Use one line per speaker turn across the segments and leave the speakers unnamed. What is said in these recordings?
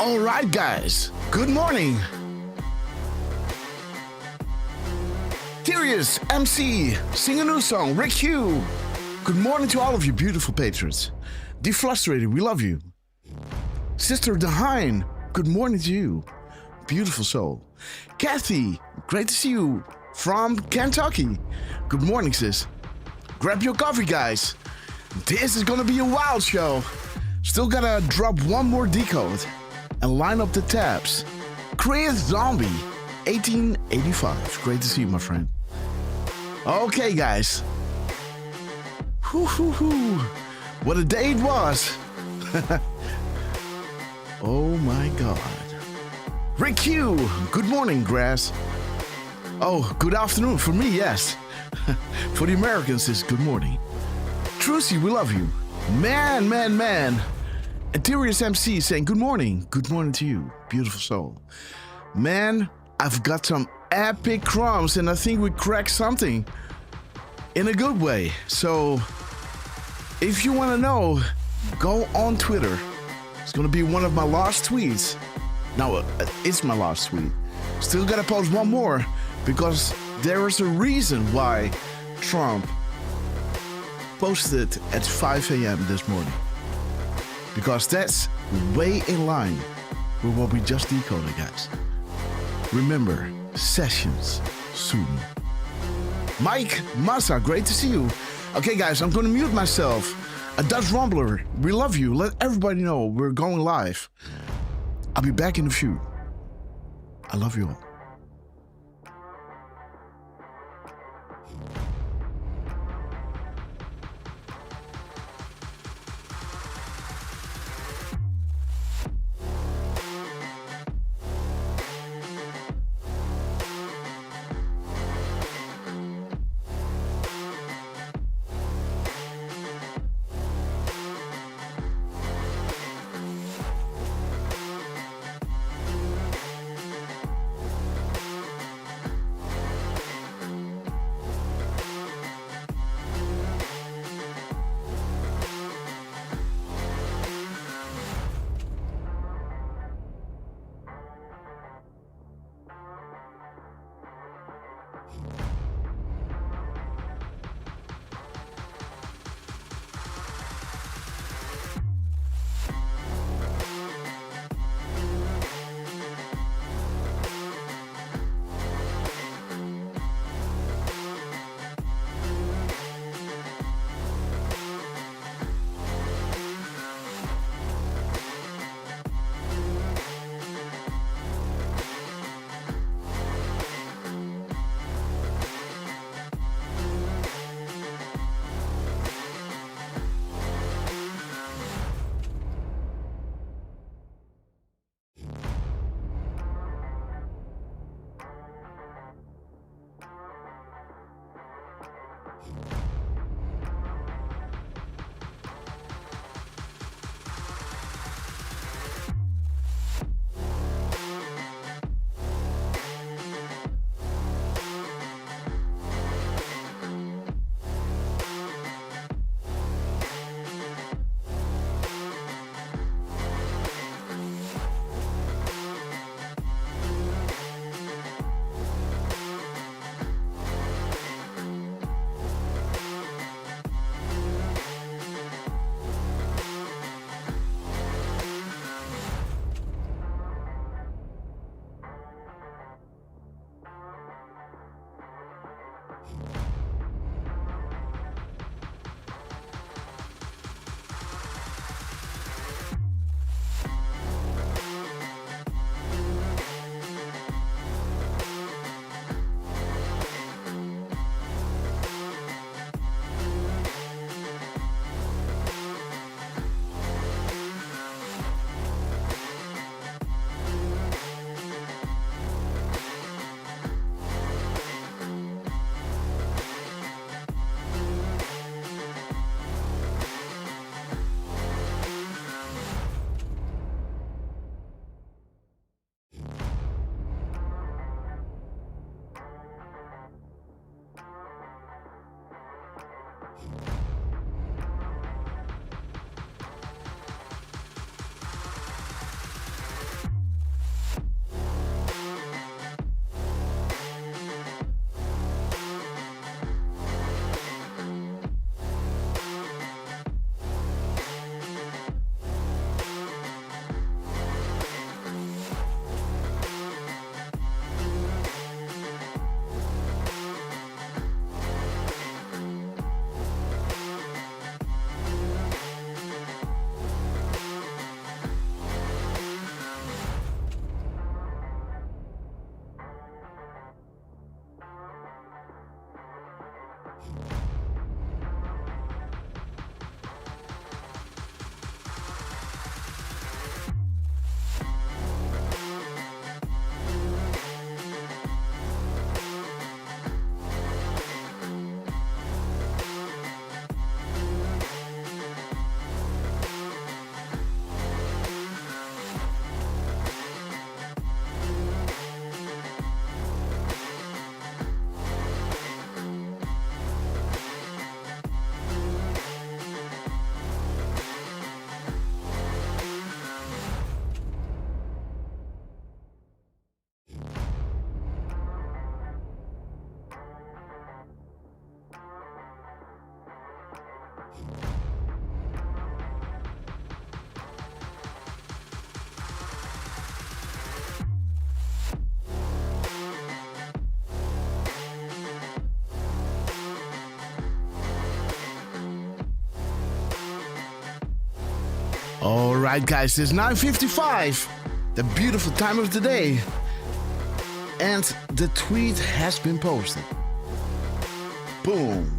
All right, guys. Good morning. Curious MC, sing a new song. Rick Hugh. Good morning to all of you beautiful patrons. Deflustrated, we love you. Sister Dehine, good morning to you. Beautiful soul. Kathy, great to see you from Kentucky. Good morning, sis. Grab your coffee, guys. This is gonna be a wild show. Still gotta drop one more decode and line up the tabs. Chris Zombie, 1885. Great to see you, my friend. Okay, guys. Whoo. What a day it was. Oh my God. Rick Hugh, good morning, Grass. Oh, good afternoon for me, yes. For the Americans, it's good morning. Trucy, we love you. Man. Interiors MC saying good morning. Good morning to you, beautiful soul. Man, I've got some epic crumbs and I think we cracked something in a good way. So, if you want to know, go on Twitter. It's going to be one of my last tweets. No, it's my last tweet. Still got to post one more because there is a reason why Trump posted at 5 a.m. this morning. Because that's way in line with what we just decoded, guys. Remember, sessions soon. Mike Massa, great to see you. Okay, guys, I'm going to mute myself. A Dutch Rumbler, we love you. Let everybody know we're going live. I'll be back in a few. I love you all. All right, guys, it's 9:55, the beautiful time of the day, and the tweet has been posted. Boom.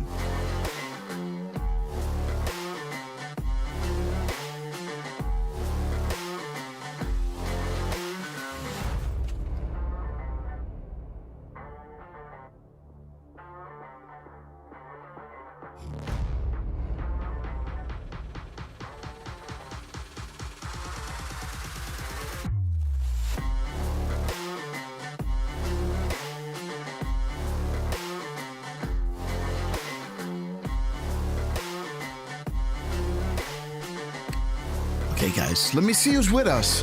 Okay, guys, let me see who's with us.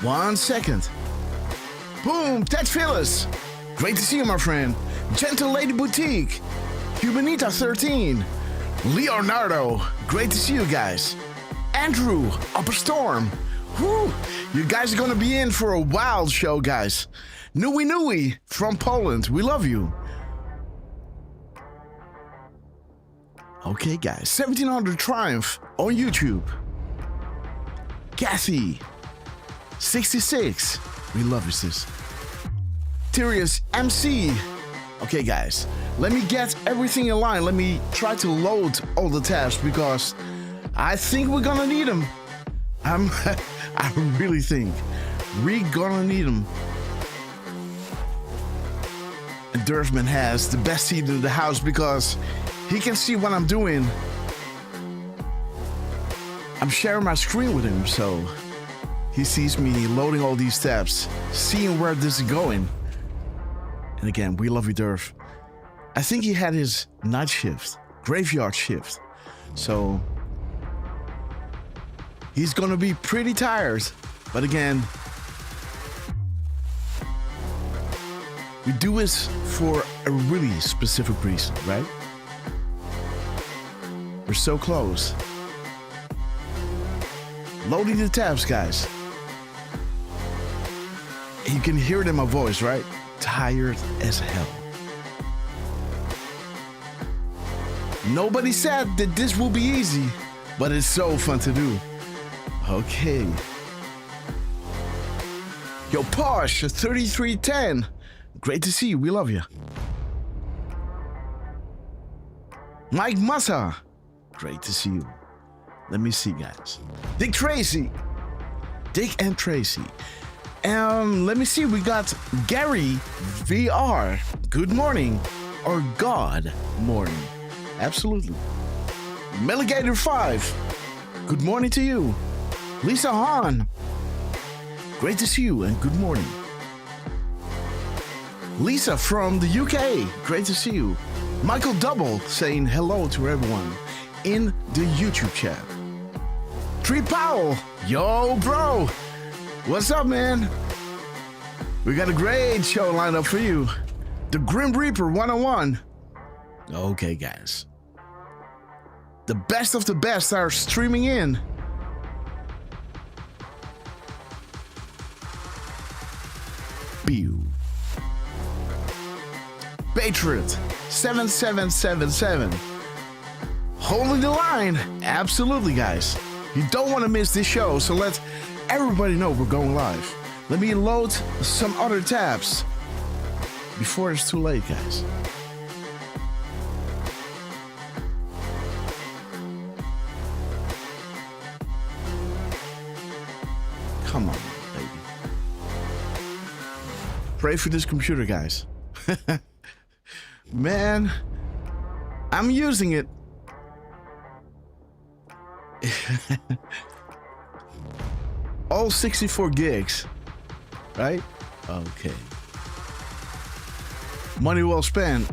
1 second. Boom, Ted Phyllis. Great to see you, my friend. Gentle Lady Boutique. Humanita 13. Leonardo. Great to see you guys. Andrew, Upper Storm. Whew, you guys are gonna be in for a wild show, guys. Nui from Poland. We love you. Okay, guys. 1700 Triumph on YouTube. Kathy, 66. We love you, sis. Tyrius MC. Okay, guys, let me get everything in line. Let me try to load all the tabs because I think we're gonna need them. I really think we're gonna need them. And Derfman has the best seat in the house because he can see what I'm doing. I'm sharing my screen with him, so he sees me loading all these tabs, seeing where this is going. And again, we love you, Derf. I think he had his night shift, graveyard shift. So he's gonna be pretty tired. But again, we do this for a really specific reason, right? We're so close. Loading the tabs, guys. You can hear it in my voice, right? Tired as hell. Nobody said that this will be easy, but it's so fun to do. Okay. Yo, Posh, 3310. Great to see you. We love you. Mike Massa. Great to see you. Let me see, guys. Dick and Tracy. Let me see. We got Gary VR. Good morning. Or God morning. Absolutely. Meligator 5. Good morning to you. Lisa Hahn. Great to see you and good morning. Lisa from the UK. Great to see you. Michael Double saying hello to everyone in the YouTube chat. Tree Powell, yo bro, what's up, man? We got a great show lined up for you. The Grim Reaper 101. Okay, guys. The best of the best are streaming in. Pew. Patriot 7777. Holding the line. Absolutely, guys. You don't want to miss this show, so let everybody know we're going live. Let me load some other tabs before it's too late, guys. Come on, baby. Pray for this computer, guys. Man, I'm using it. All 64 gigs, right? Okay. Money well spent.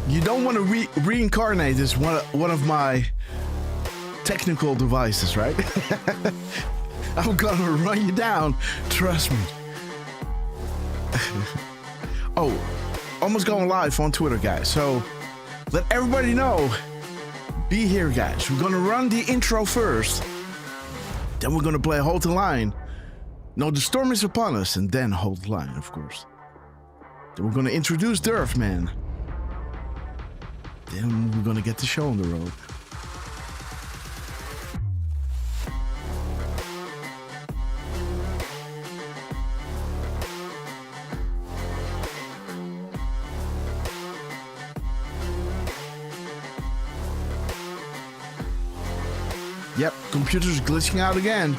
You don't want to reincarnate as one of my technical devices, right? I'm gonna run you down, trust me. Oh, almost going live on Twitter, guys. So let everybody know. Be here, guys. We're gonna run the intro first. Then we're gonna play Hold the Line. No, the storm is upon us, and then Hold the Line, of course. Then we're gonna introduce Derf, man. then we're gonna get the show on the road. Yep, computer's glitching out again.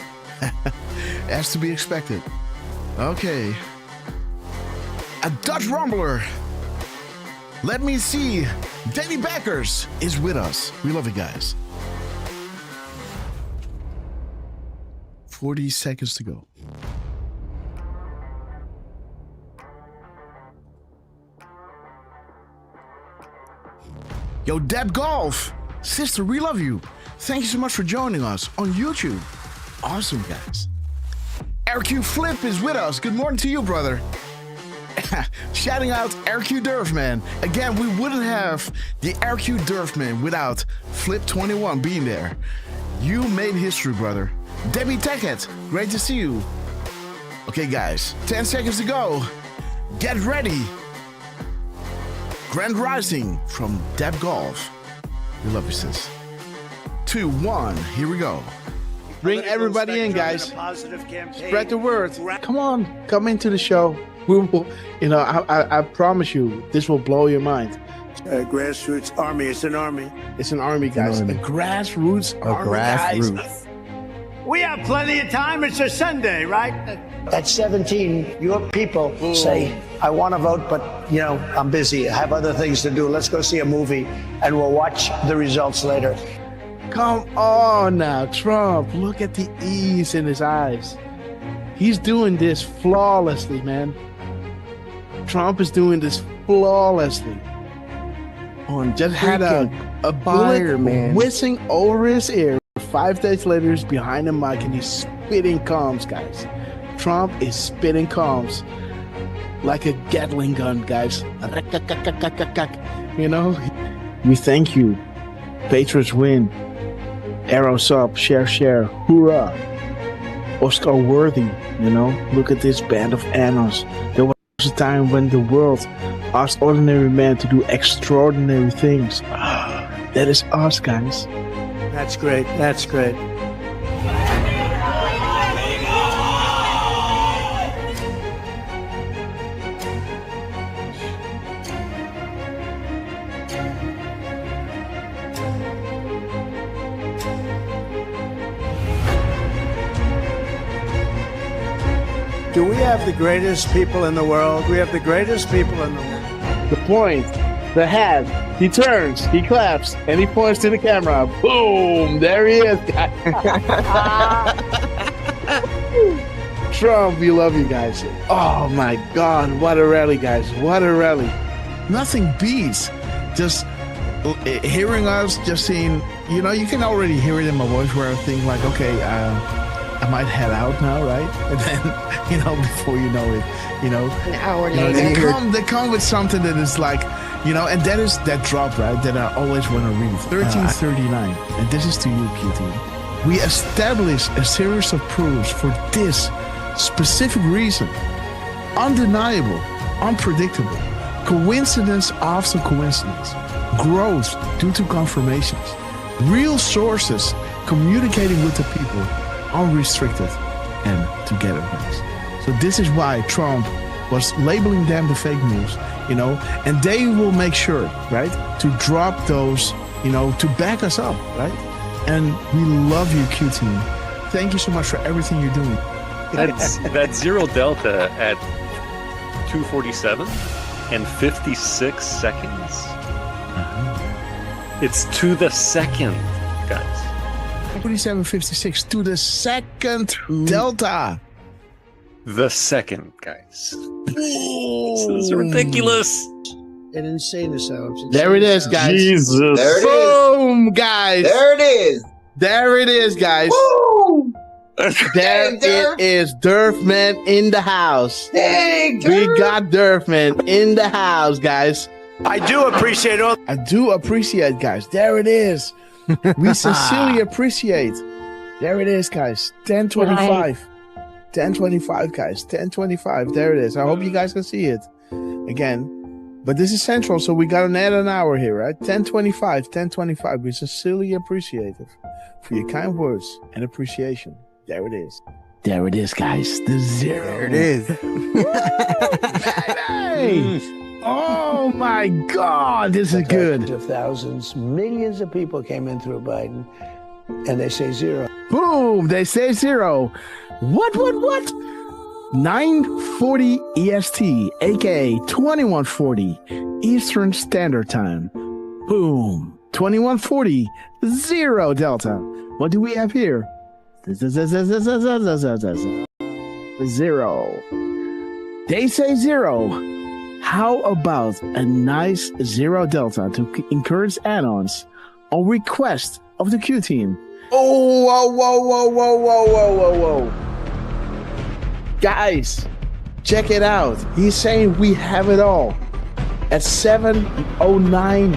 As to be expected. Okay. A Dutch Rumbler. Let me see. Danny Backers is with us. We love you guys. 40 seconds to go. Yo, Deb Golf. Sister, we love you. Thank you so much for joining us on YouTube. Awesome, guys. RQ Flip is with us. Good morning to you, brother. Shouting out RQ Derfman. Again, we wouldn't have the RQ Derfman without Flip21 being there. You made history, brother. Debbie Tackett, great to see you. Okay, guys, 10 seconds to go. Get ready. Grand Rising from Deb Golf. We love you, sis. 2, 1, here we go.
Bring everybody in, guys. Spread the word. Come on, come into the show. We will, you know, I promise you, this will blow your mind.
Grassroots army. It's an army.
It's an army, guys. A grassroots army, guys.
We have plenty of time. It's a Sunday, right?
At 17, your people say, I want to vote, but, you know, I'm busy. I have other things to do. Let's go see a movie, and we'll watch the results later.
Come on now, Trump. Look at the ease in his eyes. He's doing this flawlessly, man. Trump is doing this flawlessly. Just had a bullet whizzing over his ear. 5 days later, he's behind the mic and he's spitting calms, guys. Trump is spitting calms like a Gatling gun, guys. You know, we thank you. Patriots win. Arrows up, share, hoorah. Oscar worthy, you know. Look at this band of annals. There was a time when the world asked ordinary men to do extraordinary things. That is us, guys.
That's great. That's great. Do we have the greatest people in the world? We have the greatest people in the world.
The point, the hat, he turns, he claps, and he points to the camera. Boom! There he is, guys. Trump, we love you guys. Oh my God, what a rally, guys. What a rally.
Nothing beats just hearing us, just seeing, you know, you can already hear it in my voice where I think like, okay, I might head out now, right? And then, you know, before you know it, you know,
an hour later,
they come with something that is like, you know, and that is that drop, right? That I always want to read. 1339, and this is to you, QT. We established a series of proofs for this specific reason. Undeniable, unpredictable, coincidence after coincidence, growth due to confirmations, real sources communicating with the people, unrestricted and together, guys. So this is why Trump was labeling them the fake news, you know, and they will make sure, right, to drop those, you know, to back us up, right? And we love you, Q Team. Thank you so much for everything you're doing.
That's zero delta at 2:47 and 56 seconds. It's to the second, guys.
47.56 to the second delta.
The second, guys. This is ridiculous.
An insane assault.
There it is, guys.
Jesus.
There it is.
Boom, guys.
There it is.
There it is, guys.
Woo!
There it is. Derfman in the house.
Dang,
We got Derfman in the house, guys.
I do appreciate all.
I do appreciate, guys. There it is. We sincerely appreciate. There it is, guys. 10:25. 10:25, guys. 10:25. There it is. I hope you guys can see it. Again,
But this is Central, so we got an add an hour here, right? 10:25. We're sincerely appreciative for your kind words and appreciation. There it is. There it is, guys. The zero.
There it is.
Baby! Oh my God, this is good.
Of thousands, millions of people came in through Biden, and they say zero.
Boom! They say zero. What? 9:40 EST, aka 21:40 Eastern Standard Time. Boom! 21:40 0 Delta. What do we have here? Zero. They say zero. How about a nice 0 Delta to encourage add-ons on request of the Q team? Oh, whoa. Guys, check it out. He's saying we have it all at 7:09.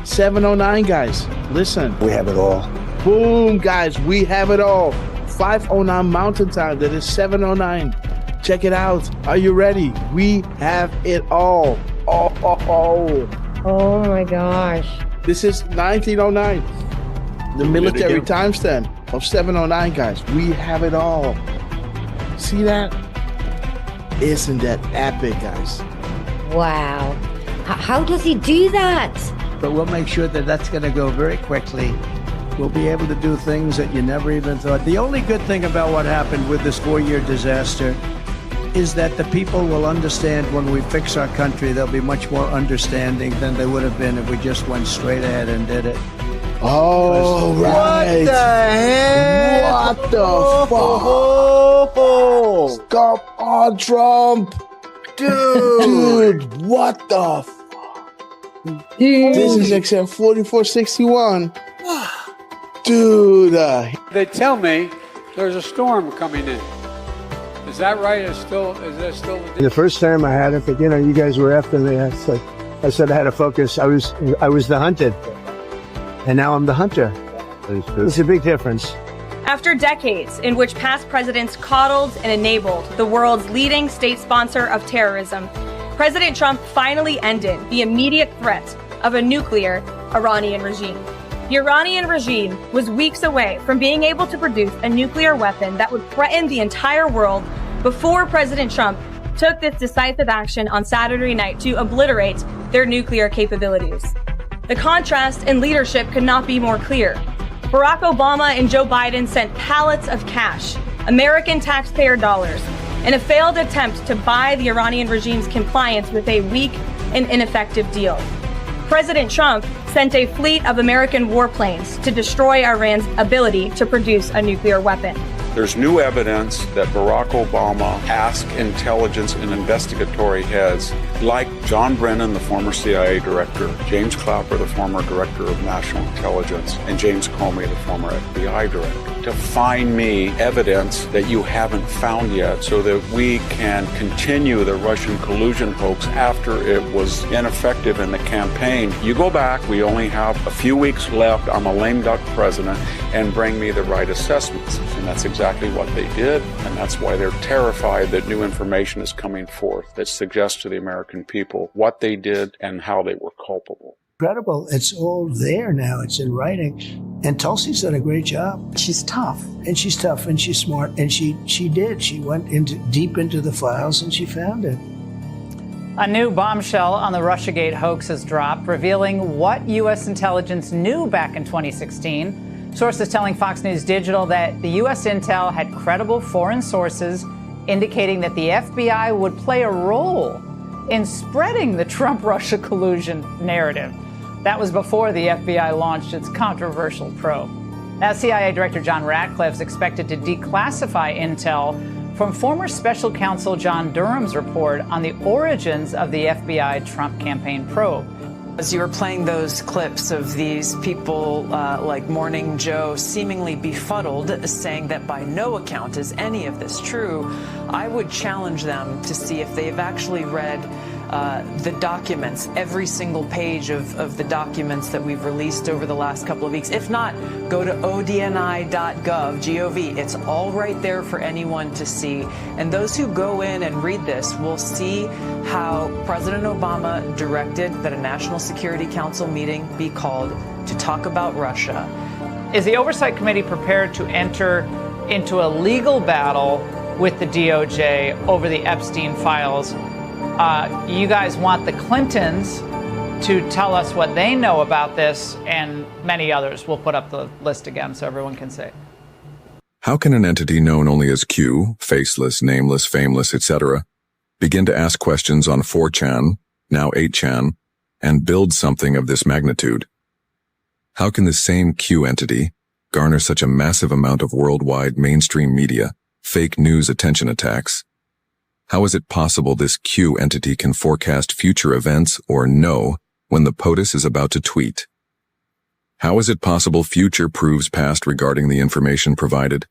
7:09, guys. Listen.
We have it all.
Boom, guys. We have it all. 5:09 Mountain Time. That is 7:09. Check it out. Are you ready? We have it all.
Oh my gosh.
This is 1909. The military timestamp of 7:09, guys. We have it all. See that? Isn't that epic, guys?
Wow. How does he do that?
But we'll make sure that that's going to go very quickly. We'll be able to do things that you never even thought. The only good thing about what happened with this 4-year disaster is that the people will understand when we fix our country. They'll be much more understanding than they would have been if we just went straight ahead and did it.
Oh, right.
What the heck?
What the fuck? Stop on Trump. Dude, what the fuck? This is XM 4461. Dude.
They tell me there's a storm coming in. Is that right? Is that still
The first time I had it, but you guys were after me. I said I had to focus. I was the hunted, and now I'm the hunter. It's a big difference.
After decades in which past presidents coddled and enabled the world's leading state sponsor of terrorism, President Trump finally ended the immediate threat of a nuclear Iranian regime. The Iranian regime was weeks away from being able to produce a nuclear weapon that would threaten the entire world before President Trump took this decisive action on Saturday night to obliterate their nuclear capabilities. The contrast in leadership could not be more clear. Barack Obama and Joe Biden sent pallets of cash, American taxpayer dollars, in a failed attempt to buy the Iranian regime's compliance with a weak and ineffective deal. President Trump sent a fleet of American warplanes to destroy Iran's ability to produce a nuclear weapon.
There's new evidence that Barack Obama asked intelligence and investigatory heads like John Brennan, the former CIA director, James Clapper, the former director of national intelligence, and James Comey, the former FBI director, to find me evidence that you haven't found yet so that we can continue the Russian collusion hoax after it was ineffective in the campaign. You go back, we only have a few weeks left, I'm a lame duck president, and bring me the right assessments. And that's exactly what they did, and that's why they're terrified that new information is coming forth that suggests to the American people what they did and how they were culpable.
Incredible. It's all there now. It's in writing. And Tulsi's done a great job.
She's tough.
And she's tough and she's smart. And she did. She went deep into the files and she found it.
A new bombshell on the Russiagate hoax has dropped, revealing what U.S. intelligence knew back in 2016. Sources telling Fox News Digital that the U.S. intel had credible foreign sources indicating that the FBI would play a role in spreading the Trump-Russia collusion narrative. That was before the FBI launched its controversial probe. Now, CIA Director John Ratcliffe is expected to declassify intel from former special counsel John Durham's report on the origins of the FBI Trump campaign probe.
As you were playing those clips of these people like Morning Joe seemingly befuddled, saying that by no account is any of this true, I would challenge them to see if they've actually read the documents, every single page of the documents that we've released over the last couple of weeks. If not, go to odni.gov, It's all right there for anyone to see. And those who go in and read this will see how President Obama directed that a National Security Council meeting be called to talk about Russia.
Is the Oversight Committee prepared to enter into a legal battle with the DOJ over the Epstein files? You guys want the Clintons to tell us what they know about this, and many others. We'll put up the list again so everyone can see.
How can an entity known only as Q, faceless, nameless, fameless, etc., begin to ask questions on 4chan, now 8chan, and build something of this magnitude? How can the same Q entity garner such a massive amount of worldwide mainstream media, fake news attention attacks? How is it possible this Q entity can forecast future events or know when the POTUS is about to tweet? How is it possible future proves past regarding the information provided?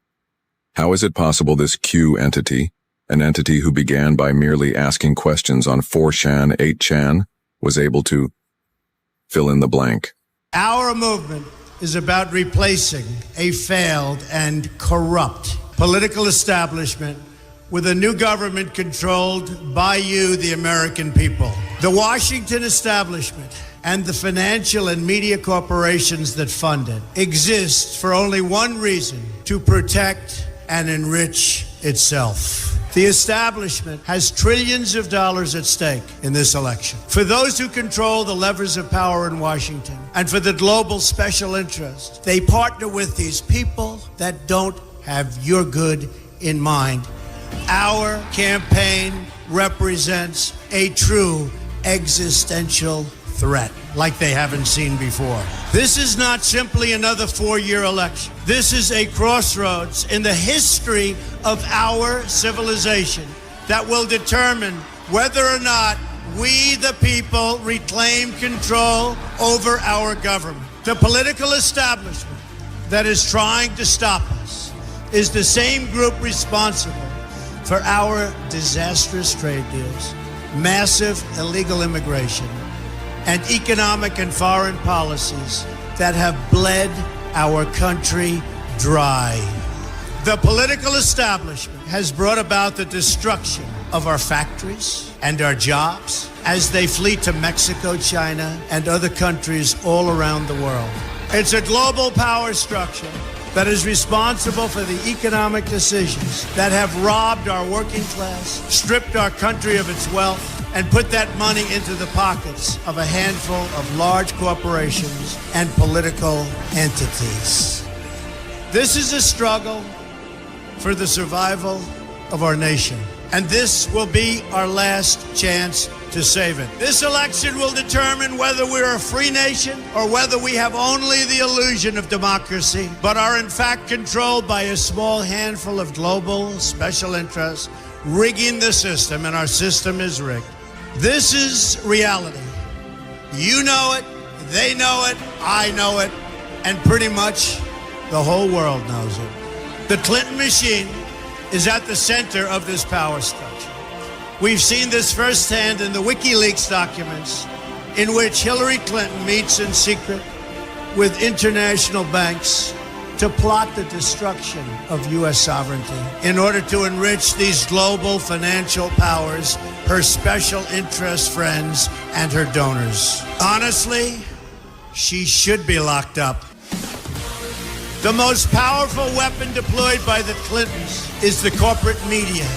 How is it possible this Q entity, an entity who began by merely asking questions on 4chan, 8chan, was able to fill in the blank?
Our movement is about replacing a failed and corrupt political establishment with a new government controlled by you, the American people. The Washington establishment and the financial and media corporations that fund it exist for only one reason: to protect and enrich itself. The establishment has trillions of dollars at stake in this election. For those who control the levers of power in Washington and for the global special interest, they partner with these people that don't have your good in mind. Our campaign represents a true existential threat like they haven't seen before. This is not simply another 4-year election. This is a crossroads in the history of our civilization that will determine whether or not we, the people, reclaim control over our government. The political establishment that is trying to stop us is the same group responsible for our disastrous trade deals, massive illegal immigration, and economic and foreign policies that have bled our country dry. The political establishment has brought about the destruction of our factories and our jobs as they flee to Mexico, China, and other countries all around the world. It's a global power structure that is responsible for the economic decisions that have robbed our working class, stripped our country of its wealth, and put that money into the pockets of a handful of large corporations and political entities. This is a struggle for the survival of our nation, and this will be our last chance to save it. This election will determine whether we're a free nation or whether we have only the illusion of democracy, but are in fact controlled by a small handful of global special interests rigging the system, and our system is rigged. This is reality. You know it, they know it, I know it, and pretty much the whole world knows it. The Clinton machine is at the center of this power structure. We've seen this firsthand in the WikiLeaks documents, in which Hillary Clinton meets in secret with international banks to plot the destruction of U.S. sovereignty in order to enrich these global financial powers, her special interest friends, and her donors. Honestly, she should be locked up. The most powerful weapon deployed by the Clintons is the corporate media,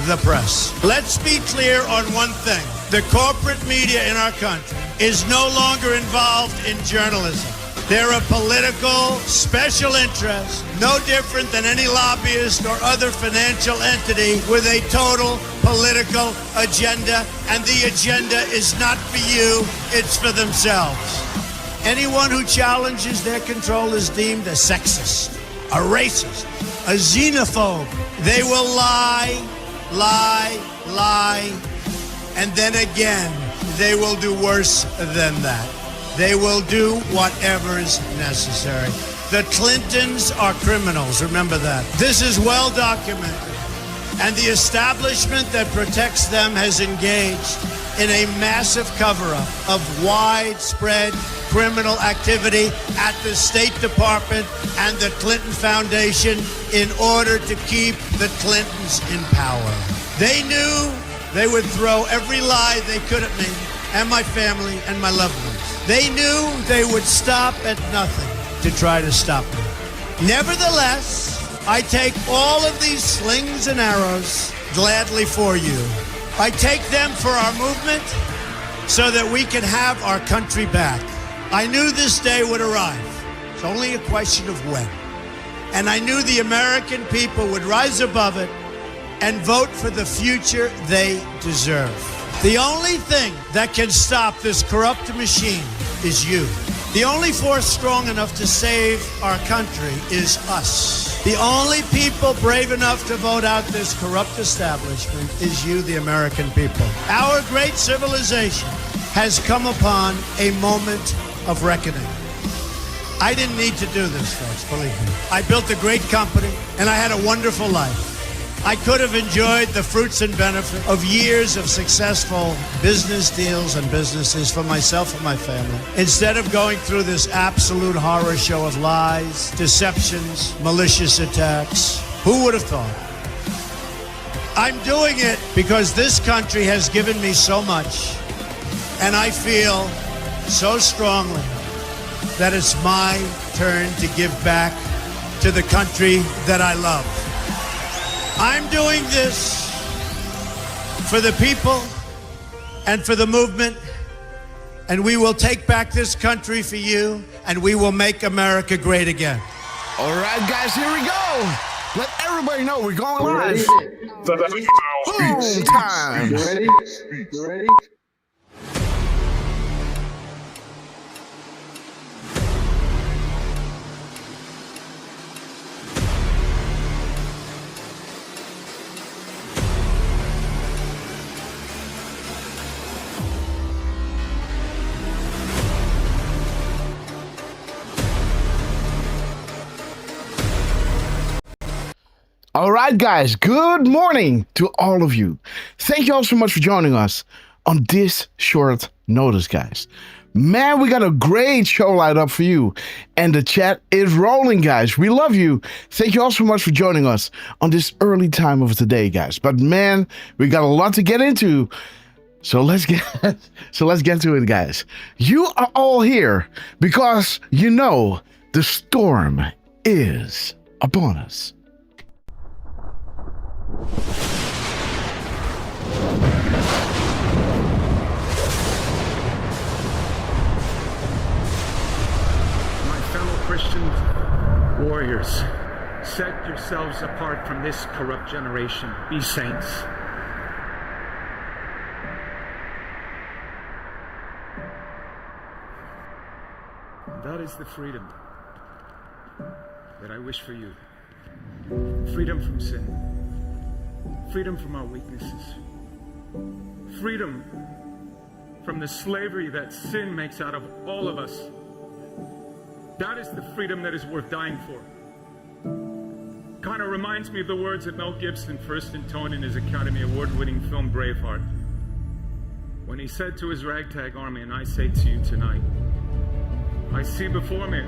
the press. Let's be clear on one thing. The corporate media in our country is no longer involved in journalism. They're a political special interest, no different than any lobbyist or other financial entity with a total political agenda, and the agenda is not for you, it's for themselves. Anyone who challenges their control is deemed a sexist, a racist, a xenophobe. They will lie, and then again, they will do worse than that. They will do whatever is necessary. The Clintons are criminals, remember that. This is well documented, and the establishment that protects them has engaged in a massive cover-up of widespread criminal activity at the State Department and the Clinton Foundation in order to keep the Clintons in power. They knew they would throw every lie they could at me and my family and my loved ones. They knew they would stop at nothing to try to stop me. Nevertheless, I take all of these slings and arrows gladly for you. I take them for our movement so that we can have our country back. I knew this day would arrive. It's only a question of when. And I knew the American people would rise above it and vote for the future they deserve. The only thing that can stop this corrupt machine is you. The only force strong enough to save our country is us. The only people brave enough to vote out this corrupt establishment is you, the American people. Our great civilization has come upon a moment of reckoning. I didn't need to do this, folks, believe me. I built a great company, and I had a wonderful life. I could have enjoyed the fruits and benefit of years of successful business deals and businesses for myself and my family, instead of going through this absolute horror show of lies, deceptions, malicious attacks. Who would have thought? I'm doing it because this country has given me so much, and I feel so strongly that it's my turn to give back to the country that I love. I'm doing this for the people and for the movement, and we will take back this country for you, and we will make America great again.
All right, guys, here we go. Let everybody know we're going live. Boom time.
You ready? You ready?
All right, guys, good morning to all of you. Thank you all so much for joining us on this short notice, guys. Man, we got a great show lined up for you, and the chat is rolling, guys. We love you. Thank you all so much for joining us on this early time of the day, guys. But man, we got a lot to get into. So let's get to it, guys. You are all here because you know the storm is upon us.
My fellow Christian warriors, set yourselves apart from this corrupt generation. Be saints. That is the freedom that I wish for you. Freedom from sin. Freedom from our weaknesses. Freedom from the slavery that sin makes out of all of us. That is the freedom that is worth dying for. Kind of reminds me of the words that Mel Gibson first intoned in his Academy Award-winning film Braveheart, when he said to his ragtag army, and I say to you tonight, I see before me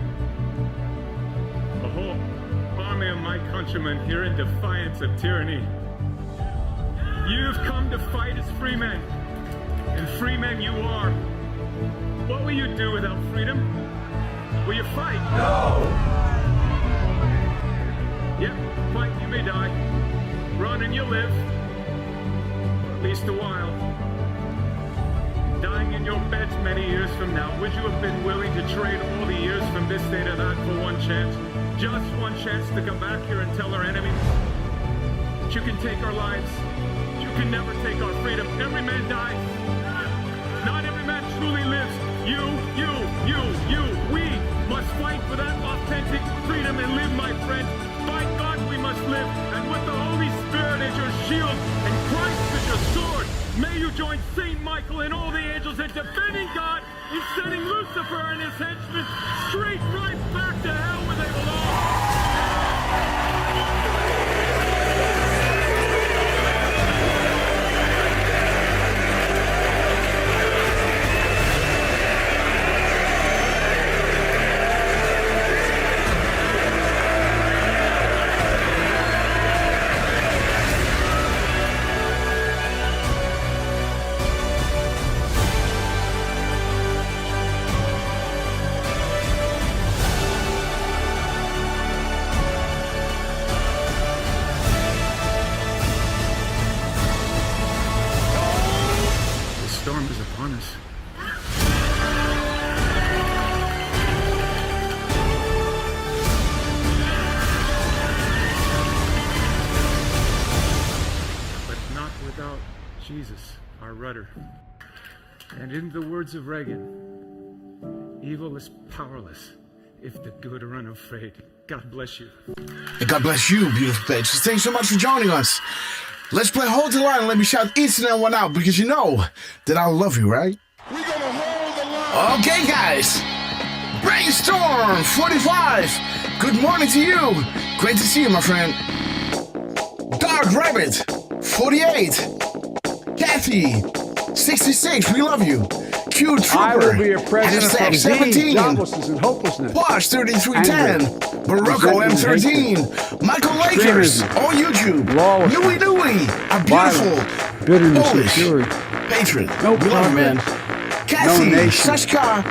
a whole army of my countrymen here in defiance of tyranny. You've come to fight as free men, and free men you are. What will you do without freedom? Will you fight? No! Yep, fight, you may die. Run and you'll live. Or at least a while. Dying in your beds many years from now, would you have been willing to trade all the years from this day to that for one chance? Just one chance to come back here and tell our enemies that you can take our lives. You can never take our freedom. Every man dies. Not every man truly lives. You. We must fight for that authentic freedom and live, my friend. By God we must live. And with the Holy Spirit as your shield and Christ as your sword, may you join Saint Michael and all the angels in defending God and sending Lucifer and his henchmen straight right back to hell where they belong. rudder. And in the words of Reagan, evil is powerless if the good are unafraid. God bless you.
And God bless you, beautiful page. Thanks so much for joining us. Let's play Hold the Line and let me shout each and every one out because you know that I love you, right?
We're gonna hold the line.
Okay, guys. Brainstorm 45. Good morning to you. Great to see you, my friend. Dark Rabbit 48. Kathy 66. We love you. Q Trooper.
I will be a president
Hashtag
from
17.
joblessness and hopelessness.
Wash 3310. Morocco M13. Michael Lakers on YouTube. Nui Nui. A beautiful
bitterness,
Polish patriot. We love you, man. Cassie, Sashka,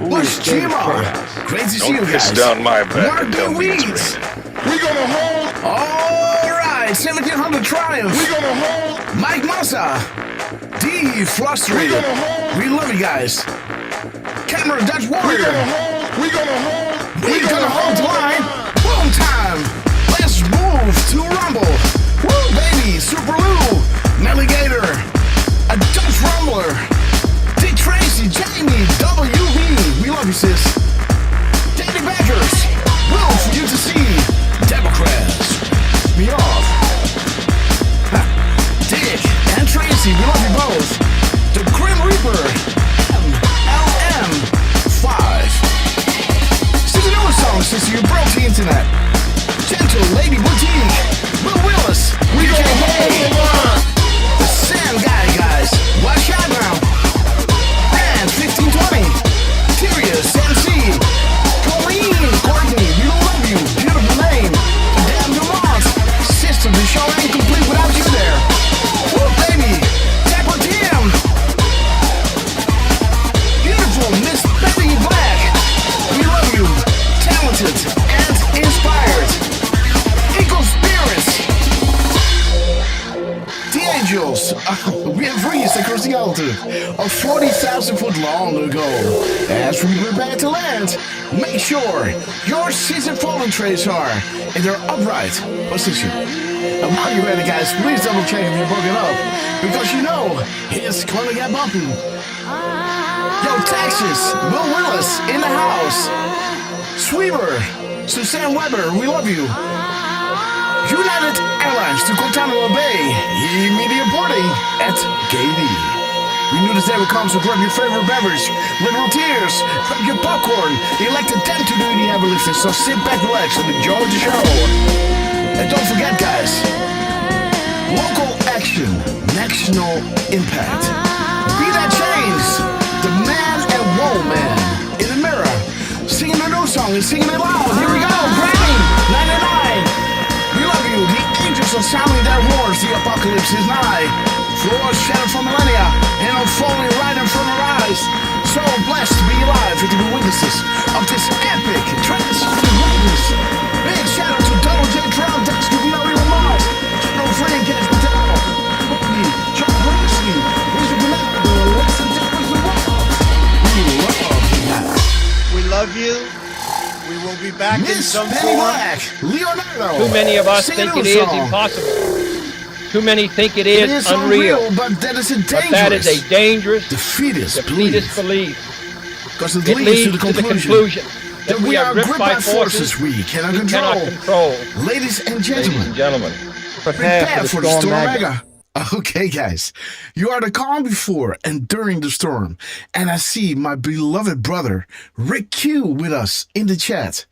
Bush Jima. Great to see you guys.
down my back.
Mark the Weeds.
We're gonna hold.
All right, 1700 Triumph.
We're gonna hold.
Mike Massa. D Frustrated. We love you guys. Camera Dutch Warrior.
We're gonna hold. We're gonna hold.
We're gonna hold the line. Boom time. Let's move to Rumble. Woo, baby. Super Lou. Navigator. A Dutch Rumbler. Dick Tracy. Jamie. WV. We love you, sis. Danny Backers. Will for you to see. Democrats. Me off. Ha. Dick and Tracy. We love you both. The Grim Reaper. MLM5. Sing another song since you broke the internet. Gentle Lady Boutique. Will Willis. We can hold the Sam Guy, guys. Watch out now. And 1520. Tyrius MC. Colleen Courtney. We love you. Beautiful name. Damn Dumont. Sister, the show ain't complete without you there. Woo, baby. Tapper Tim. Beautiful Miss Betty Black. We love you. Talented and inspired. Eagle Spirits. The Angels. We have reached across the altitude of 40,000 foot long ago. As we prepare to land, make sure your season fallen trays are in their upright position. And while you're ready, guys, please double check if you're broken up, because you know it's gonna get bumpy. Yo, Texas, Will Willis in the house. Sweeper, Suzanne Weber, we love you. United Airlines to Guantanamo Bay, immediate boarding at Gady. We knew this day would come, so grab your favorite beverage, literal tears, grab your popcorn, elected them to do the heavy lifting, so sit back, relax, and enjoy the show. And don't forget, guys, local action, national impact. Be that change, the man and woman in the mirror, singing a new song and singing it loud. Here we go, Grammy 99. We love you. The angels are sounding their horns. The apocalypse is nigh. Floors shattered for millennia and unfolding right in front of our eyes. So blessed to be alive and to be witnesses of this epic transcendent greatness. Big shout out to Donald J. Trump, Dex, we know Elon Musk, General Frank, Cash Patel, Bobby, Chuck Brooksy, Richard Ronaldo, Lexington, the world.
We love you. We will be back in some
Penny
form.
Black, Leonardo.
Too many of us
sing
think
a
it
new
is
song.
impossible. Too many think it
It
is
is
unreal.
but that is a dangerous.
But that is a dangerous,
defeatist
belief.
Because it
It
leads to the conclusion
that we are gripped by forces
we cannot
we
control.
cannot control.
Ladies and gentlemen,
Prepare
for the storm mega. Okay, guys, you are the calm before and during the storm. And I see my beloved brother, Rick Q, with us in the chat.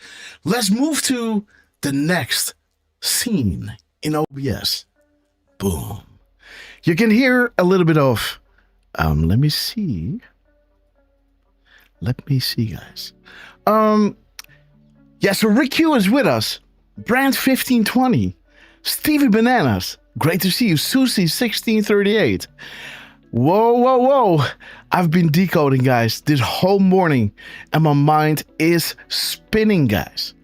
Let's move to the next scene in OBS. Boom. You can hear a little bit of, let me see, guys. Yeah, so Rick Q is with us. Brand 1520. Stevie Bananas. Great to see you. Susie 1638. Whoa. I've been decoding, guys, this whole morning, and my mind is spinning, guys.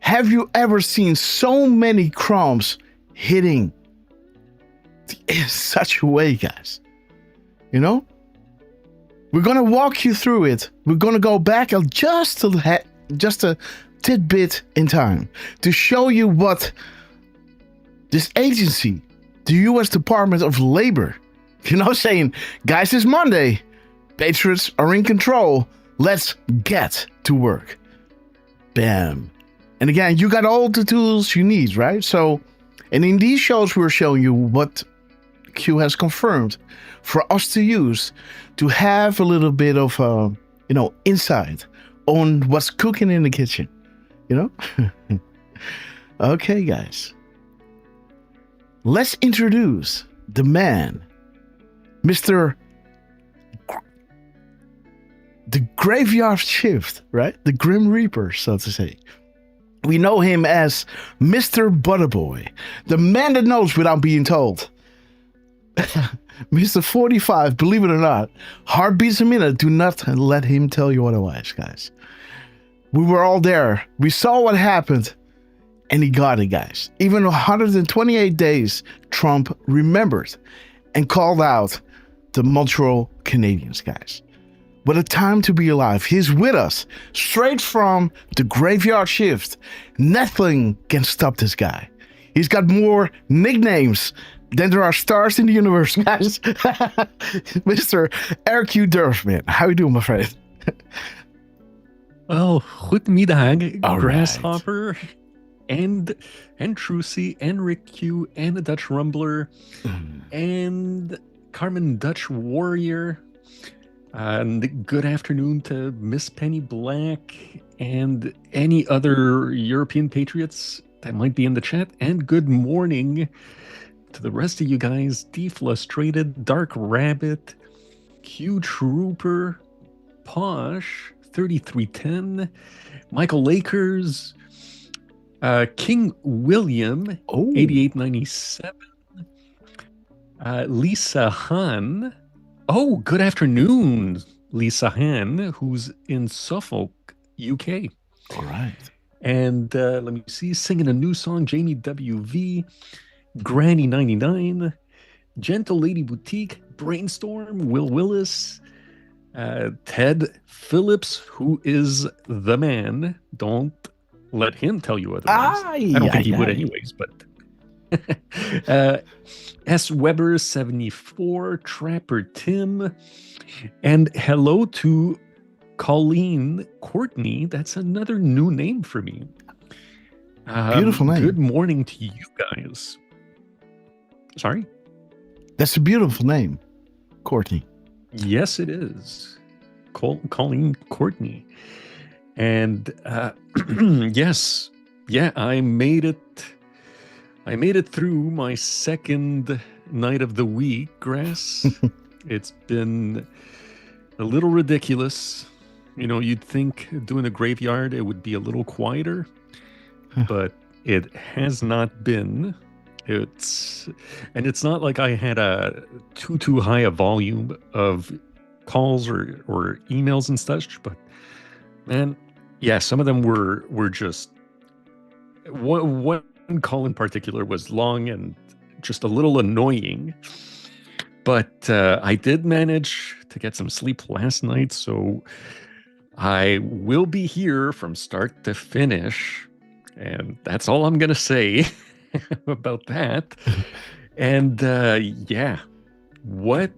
Have you ever seen so many crumbs hitting in such a way, guys? You know? We're going to walk you through it. We're going to go back just a tidbit in time to show you what this agency, the U.S. Department of Labor, saying, guys, it's Monday. Patriots are in control. Let's get to work. Bam. And again, you got all the tools you need, right? So, and in these shows, we're showing you what Q has confirmed for us to use to have a little bit of, insight on what's cooking in the kitchen, Okay, guys. Let's introduce the man, Mr. The Graveyard Shift, right? The Grim Reaper, so to say. We know him as Mr. Butterboy, the man that knows without being told. Mr. 45, believe it or not, heartbeats a minute. Do not let him tell you otherwise, guys. We were all there. We saw what happened, and he got it, guys. Even 128 days, Trump remembered and called out the Montreal Canadiens, guys. What a time to be alive. He's with us, straight from the Graveyard Shift. Nothing can stop this guy. He's got more nicknames than there are stars in the universe, guys. Mr. RQ Derf, man. How you doing, my friend?
Well, goedemiddag,
All
Grasshopper, and Trucy, and Rick Q, and the Dutch Rumbler, and Carmen Dutch Warrior. And good afternoon to Miss Penny Black and any other European patriots that might be in the chat. And good morning to the rest of you guys. Deflustrated, Dark Rabbit, Q Trooper, Posh, 3310, Michael Lakers, King William, 8897, Lisa Han. Oh, good afternoon, Lisa Han, who's in Suffolk, UK.
All right.
And let me see, singing a new song, Jamie WV, Granny 99, Gentle Lady Boutique, Brainstorm, Will Willis, Ted Phillips, who is the man. Don't let him tell you otherwise. I don't think he would anyways, but... S. Weber 74, Trapper Tim, and hello to Colleen Courtney. That's another new name for me.
Beautiful name.
Good morning to you guys. Sorry?
That's a beautiful name, Courtney.
Yes, it is. Colleen Courtney. And yes, I made it. I made it through my second night of the week, Grass. It's been a little ridiculous. You'd think doing a graveyard, it would be a little quieter, but it has not been. It's not like I had a too high a volume of calls or emails and such, but man, yeah, some of them were just what call in particular was long and just a little annoying, but I did manage to get some sleep last night, so I will be here from start to finish, and that's all I'm gonna say about that. And yeah, what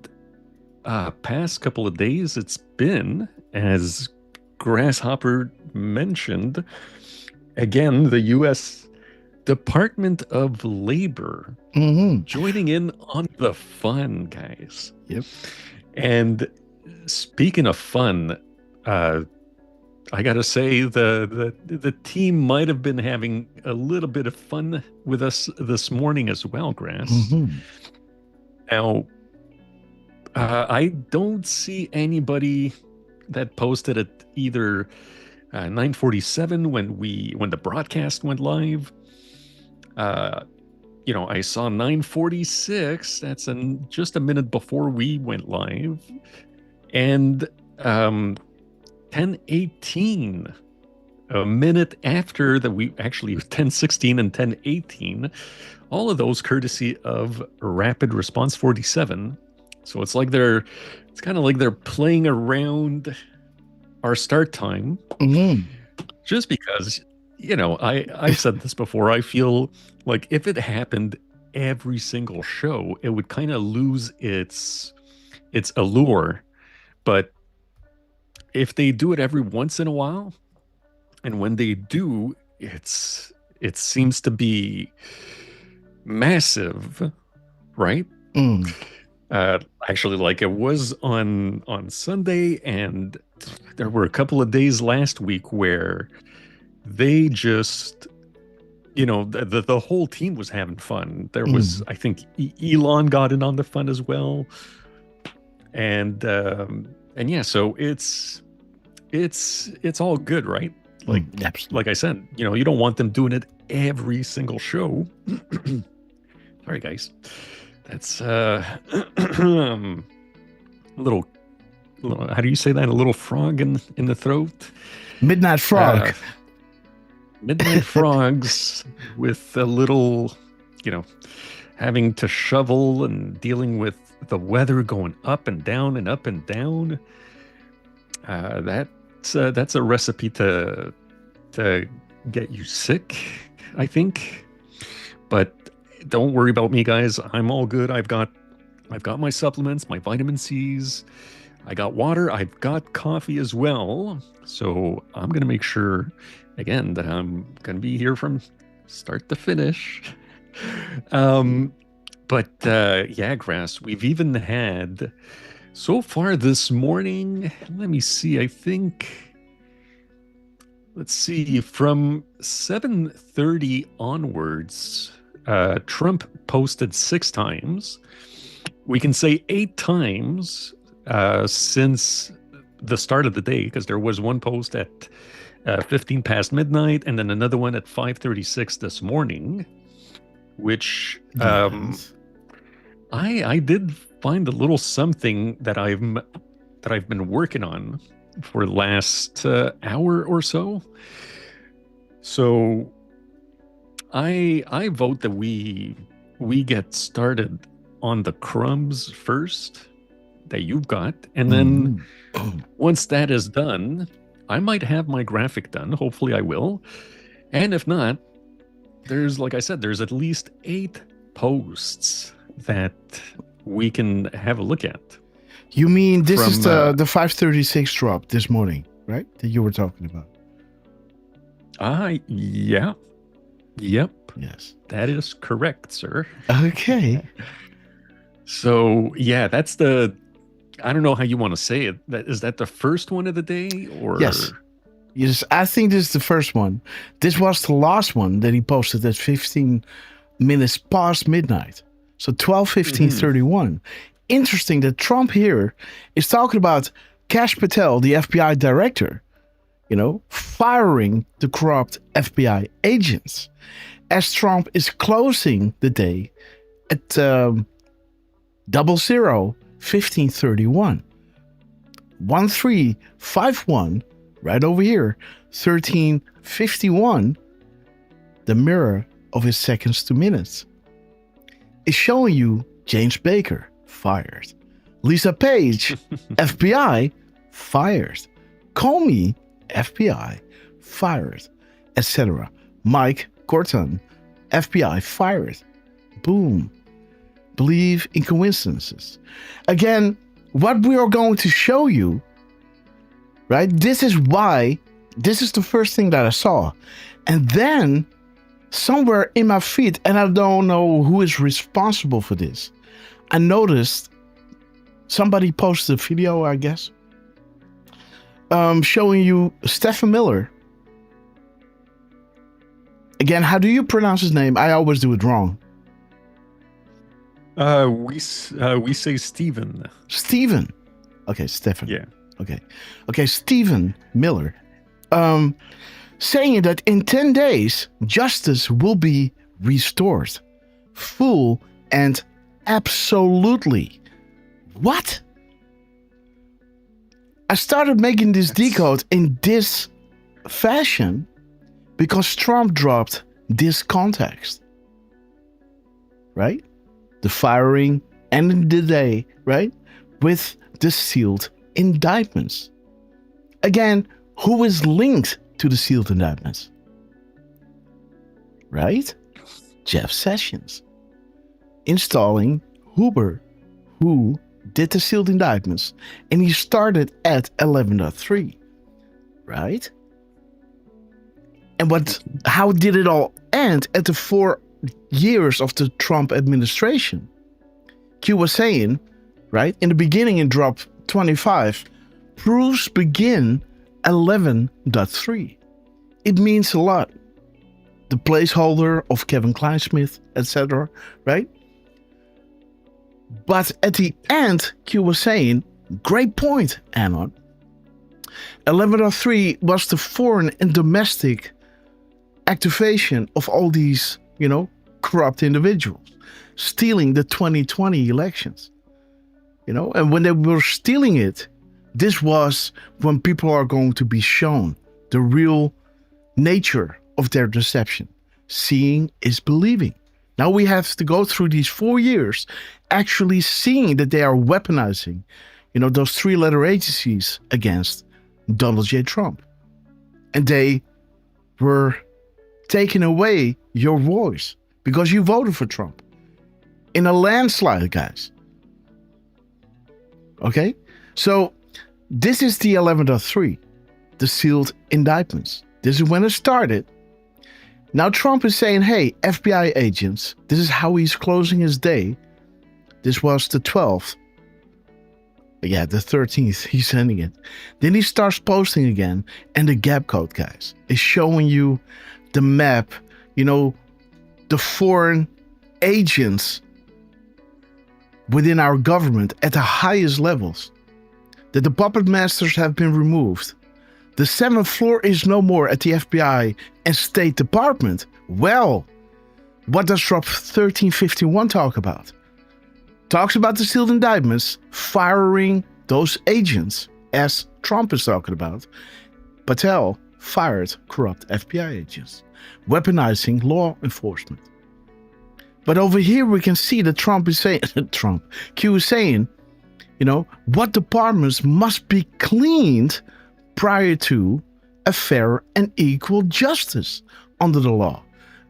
past couple of days it's been, as Grasshopper mentioned, again, the U.S. Department of Labor joining in on the fun, guys.
Yep.
And speaking of fun, I gotta say the team might have been having a little bit of fun with us this morning as well, Grass. Now, I don't see anybody that posted at either 9:47 when the broadcast went live. I saw 9:46. That's just a minute before we went live, and 10:18, a minute after that. We actually 10:16 and 10:18. All of those courtesy of Rapid Response 47. So it's kind of like they're playing around our start time, just because. I've said this before. I feel like if it happened every single show, it would kind of lose its allure. But if they do it every once in a while, and when they do, it seems to be massive, right? Actually, like it was on Sunday, and there were a couple of days last week where they just, the whole team was having fun. There was, I think, Elon got in on the fun as well, and yeah, so it's all good, right? Like I said, you don't want them doing it every single show. Sorry, guys. That's a little, how do you say that? A little frog in the throat?
Midnight frog.
Midnight frogs with a little, having to shovel and dealing with the weather going up and down and up and down. That's a recipe to get you sick, I think. But don't worry about me, guys. I'm all good. I've got my supplements, my vitamin C's. I got water. I've got coffee as well. So I'm gonna make sure, again, that I'm gonna be here from start to finish. But yeah, Grass. We've even had so far this morning. Let me see. I think. Let's see. From 7:30 onwards. Trump posted 6 times. We can say 8 times since the start of the day, because there was one post at 15 past midnight and then another one at 5:36 this morning, which I did find a little something that I've been working on for the last hour or so. So I vote that we get started on the crumbs first that you've got, and then once that is done, I might have my graphic done. Hopefully I will. And if not, like I said, there's at least 8 posts that we can have a look at.
You mean this is the 5:36 drop this morning, right? That you were talking about.
Yeah. Yep.
Yes.
That is correct, sir.
Okay.
So, yeah, that's I don't know how you want to say it. Is that the first one of the day? Or
Yes. Yes, I think this is the first one. This was the last one that he posted at 15 minutes past midnight. So 12:15:31. Interesting that Trump here is talking about Kash Patel, the FBI director, firing the corrupt FBI agents, as Trump is closing the day at 00:15:31. 1351, right over here, 13:51, the mirror of his seconds to minutes, is showing you James Baker fired, Lisa Page, FBI fired, Comey, FBI fired, etc. Mike Corton, FBI fired. Boom. Believe in coincidences. Again, what we are going to show you, right? This is the first thing that I saw. And then somewhere in my feed, and I don't know who is responsible for this, I noticed somebody posted a video, I guess, showing you Stephen Miller. Again, how do you pronounce his name? I always do it wrong.
We say Stephen.
Stephen. Okay, Stephen.
Yeah.
Okay, Stephen Miller. Saying that in 10 days, justice will be restored. Full and absolutely. What? I started making this decode in this fashion because Trump dropped this context. Right? The firing and the day, right? With the sealed indictments. Again, who is linked to the sealed indictments? Right? Jeff Sessions. installing Huber, who did the sealed indictments, and he started at 11.3, right? And how did it all end at the 4 years of the Trump administration? Q was saying, right, in the beginning in drop 25, proofs begin 11.3. It means a lot. The placeholder of Kevin Kleinsmith, etc., right? But at the end, Q was saying, great point, Anon. 11.3 was the foreign and domestic activation of all these, corrupt individuals, stealing the 2020 elections. And when they were stealing it, this was when people are going to be shown the real nature of their deception. Seeing is believing. Now we have to go through these 4 years actually seeing that they are weaponizing, those 3-letter agencies against Donald J. Trump. And they were taking away your voice because you voted for Trump. In a landslide, guys. Okay? So this is the 11.3, the sealed indictments. This is when it started. Now Trump is saying, hey, FBI agents, this is how he's closing his day. This was the 12th. Yeah, the 13th, he's sending it. Then he starts posting again, and the gap code, guys, is showing you the map, the foreign agents within our government at the highest levels. That the puppet masters have been removed. The 7th floor is no more at the FBI and State Department. Well, what does Drop 1351 talk about? Talks about the sealed indictments, firing those agents, as Trump is talking about. Patel fired corrupt FBI agents, weaponizing law enforcement. But over here we can see that Trump is saying, Q is saying, what departments must be cleaned prior to a fair and equal justice under the law.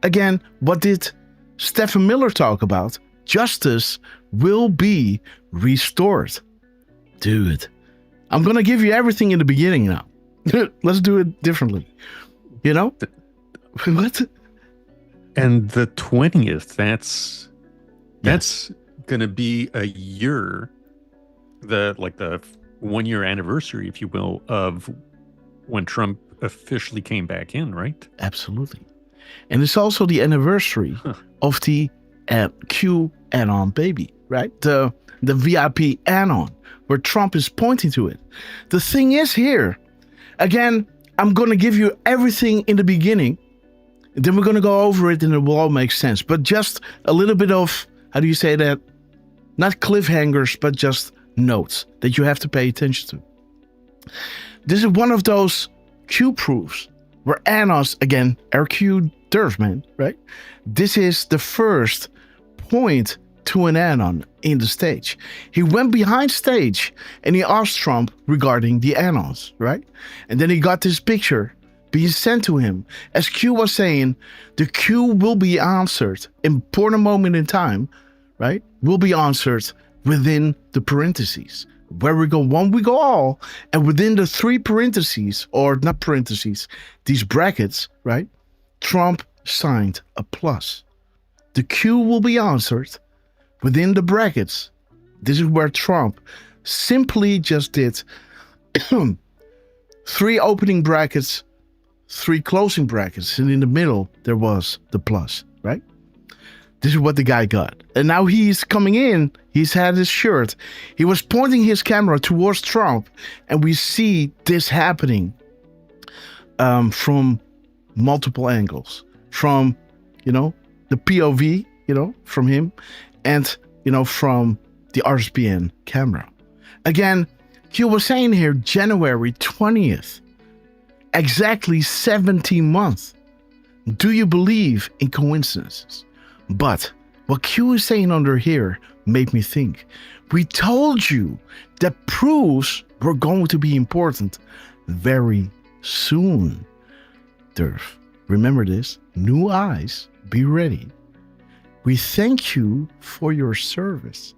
Again, what did Stephen Miller talk about? Justice will be restored. Dude, I'm going to give you everything in the beginning now. Let's do it differently. What?
And the 20th, that's going to be a year, the 1 year anniversary, if you will, of when Trump officially came back in, right?
Absolutely. And it's also the anniversary of the Q Anon baby, right? The VIP Anon, where Trump is pointing to it. The thing is here, again, I'm going to give you everything in the beginning. Then we're going to go over it and it will all make sense. But just a little bit of, how do you say that? Not cliffhangers, but just notes that you have to pay attention to. This is one of those Q proofs where Anos, again, RQ Derf, man, right? This is the first point to an Anon in the stage. He went behind stage and he asked Trump regarding the Anons, right? And then he got this picture being sent to him. As Q was saying, the Q will be answered, important moment in time, right? Will be answered within the parentheses. Where we go one, we go all. And within the 3 parentheses, or not parentheses, these brackets, right? Trump signed a plus. The Q will be answered within the brackets. This is where Trump simply just did 3 opening brackets, 3 closing brackets, and in the middle there was the plus, right? This is what the guy got. And now he's coming in, he's had his shirt, he was pointing his camera towards Trump, and we see this happening from multiple angles, from, the POV, from him, and, from the RSPN camera. Again, Q was saying here, January 20th, exactly 17 months. Do you believe in coincidences? But what Q is saying under here made me think. We told you that proofs were going to be important very soon. Derf, remember this. New eyes, be ready.
We thank you for your service.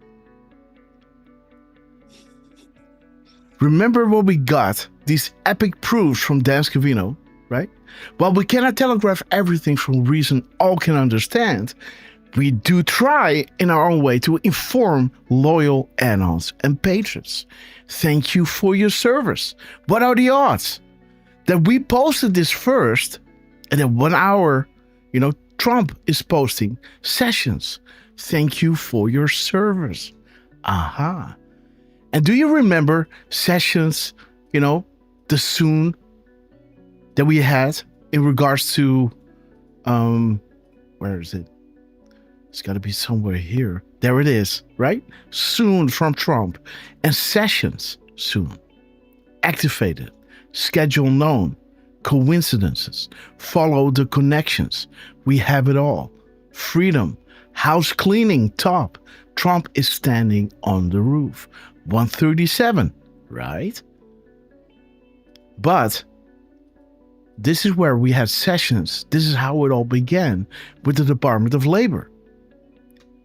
Remember what we got, these epic proofs from Dan Scavino, right? While we cannot telegraph everything from reason all can understand, we do try in our own way to inform loyal annals and patrons. Thank you for your service. What are the odds that we posted this first and then 1 hour, Trump is posting Sessions? Thank you for your service. Aha. And do you remember Sessions, the soon that we had in regards to, where is it? It's got to be somewhere here. There it is, right? Soon from Trump. And Sessions, soon. Activated. Schedule known. Coincidences. Follow the connections. We have it all. Freedom. House cleaning top. Trump is standing on the roof. 137, right? But this is where we had Sessions. This is how it all began with the Department of Labor.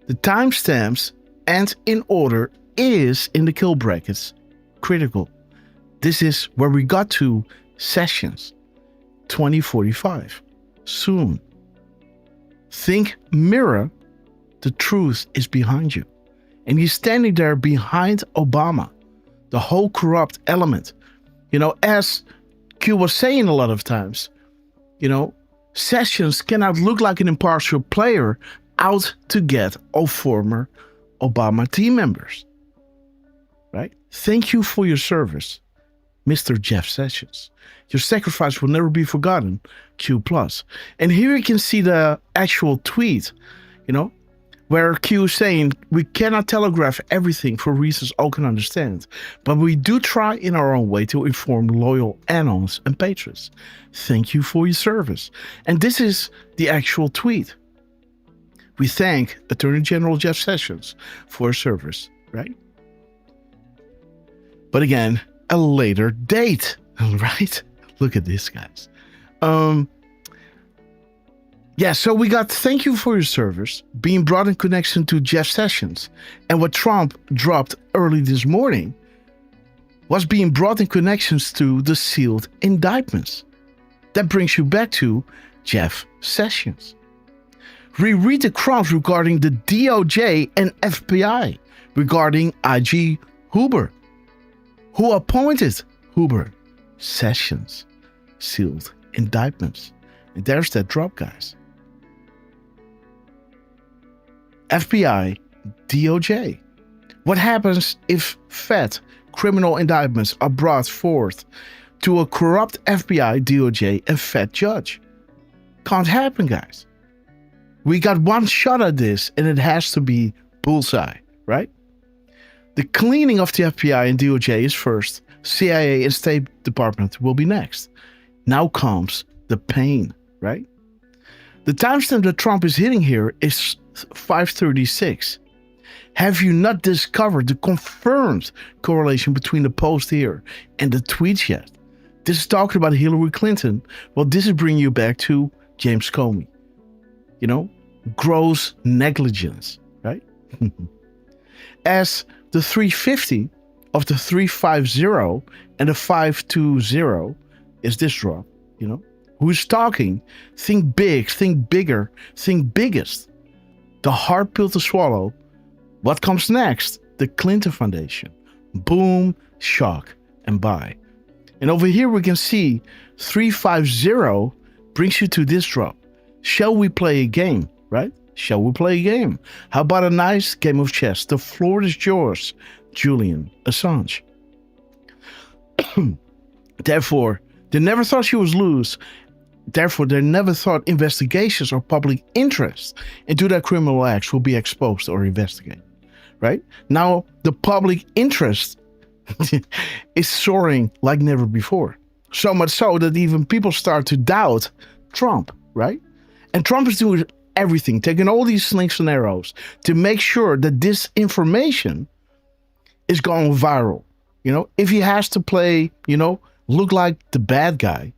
The timestamps and in order is in the kill brackets critical. This is where we got to Sessions 2045. Soon. Think mirror. The truth is behind you. And he's standing there behind Obama. The whole corrupt element. As Q was saying a lot of times, Sessions cannot look like an impartial player out to get all former Obama team members. Right? Thank you for your service, Mr. Jeff Sessions. Your sacrifice will never be forgotten, Q+. And here you can see the actual tweet, where Q is saying, we cannot telegraph everything for reasons all can understand, but we do try in our own way to inform loyal annals and patrons. Thank you for your service. And this is the actual tweet. We thank Attorney General Jeff Sessions for his service, right? But again, a later date, right? Look at this, guys. So we got thank you for your service being brought in connection to Jeff Sessions. And what Trump dropped early this morning was being brought in connections to the sealed indictments. That brings you back to Jeff Sessions. Reread the crimes regarding the DOJ and FBI regarding IG Huber. Who appointed Huber? Sessions. Sealed indictments. And there's that drop, guys. FBI, DOJ. What happens if Fed criminal indictments are brought forth to a corrupt FBI, DOJ, and Fed judge? Can't happen, guys. We got one shot at this, and it has to be bullseye, right? The cleaning of the FBI and DOJ is first. CIA and State Department will be next. Now comes the pain, right? The timestamp that Trump is hitting here is 5:36. Have you not discovered the confirmed correlation between the post here and the tweets yet? This is talking about Hillary Clinton. Well, this is bringing you back to James Comey. Gross negligence, right? As the 350 of the 350 and the 520 is this drop, Who's talking? Think big, think bigger, think biggest. The hard pill to swallow. What comes next? The Clinton Foundation. Boom, shock, and buy. And over here we can see 350 brings you to this drop. Shall we play a game, right? Shall we play a game? How about a nice game of chess? The floor is yours, Julian Assange. Therefore, they never thought she was loose. Therefore, they never thought investigations or public interest into their criminal acts will be exposed or investigated. Right? Now, the public interest is soaring like never before. So much so that even people start to doubt Trump, right? And Trump is doing everything, taking all these slings and arrows to make sure that this information is going viral. If he has to play, look like the bad guy,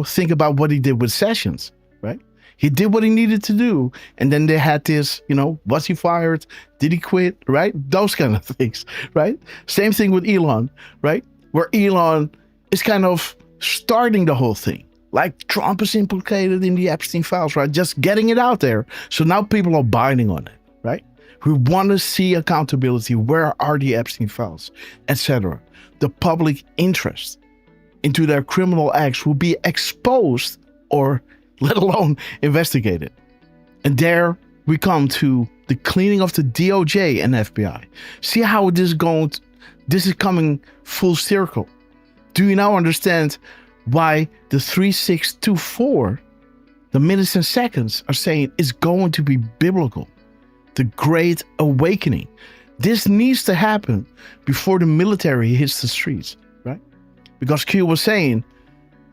think about what he did with Sessions, right?
He did what he needed to do. And then they had this, was he fired? Did he quit? Right? Those kind of things, right? Same thing with Elon, right? Where Elon is kind of starting the whole thing. Like Trump is implicated in the Epstein files, right? Just getting it out there. So now people are biting on it, right? We want to see accountability. Where are the Epstein files, etc.? The public interest into their criminal acts will be exposed or let alone investigated. And there we come to the cleaning of the DOJ and FBI. See how this is coming full circle. Do you now understand why the 3624, the minutes and seconds, are saying it's going to be biblical? The Great Awakening. This needs to happen before the military hits the streets, right? Because Q was saying,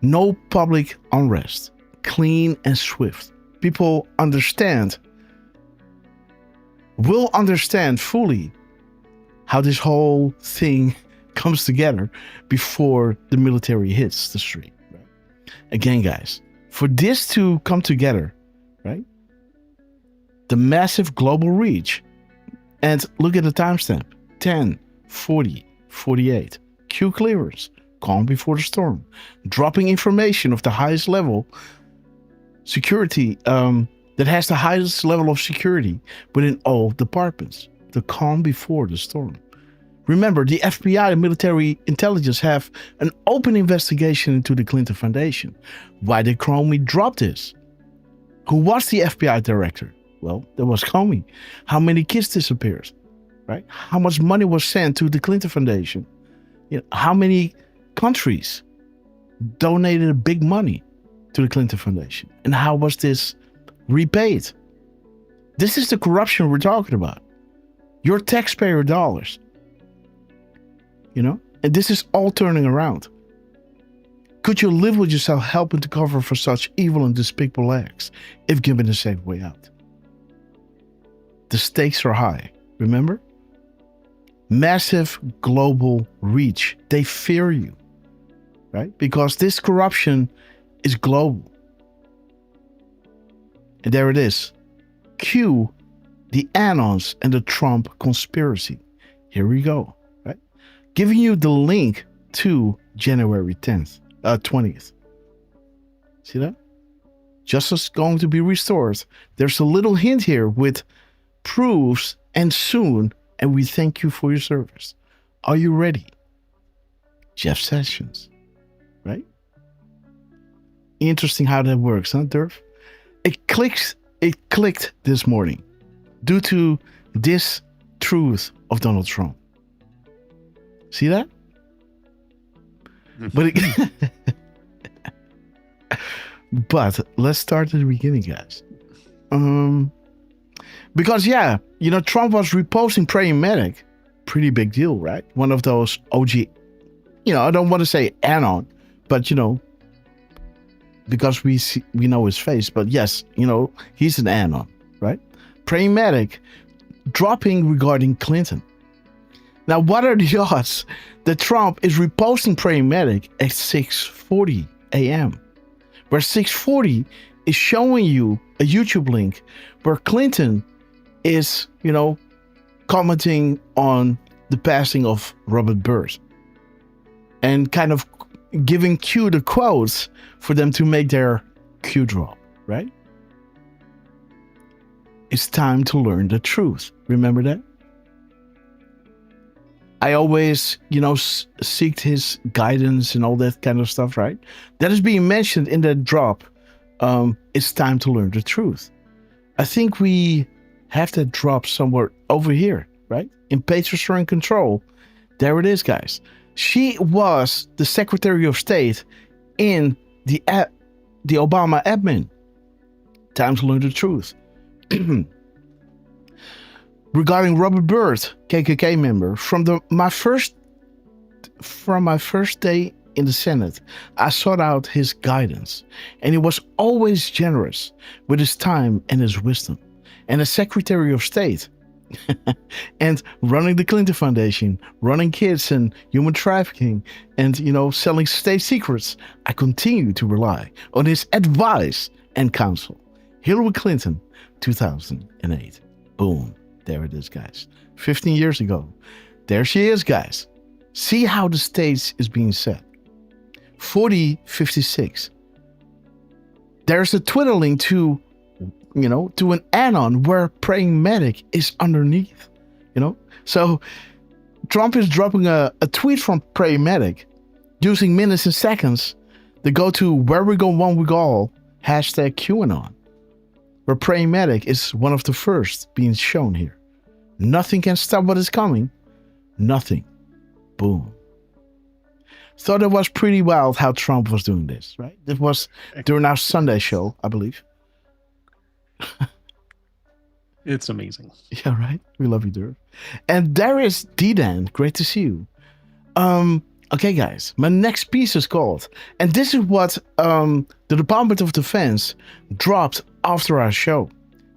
no public unrest, clean and swift. People will understand fully how this whole thing comes together before the military hits the street. Right? Again, guys, for this to come together, right? The massive global reach, and look at the timestamp, 10:40:48. Q clearance, calm before the storm, dropping information of the highest level security, that has the highest level of security within all departments. The calm before the storm. Remember, the FBI and military intelligence have an open investigation into the Clinton Foundation. Why did Comey drop this? Who was the FBI director? Well, there was Comey. How many kids disappeared? Right? How much money was sent to the Clinton Foundation? How many countries donated big money to the Clinton Foundation? And how was this repaid? This is the corruption we're talking about. Your taxpayer dollars. And this is all turning around. Could you live with yourself helping to cover for such evil and despicable acts if given a safe way out? The stakes are high, remember? Massive global reach. They fear you, right? Because this corruption is global. And there it is. Cue the Anons and the Trump conspiracy. Here we go, right? Giving you the link to January 20th. See that? Justice going to be restored. There's a little hint here with proofs and soon, and we thank you for your service. Are you ready? Jeff Sessions, right? Interesting how that works, huh, Derf? It clicked this morning due to this truth of Donald Trump. See that? But let's start at the beginning, guys. Because Trump was reposting Praying Medic. Pretty big deal, right? One of those OG, I don't want to say Anon, but because we know his face, but yes, he's an Anon, right? Praying Medic dropping regarding Clinton. Now, what are the odds that Trump is reposting Praying Medic at 6:40 a.m.? Where 6:40 is showing you a YouTube link where Clinton is, commenting on the passing of Robert Byrd and kind of giving Q the quotes for them to make their Q drop, right? It's time to learn the truth. Remember that? I always, seeked his guidance and all that kind of stuff, right? That is being mentioned in that drop. It's time to learn the truth. I think we have that drop somewhere over here, right? In Page Restoring Control. There it is, guys. She was the Secretary of State in the Obama admin. Time to learn the truth. Regarding Robert Byrd, KKK member, from my first day in the Senate, I sought out his guidance, and he was always generous with his time and his wisdom. And as Secretary of State, and running the Clinton Foundation, running kids and human trafficking, and selling state secrets, I continue to rely on his advice and counsel. Hillary Clinton, 2008. Boom. There it is, guys. 15 years ago. There she is, guys. See how the stage is being set. 4056. There's a Twitter link to an add-on where Praying Medic is underneath. So Trump is dropping a tweet from Praying Medic using minutes and seconds to go to where we go one we go all, #QAnon, where Praying Medic is one of the first being shown here. Nothing can stop what is coming. Nothing. Boom. Thought it was pretty wild how Trump was doing this, right? It was during our Sunday show, I believe.
It's amazing.
Yeah, right? We love you, Derf. And there is D-Dan. Great to see you. Okay, guys. My next piece is called, and this is what the Department of Defense dropped after our show.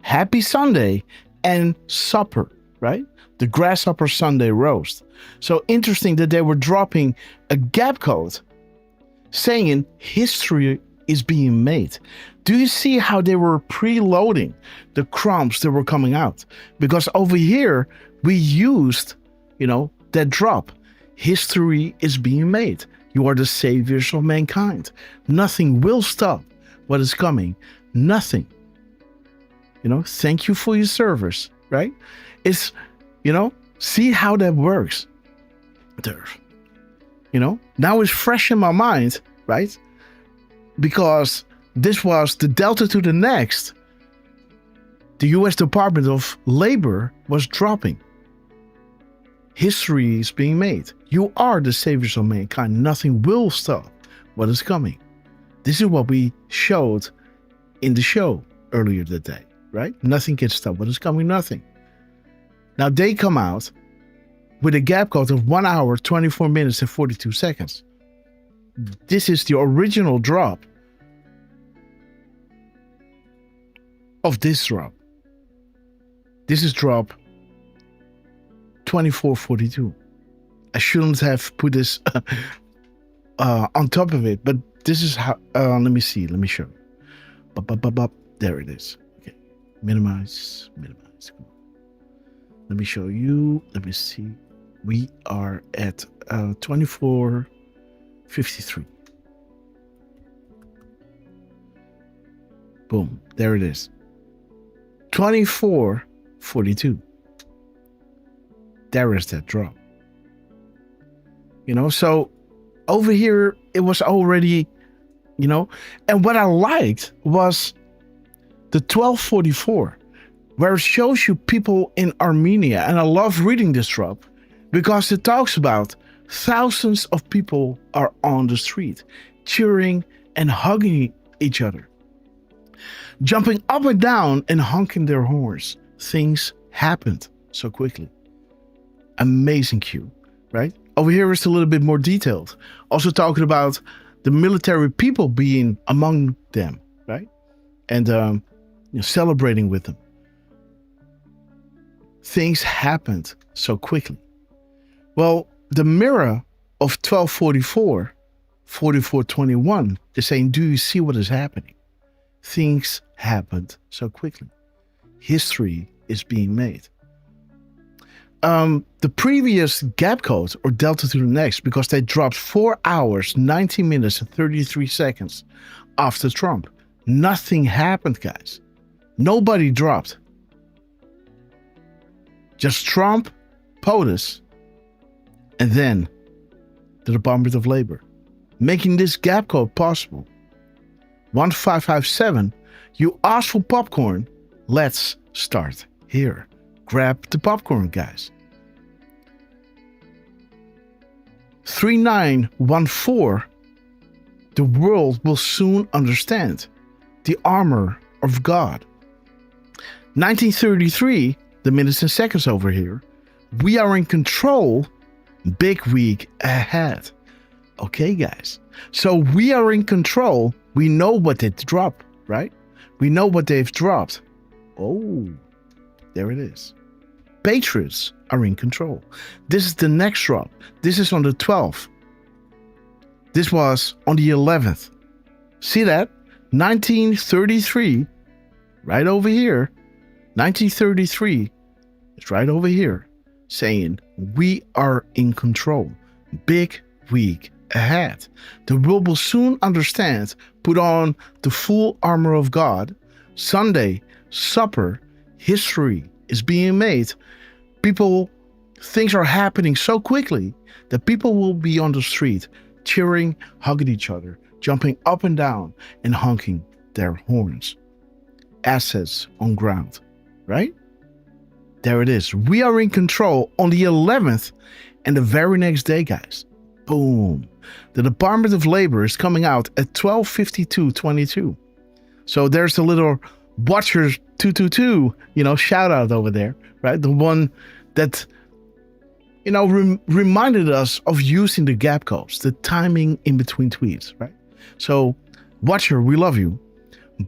Happy Sunday and supper, right? The Grasshopper Sunday roast. So interesting that they were dropping a gap code saying history is being made. Do you see how they were preloading the crumbs that were coming out? Because over here, we used, that drop. History is being made. You are the saviors of mankind. Nothing will stop what is coming. Nothing. Thank you for your service, right? It's, see how that works. Derf. Now it's fresh in my mind, right? Because this was the delta to the next. The U.S. Department of Labor was dropping. History is being made. You are the saviors of mankind. Nothing will stop what is coming. This is what we showed in the show earlier that day, right? Nothing can stop what is coming. Nothing. Now they come out with a gap code of 1 hour, 24 minutes, and 42 seconds. This is the original drop of this drop. This is drop 2442. I shouldn't have put this on top of it, but this is how. Let me see. Let me show you. There it is. Okay. Minimize. Come on. Let me show you. Let me see. We are at 2453. Boom. There it is. 2442. There is that drop. So over here it was already, and what I liked was the 1244, where it shows you people in Armenia. And I love reading this drop because it talks about thousands of people are on the street cheering and hugging each other, jumping up and down and honking their horns. Things happened so quickly. Amazing cue, right? Over here is a little bit more detailed. Also talking about the military people being among them, right? And celebrating with them. Things happened so quickly. Well, the mirror of 1244, 4421 is saying, do you see what is happening? Things happened so quickly. History is being made. The previous gap code or delta to the next, because they dropped 4 hours, 90 minutes and 33 seconds after Trump. Nothing happened, guys. Nobody dropped. Just Trump, POTUS, and then the Department of Labor, making this gap code possible. 1557, you asked for popcorn. Let's start here. Grab the popcorn, guys. 3914, the world will soon understand the armor of God. 1933, the minutes and seconds over here. We are in control. Big week ahead. Okay, guys. So we are in control. We know what they dropped, right? We know what they've dropped. Oh, there it is. Patriots are in control. This is the next drop. This is on the 12th. This was on the 11th. See that? 1933. right over here, 1933, is right over here, saying, we are in control. Big week ahead. The world will soon understand. Put on the full armor of God. Sunday, supper, history is being made. Things are happening so quickly that people will be on the street cheering, hugging each other, jumping up and down and honking their horns. Assets on ground, right? There it is. We are in control on the 11th, and the very next day, guys, boom, the Department of Labor is coming out at 12:52:22. So there's a little Watchers 222, shout out over there, right? The one that, reminded us of using the gap codes, the timing in between tweets, right? So, Watcher, we love you,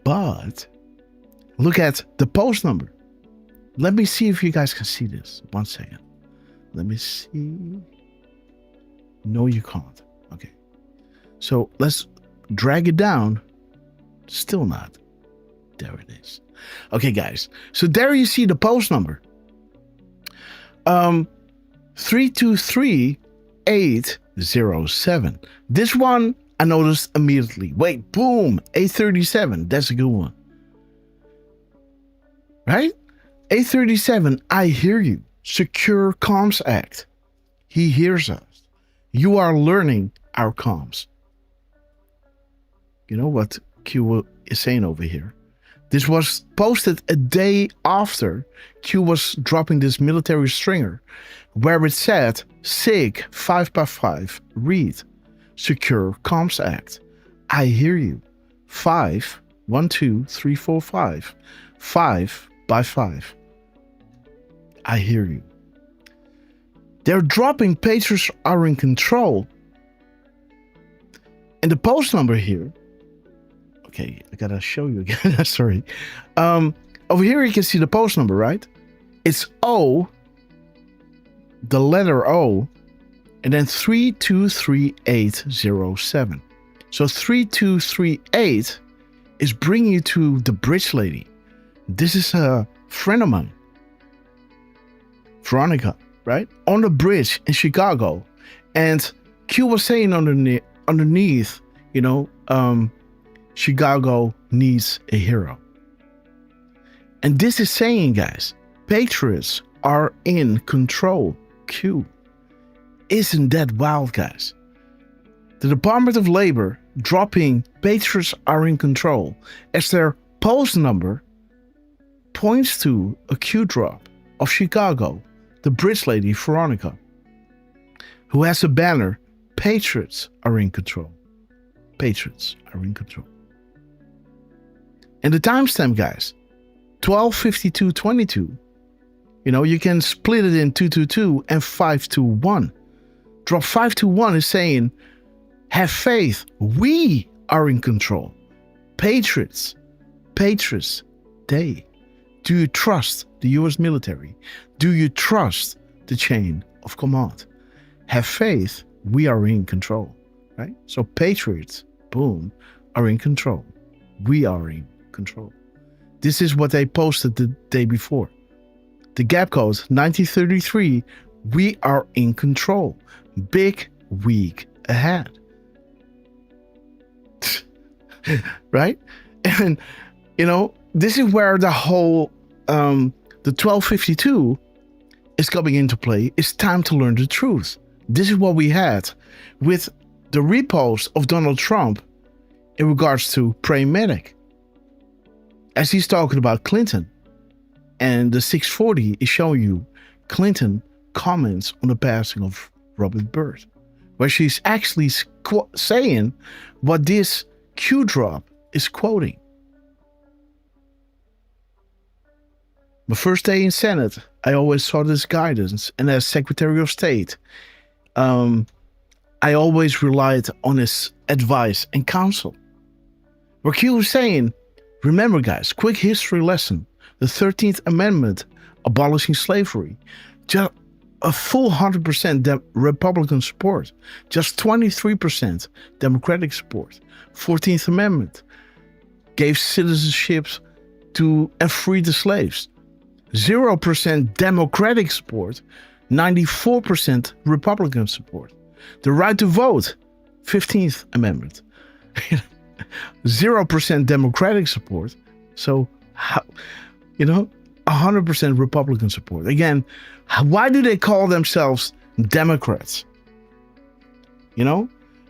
but look at the post number. Let me see if you guys can see this. 1 second. Let me see. No, you can't. Okay. So let's drag it down. Still not. There it is. Okay, guys. So there you see the post number. 323807. This one I noticed immediately. Wait, boom. 837. That's a good one. Right? 837, I hear you. Secure Comms Act. He hears us. You are learning our comms. You know what Q is saying over here? This was posted a day after Q was dropping this military stringer where it said SIG 5x5 read Secure Comms Act. I hear you. 5, 1, 2, 3, 4, 5. 5 by 5. I hear you. They're dropping Patriots are in control. And the post number here. Okay, I gotta show you again. Sorry. Over here you can see the post number, right? It's O, the letter O, and then 323807. So 3238 is bringing you to the bridge lady. This is a friend of mine, Veronica, right? On the bridge in Chicago. And Q was saying underneath, Chicago needs a hero. And this is saying, guys, Patriots are in control. Q. Isn't that wild, guys? The Department of Labor dropping Patriots are in control as their post number points to a Q drop of Chicago, the bridge lady Veronica, who has a banner, Patriots are in control. Patriots are in control. And the timestamp, guys, 12:52:22. You can split it in 222 and 521. Drop 521 is saying, have faith. We are in control. Patriots Day. Do you trust the U.S. military? Do you trust the chain of command? Have faith. We are in control, right? So Patriots, boom, are in control. We are in control. This is what they posted the day before. The gap code 1933. We are in control. Big week ahead. Right? And this is where the whole the 1252 is coming into play. It's time to learn the truth. This is what we had with the repost of Donald Trump in regards to Praying Medic. As he's talking about Clinton, and the 640 is showing you Clinton comments on the passing of Robert Byrd, where she's actually saying what this Q drop is quoting. My first day in Senate, I always saw this guidance, and as Secretary of State, I always relied on his advice and counsel. Where Q was saying, remember guys, quick history lesson, the 13th Amendment abolishing slavery, just a full 100% Republican support, just 23% Democratic support. 14th Amendment gave citizenships to and free the slaves. 0% Democratic support, 94% Republican support. The right to vote, 15th Amendment. 0% Democratic support. So, 100% Republican support. Again, why do they call themselves Democrats?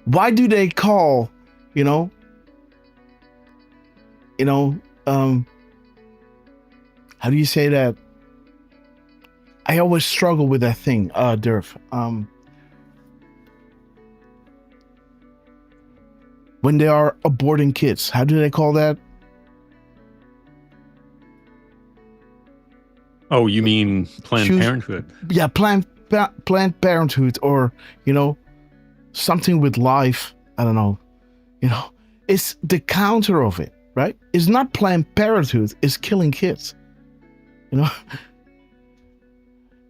Why do they call, how do you say that? I always struggle with that thing, Derf. When they are aborting kids, how do they call that?
Oh, you mean Planned Parenthood?
Yeah, Planned Parenthood, or something with life. I don't know. It's the counter of it, right? It's not Planned Parenthood. It's killing kids.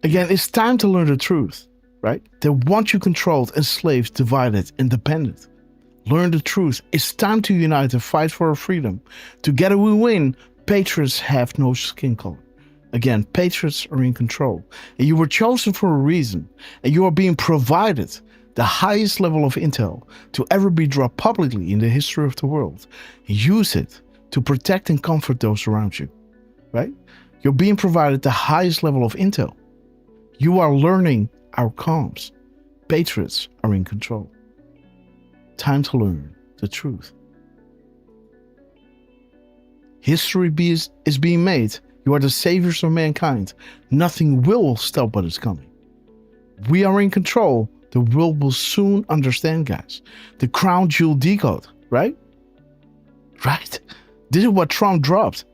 Again, it's time to learn the truth, right? They want you controlled, enslaved, divided, independent. Learn the truth. It's time to unite and fight for our freedom. Together we win. Patriots have no skin color. Again, patriots are in control. And you were chosen for a reason. And you are being provided the highest level of intel to ever be dropped publicly in the history of the world. Use it to protect and comfort those around you, right? You're being provided the highest level of intel. You are learning our comms. Patriots are in control. Time to learn the truth. History is being made. You are the saviors of mankind. Nothing will stop what is coming. We are in control. The world will soon understand, guys. The crown jewel decode, right? Right? This is what Trump dropped.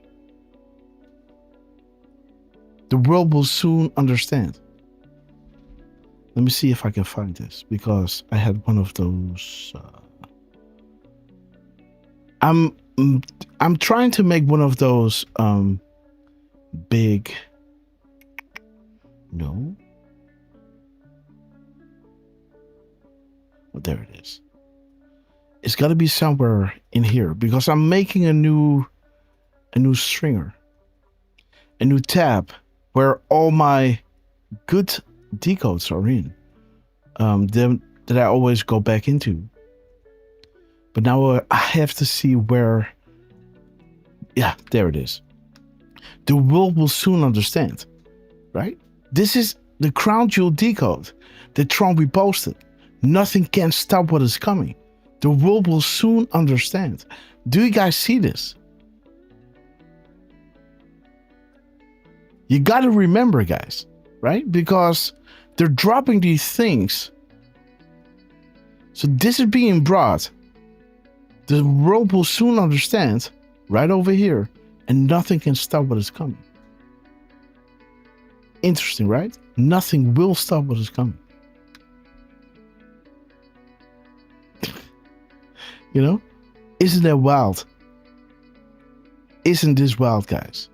The world will soon understand. Let me see if I can find this, because I had one of those. I'm trying to make one of those big. No. Oh, there it is. It's got to be somewhere in here, because I'm making a new stringer, a new tab where all my good decodes are in, that I always go back into. But now I have to see where. Yeah, there it is. The world will soon understand, right? This is the crown jewel decode that Trump reposted. Nothing can stop what is coming. The world will soon understand. Do you guys see this? You got to remember, guys, right? Because they're dropping these things. So this is being brought. The world will soon understand, right over here, and nothing can stop what is coming. Interesting, right? Nothing will stop what is coming. Isn't that wild? Isn't this wild, guys?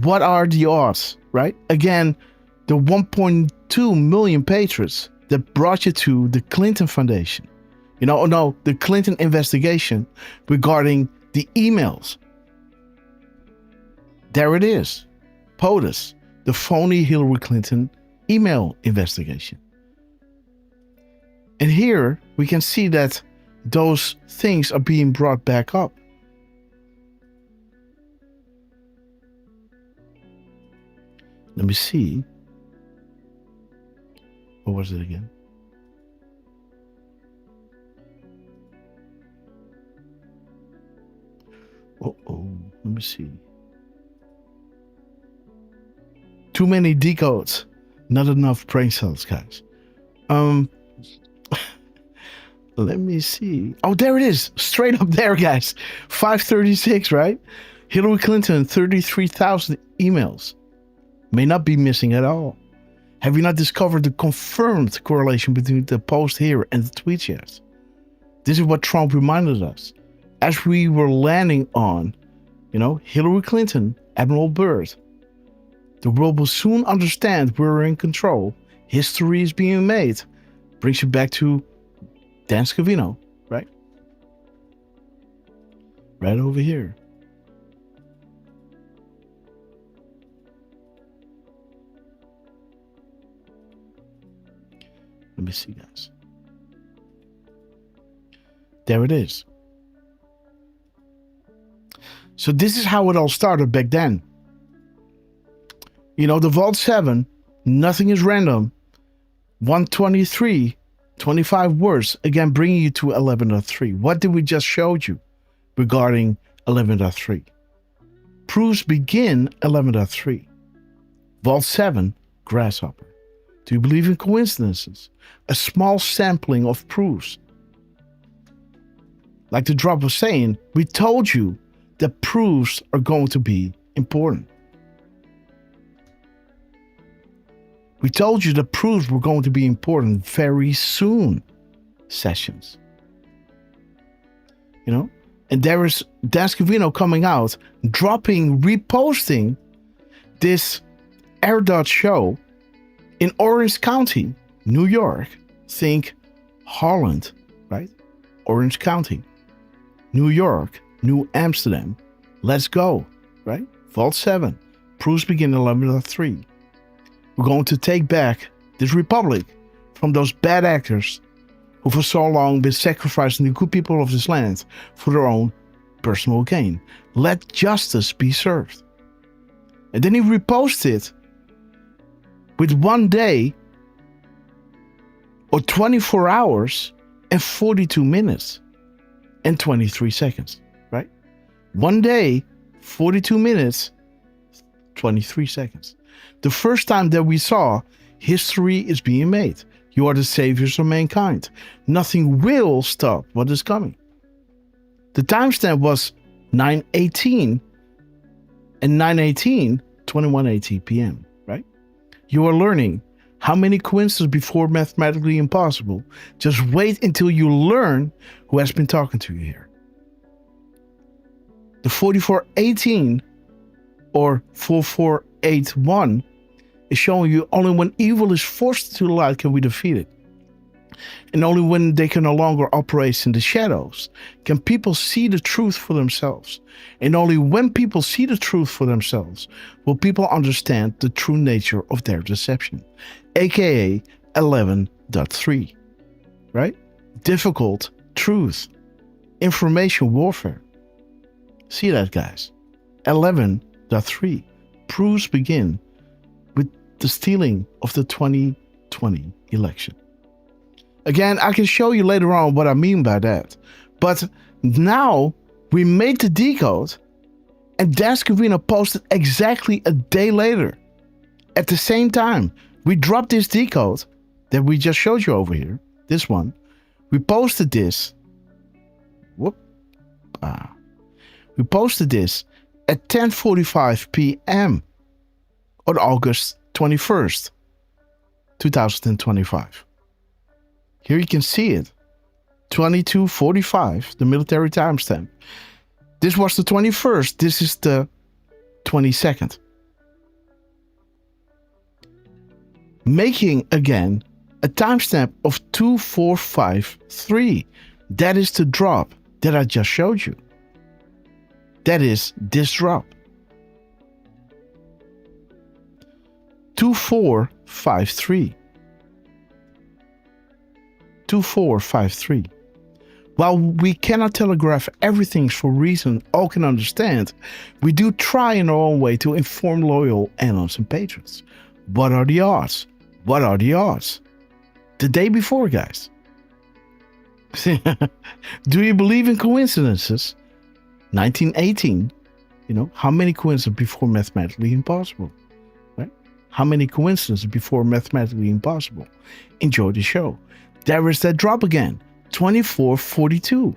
What are the odds, right? Again, the 1.2 million patriots that brought you to the Clinton Foundation. The Clinton investigation regarding the emails. There it is. POTUS, the phony Hillary Clinton email investigation. And here we can see that those things are being brought back up. Let me see. What was it again? Let me see. Too many decodes. Not enough brain cells, guys. Let me see. Oh, there it is. Straight up there, guys. 536, right? Hillary Clinton, 33,000 emails. May not be missing at all. Have you not discovered the confirmed correlation between the post here and the tweets yet? This is what Trump reminded us. As we were landing on, Hillary Clinton, Admiral Byrd. The world will soon understand we're in control. History is being made. Brings you back to Dan Scavino, right? Right over here. Let me see, guys. There it is. So this is how it all started back then. You know, the Vault 7, nothing is random. 123, 25 words, again bringing you to 11.3. What did we just show you regarding 11.3? Proofs begin 11.3. Vault 7, Grasshopper. Do you believe in coincidences? A small sampling of proofs. Like the drop was saying, we told you that proofs are going to be important. We told you the proofs were going to be important very soon. Sessions. You know? And there is Dan Scavino coming out, reposting this Air Dot show in Orange County, New York. Think Holland, right? Orange County, New York, New Amsterdam. Let's go, right? Vault 7. Proofs begin 11.3. We're going to take back this republic from those bad actors who for so long been sacrificing the good people of this land for their own personal gain. Let justice be served. And then he reposted with 1 day or 24 hours and 42 minutes and 23 seconds, right? 1 day, 42 minutes, 23 seconds. The first time that we saw history is being made. You are the saviors of mankind. Nothing will stop what is coming. The timestamp was 9:18 and 9:18, 21:18 p.m., right? You are learning how many coincidences before mathematically impossible. Just wait until you learn who has been talking to you here. The 4418 or 4481 is showing you only when evil is forced to the light can we defeat it. And only when they can no longer operate in the shadows can people see the truth for themselves. And only when people see the truth for themselves will people understand the true nature of their deception, aka 11.3, right? Difficult truth, information warfare. See that, guys? 11.3. Proofs begin with the stealing of the 2020 election. Again, I can show you later on what I mean by that. But now we made the decode and Dan Scavino posted exactly a day later. At the same time, we dropped this decode that we just showed you over here. This one. We posted this. We posted this at 10:45 p.m. on August 21st, 2025. Here you can see it. 22:45, the military timestamp. This was the 21st. This is the 22nd. Making again a timestamp of 2453. That is the drop that I just showed you. That is this drop. 2453. 2453. While we cannot telegraph everything for reason all can understand, we do try in our own way to inform loyal analysts and patrons. What are the odds? What are the odds? The day before, guys. Do you believe in coincidences? 1918, you know, how many coincidences before mathematically impossible? Right? How many coincidences before mathematically impossible? Enjoy the show. There is that drop again, 2442.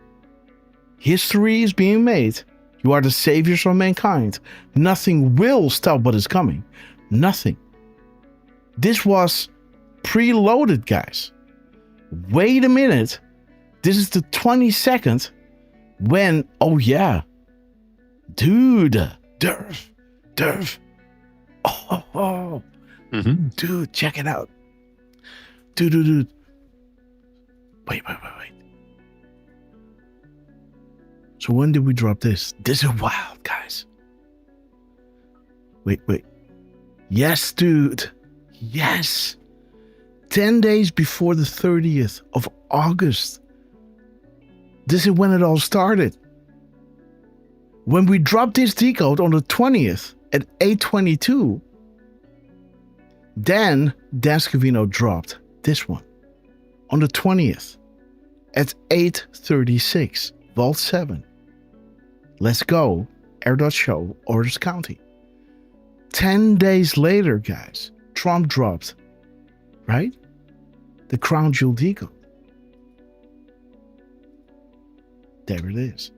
History is being made. You are the saviors of mankind. Nothing will stop what is coming. Nothing. This was preloaded, guys. Wait a minute. This is the 22nd when, oh yeah, dude, Derf. Oh. Dude, check it out. Dude. Wait. So when did we drop this? This is wild, guys. Wait. Yes, dude. Yes. 10 days before the 30th of August. This is when it all started. When we dropped this decode on the 20th at 8:22, then Dan Scavino dropped this one on the 20th at 8:36, Vault 7. Let's go, Air.show, Orange County. 10 days later, guys, Trump dropped, right? The Crown Jewel decode. There it is.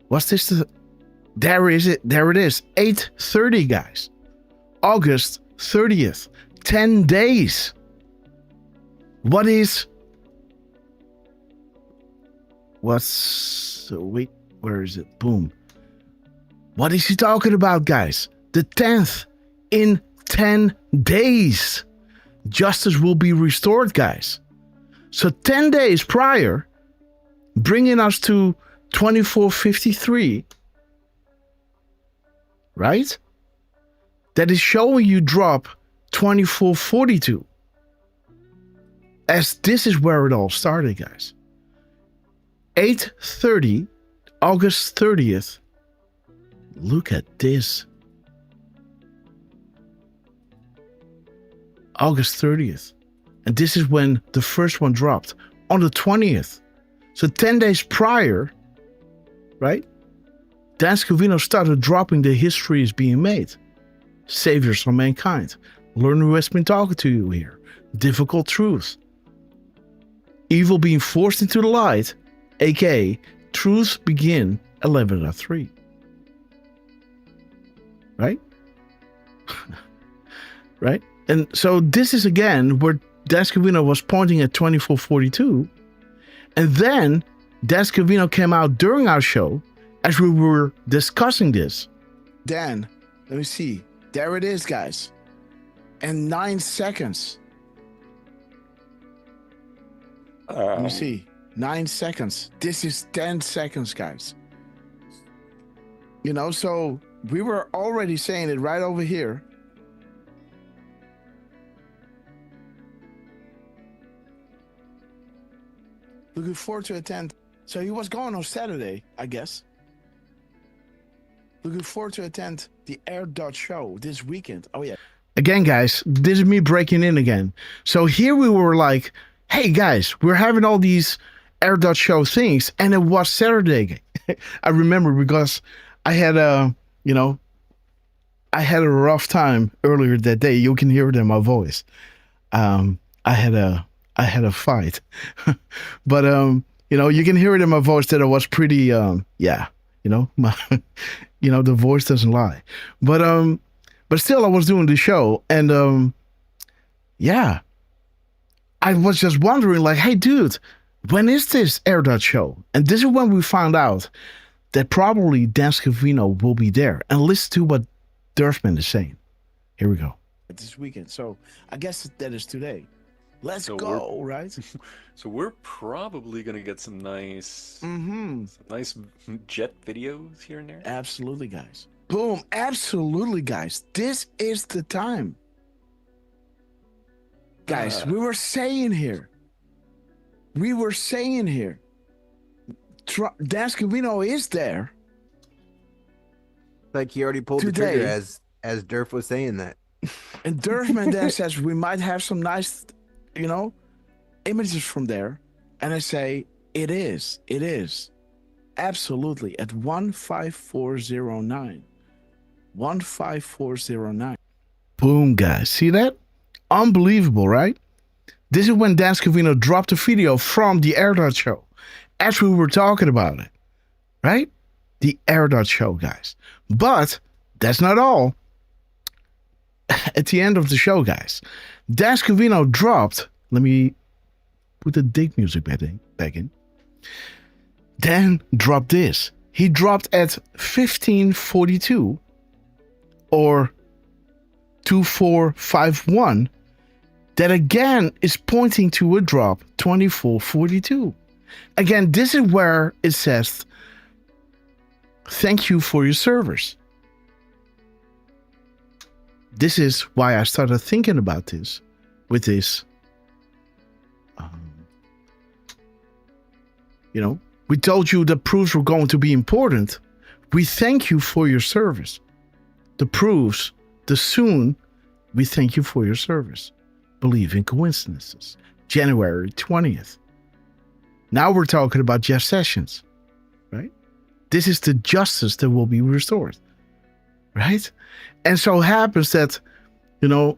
What's this? There is it. There it is. 8:30, guys. August 30th. 10 days. Wait, where is it? Boom. What is he talking about, guys? The 10th in 10 days. Justice will be restored, guys. So 10 days prior, bringing us to 2453, right? That is showing you drop 2442. As this is where it all started, guys. 8:30, August 30th. Look at this. August 30th. And this is when the first one dropped on the 20th. So 10 days prior, right? Dan Scavino started dropping the history is being made. Saviors for mankind. Learn who has been talking to you here. Difficult truth. Evil being forced into the light, aka truths begin 11.3. Right? Right? And so this is again where Dan Scavino was pointing at 2442. And then Dan Scavino came out during our show as we were discussing this. Dan, let me see. There it is, guys. And 9 seconds. Let me see. 9 seconds. This is 10 seconds, guys. You know, so we were already saying it right over here. Looking forward to attend. So he was going on Saturday, I guess. Looking forward to attend the Air.show this weekend. Oh, yeah. Again, guys, this is me breaking in again. So here we were like, hey, guys, we're having all these Air.show things. And it was Saturday. I remember because I had a rough time earlier that day. You can hear it in my voice. I had a fight, but you can hear it in my voice that I was pretty the voice doesn't lie, but still I was doing the show, and I was just wondering, like, hey dude, when is this Air.show? And this is when we found out that probably Dan Scavino will be there. And listen to what Derfman is saying. Here we go. This weekend, so I guess that is today. Let's go, right?
So we're probably gonna get some nice jet videos here and there.
Absolutely, guys. Boom. Absolutely, guys. This is the time. Guys, we were saying here. Dan Scavino is there.
Like he already pulled
today.
The trigger as Derf was saying that.
And Derfman then says we might have some nice, images from there. And I say, it is. Absolutely. At 15409. 15409. Boom, guys. See that? Unbelievable, right? This is when Dan Scavino dropped a video from the Air.show as we were talking about it, right? The Air.show, guys. But that's not all. At the end of the show, guys, Dan Scavino dropped, let me put the dig music back in. Dan dropped this. He dropped at 1542 or 2451. That again is pointing to a drop 2442. Again, this is where it says, thank you for your service. This is why I started thinking about this
with this. We told you the proofs were going to be important. We thank you for your service. The proofs, the soon, we thank you for your service. Believe in coincidences. January 20th. Now we're talking about Jeff Sessions, right? This is the justice that will be restored, right? And so it happens that, the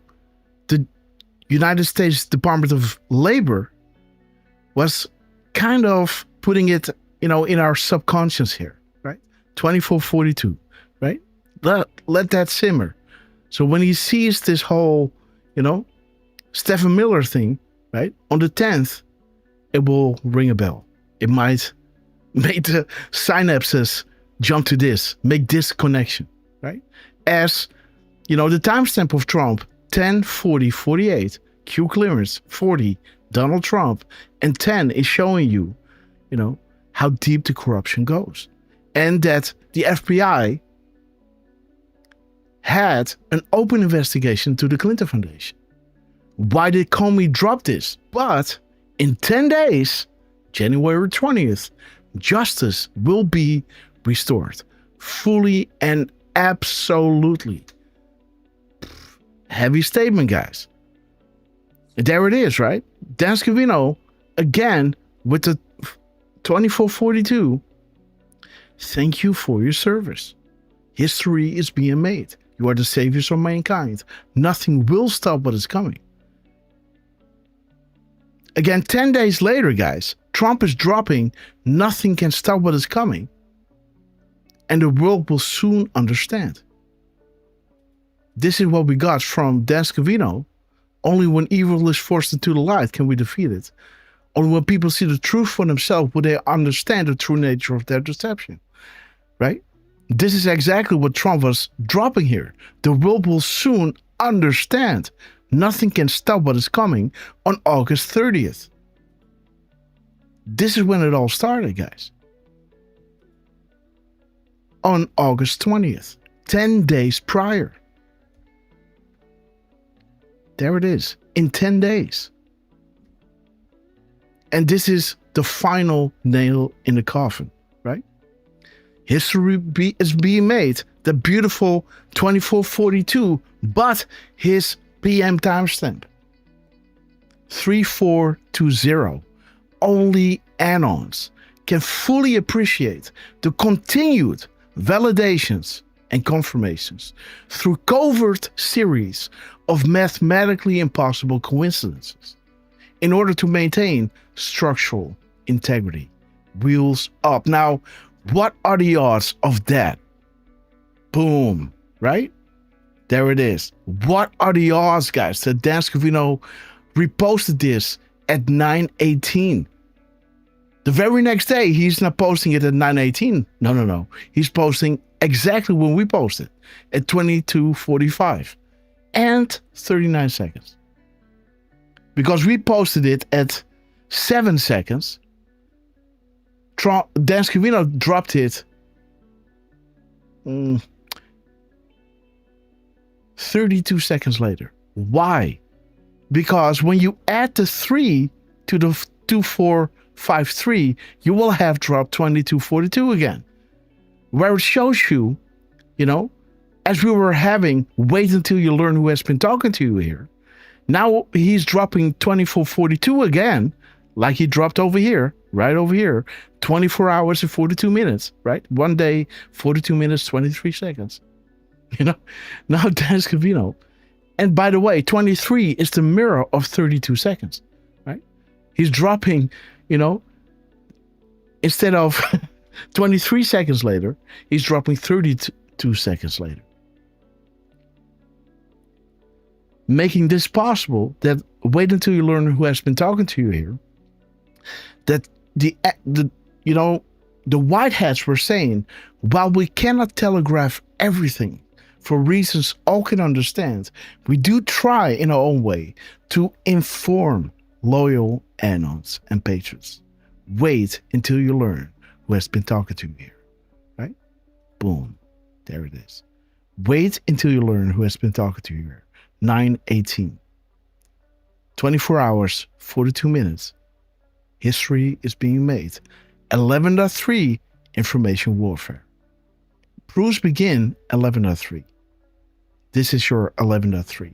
United States Department of Labor was kind of putting it, in our subconscious here, right? 2442, right? Let that simmer. So when he sees this whole, Stephen Miller thing, right? On the 10th, it will ring a bell. It might make the synapses jump to this, make this connection, right? As, the timestamp of Trump, 10/40/48, Q clearance, 40, Donald Trump, and 10 is showing you, how deep the corruption goes. And that the FBI had an open investigation to the Clinton Foundation. Why did Comey drop this? But in 10 days, January 20th, justice will be restored. Fully and absolutely. Heavy statement, guys. There it is, right? Dan Scavino, again, with the 2442. Thank you for your service. History is being made. You are the saviors of mankind. Nothing will stop what is coming. Again, 10 days later, guys, Trump is dropping. Nothing can stop what is coming. And the world will soon understand. This is what we got from Dan Scavino. Only when evil is forced into the light can we defeat it. Only when people see the truth for themselves will they understand the true nature of their deception. Right? This is exactly what Trump was dropping here. The world will soon understand. Nothing can stop what is coming on August 30th. This is when it all started, guys. On August 20th, 10 days prior. There it is, in 10 days. And this is the final nail in the coffin, right? History is being made, the beautiful 2442, but his PM timestamp, 3420. Only anons can fully appreciate the continued validations and confirmations through covert series of mathematically impossible coincidences in order to maintain structural integrity. Wheels up. Now, what are the odds of that? Boom, right? There it is. What are the odds, guys, that Dan Scavino reposted this at 9:18? The very next day, he's not posting it at 9:18. No. He's posting exactly when we posted, at 22:45 and 39 seconds. Because we posted it at 7 seconds, Dan Scavino dropped it 32 seconds later. Why? Because when you add the 3 to the 2453, you will have dropped 2242 again. Where it shows you, as we were having, wait until you learn who has been talking to you here. Now he's dropping 2442 again, like he dropped over here, right over here, 24 hours and 42 minutes, right? 1 day, 42 minutes, 23 seconds. Now Dan Scavino. And by the way, 23 is the mirror of 32 seconds, right? He's dropping, instead of 23 seconds later, he's dropping 32 seconds later. Making this possible, that wait until you learn who has been talking to you here, that the white hats were saying, while we cannot telegraph everything for reasons all can understand, we do try in our own way to inform loyal anons and patrons. Wait until you learn who has been talking to you here, right? Boom, there it is. Wait until you learn who has been talking to you here. 9:18.
24 hours, 42 minutes. History is being made. 11.3 information warfare. Proofs begin 11.3. This is your 11.3.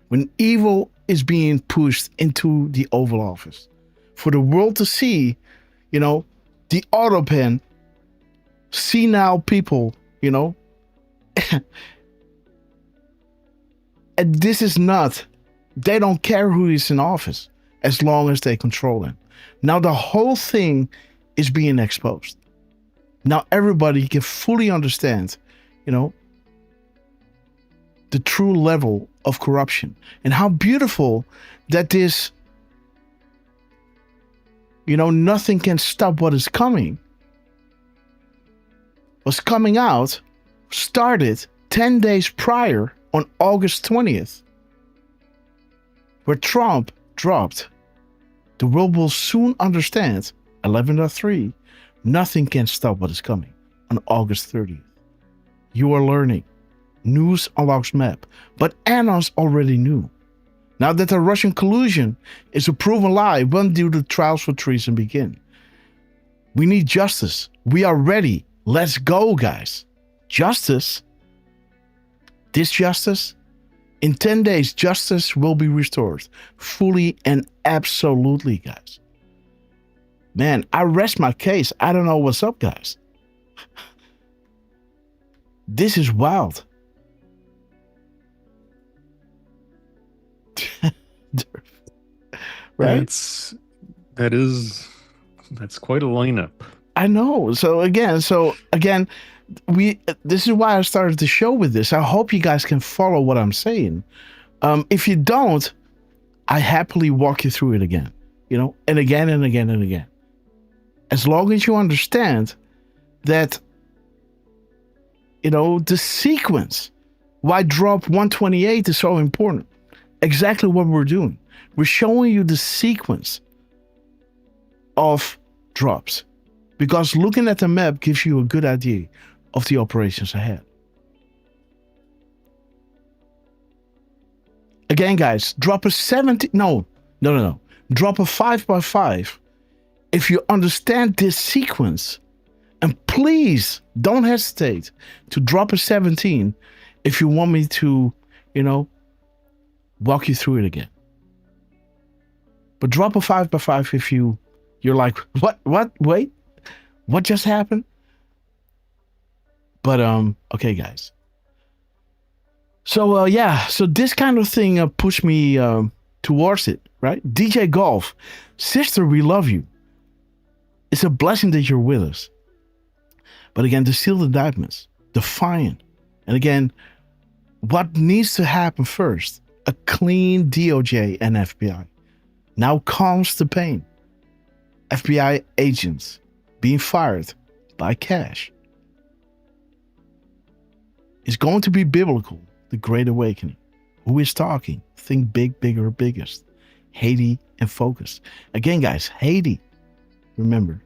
When evil is being pushed into the Oval Office for the world to see, you know, the autopen, see now people, you know. And this is not, they don't care who is in office as long as they control him. Now the whole thing is being exposed. Now everybody can fully understand, you know, the true level of corruption and how beautiful that this, you know, nothing can stop what is coming. Was coming out, started 10 days prior on August 20th, where Trump dropped. The world will soon understand, 11.3, nothing can stop what is coming on August 30th. You are learning. News unlocks map, but Anos already knew. Now that the Russian collusion is a proven lie, when do the trials for treason begin? We need justice. We are ready. Let's go, guys. Justice? This justice? In 10 days, justice will be restored. Fully and absolutely, guys. Man, I rest my case. I don't know what's up, guys. This is wild. Right?
That's quite a lineup.
I know. So again, this is why I started the show with this. I hope you guys can follow what I'm saying. If you don't, I happily walk you through it again, you know, and again and again and again. As long as you understand that, you know, the sequence, why drop 128 is so important. Exactly what we're doing. We're showing you the sequence of drops, because looking at the map gives you a good idea of the operations ahead. Again, guys, drop a 70. No. Drop a 5x5 if you understand this sequence. And please don't hesitate to drop a 17 if you want me to, you know, walk you through it again. But drop a 5x5 if you're like, wait, what just happened? But okay, guys. So so this kind of thing pushed me towards it, right? DJ Golf, sister, we love you. It's a blessing that you're with us. But again, the sealed indictments, defiant. And again, what needs to happen first? A clean DOJ and FBI. Now calms the pain. FBI agents being fired by cash. It's going to be biblical, the Great Awakening. Who is talking? Think big, bigger, biggest. Haiti and focus. Again, guys, Haiti. Remember.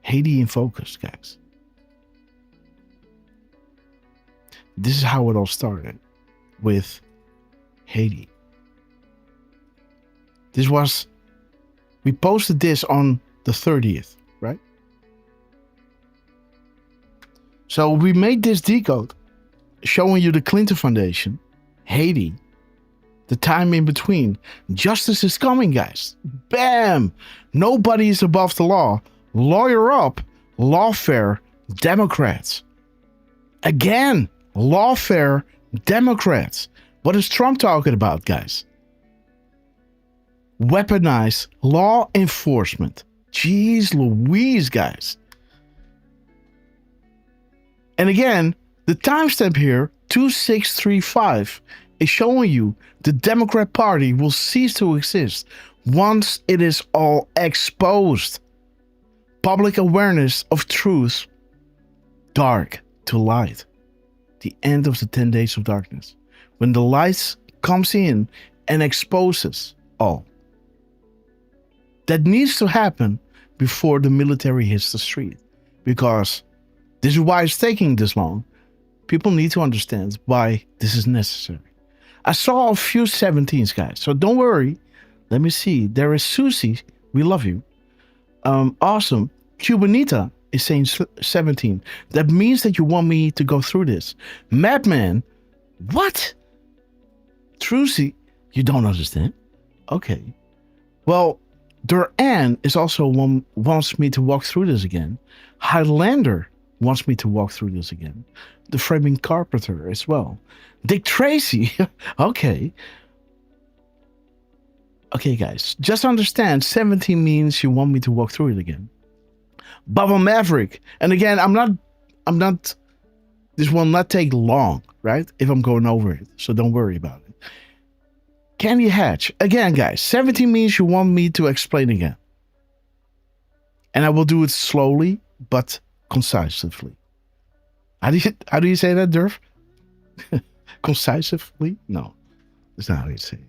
Haiti in focus, guys. This is how it all started with Haiti. We posted this on the 30th, right? So we made this decode showing you the Clinton Foundation, Haiti, the time in between. Justice is coming, guys. Bam! Nobody is above the law. Lawyer up, lawfare, Democrats. Again, lawfare, Democrats. What is Trump talking about, guys? Weaponize law enforcement. Jeez Louise, guys. And again, the timestamp here, 2635, is showing you the Democrat Party will cease to exist once it is all exposed. Public awareness of truth, dark to light. The end of the 10 days of darkness. When the light comes in and exposes all. That needs to happen before the military hits the street. Because this is why it's taking this long. People need to understand why this is necessary. I saw a few 17s, guys. So don't worry. Let me see. There is Susie. We love you. Awesome. Cubanita is saying 17. That means that you want me to go through this. Madman. What? Trucy. You don't understand? Okay. Well, Duran is also wants me to walk through this again. Highlander wants me to walk through this again. The Framing Carpenter as well. Dick Tracy. Okay. Okay, guys. Just understand 17 means you want me to walk through it again. Bubba Maverick. And again, I'm not, this will not take long, right? If I'm going over it. So don't worry about it. Candy Hatch. Again, guys, 17 means you want me to explain again. And I will do it slowly, but concisely. How do you say that, Derf? Concisely? No. That's not how you say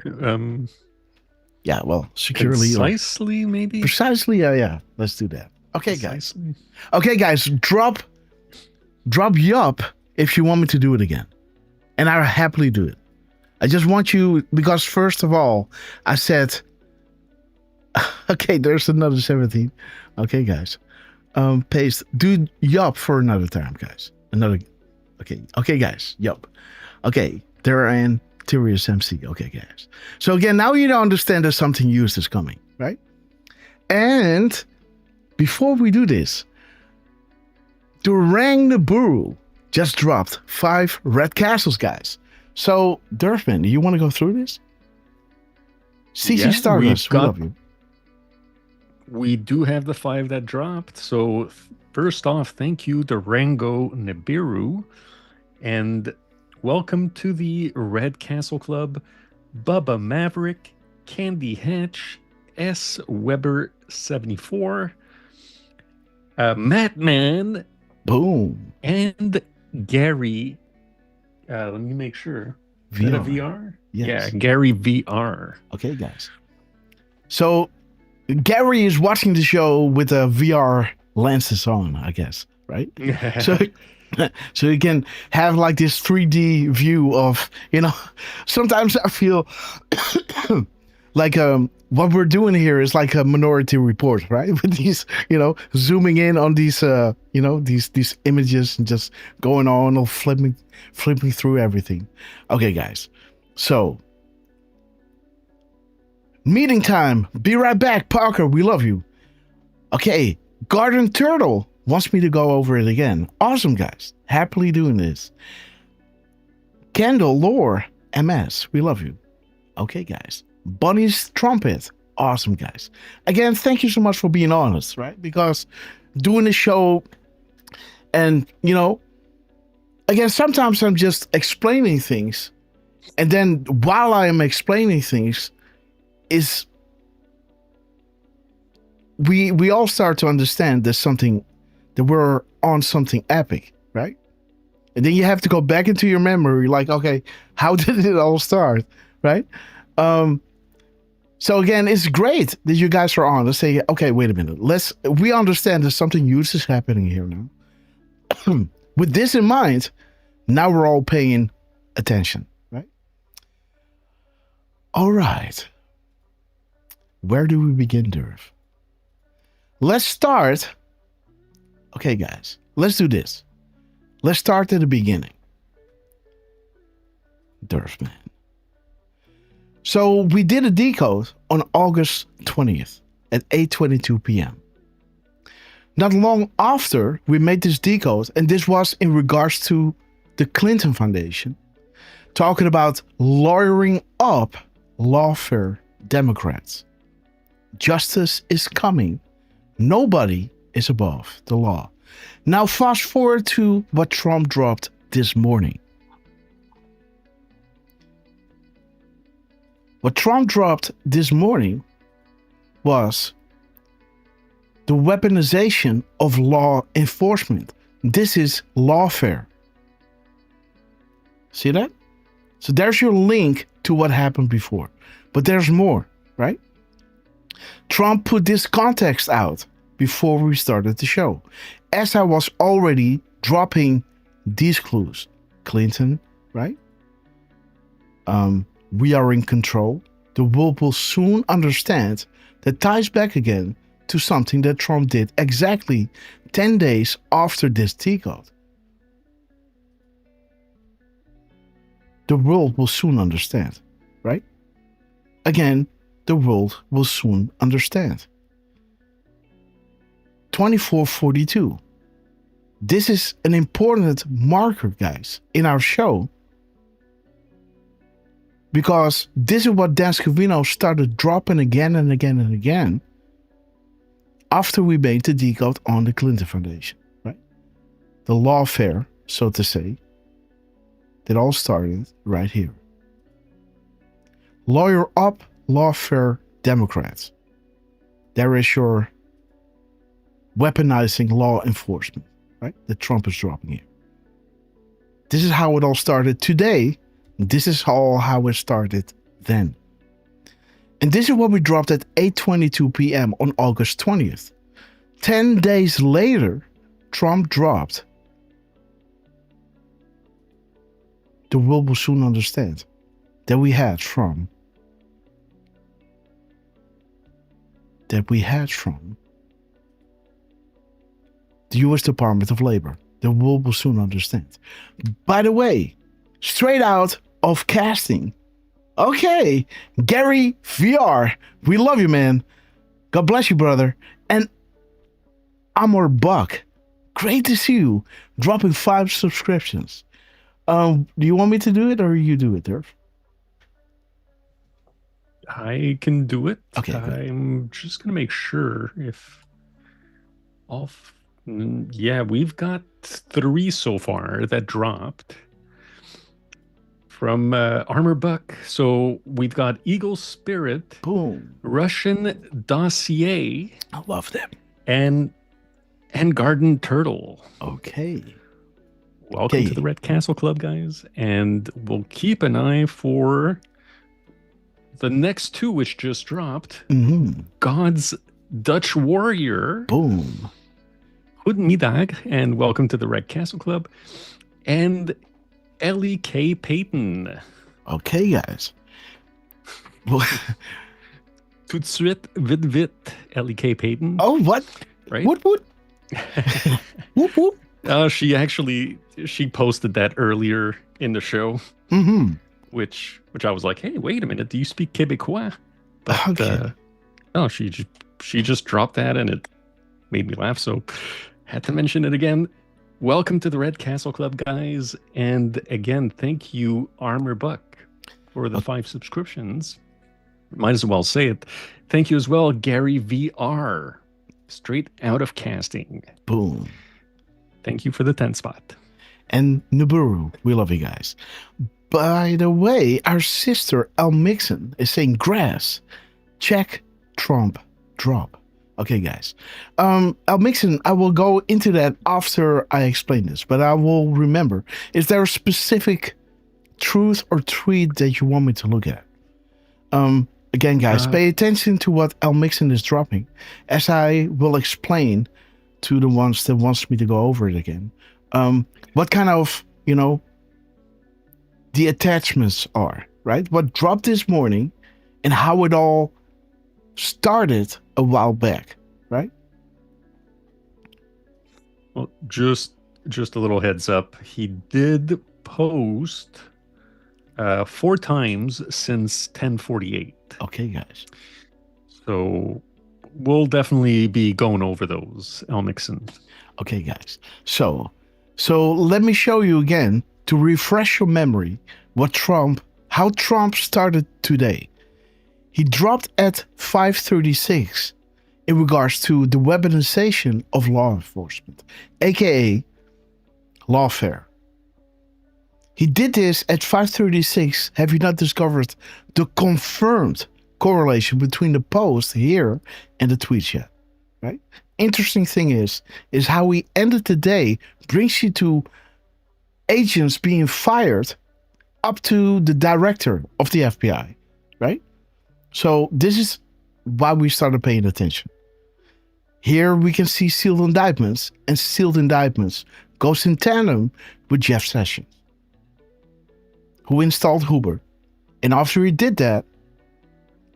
it. Yeah, well, securely.
Precisely, maybe?
Precisely, yeah. Let's do that. Okay, guys. Okay, guys, drop yup if you want me to do it again. And I'll happily do it. I just want you, because first of all, I said, okay, there's another 17. Okay, guys. Paste, do yup for another time, guys. Okay, guys, yup. Okay, there are in Tyrius MC. Okay, guys. So again, now you understand that something used is coming, right? And before we do this, Durang Naburu just dropped 5 red castles, guys. So, Durfman, do you want to go through this? CC Stardust, we love you.
We do have the 5 that dropped. So, first off, thank you, Durango Nibiru. And welcome to the Red Castle Club, Bubba Maverick, Candy Hatch, S. Weber 74, Matman,
boom,
and Gary. Let me make sure. Is that a VR?
Yes.
Yeah, Gary VR.
Okay, guys. So Gary is watching the show with a VR lenses on, I guess, right? So you can have like this 3D view of, sometimes I feel like what we're doing here is like a Minority Report, right? With these, zooming in on these, these images and just going on or flipping through everything. Okay, guys. So, meeting time. Be right back, Parker. We love you. Okay, Garden Turtle wants me to go over it again. Awesome, guys. Happily doing this. Kendall Lore MS. We love you. Okay, guys. Bunny's Trumpet. Awesome, guys. Again, thank you so much for being honest, right? Because doing the show and, again, sometimes I'm just explaining things. And then while I am explaining things, we all start to understand that we're on something epic, right? And then you have to go back into your memory, like, okay, how did it all start, right? So again, it's great that you guys are on. Let's say, okay, wait a minute. We understand that something huge is happening here now. With this in mind, now we're all paying attention, right? All right. Where do we begin, Derf? Let's start. Okay, guys, let's do this. Let's start at the beginning. Derf, man. So we did a decode on August 20th at 8:22 p.m. Not long after we made this decode, and this was in regards to the Clinton Foundation, talking about lawyering up lawfare Democrats. Justice is coming. Nobody is above the law. Now fast forward to what Trump dropped this morning. What Trump dropped this morning was the weaponization of law enforcement. This is lawfare. See that? So there's your link to what happened before. But there's more, right? Trump put this context out before we started the show, as I was already dropping these clues. Clinton, right? We are in control. The world will soon understand. That ties back again to something that Trump did exactly 10 days after this decode. The world will soon understand, right? Again, the world will soon understand. 2442. This is an important marker, guys, in our show. Because this is what Dan Scavino started dropping again and again and again after we made the decode on the Clinton Foundation, right? The lawfare, so to say, that all started right here. Lawyer up, lawfare Democrats. There is your weaponizing law enforcement, right? That Trump is dropping here. This is how it all started today. This is how it started then. And this is what we dropped at 8:22 p.m. on August 20th. 10 days later, Trump dropped. The world will soon understand that we had from the U.S. Department of Labor. The world will soon understand. By the way, straight out of casting. Okay, Gary VR, we love you, man. God bless you, brother. And Amor Buck, great to see you. Dropping 5 subscriptions. Do you want me to do it or you do it, Derf?
I can do it.
Okay.
I'm just gonna make sure if off. Yeah, we've got 3 so far that dropped from Armor Buck. So we've got Eagle Spirit,
boom,
Russian Dossier.
I love them.
And Garden Turtle.
Okay.
Welcome to the Red Castle Club, guys. And we'll keep an eye for the next 2, which just dropped. God's Dutch Warrior.
Boom.
Goedemiddag, and welcome to the Red Castle Club. And Ellie K. Payton.
Okay, guys.
Tout suite, vite, vite, Ellie K. Payton.
Oh, what?
Right?
What? Whoop, whoop.
She posted that earlier in the show, which I was like, hey, wait a minute, do you speak Quebecois? But no, she just dropped that, and it made me laugh, so had to mention it again. Welcome to the Red Castle Club, guys, and again, thank you, Armor Buck, for the 5 subscriptions. Might as well say it. Thank you as well, Gary VR, straight out of casting.
Boom.
Thank you for the 10 spot.
And Nuburu, we love you guys. By the way, our sister El Mixon is saying grass. Check Trump drop. Okay, guys. El Mixon, I will go into that after I explain this, but I will remember. Is there a specific truth or tweet that you want me to look at? Again, guys, pay attention to what El Mixon is dropping, as I will explain to the ones that wants me to go over it again. What kind of, the attachments are, right? What dropped this morning and how it all started a while back, right?
Well, just a little heads up. He did post 4 times since 10:48.
Okay, guys.
So we'll definitely be going over those, Elmixon.
Okay, guys. So let me show you again to refresh your memory how Trump started today. He dropped at 5:36 in regards to the weaponization of law enforcement, aka lawfare. He did this at 5:36. Have you not discovered the confirmed correlation between the post here and the tweets yet? Right? Interesting thing is how we ended the day brings you to agents being fired up to the director of the FBI, right? So this is why we started paying attention. Here we can see sealed indictments, and sealed indictments goes in tandem with Jeff Sessions, who installed Huber, And after he did that,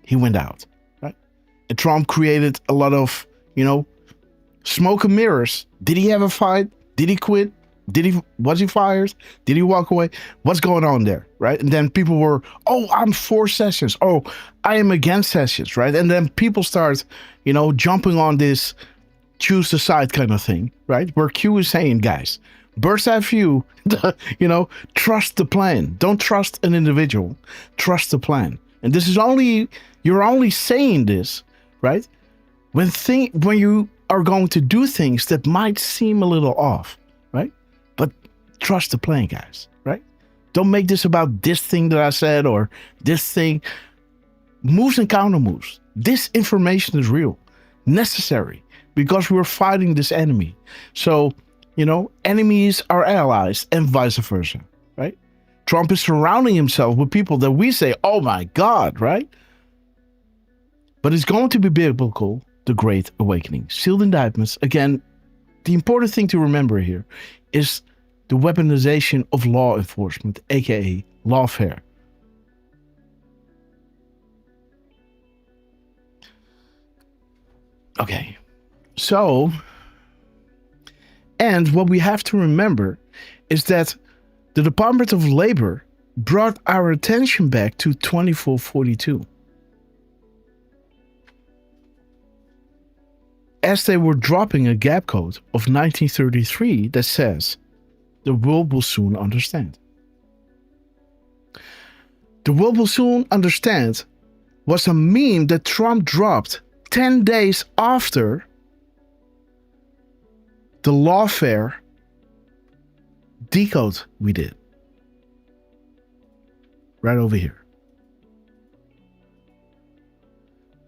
he went out, right? And Trump created a lot of, smoke and mirrors. Did he have a fight? Did he quit? Was he fired? Did he walk away? What's going on there, right? And then people were, oh, I'm for Sessions. Oh, I am against Sessions, right? And then people start, jumping on this choose the side kind of thing, right? Where Q is saying, guys, bird's eye view, trust the plan. Don't trust an individual. Trust the plan. And this is you're only saying this, right? When you are going to do things that might seem a little off, right? But trust the plan, guys, right? Don't make this about this thing that I said or this thing. Moves and counter moves. This information is real, necessary, because we're fighting this enemy. So, enemies are allies and vice versa, right? Trump is surrounding himself with people that we say, oh my God, right? But it's going to be biblical, the Great Awakening. Sealed indictments. Again, the important thing to remember here is the weaponization of law enforcement, aka lawfare. Okay, so, and what we have to remember is that the Department of Labor brought our attention back to 2442. As they were dropping a gap code of 1933 that says, the world will soon understand. The world will soon understand was a meme that Trump dropped 10 days after the lawfare decode we did. Right over here.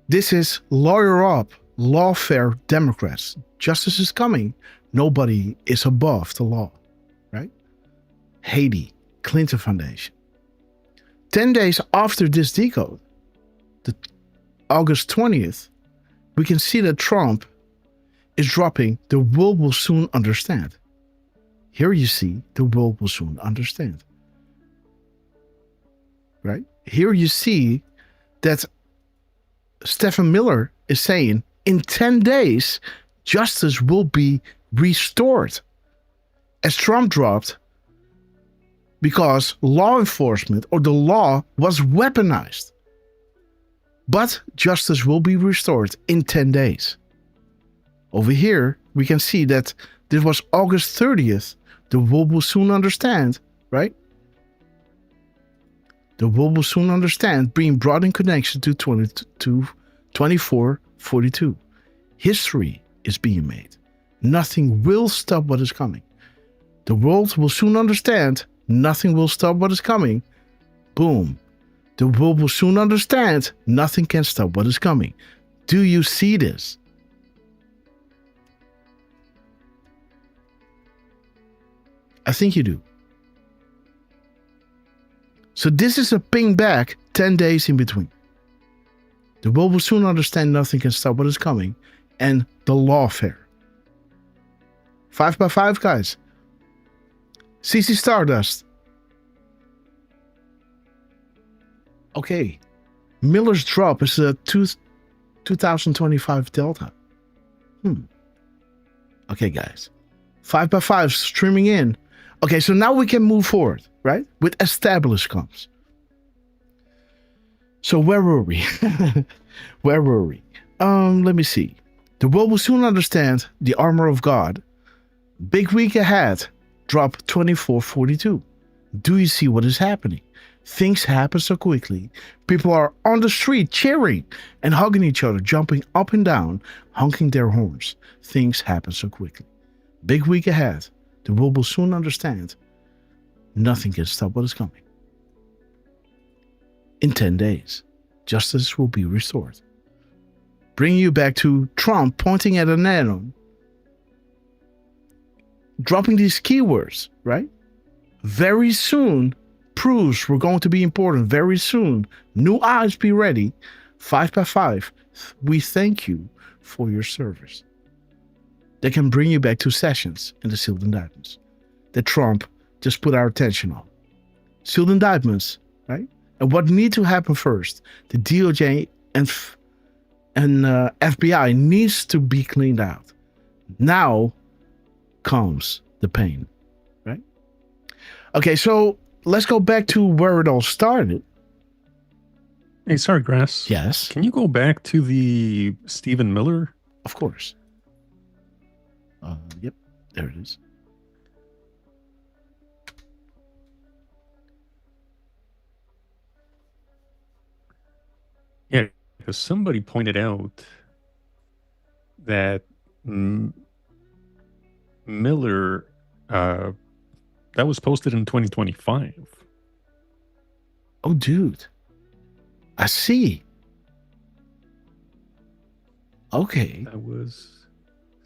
This is lawyer up, lawfare Democrats. Justice is coming. Nobody is above the law. Right? Haiti, Clinton Foundation. 10 days after this decode, the August 20th, we can see that Trump is dropping the world will soon understand. Here you see the world will soon understand. Right? Here you see that Stephen Miller is saying in 10 days, justice will be restored. As Trump dropped, because law enforcement or the law was weaponized. But justice will be restored in 10 days. Over here, we can see that this was August 30th. The world will soon understand, right? The world will soon understand, being brought in connection to 2442. History is being made. Nothing will stop what is coming. The world will soon understand. Nothing will stop what is coming. Boom. The world will soon understand. Nothing can stop what is coming. Do you see this? I think you do. So this is a ping back 10 days in between. The world will soon understand. Nothing can stop what is coming. And the lawfare. 5x5, guys. CC Stardust. Okay. Miller's drop is a 2025 Delta. Okay, guys. 5x5 streaming in. Okay, so now we can move forward, right? With established comps. So where were we? Where were we? Let me see. The world will soon understand the armor of God. Big week ahead. Drop 2442. Do you see what is happening? Things happen so quickly. People are on the street cheering and hugging each other, jumping up and down, honking their horns. Things happen so quickly. Big week ahead. The world will soon understand. Nothing can stop what is coming. In 10 days, justice will be restored. Bringing you back to Trump pointing at an anon. Dropping these keywords, right? Very soon, proofs were going to be important. Very soon, new eyes be ready. 5x5, we thank you for your service. That can bring you back to Sessions and the sealed indictments that Trump just put our attention on. Sealed indictments, right? And what need to happen first? The DOJ and FBI needs to be cleaned out. Now comes the pain, right? Okay, so let's go back to where it all started.
Hey, sorry, Grass.
Yes.
Can you go back to the Stephen Miller?
Of course. Yep, there it is.
Yeah, because somebody pointed out that Miller, that was posted in 2025.
Oh, dude. I see. Okay.
That was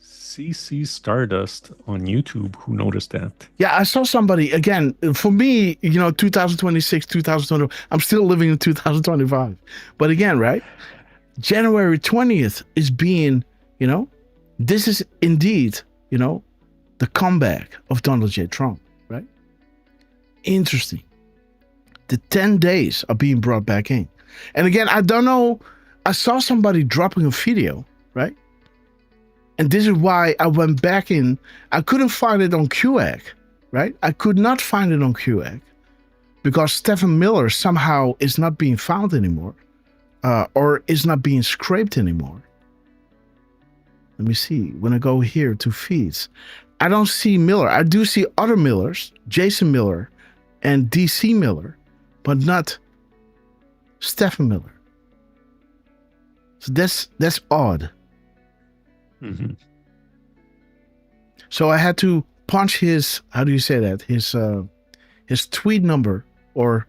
CC Stardust on YouTube who noticed that.
Yeah, I saw somebody, again, for me, 2026, 2020, I'm still living in 2025. But again, right? January 20th is being, this is indeed, the comeback of Donald J. Trump, right? Interesting. The 10 days are being brought back in. And again, I don't know, I saw somebody dropping a video, right? And this is why I went back in. I couldn't find it on QAG, right? I could not find it on QAG because Stephen Miller somehow is not being found anymore, or is not being scraped anymore. Let me see. When I go here to feeds, I don't see Miller. I do see other Millers, Jason Miller and DC Miller, but not Stephen Miller. So that's odd.
Mm-hmm.
So I had to punch his, how do you say that? His tweet number or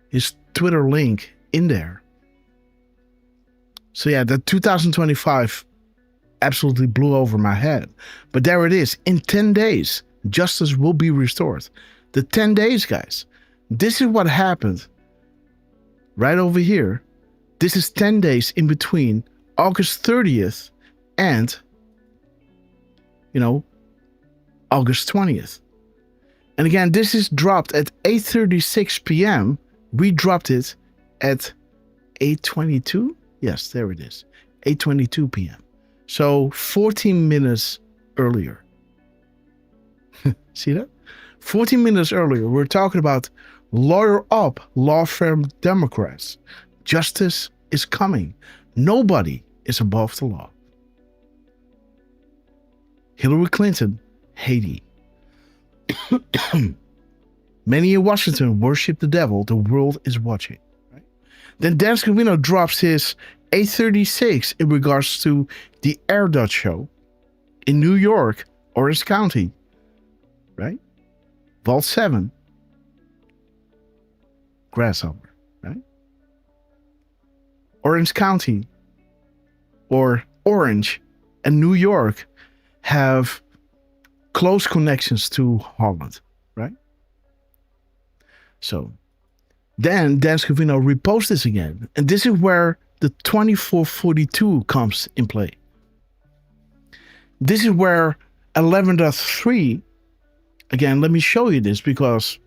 his Twitter link in there. So yeah, the 2025 absolutely blew over my head. But there it is. In 10 days, justice will be restored. The 10 days, guys. This is what happened right over here. This is 10 days in between August 30th and, August 20th. And again, this is dropped at 8:36 p.m. We dropped it at 8:22. Yes, there it is. 8:22 p.m. So 14 minutes earlier. See that? 14 minutes earlier, we're talking about lawyer up, law firm Democrats. Justice is coming. Nobody is above the law. Hillary Clinton, Haiti. Many in Washington worship the devil. The world is watching. Right? Then Dan Scavino drops his 8:36 in regards to the Air Dot show in New York, Orange County. Right? Vault 7. Grasshopper. Right? Orange County or Orange and New York have close connections to Holland, right? So then Dan Scavino reposts this again. And this is where the 2442 comes in play. This is where 11.3, again, let me show you this because,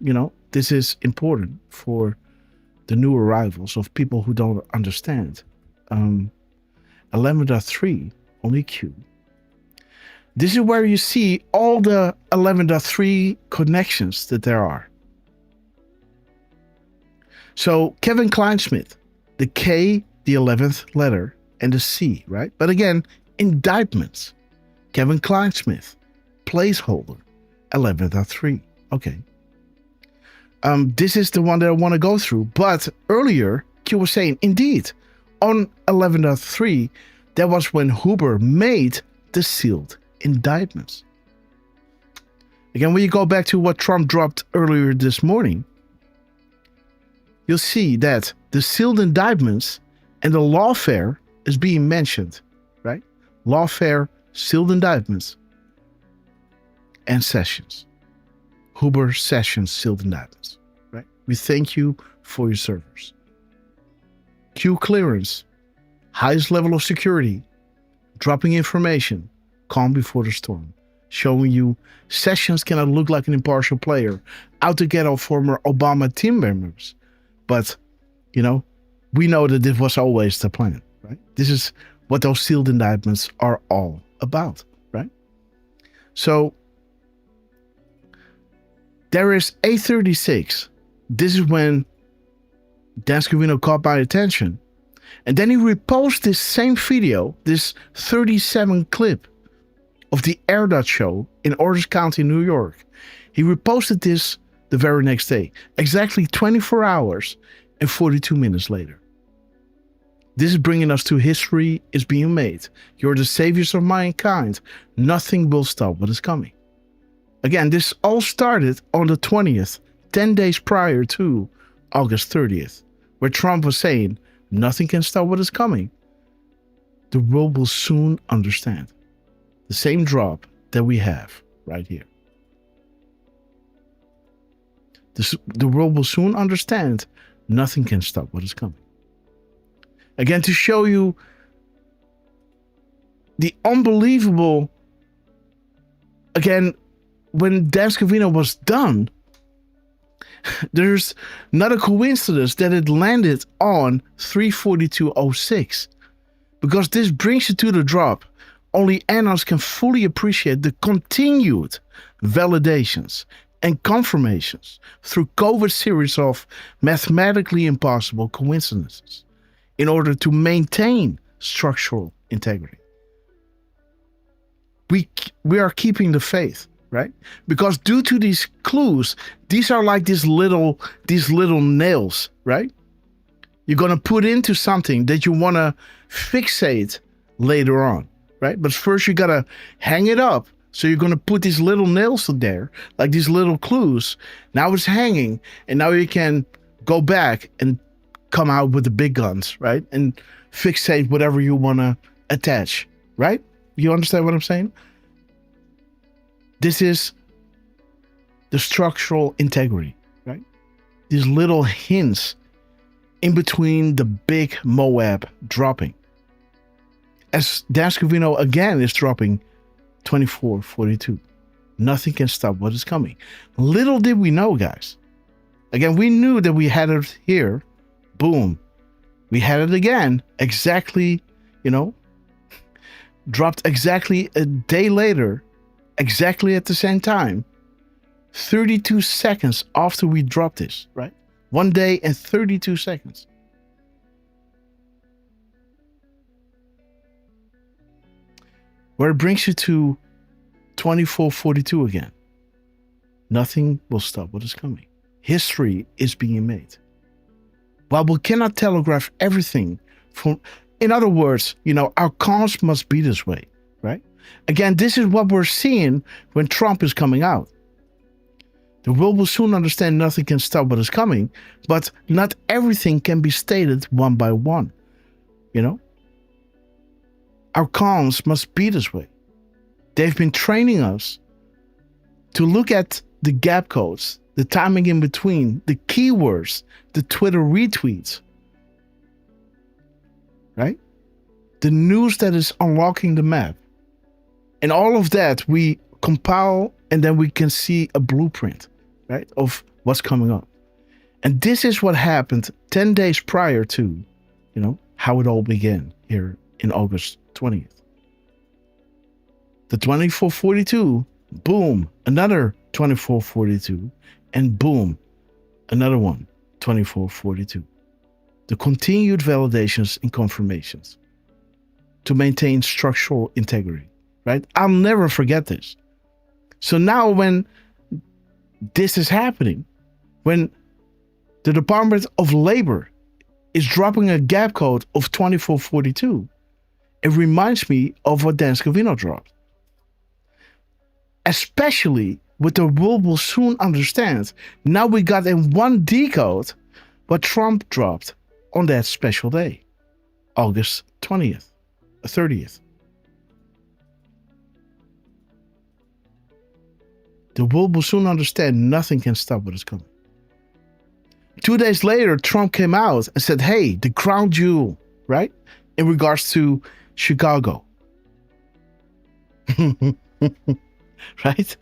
this is important for the new arrivals of people who don't understand. 11.3, only Q. This is where you see all the 11.3 connections that there are. So Kevin Kleinsmith, the K, the 11th letter, and the C, right? But again, indictments. Kevin Kleinsmith, placeholder, 11.3. Okay. This is the one that I want to go through. But earlier, Q was saying, indeed, on 11.3, that was when Huber made the sealed indictments. Again, when you go back to what Trump dropped earlier this morning, you'll see that the sealed indictments and the lawfare is being mentioned, right? Lawfare, sealed indictments, and Sessions. Huber, Sessions, sealed indictments, right? We thank you for your service. Q clearance, highest level of security, dropping information, calm before the storm, showing you Sessions cannot look like an impartial player, out to get our former Obama team members, but we know that this was always the plan, right? This is what those sealed indictments are all about, right? So there is 8:36. This is when Dan Scavino caught my attention. And then he reposted this same video, this 37 clip of the Air Dot show in Orange County, New York. He reposted this the very next day, exactly 24 hours and 42 minutes later. This is bringing us to history is being made. You're the saviors of mankind. Nothing will stop what is coming. Again, this all started on the 20th, 10 days prior to August 30th, where Trump was saying, nothing can stop what is coming. The world will soon understand. The same drop that we have right here. The world will soon understand. Nothing can stop what is coming. Again, to show you the unbelievable, again, when Dan Scavino was done, there's not a coincidence that it landed on 342.06, because this brings you to the drop. Only analysts can fully appreciate the continued validations and confirmations through COVID series of mathematically impossible coincidences in order to maintain structural integrity. We are keeping the faith, right? Because due to these clues, these are like these little nails, right? You're gonna put into something that you wanna fixate later on, right? But first you gotta hang it up. So you're gonna put these little nails there, like these little clues. Now it's hanging, and now you can go back and come out with the big guns, right? And fixate whatever you wanna attach, right? You understand what I'm saying? This is the structural integrity, right? These little hints in between the big Moab dropping. As Dan Scavino again is dropping 24:42. Nothing can stop what is coming. Little did we know, guys. Again, we knew that we had it here. Boom. We had it again. Exactly, dropped exactly a day later, exactly at the same time. 32 seconds after we dropped this, right? 1 day and 32 seconds. Where it brings you to 24:42 again. Nothing will stop what is coming. History is being made. While we cannot telegraph everything in other words, our cause must be this way, right? Again, this is what we're seeing when Trump is coming out. The world will soon understand nothing can stop what is coming, but not everything can be stated one by one, Our comms must be this way. They've been training us to look at the gap codes, the timing in between, the keywords, the Twitter retweets, right? The news that is unlocking the map. And all of that we compile, and then we can see a blueprint, right, of what's coming up. And this is what happened 10 days prior to, how it all began here in August 20th. The 24:42, boom, another 24:42, and boom, another one, 24:42. The continued validations and confirmations to maintain structural integrity, right? I'll never forget this. So now when this is happening, when the Department of Labor is dropping a gap code of 24:42, it reminds me of what Dan Scavino dropped. Especially what the world will soon understand. Now we got in one decode what Trump dropped on that special day, August 30th. The world will soon understand nothing can stop what is coming. 2 days later, Trump came out and said, hey, the crown jewel, right? In regards to Chicago. Right?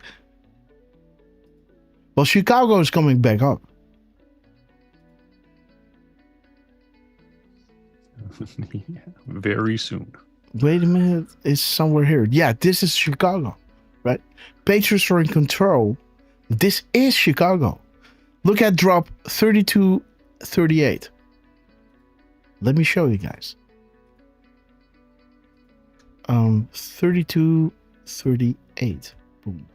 Well, Chicago is coming back up.
Yeah, very soon.
Wait a minute. It's somewhere here. Yeah, this is Chicago, right? Patriots are in control. This is Chicago. Look at drop 32-38. Let me show you guys. 32-38. Boom.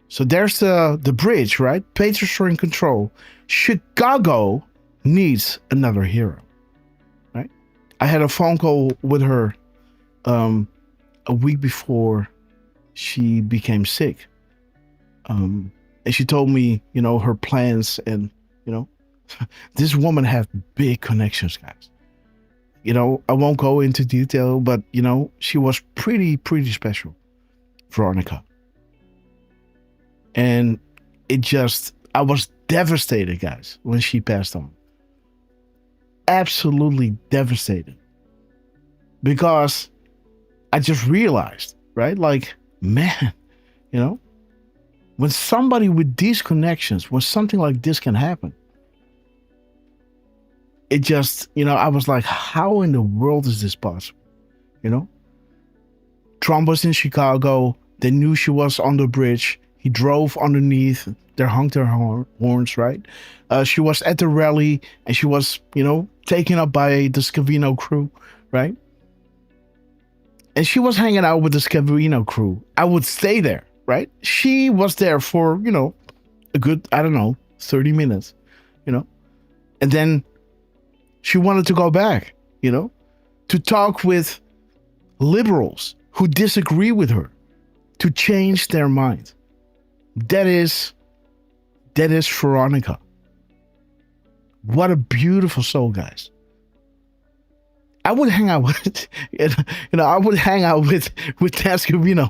So there's the bridge, right? Patriots are in control. Chicago needs another hero, right? I had a phone call with her a week before she became sick. And she told me, you know, her plans, and, you know, this woman had big connections, guys. You know, I won't go into detail, but, you know, she was pretty special, Veronica. And I was devastated, guys, when she passed on. Absolutely devastated. Because I just realized, right? Like, man, you know, when somebody with these connections, when something like this can happen, it just, you know, I was like, how in the world is this possible? You know? Trump was in Chicago. They knew she was on the bridge. He drove underneath. They honked their horns, right? She was at the rally, and she was, you know, taken up by the Scavino crew, right? And she was hanging out with the Scavino crew. I would stay there, right? She was there for, you know, a good, 30 minutes, you know? And then she wanted to go back, you know, to talk with liberals who disagree with her, to change their mind. That is Veronica. What a beautiful soul, guys. I would hang out with, you know, I would hang out with Tascavino,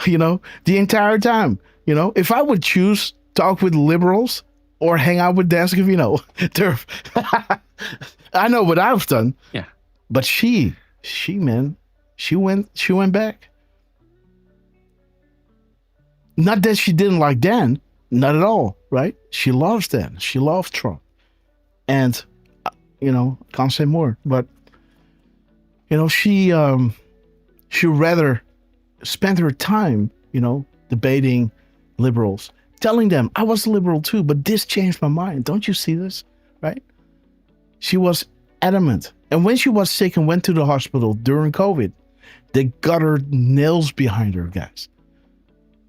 you know, the entire time. You know, if I would choose talk with liberals or hang out with Tascavino, Derf, I know what I've done.
Yeah.
But she went back. Not that she didn't like Dan, not at all, right? She loves Dan. She loved Trump. And, you know, can't say more, but, you know, she rather spent her time, you know, debating liberals, telling them, I was a liberal too, but this changed my mind. Don't you see this? Right? She was adamant. And when she was sick and went to the hospital during COVID, they got her nails behind her, guys.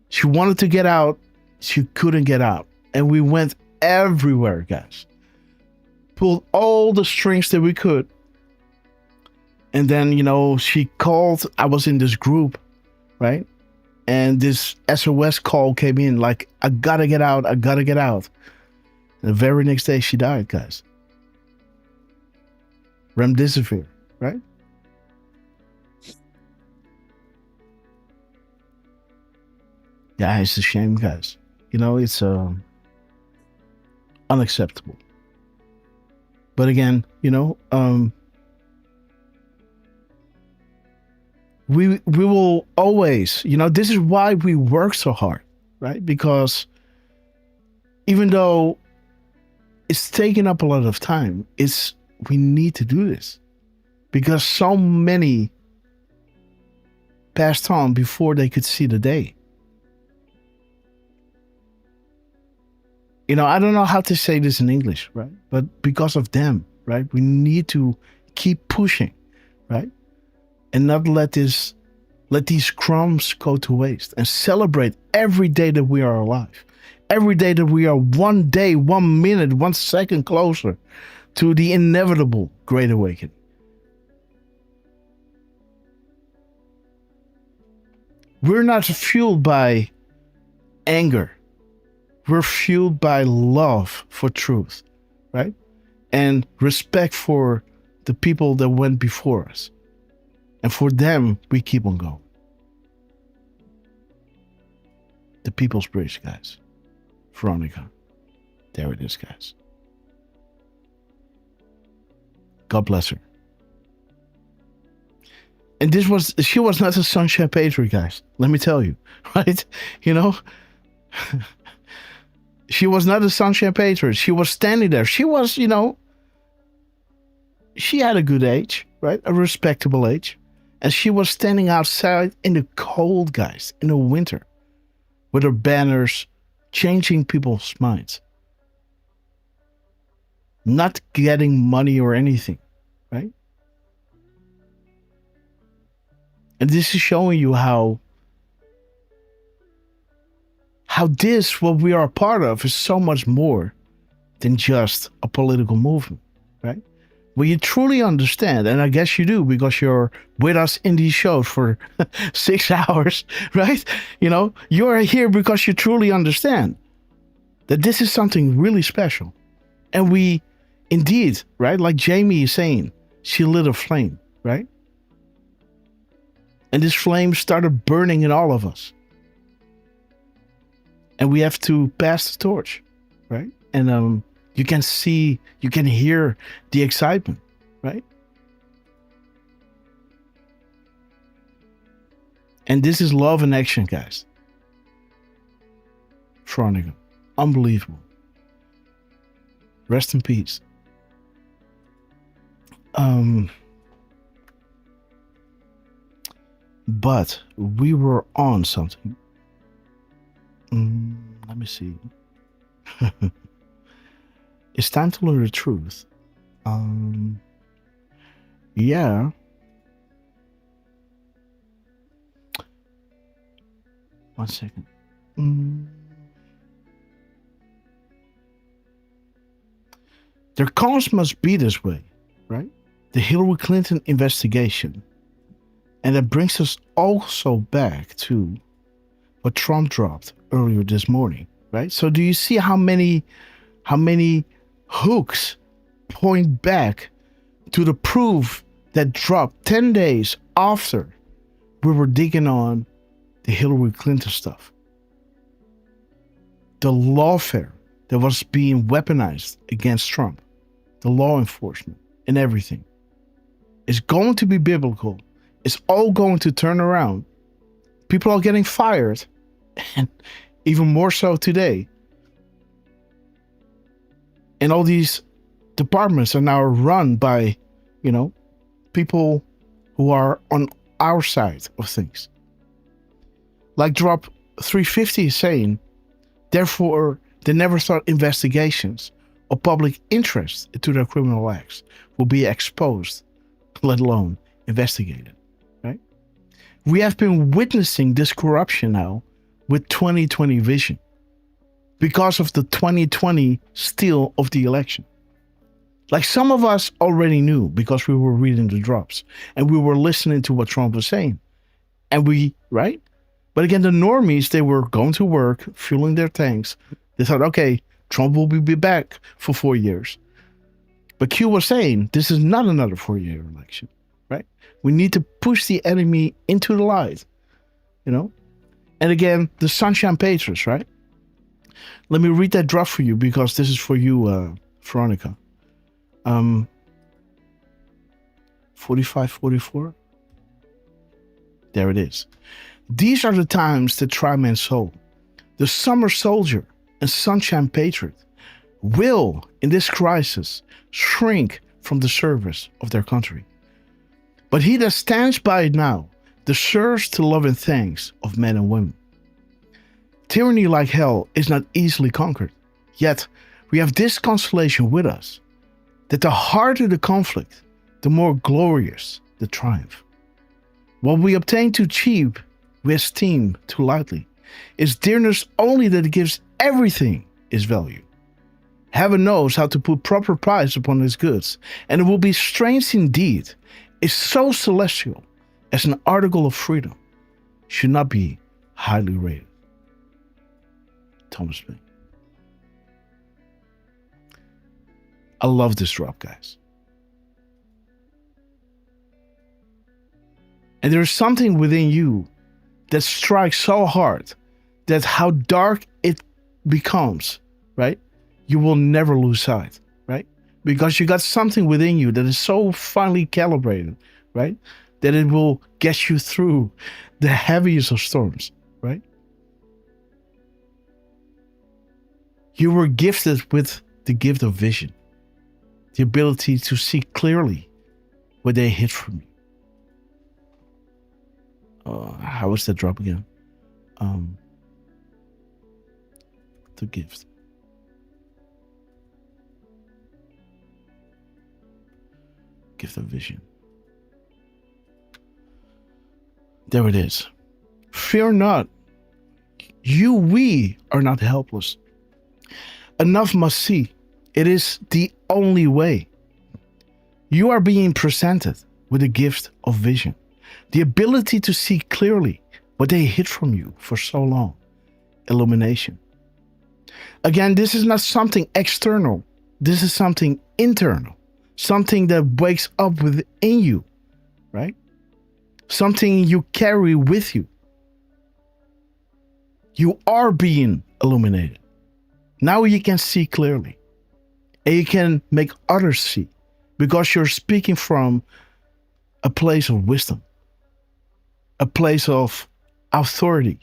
She wanted to get out. She couldn't get out. And we went everywhere, guys. Pulled all the strings that we could. And then, you know, she called. I was in this group, right? And this SOS call came in like, I gotta get out. I gotta get out. And the very next day she died, guys. Remdesivir, right? Yeah, it's a shame, guys. You know, it's unacceptable. But again, you know, we will always, you know, this is why we work so hard, right? Because even though it's taking up a lot of time, we need to do this because so many passed on before they could see the day. You know, I don't know how to say this in English, right? But because of them, right? We need to keep pushing, right? And not let these crumbs go to waste, and celebrate every day that we are alive. Every day that we are 1 day, 1 minute, 1 second closer to the inevitable Great Awakening. We're not fueled by anger. We're fueled by love for truth, right? And respect for the people that went before us. And for them, we keep on going. The People's Bridge, guys. Veronica. There it is, guys. God bless her. And she was not a sunshine patriot, guys. Let me tell you, right? You know, she was not a sunshine patriot. She was standing there. She was, you know, she had a good age, right? A respectable age. And she was standing outside in the cold, guys, in the winter, with her banners changing people's minds. Not getting money or anything, right? And this is showing you how this, what we are a part of, is so much more than just a political movement, right? When you truly understand, and I guess you do because you're with us in these shows for 6 hours, right? You know, you're here because you truly understand that this is something really special. And we, indeed, right? Like Jamie is saying, she lit a flame, right? And this flame started burning in all of us. And we have to pass the torch, right? And you can see, you can hear the excitement, right? And this is love in action, guys. Veronica, unbelievable. Rest in peace. But we were on something. Let me see. It's time to learn the truth. Yeah. One second. Their cause must be this way, right? The Hillary Clinton investigation. And that brings us also back to what Trump dropped earlier this morning, right? So do you see how many hooks point back to the proof that dropped 10 days after we were digging on the Hillary Clinton stuff? The lawfare that was being weaponized against Trump, the law enforcement and everything, is going to be biblical. It's all going to turn around. People are getting fired, and even more so today. And all these departments are now run by, you know, people who are on our side of things. Like Drop 350 is saying, therefore, they never thought investigations of public interest into their criminal acts will be exposed, let alone investigated. Right? We have been witnessing this corruption now with 2020 vision because of the 2020 steal of the election. Like some of us already knew because we were reading the drops and we were listening to what Trump was saying. And we, right? But again, the normies, they were going to work, fueling their tanks. They thought, okay, Trump will be back for 4 years. But Q was saying, this is not another 4-year election, right? We need to push the enemy into the light, you know? And again, the Sunshine Patriots, right? Let me read that drop for you because this is for you, Veronica. 4544. There it is. These are the times that try man's soul. The summer soldier and sunshine patriot will, in this crisis, shrink from the service of their country. But he that stands by it now deserves the love and thanks of men and women. Tyranny like hell is not easily conquered, yet we have this consolation with us, that the harder the conflict, the more glorious the triumph. What we obtain too cheap, we esteem too lightly. It's dearness only that gives everything its value. Heaven knows how to put proper price upon his goods, and it will be strange indeed if so celestial as an article of freedom should not be highly rated. Thomas Paine. I love this drop, guys. And there's something within you that strikes so hard that how dark it becomes, right? You will never lose sight, right? Because you got something within you that is so finely calibrated, right? That it will get you through the heaviest of storms, right? You were gifted with the gift of vision. the ability to see clearly where they hid from you. How was that drop again? The gift. Gift of vision. There it is. Fear not. We are not helpless. Enough must see. It is the only way. You are being presented with a gift of vision. The ability to see clearly what they hid from you for so long. Illumination. Again, this is not something external. This is something internal. Something that wakes up within you, right? Something you carry with you. You are being illuminated. Now you can see clearly. And you can make others see. Because you're speaking from a place of wisdom. A place of authority.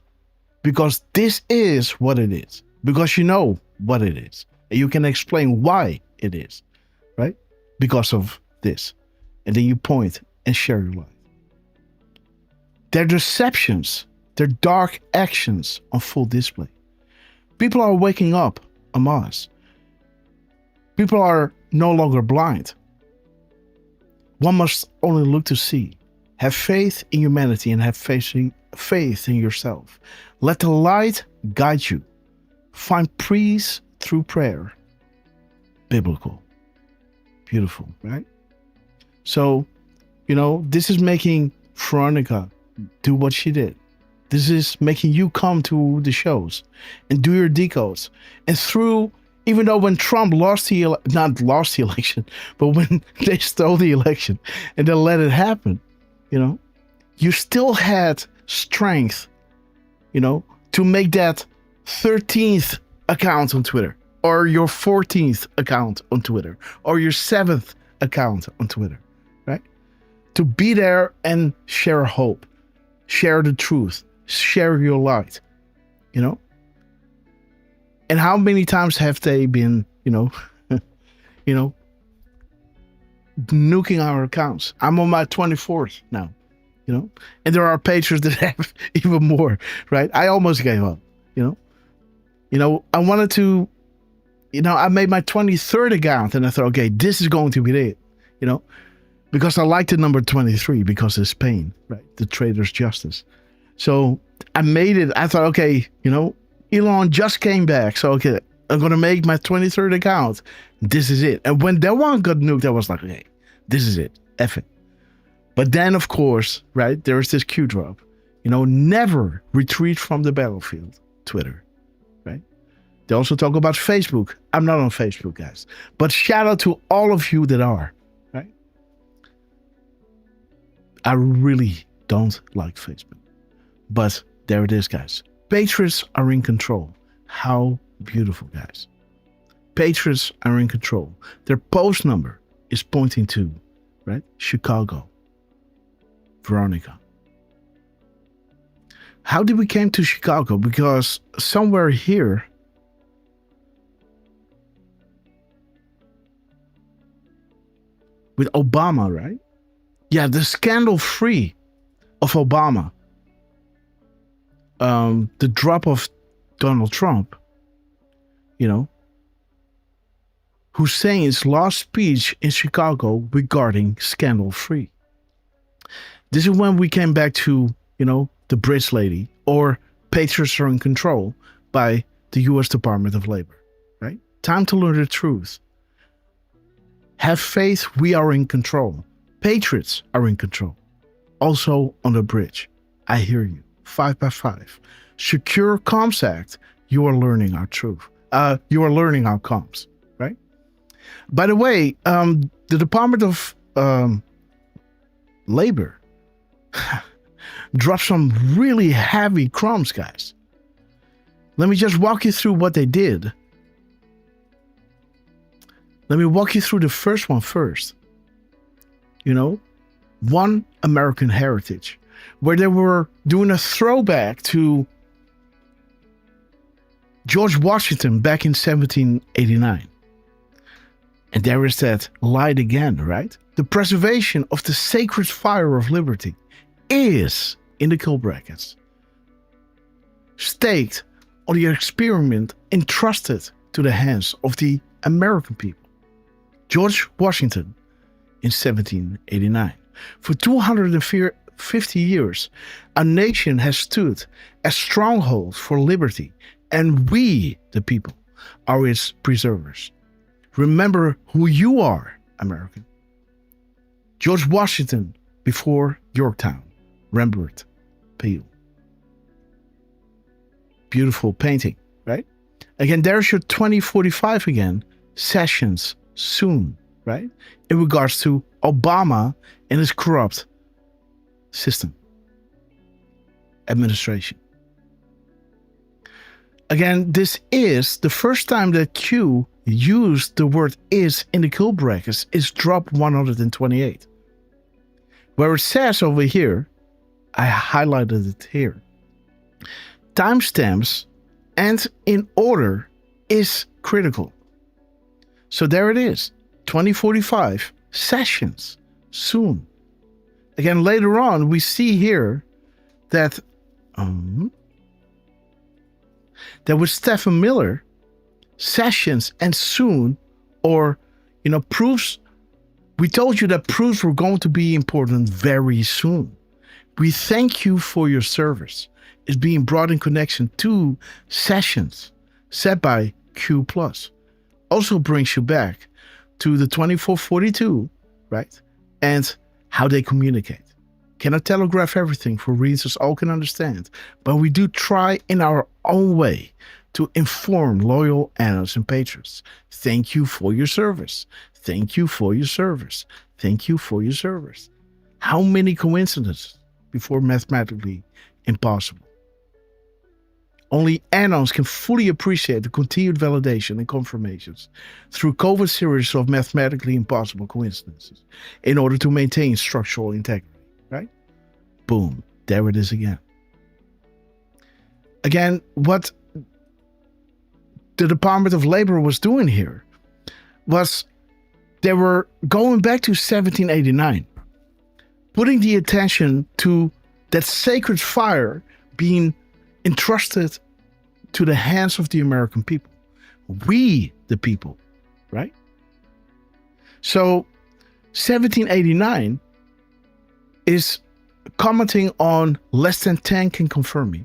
Because this is what it is. Because you know what it is. And you can explain why it is. Right? Because of this. And then you point and share your light. Their deceptions, their dark actions on full display. People are waking up among us. People are no longer blind. One must only look to see. Have faith in humanity and have faith in yourself. Let the light guide you. Find peace through prayer. Biblical. Beautiful, right? So, this is making Veronica do what she did. This is making you come to the shows and do your decodes. And through, even though when Trump not lost the election, but when they stole the election and they let it happen, you still had strength, to make that 13th account on Twitter, or your 14th account on Twitter, or your 7th account on Twitter, right? To be there and share hope, share the truth, share your light, And how many times have they been, nuking our accounts? I'm on my 24th now, and there are pages that have even more, right? I almost gave up, I wanted to, I made my 23rd account and I thought, okay, this is going to be it, because I like the number 23 because it's pain, right? The trader's justice. So I made it. I thought, okay, Elon just came back. So, okay, I'm going to make my 23rd account. This is it. And when that one got nuked, I was like, okay, this is it. F it. But then, of course, right, there is this Q drop. Never retreat from the battlefield. Twitter, right? They also talk about Facebook. I'm not on Facebook, guys. But shout out to all of you that are, right? I really don't like Facebook. But there it is, guys. Patriots are in control. How beautiful, guys. Patriots are in control. Their post number is pointing to, right? Chicago. Veronica. How did we came to Chicago? Because somewhere here, with Obama, right? Yeah, the scandal free of Obama. The drop of Donald Trump, who's saying his last speech in Chicago regarding scandal free. This is when we came back to, the Bridge lady, or Patriots are in control by the U.S. Department of Labor, right? Time to learn the truth. Have faith, we are in control. Patriots are in control. Also on the bridge. I hear you. 5x5. Secure Comms Act. You are learning our truth. You are learning our comms, right? By the way, the Department of Labor dropped some really heavy crumbs, guys. Let me just walk you through what they did. Let me walk you through the first one first. One American heritage, where they were doing a throwback to George Washington back in 1789. And there is that light again, right? The preservation of the sacred fire of liberty is, in the kill brackets, staked on the experiment entrusted to the hands of the American people. George Washington in 1789. For 250 years, our nation has stood as stronghold for liberty, and we, the people, are its preservers. Remember who you are, American. George Washington before Yorktown, Rembrandt, Peale. Beautiful painting, right? Again, there's your 2045 again, sessions soon, right? In regards to Obama and his corrupt system, administration. Again, this is the first time that Q used the word is in the kill brackets is drop 128. Where it says over here, I highlighted it here. Timestamps and in order is critical. So there it is, 2045 sessions soon. Again, later on, we see here that that with Stephen Miller, sessions and soon, or, proofs. We told you that proofs were going to be important very soon. We thank you for your service. It's being brought in connection to sessions set by Q+. Also brings you back to the 2442, right? And how they communicate. Cannot telegraph everything for reasons all can understand, but we do try in our own way to inform loyal analysts and patrons. Thank you for your service. Thank you for your service. Thank you for your service. How many coincidences before mathematically impossible? Only anons can fully appreciate the continued validation and confirmations through COVID series of mathematically impossible coincidences in order to maintain structural integrity, right? Boom, there it is again. Again, what the Department of Labor was doing here was they were going back to 1789, putting the attention to that sacred fire being entrusted to the hands of the American people. We, the people, right? So 1789 is commenting on less than 10 can confirm me,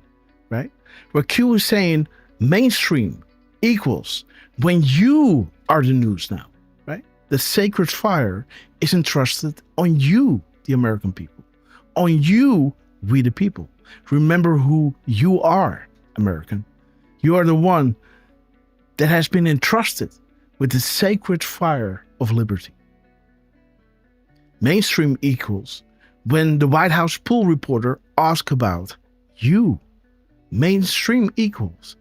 right? Where Q is saying mainstream equals when you are the news now, right? The sacred fire is entrusted on you, the American people. On you, we the people. Remember who you are, American. You are the one that has been entrusted with the sacred fire of liberty. Mainstream equals when the White House poll reporter asks about you. Mainstream equals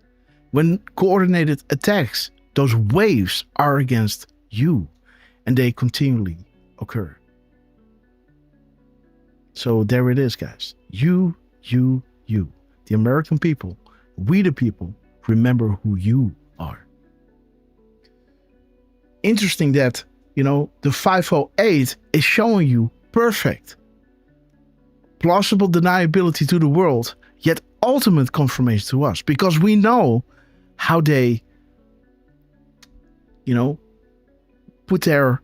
when coordinated attacks, those waves are against you and they continually occur. So there it is, guys. You. The American people, we the people, remember who you are. Interesting that, the 508 is showing you perfect, plausible deniability to the world, yet ultimate confirmation to us, because we know how they, put their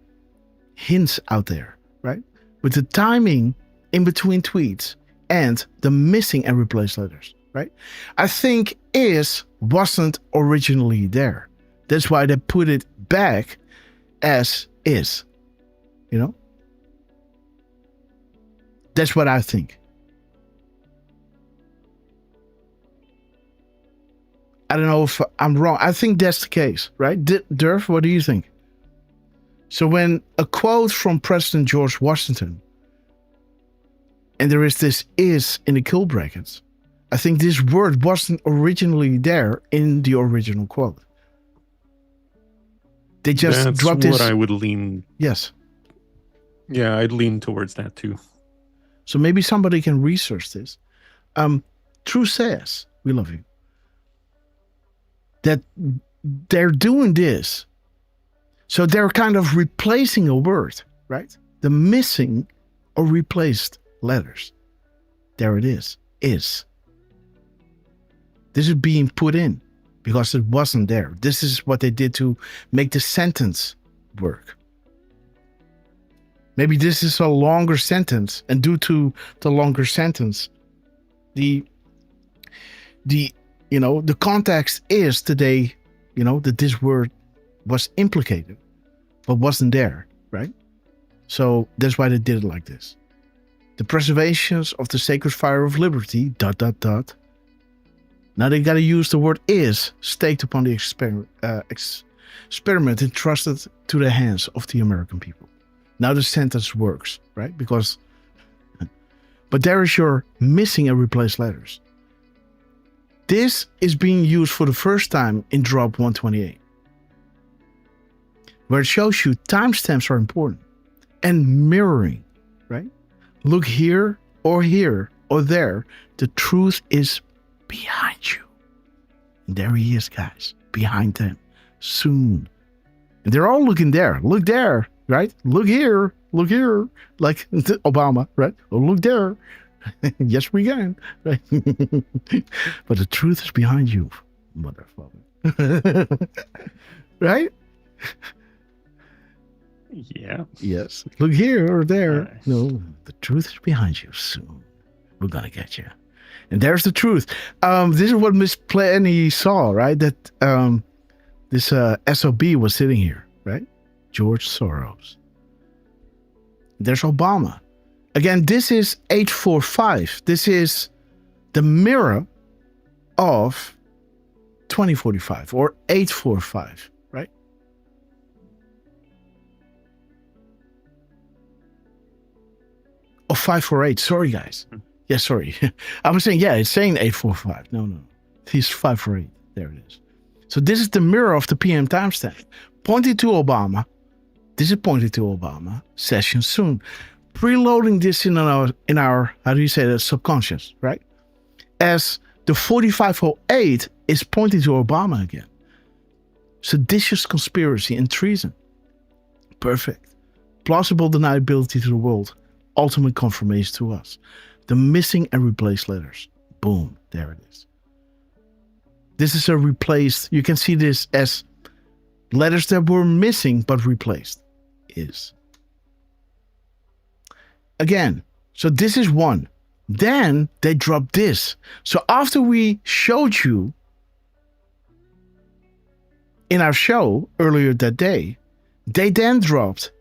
hints out there, right? With the timing in between tweets and the missing and replaced letters, right? I think is wasn't originally there. That's why they put it back as is, That's what I think. I don't know if I'm wrong. I think that's the case, right? Derf, what do you think? So when a quote from President George Washington, and there is this is in the kill brackets, I think this word wasn't originally there in the original quote. They just dropped this.
That's what I would lean.
Yes.
Yeah, I'd lean towards that too.
So maybe somebody can research this. True says, we love you, that they're doing this So they're kind of replacing a word, right? The missing or replaced letters. There it is. Is. This is being put in because it wasn't there. This is what they did to make the sentence work. Maybe this is a longer sentence, and due to the longer sentence, the context is today, that this word was implicated, but wasn't there, right? So that's why they did it like this. The preservation of the sacred fire of liberty, ... Now they got to use the word is staked upon the experiment entrusted to the hands of the American people. Now the sentence works, right? But there is your missing and replaced letters. This is being used for the first time in drop 128, where it shows you timestamps are important and mirroring, right? Look here or there. The truth is behind you. And there he is, guys, behind them, soon. And they're all looking there. Look there, right? Look here, like Obama, right? Oh, look there. Yes, we can, right? But the truth is behind you, motherfucker. Right?
Yeah.
Yes. Look here or there. Nice. No, the truth is behind you soon. We're gonna get you. And there's the truth. This is what Miss Plenty saw, right? That this SOB was sitting here, right? George Soros. There's Obama. Again, this is 845. This is the mirror of 2045 or 845, right? Oh, 548. Sorry, guys. Yeah, sorry. I was saying, it's saying 845. No. He's 548. There it is. So this is the mirror of the PM timestamp. Pointing to Obama. This is pointing to Obama. Session soon. Preloading this in our how do you say that, subconscious, right? As the 4508 is pointing to Obama again. Seditious conspiracy and treason. Perfect. Plausible deniability to the world. Ultimate confirmation to us. The missing and replaced letters. Boom. There it is. This is a replaced. You can see this as letters that were missing but replaced. Is. Again. So this is one. Then they dropped this. So after we showed you in our show earlier that day, they then dropped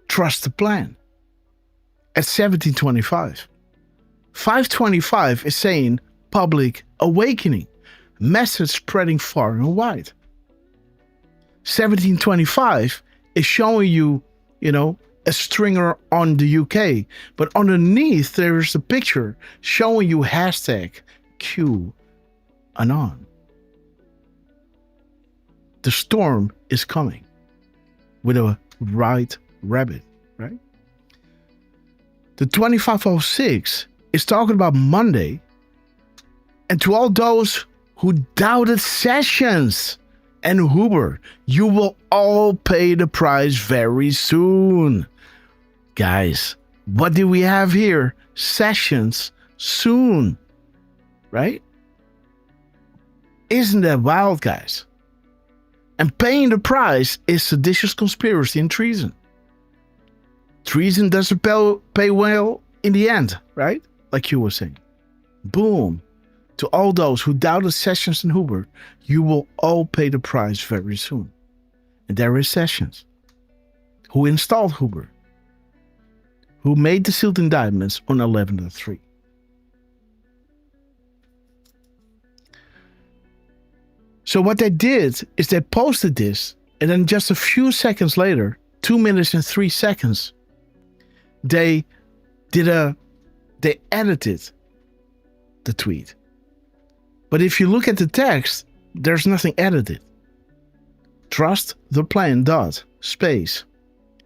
Trust the Plan at 1725. 525 is saying public awakening, message spreading far and wide. 1725 is showing you, a stringer on the UK, but underneath there is a picture showing you hashtag Q anon. The storm is coming with a white rabbit, right? The 2506 is talking about Monday, and to all those who doubted Sessions and Huber, you will all pay the price very soon. Guys, what do we have here? Sessions soon, right? Isn't that wild, guys? And paying the price is seditious conspiracy and treason. Treason doesn't pay well in the end, right? Like you were saying. Boom. To all those who doubted Sessions and Huber, you will all pay the price very soon. And there is Sessions, who installed Huber, who made the sealed indictments on 11/3. So what they did is they posted this, and then just a few seconds later, 2 minutes and 3 seconds, they edited the tweet. But if you look at the text, there's nothing edited. Trust the plan dot space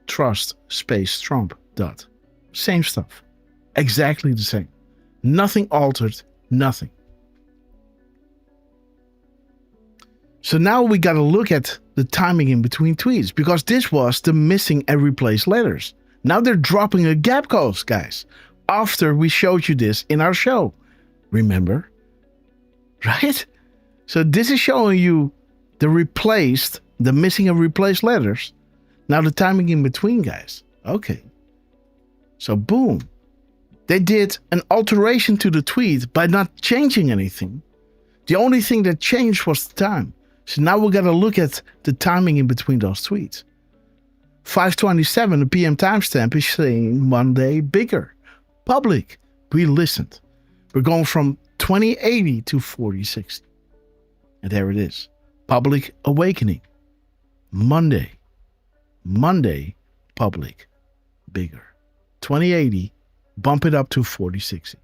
trust space Trump dot. Same stuff. Exactly the same. Nothing altered, nothing. So now we got to look at the timing in between tweets, because this was the missing and replaced letters. Now they're dropping a gap code, guys, after we showed you this in our show. Remember? Right? So this is showing you the missing and replaced letters. Now the timing in between, guys. Okay. So boom. They did an alteration to the tweet by not changing anything. The only thing that changed was the time. So now we got to look at the timing in between those tweets. 5:27, the PM timestamp is saying Monday bigger. Public. We listened. We're going from 2080 to 4060. And there it is. Public awakening. Monday. Public. Bigger. 2080. Bump it up to 4060.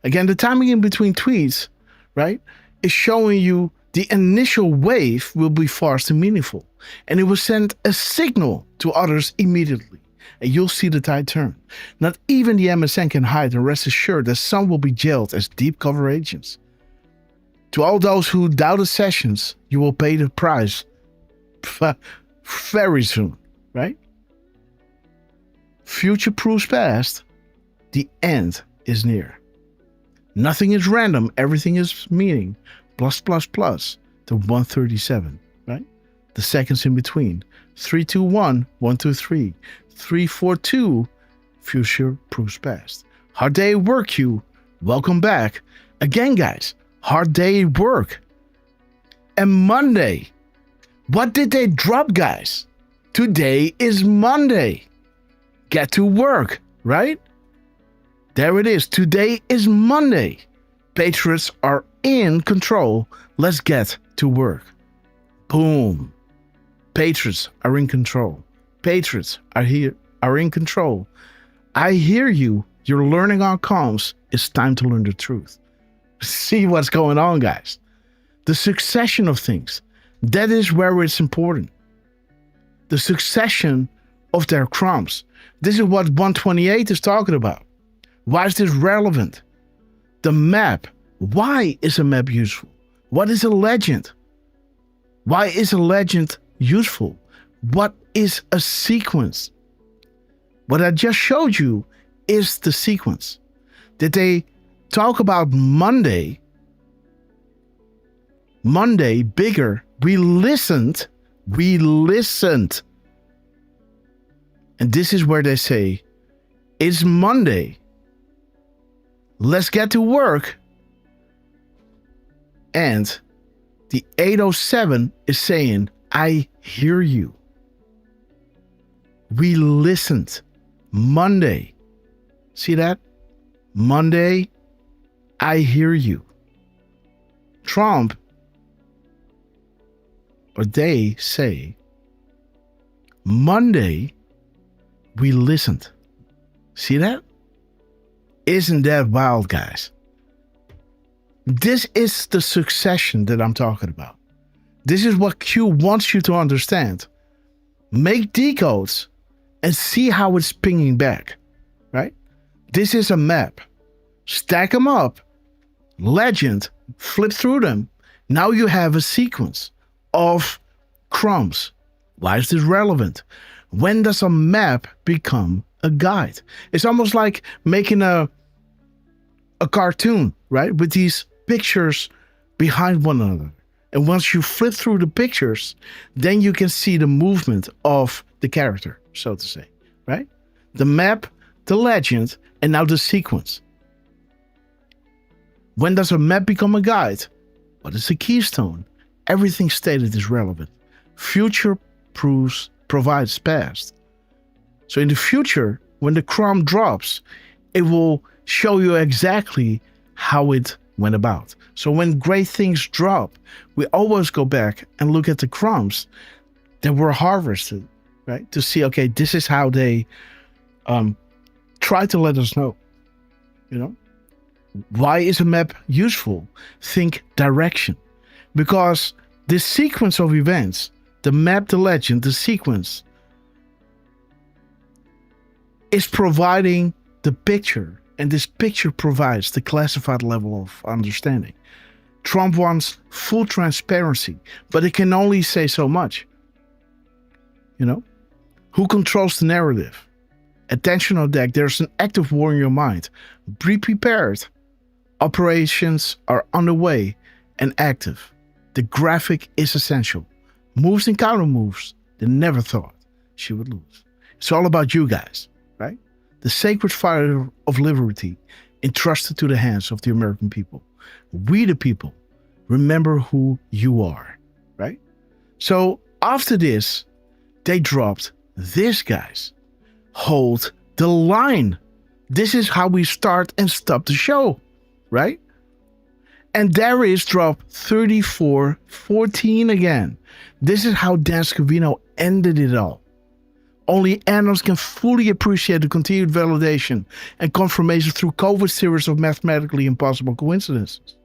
Again, the timing in between tweets, right, is showing you the initial wave will be fast and meaningful. And it will send a signal to others immediately. And you'll see the tide turn. Not even the MSN can hide, and rest assured that some will be jailed as deep cover agents. To all those who doubted sessions, you will pay the price very soon, right? Future proves past. The end is near. Nothing is random. Everything is meaning. Plus to 137, right? The seconds in between. 3, 2, 1, 1, 2, 3. 3, 4, 2. Future proves past. Hard day at work, you. Welcome back. Again, guys. Hard day at work. And Monday. What did they drop, guys? Today is Monday. Get to work, right? There it is. Today is Monday. Patriots are in control. Let's get to work. Boom. Patriots are in control. Patriots are in control. I hear you. You're learning our comms. It's time to learn the truth. See what's going on, guys. The succession of things. That is where it's important. The succession of their crumbs. This is what 128 is talking about. Why is this relevant? The map. Why is a map useful? What is a legend? Why is a legend useful? What is a sequence? What I just showed you is the sequence. Did they talk about Monday? Monday, bigger. We listened. And this is where they say, it's Monday. Let's get to work. And the 807 is saying, I hear you. We listened. Monday. See that? Monday, I hear you. Trump, or they say, Monday, we listened. See that? Isn't that wild, guys? This is the succession that I'm talking about. This is what Q wants you to understand. Make decodes and see how it's pinging back, right? This is a map. Stack them up. Legend. Flip through them. Now you have a sequence of crumbs. Why is this relevant? When does a map become a guide? It's almost like making a cartoon, right? With these pictures behind one another. And once you flip through the pictures, then you can see the movement of the character, so to say, right? The map, the legend, and now the sequence. When does a map become a guide? What is the keystone? Everything stated is relevant. Future provides past. So in the future, when the crumb drops, it will show you exactly how it went about. So when great things drop, we always go back and look at the crumbs that were harvested, right? To see, okay, this is how they try to let us know, you know? Why is a map useful? Think direction. Because this sequence of events, the map, the legend, the sequence, is providing the picture, and this picture provides the classified level of understanding. Trump wants full transparency, but it can only say so much. You know? Who controls the narrative? Attention on deck, there's an active war in your mind. Be prepared. Operations are underway and active. The graphic is essential. Moves and counter moves they never thought she would lose. It's all about you guys, right? The sacred fire of liberty entrusted to the hands of the American people. We the people, remember who you are, right? So after this, they dropped this, guys. Hold the line. This is how we start and stop the show, right? And there is drop 34-14 again. This is how Dan Scavino ended it all. Only analysts can fully appreciate the continued validation and confirmation through COVID series of mathematically impossible coincidences.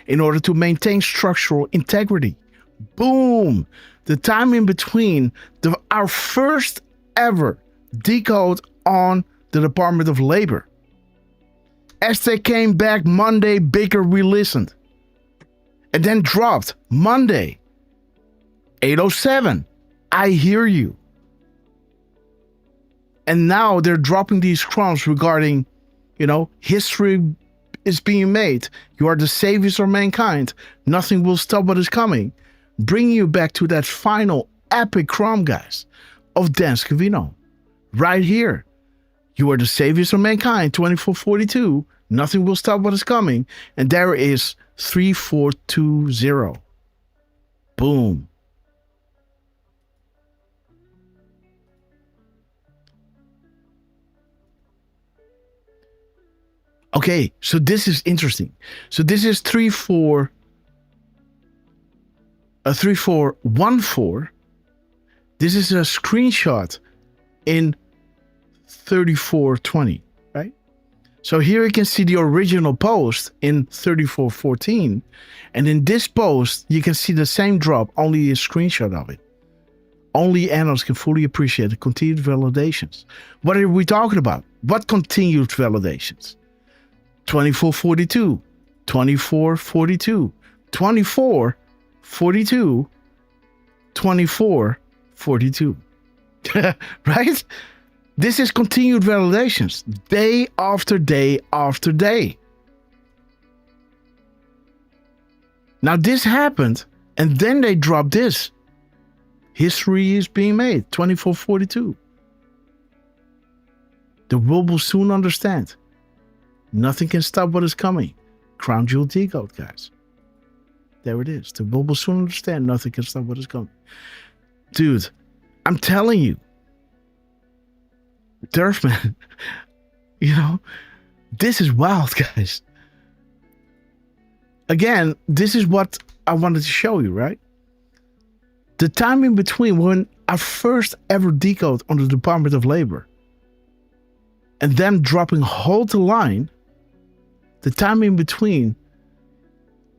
In order to maintain structural integrity. Boom! The time in between our first ever decode on the Department of Labor. As they came back Monday, Baker re-listened. And then dropped Monday, 8:07. I hear you. And now they're dropping these crumbs regarding, history is being made. You are the saviors of mankind. Nothing will stop what is coming. Bringing you back to that final epic crumb, guys, of Dan Scavino. Right here. You are the saviors of mankind, 2442. Nothing will stop what is coming. And there is 3420. Boom. Okay, so this is interesting. So this is 3414. This is a screenshot in 3420, right? So here you can see the original post in 3414. And in this post, you can see the same drop, only a screenshot of it. Only analysts can fully appreciate the continued validations. What are we talking about? What continued validations? 2442, 2442, 2442, 2442. Right? This is continued validations, day after day after day. Now this happened, and then they dropped this. History is being made, 2442. The world will soon understand. Nothing can stop what is coming. Crown Jewel Decode, guys. There it is. The world will soon understand. Nothing can stop what is coming. Dude, I'm telling you. Derf, man. This is wild, guys. Again, this is what I wanted to show you, right? The time in between when I first ever decode on the Department of Labor and them dropping Hold the Line, the time in between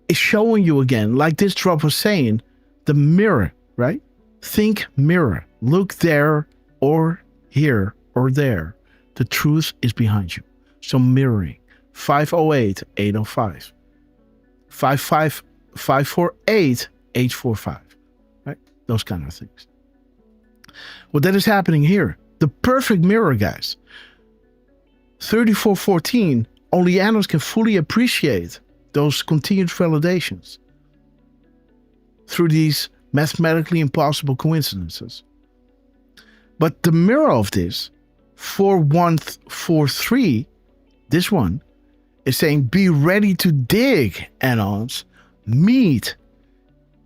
is showing you again, like this drop was saying, the mirror, right? Think mirror. Look there or here or there. The truth is behind you. So mirroring. 508, 805. 548, 845. Right? Those kind of things. Well, that is happening here. The perfect mirror, guys. 3414, only analysts can fully appreciate those continued validations through these mathematically impossible coincidences. But the mirror of this, 4143, this one, is saying be ready to dig, anons, meet,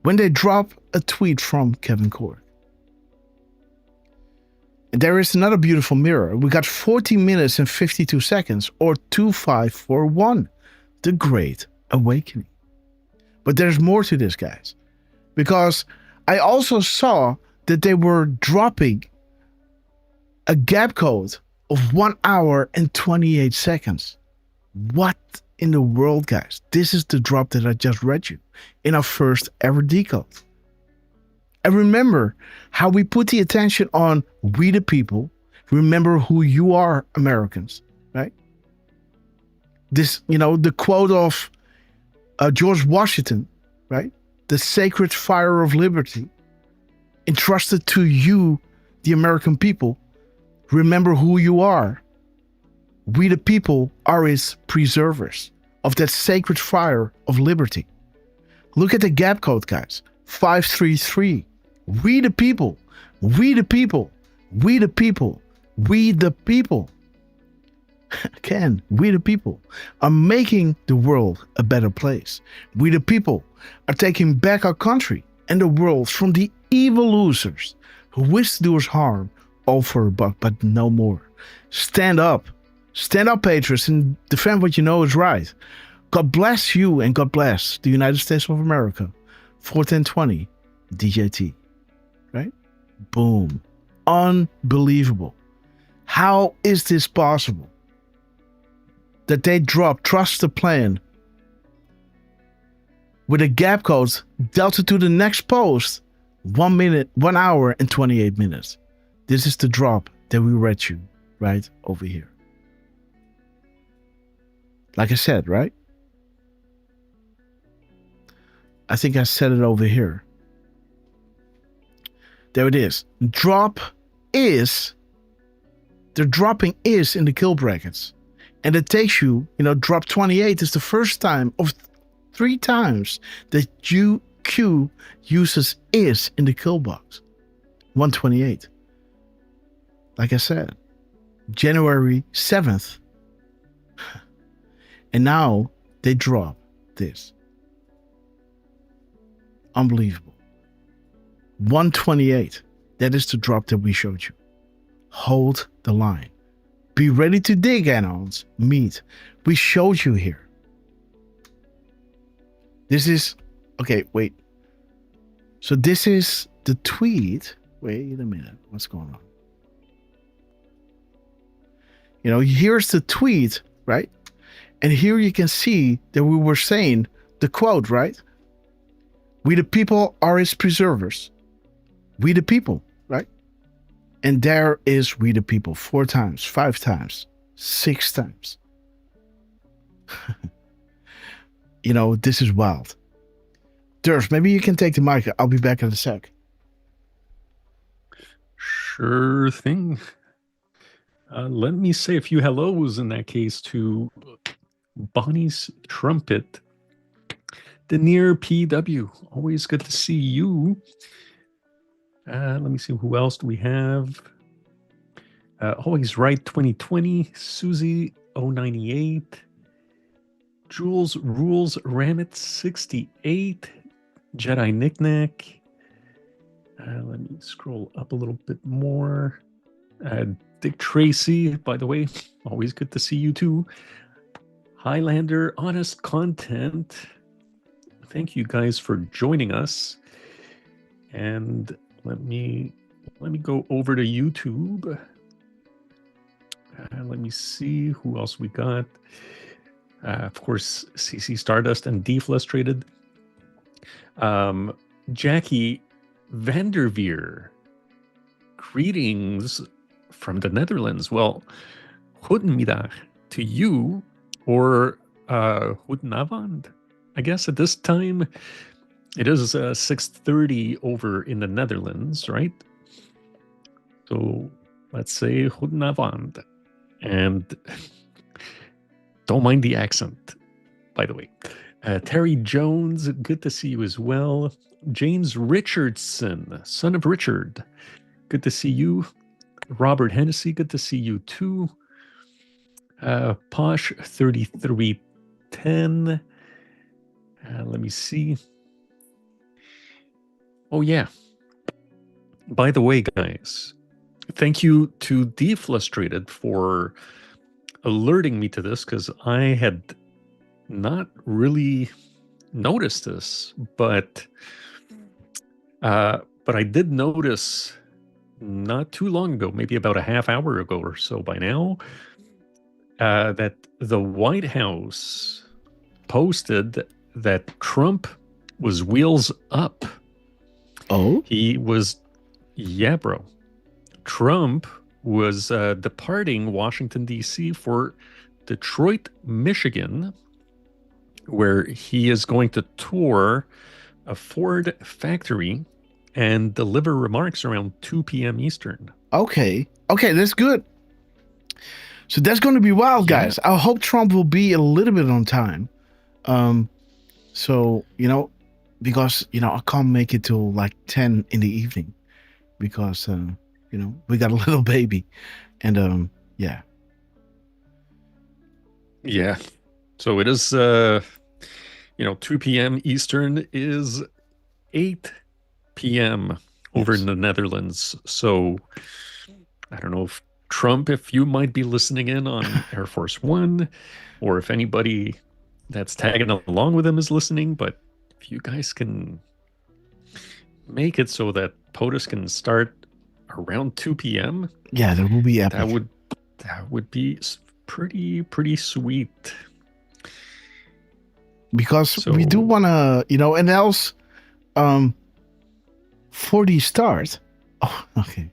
when they drop a tweet from Kevin Cork. There is another beautiful mirror. We got 40 minutes and 52 seconds, or 2541, the Great Awakening. But there's more to this, guys, because I also saw that they were dropping a gap code of 1 hour and 28 seconds. What in the world, guys? This is the drop that I just read you in our first ever decode. And remember how we put the attention on we the people. Remember who you are, Americans, right? This, the quote of George Washington, right? The sacred fire of liberty entrusted to you, the American people. Remember who you are. We the people are its preservers of that sacred fire of liberty. Look at the gap code, guys. 533. We the people. We the people. We the people. We the people. Again, we the people are making the world a better place. We the people are taking back our country and the world from the evil losers who wish to do us harm, all for a buck, but no more. Stand up. Stand up, patriots, and defend what you know is right. God bless you and God bless the United States of America. 41020 DJT. Right? Boom. Unbelievable. How is this possible? That they drop trust the plan with a gap code delta to the next post 1 minute, 1 hour and 28 minutes. This is the drop that we read you right over here. Like I said, right? I think I said it over here. There it is. Drop is, the dropping is in the kill brackets. And it takes you, drop 28 is the first time of 3 times that Q uses is in the kill box. 128. Like I said, January 7th. And now they drop this. Unbelievable. 128. That is the drop that we showed you. Hold the line. Be ready to dig, Anons. Meet. We showed you here. This is... Okay, wait. So this is the tweet. Wait a minute. What's going on? Here's the tweet, right? And here you can see that we were saying the quote, right? We the people are his preservers. We the people, right? And there is we the people 4 times, 5 times, 6 times. This is wild. Derf, maybe you can take the mic. I'll be back in a sec.
Sure thing. Let me say a few hellos in that case to Bonnie's Trumpet. Denier PW, always good to see you. Let me see, who else do we have? Always right 2020, Susie 098, Jules Rules Ramit 68, Jedi Knickknack. Let me scroll up a little bit more. Dick Tracy, by the way, always good to see you too. Highlander, Honest Content. Thank you guys for joining us. And let me go over to YouTube. Let me see who else we got. Of course, CC Stardust and Deflustrated. Jackie Vanderveer. Greetings from the Netherlands. Well, goedemiddag to you, or goedenavond. I guess at this time it is 6:30 over in the Netherlands, right? So let's say goedenavond. And don't mind the accent, by the way. Terry Jones, good to see you as well. James Richardson, son of Richard, good to see you. Robert Hennessy, good to see you too. Posh 3310. Let me see. Oh yeah. By the way, guys, thank you to Deflustrated for alerting me to this, because I had not really noticed this, but I did notice not too long ago, maybe about a half hour ago or so by now, that the White House posted that Trump was wheels up.
Oh?
He was, yeah, bro. Trump was departing Washington, D.C. for Detroit, Michigan, where he is going to tour a Ford factory and deliver remarks around 2 p.m. Eastern.
Okay, that's good. So that's going to be wild, guys. I hope Trump will be a little bit on time. So, because, I can't make it till like 10 in the evening because, we got a little baby. And, yeah.
Yeah. So it is, 2 p.m. Eastern is 8 p.m. over in the Netherlands. So I don't know if Trump, if you might be listening in on Air Force One, or if anybody that's tagging along with him is listening, but if you guys can make it so that POTUS can start around 2 p.m.
Yeah, that will be epic.
That would be pretty sweet.
Because we do want to, and else, for the start. Oh, okay.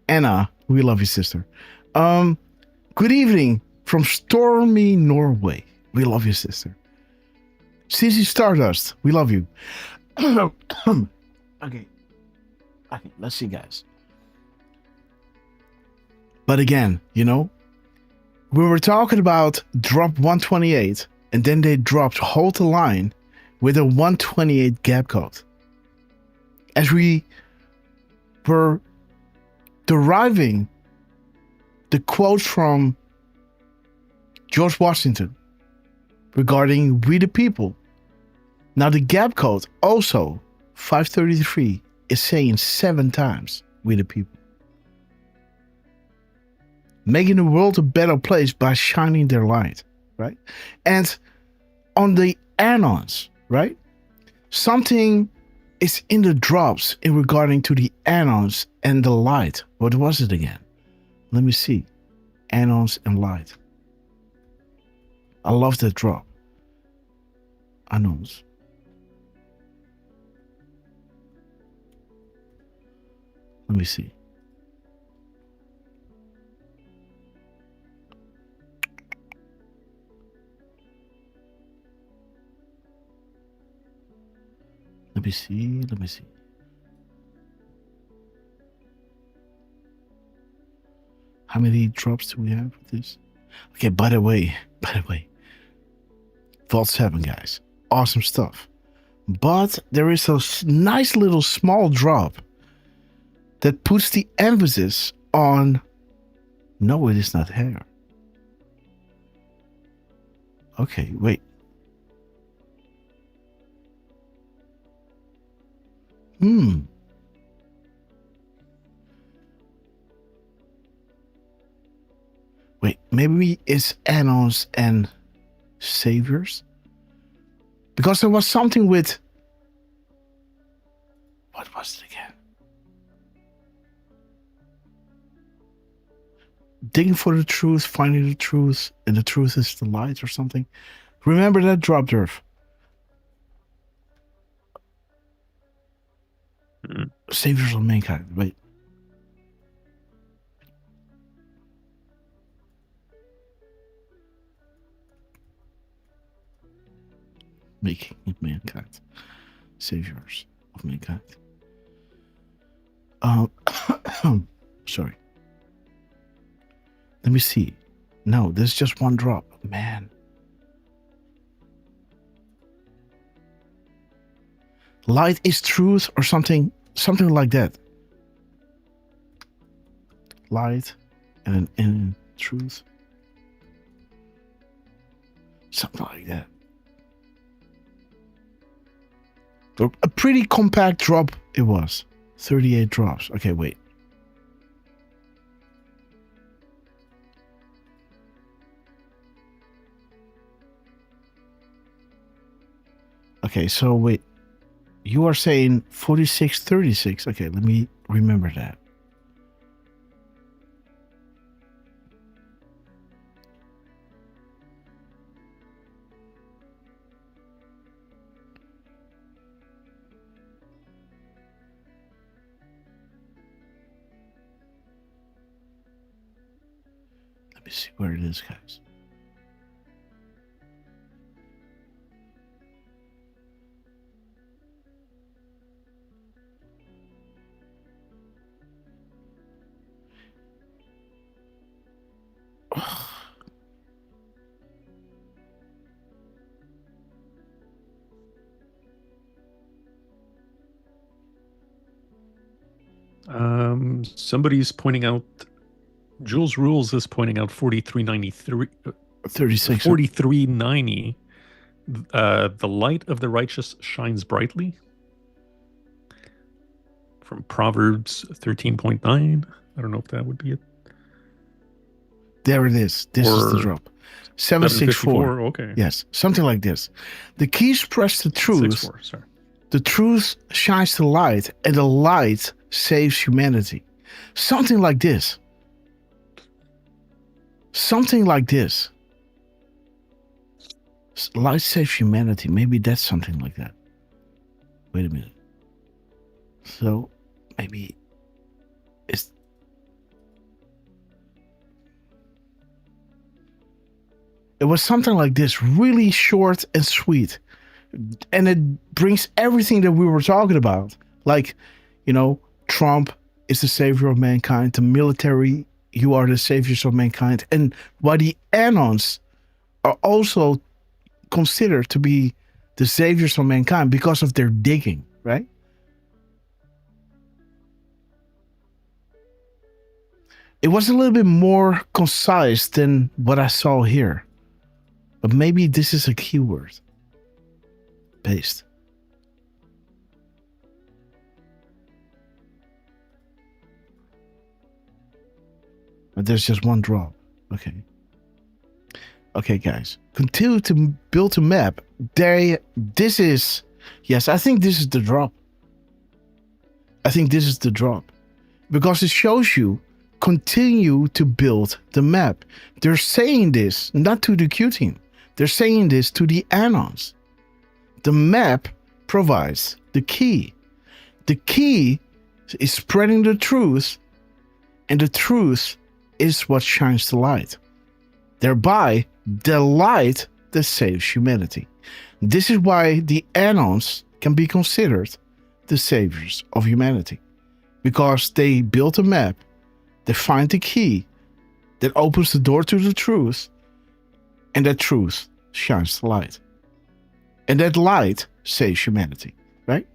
Anna, we love you, sister. Good evening from stormy Norway. We love you, sister. CC Stardust, we love you. Okay, let's see, guys. But again, we were talking about drop 128, and then they dropped hold the line with a 128 gap code. As we were deriving the quote from George Washington regarding we the people. Now the gap code also 533 is saying 7 times we the people. Making the world a better place by shining their light, right? And on the anons, right? Something is in the drops in regarding to the anons and the light. What was it again? Let me see. Anons and light. I love that drop. Anons. Let me see. Let me see. How many drops do we have with this? Okay, by the way, Vault 7, guys. Awesome stuff. But there is a nice little small drop that puts the emphasis on, no, it is not hair. Okay, wait. Wait, maybe it's Anons and Saviors? Because there was something with... What was it again? Digging for the truth, finding the truth, and the truth is the light or something. Remember that drop, Derf? Saviors of mankind. Wait. Making of mankind. Saviors of mankind. Sorry. Let me see. No, there's just one drop. Man. Light is truth or something like that. Light and in truth. Something like that. A pretty compact drop it was. 38 drops. Okay, wait. Okay, so wait. You are saying 4636. Okay, let me remember that. Let me see where it is, guys.
Somebody's pointing out, Jules Rules is pointing out 4393,
36.
4390. The light of the righteous shines brightly. From Proverbs 13.9. I don't know if that would be it.
There it is. This is the drop. 764.
Okay.
Yes, something like this. The key express the truth.
64, sorry.
The truth shines the light, and the light saves humanity. Something like this. Something like this. Light saves humanity. Maybe that's something like that. Wait a minute. So, maybe it's... It was something like this, really short and sweet. And it brings everything that we were talking about. Like, you know, Trump is the savior of mankind. The military, you are the saviors of mankind. And why the Anons are also considered to be the saviors of mankind because of their digging, right? It was a little bit more concise than what I saw here. But maybe this is a keyword. Paste. But there's just one drop. Okay. Okay, guys. Continue to build a map. This is... Yes, I think this is the drop. I think this is the drop. Because it shows you continue to build the map. They're saying this not to the Q team. They're saying this to the Anons. The map provides the key. The key is spreading the truth, and the truth is what shines the light. Thereby, the light that saves humanity. This is why the Anons can be considered the saviors of humanity. Because they built a map, they find the key that opens the door to the truth, and that truth shines the light. And that light saves humanity, right?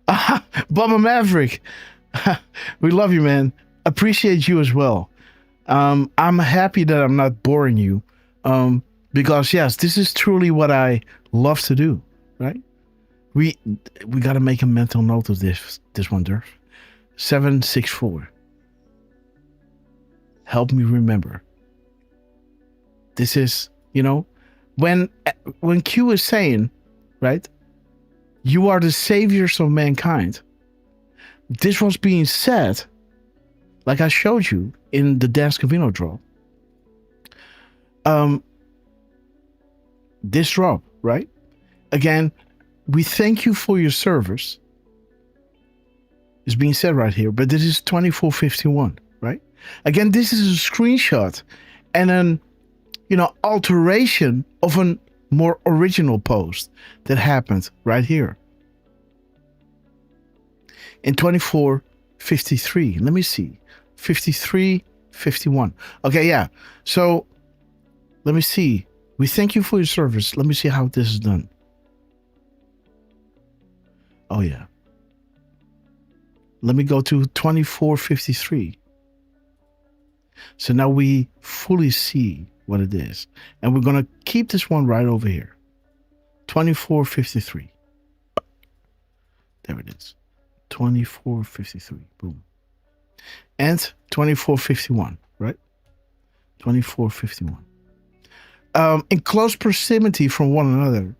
Bubba Maverick, we love you, man. Appreciate you as well. I'm happy that I'm not boring you, because yes, this is truly what I love to do, right? We got to make a mental note of this one, Derf. 764. Help me remember. This is, you know, when Q is saying, right, you are the saviors of mankind. This was being said, like I showed you in the Dance Cavino drop. This drop, right? Again, we thank you for your service. It's being said right here, but this is 2451, right? Again, this is a screenshot and an, you know, alteration of a more original post that happened right here. In 2453, let me see, 5351. Okay, yeah. So let me see. We thank you for your service. Let me see how this is done. Oh yeah. Let me go to 2453. So now we fully see what it is. And we're going to keep this one right over here. 2453. There it is. 2453. Boom. And 2451, right? 2451. In close proximity from one another.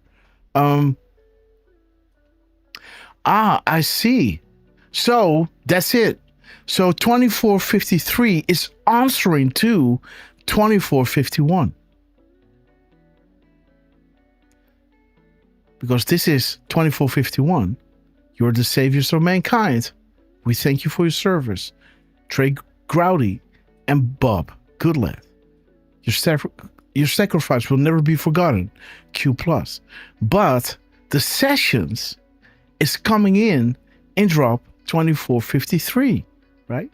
I see. So that's it. So 2453 is answering to 2451. Because this is 2451. You're the saviors of mankind. We thank you for your service. Trey Growdy and Bob Goodlad. Your sacrifice will never be forgotten. Q+. But the sessions is coming in drop 2453, right?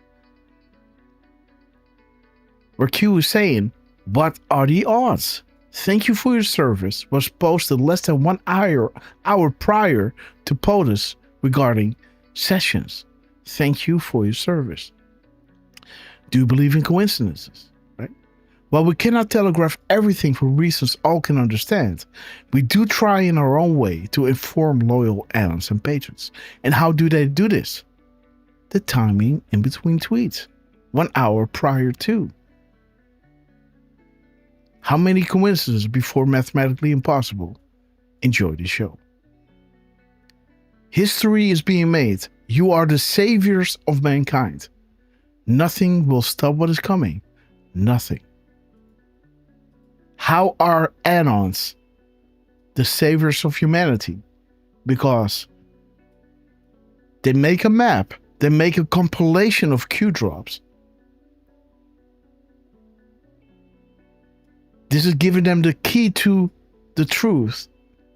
Where Q is saying, what are the odds? Thank you for your service was posted less than 1 hour prior to POTUS regarding Sessions. Thank you for your service. Do you believe in coincidences? Right? While we cannot telegraph everything for reasons all can understand, we do try in our own way to inform loyal allies and patrons. And how do they do this? The timing in between tweets. 1 hour prior to. How many coincidences before mathematically impossible? Enjoy the show. History is being made. You are the saviors of mankind. Nothing will stop what is coming. Nothing. How are anons the saviors of humanity? Because they make a map. They make a compilation of Q drops. This is giving them the key to the truth.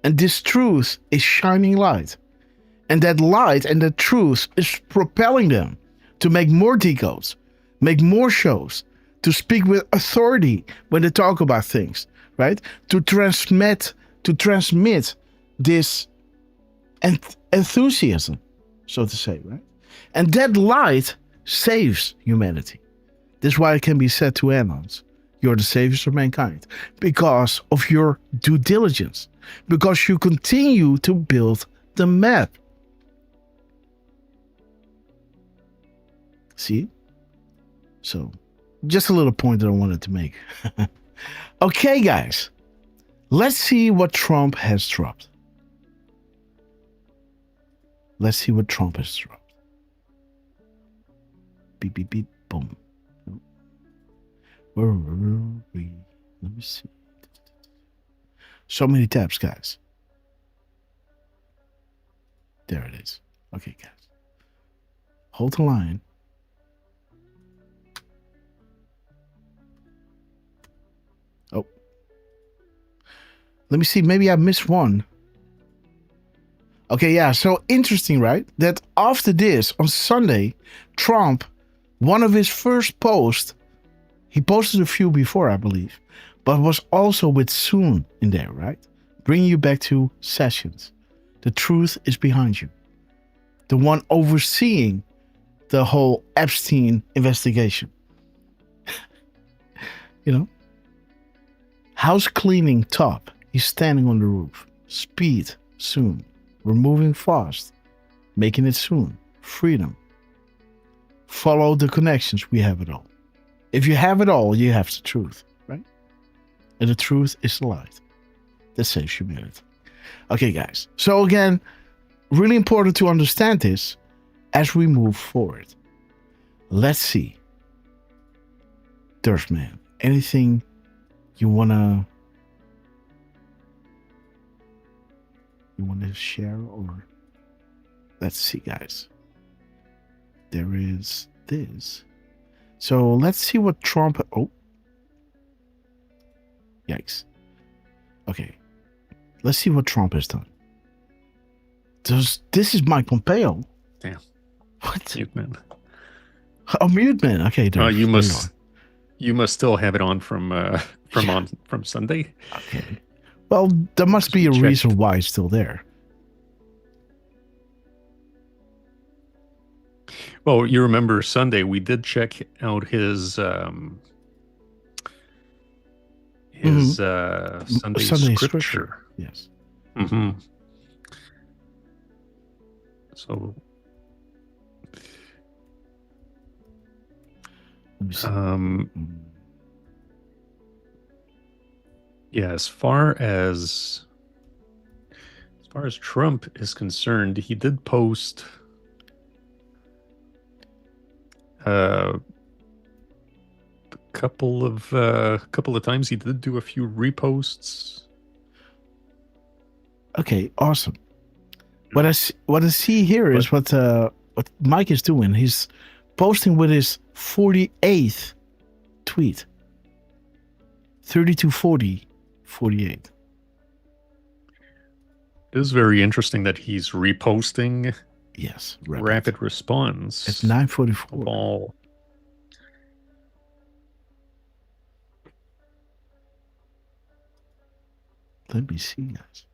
And this truth is shining light. And that light and that truth is propelling them to make more decodes, make more shows, to speak with authority when they talk about things, right? To transmit this enthusiasm, so to say, right? And that light saves humanity. This is why it can be said to anons, you're the saviors of mankind, because of your due diligence, because you continue to build the map. See? So, just a little point that I wanted to make. Okay, guys. Let's see what Trump has dropped. Let's see what Trump has dropped. Beep, beep, beep, boom. Where were we? Let me see. So many tabs, guys. There it is. Okay, guys. Hold the line. Oh. Let me see. Maybe I missed one. Okay, yeah. So interesting, right? That after this, on Sunday, Trump, one of his first posts, he posted a few before, I believe, but was also with soon in there, right? Bringing you back to Sessions. The truth is behind you. The one overseeing the whole Epstein investigation. You know? House cleaning top. He's standing on the roof. Speed, soon. We're moving fast. Making it soon. Freedom. Follow the connections. We have it all. If you have it all, you have the truth, right? And the truth is the light that saves humanity. Okay, guys. So again, really important to understand this as we move forward. Let's see. Derf man, anything you wanna share, or let's see, guys. There is this. So let's see what Trump. Oh, yikes. Okay, let's see what Trump has done. This is Mike Pompeo.
Damn.
What?
Mute man.
Oh, mute man. Okay,
you must still have it on from Sunday.
Okay. Well, there must be a reason why it's still there.
Well, you remember Sunday we did check out his Sunday scripture.
Yes.
Mm-hmm. So, yeah, as far as Trump is concerned, he did post a couple of times. He did do a few reposts.
Okay, awesome. What I see here is what Mike is doing. He's posting with his 48th tweet. 32, 40, 48.
It is very interesting that he's reposting.
Yes,
rapid response.
It's 9:44.
All.
Let me see, guys.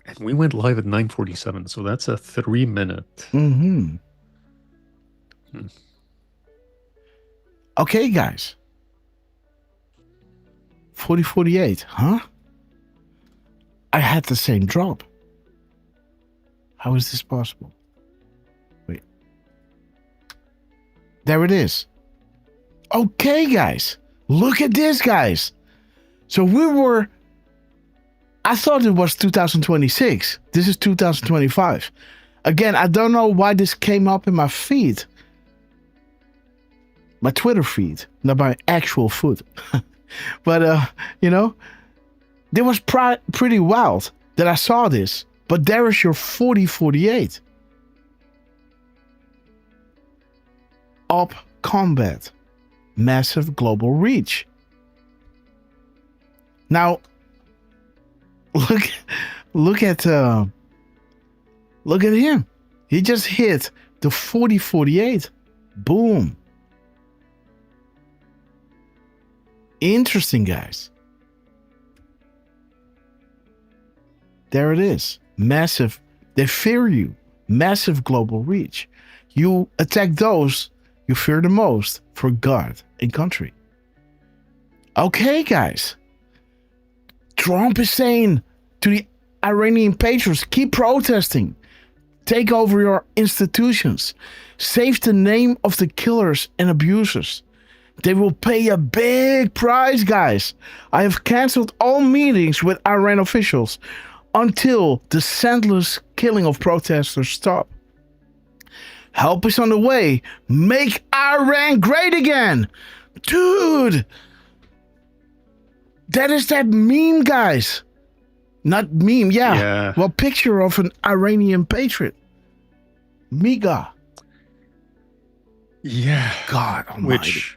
And we went live at 9:47, so that's a 3-minute.
Mm-hmm. Okay, guys. 40:48, huh? I had the same drop. How is this possible? Wait. There it is. Okay, guys. Look at this, guys. So I thought it was 2026. This is 2025. Again, I don't know why this came up in my feed. My Twitter feed, not my actual foot. But, it was pretty wild that I saw this. But there is your 40:48. Up combat. Massive global reach. Now, look at him. He just hit the 40:48. Boom. Interesting, guys. There it is. Massive. They fear you. Massive global reach. You attack those you fear the most for God and country. Okay, guys. Trump is saying to the Iranian patriots, keep protesting. Take over your institutions. Save the name of the killers and abusers. They will pay a big price, guys. I have canceled all meetings with Iran officials until the senseless killing of protesters stop. Help is on the way. Make Iran great again. Dude. That is that meme, guys. Not meme, yeah. Well, picture of an Iranian patriot. Miga.
Yeah.
God almighty.
Which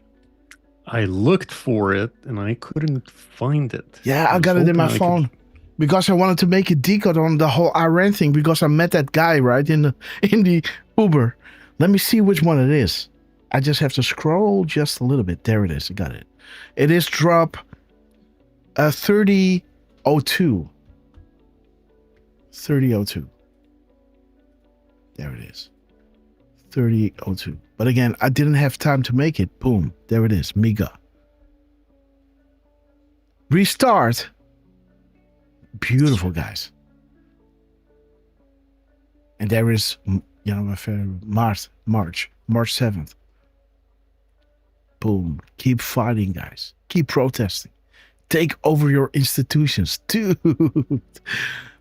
I looked for it and I couldn't find it.
Yeah, I got it in my phone. Because I wanted to make a decode on the whole Iran thing because I met that guy, right, in the Uber. Let me see which one it is. I just have to scroll just a little bit. There it is. I got it. It is drop 3002. 3002. There it is. 3002. But again, I didn't have time to make it. Boom. There it is. Miga. Restart. Beautiful, guys. And there is, March 7th. Boom. Keep fighting, guys. Keep protesting. Take over your institutions. Dude.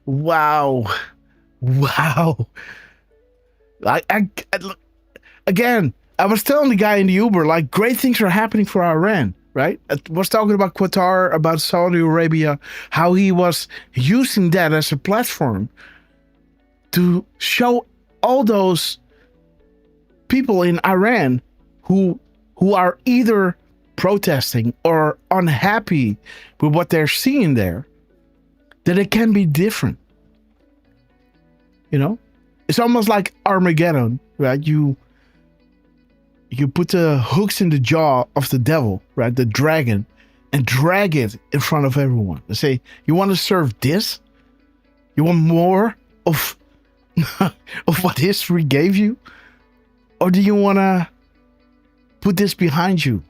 Wow. Again, I was telling the guy in the Uber, like, great things are happening for Iran, right? I was talking about Qatar, about Saudi Arabia, how he was using that as a platform to show all those people in Iran who are either protesting or unhappy with what they're seeing there, that it can be different. It's almost like Armageddon, right? You put the hooks in the jaw of the devil, right? The dragon, and drag it in front of everyone. They say, you want to serve this? You want more of what history gave you? Or do you want to put this behind you?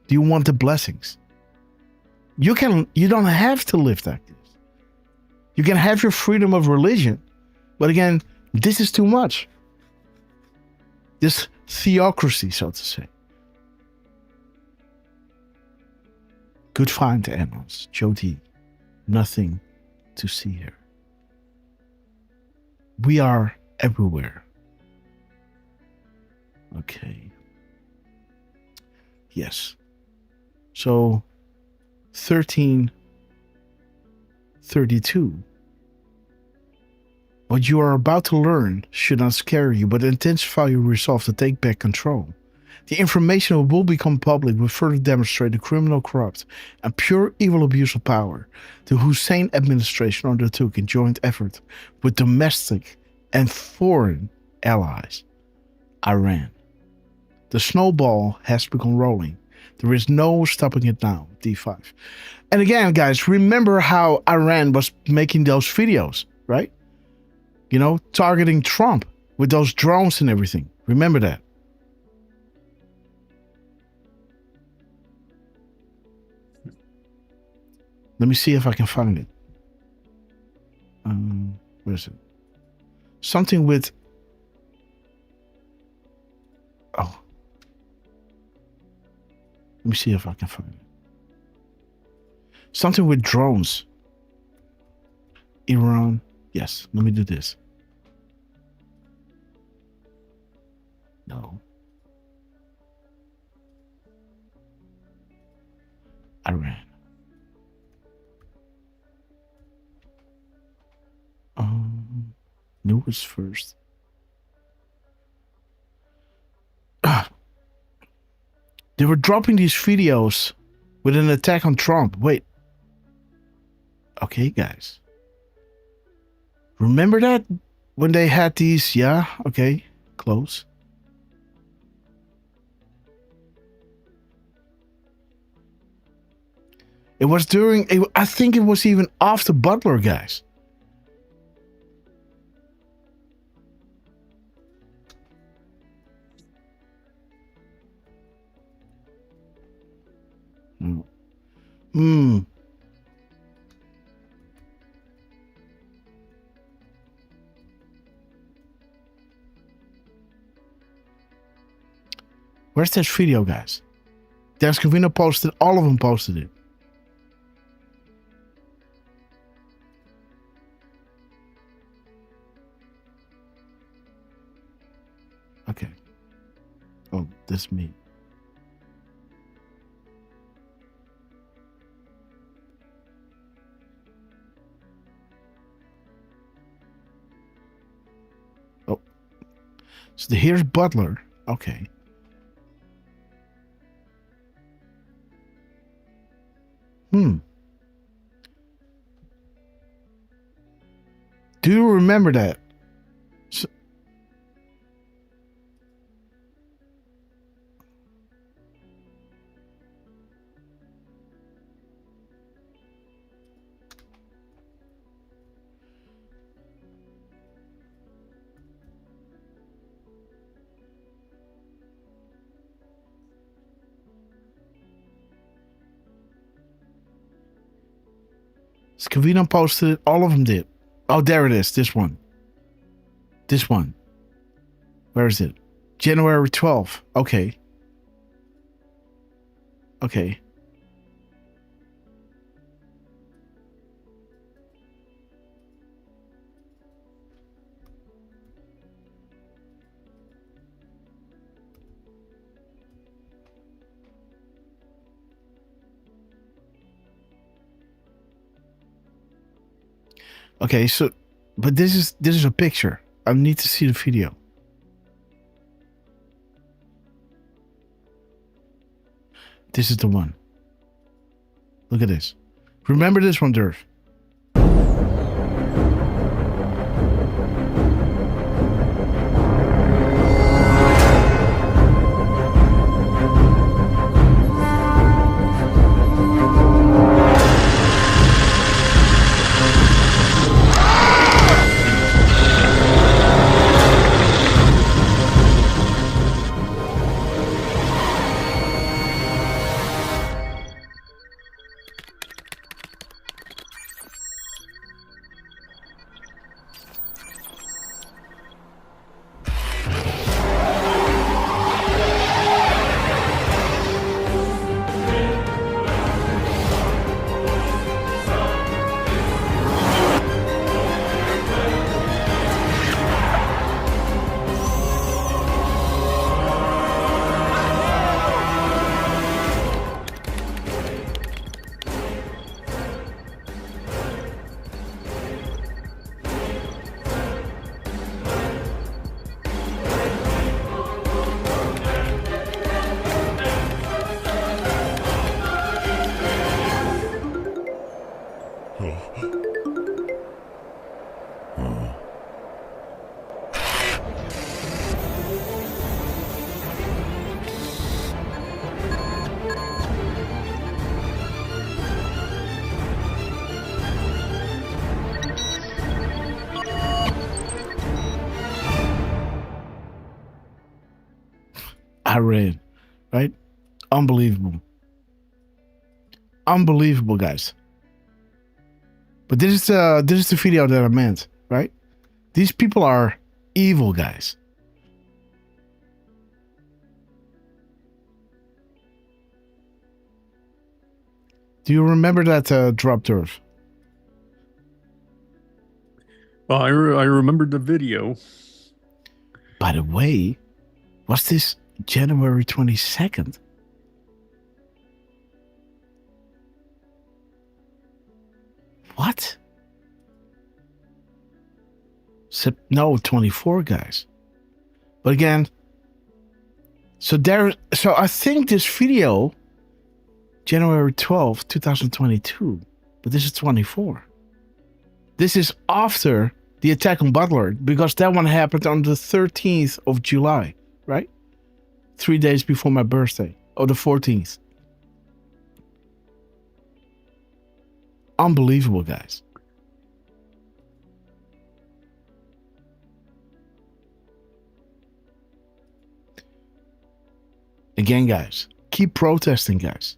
Do you want the blessings? You don't have to live like this. You can have your freedom of religion. But again, this is too much. This theocracy, so to say. Good find, Annals. Jody. Nothing to see here. We are everywhere. Okay. Yes. So, 1332. What you are about to learn should not scare you, but intensify your resolve to take back control. The information will become public will further demonstrate the criminal, corrupt, and pure evil abuse of power the Hussein administration undertook in joint effort with domestic and foreign allies. Iran. The snowball has begun rolling. There is no stopping it now. D5. And again, guys, remember how Iran was making those videos, right? You know, targeting Trump with those drones and everything. Remember that. Let me see if I can find it. Where is it? Something with... Oh. Let me see if I can find it. Something with drones. Iran. Yes, let me do this. No. Iran. Newest first. They were dropping these videos with an attack on Trump. Wait. Okay, guys. Remember that? When they had these... Yeah, okay. Close. It was during... I think it was even after Butler, guys. Where's this video, guys? There's Cavino posted. All of them posted it. Okay. Oh, that's me. Oh. So here's Butler. Okay. Do you remember that? Scavino posted it. All of them did. Oh, there it is. This one. This one. Where is it? January 12th. Okay. Okay. Okay, so, but this is a picture. I need to see the video. This is the one. Look at this. Remember this one, Derf? Iran, right? Unbelievable. Unbelievable, guys. But this is the video that I meant, right? These people are evil, guys. Do you remember that drop, Derf?
Well, I remembered the video.
By the way, was this January 22nd? What? No, 24, guys. But again, so I think this video, January 12th, 2022, but this is 24. This is after the attack on Butler, because that one happened on the 13th of July, right? 3 days before my birthday, or the 14th. Unbelievable, guys. Again, guys, keep protesting, guys.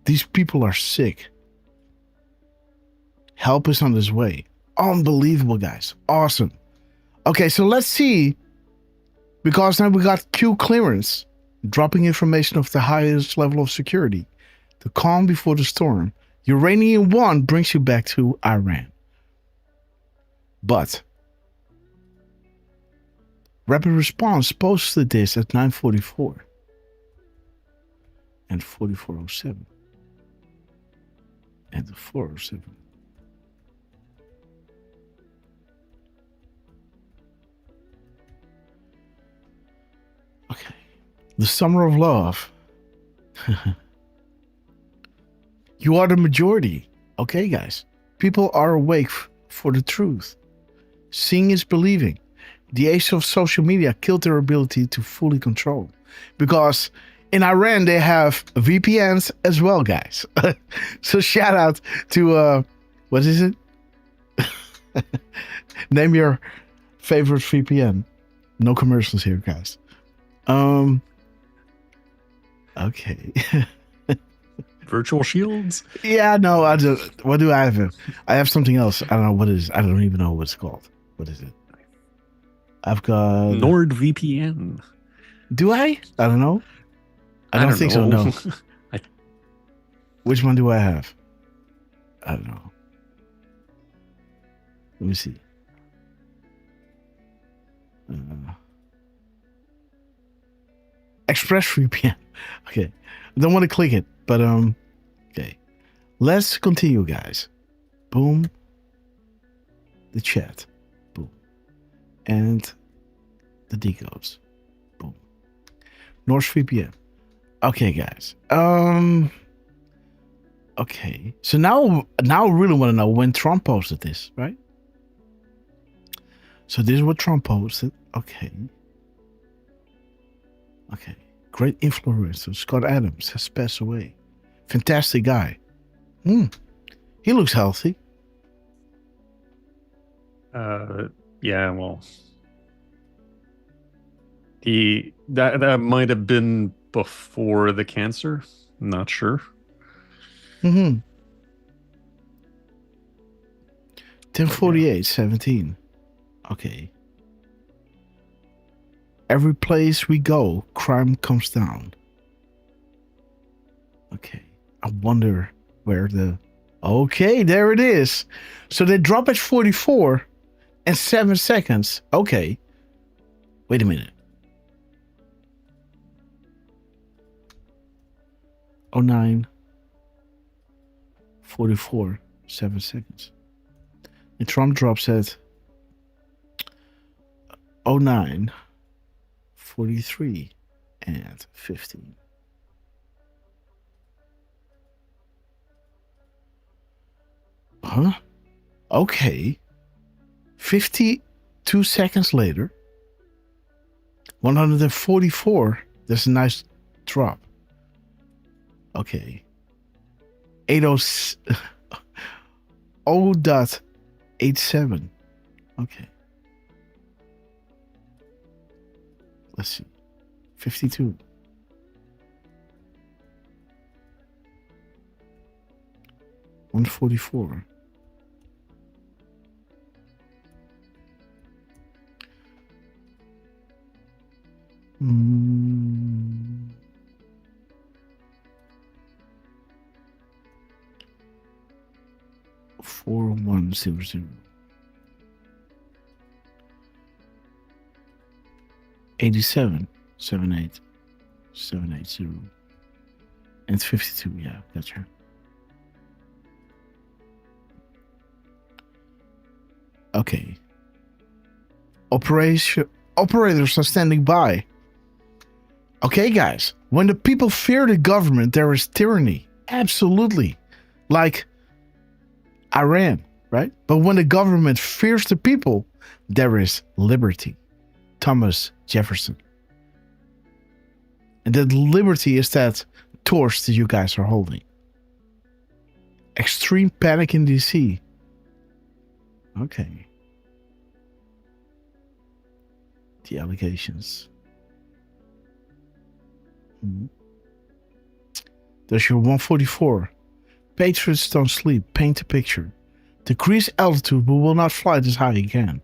These people are sick. Help is on this way. Unbelievable, guys. Awesome. Okay, so let's see. Because now we got Q clearance, dropping information of the highest level of security. The calm before the storm. Uranium 1 brings you back to Iran. But Rapid Response posted this at 9:44 and 44:07 and 4:07. Okay. The summer of love. You are the majority. Okay, guys. People are awake for the truth. Seeing is believing. The age of social media killed their ability to fully control. Because in Iran, they have VPNs as well, guys. So shout out to, what is it? Name your favorite VPN. No commercials here, guys. Okay.
Virtual shields?
Yeah, no, what do I have? I have something else. I don't know what it is. I don't even know what it's called. What is it? I've got
NordVPN.
Do I? I don't know. I don't think so, no. Which one do I have? I don't know. Let me see. ExpressVPN. Okay. I don't want to click it, but okay. Let's continue, guys. Boom. The chat. Boom. And the decodes. Boom. NordVPN. Okay, guys. Okay. So now I really want to know when Trump posted this, right? So this is what Trump posted. Okay. Okay. Great influencer Scott Adams has passed away. Fantastic guy. He looks healthy.
Yeah, well, that might have been before the cancer. I'm not sure.
10:48:17. Okay. Every place we go, crime comes down. Okay. I wonder where the... Okay, there it is. So they drop at 44 and 7 seconds. Okay. Wait a minute. 09, 44, 7 seconds. And Trump drops at 09, 43 and 15. Huh? Okay. 52 seconds later. 144. There's a nice drop. Okay. 0.87. Okay. Let's see. 52. $144. Mm. $4100. 87 78 780 and 52. Yeah, gotcha. Okay. Operators are standing by. Okay, guys. When the people fear the government, there is tyranny. Absolutely. Like Iran, right? But when the government fears the people, there is liberty. Thomas Jefferson. And that liberty is that torch that you guys are holding. Extreme panic in DC. Okay. The allegations. There's your 144. Patriots don't sleep. Paint a picture. Decrease altitude, but will not fly this high again.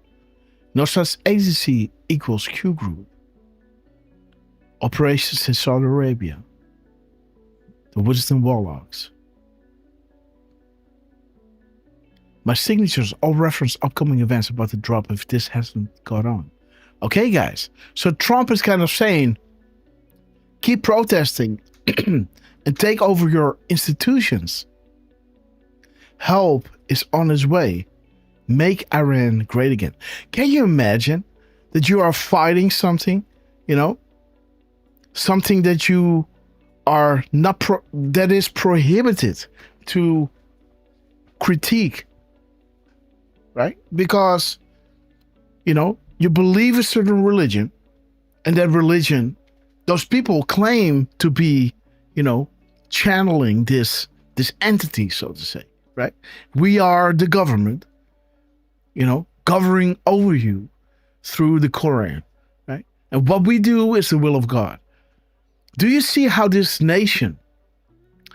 No such agency equals Q group. Operations in Saudi Arabia. The Wisdom Warlocks. My signatures all reference upcoming events about to drop if this hasn't got on. Okay, guys. So Trump is kind of saying, keep protesting and take over your institutions. Help is on its way. Make Iran great again. Can you imagine that you are fighting something, something that you are not, that is prohibited to critique, right? Because, you believe a certain religion, and that religion, those people claim to be, channeling this entity, so to say, right? We are the government, governing over you through the Quran, right? And what we do is the will of God. Do you see how this nation,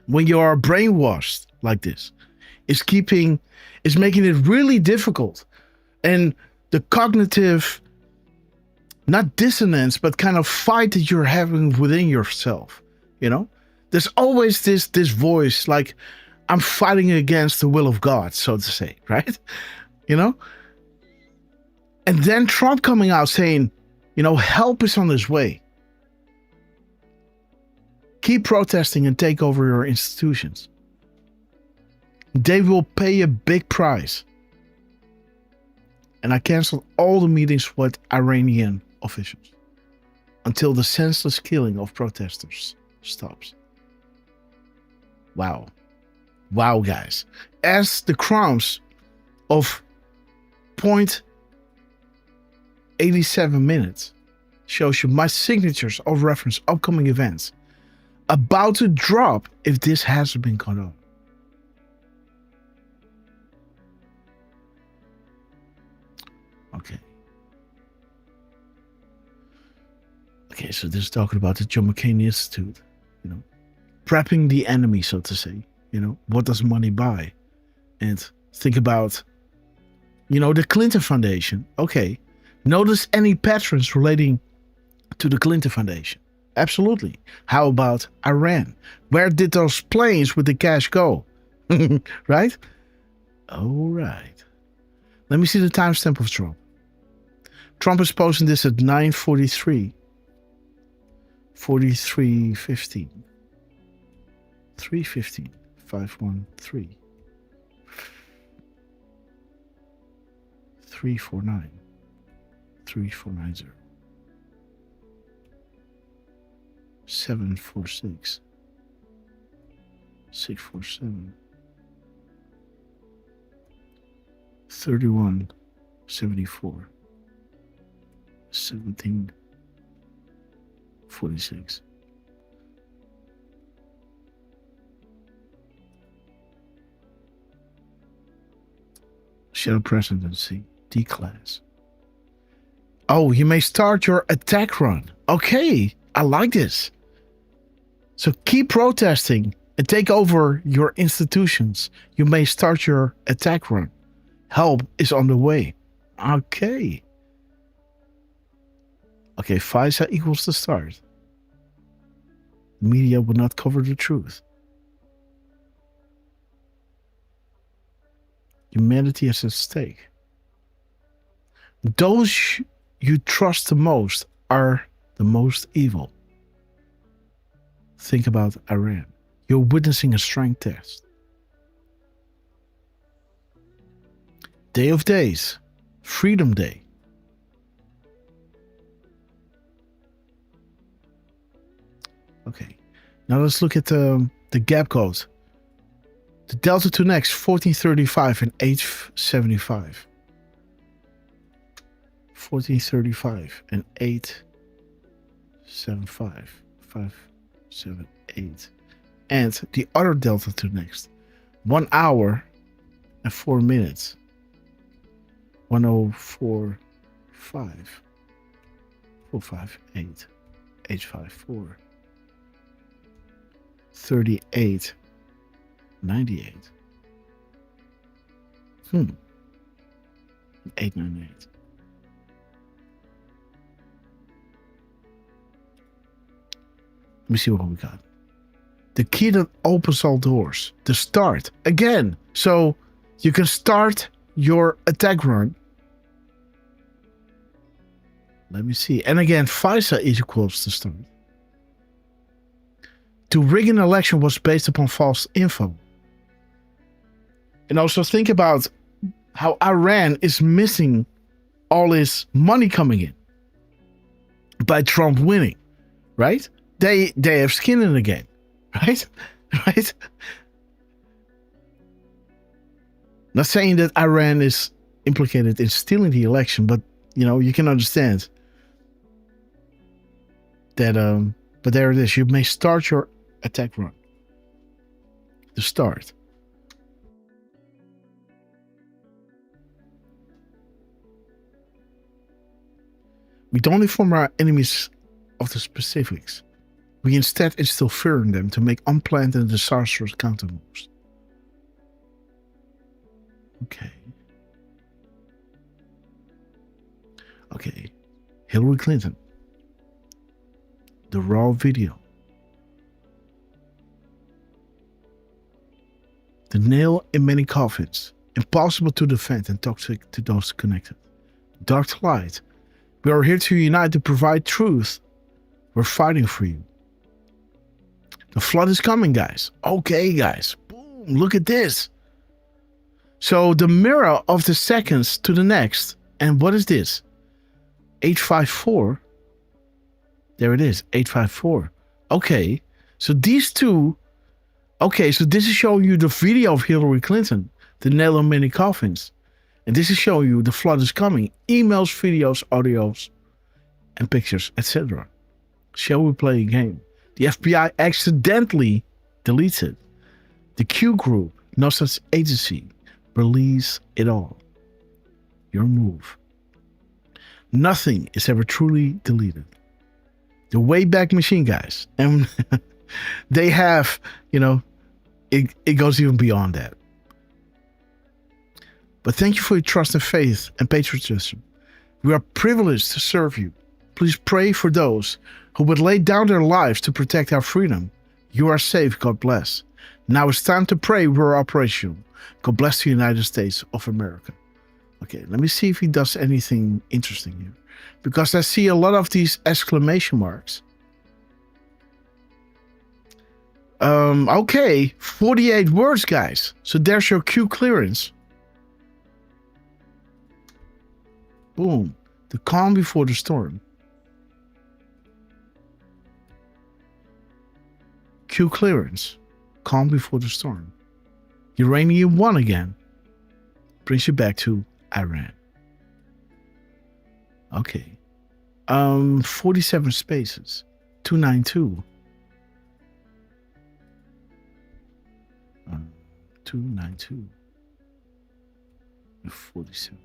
when you are brainwashed like this, is making it really difficult, and the cognitive, not dissonance, but kind of fight that you're having within yourself, There's always this voice like, I'm fighting against the will of God, so to say, right? And then Trump coming out saying, help is on his way. Keep protesting and take over your institutions. They will pay a big price. And I canceled all the meetings with Iranian officials until the senseless killing of protesters stops. Wow. Wow, guys. As the crowns of 0.87 minutes shows you my signatures of reference upcoming events about to drop if this hasn't been cut off. Okay. Okay, so this is talking about the John McCain Institute, prepping the enemy, so to say. What does money buy? And think about, the Clinton Foundation. Okay. Notice any patterns relating to the Clinton Foundation? Absolutely. How about Iran? Where did those planes with the cash go? Right? All right. Let me see the timestamp of Trump. Trump is posting this at 9:43. 43:15. 3:15. 513. 349. 3490. 746. 647. 3174. 1746. Shadow Presidency, D-Class. Oh, you may start your attack run. Okay, I like this. So keep protesting and take over your institutions. You may start your attack run. Help is on the way. Okay. Okay, FISA equals the start. Media will not cover the truth. Humanity is at stake. Those you trust the most are the most evil. Think about Iran. You're witnessing a strength test. Day of Days, Freedom Day. Okay, now let's look at the gap code. The delta to next 1435 and 875. 1435 and 875. 578. And the other delta to next 1 hour and 4 minutes. 1045 458 854 38 98 898. Let me see what we got. The key that opens all doors. The start. Again. So you can start your attack run. Let me see. And again, FISA is equals to start. To rig an election was based upon false info. And also think about how Iran is missing all his money coming in by Trump winning, right? They have skin in the game, right? Right? Not saying that Iran is implicated in stealing the election, but you can understand that. But there it is. You may start your attack run. The start. We don't inform our enemies of the specifics. We instead instill fear in them to make unplanned and disastrous countermoves. Okay. Okay. Hillary Clinton. The raw video. The nail in many coffins. Impossible to defend and toxic to those connected. Dark to light. We are here to unite to provide truth. We're fighting for you. The flood is coming, guys. Okay, guys. Boom. Look at this. So the mirror of the seconds to the next. And what is this? 854. There it is. 854. Okay. So these two. Okay, so this is showing you the video of Hillary Clinton. The nail in many coffins. And this is showing you the flood is coming. Emails, videos, audios, and pictures, etc. Shall we play a game? The FBI accidentally deletes it. The Q group, no such agency, release it all. Your move. Nothing is ever truly deleted. The Wayback Machine, guys. And they have, it goes even beyond that. But thank you for your trust and faith and patriotism. We are privileged to serve you. Please pray for those who would lay down their lives to protect our freedom. You are safe. God bless. Now it's time to pray. We're operational. God bless the United States of America. Okay, let me see if he does anything interesting here. Because I see a lot of these exclamation marks. Okay, 48 words, guys. So there's your Q clearance. Boom. The calm before the storm. Q clearance. Calm before the storm. Uranium 1 again. Brings you back to Iran. Okay. 47 spaces. 292. 292. 47.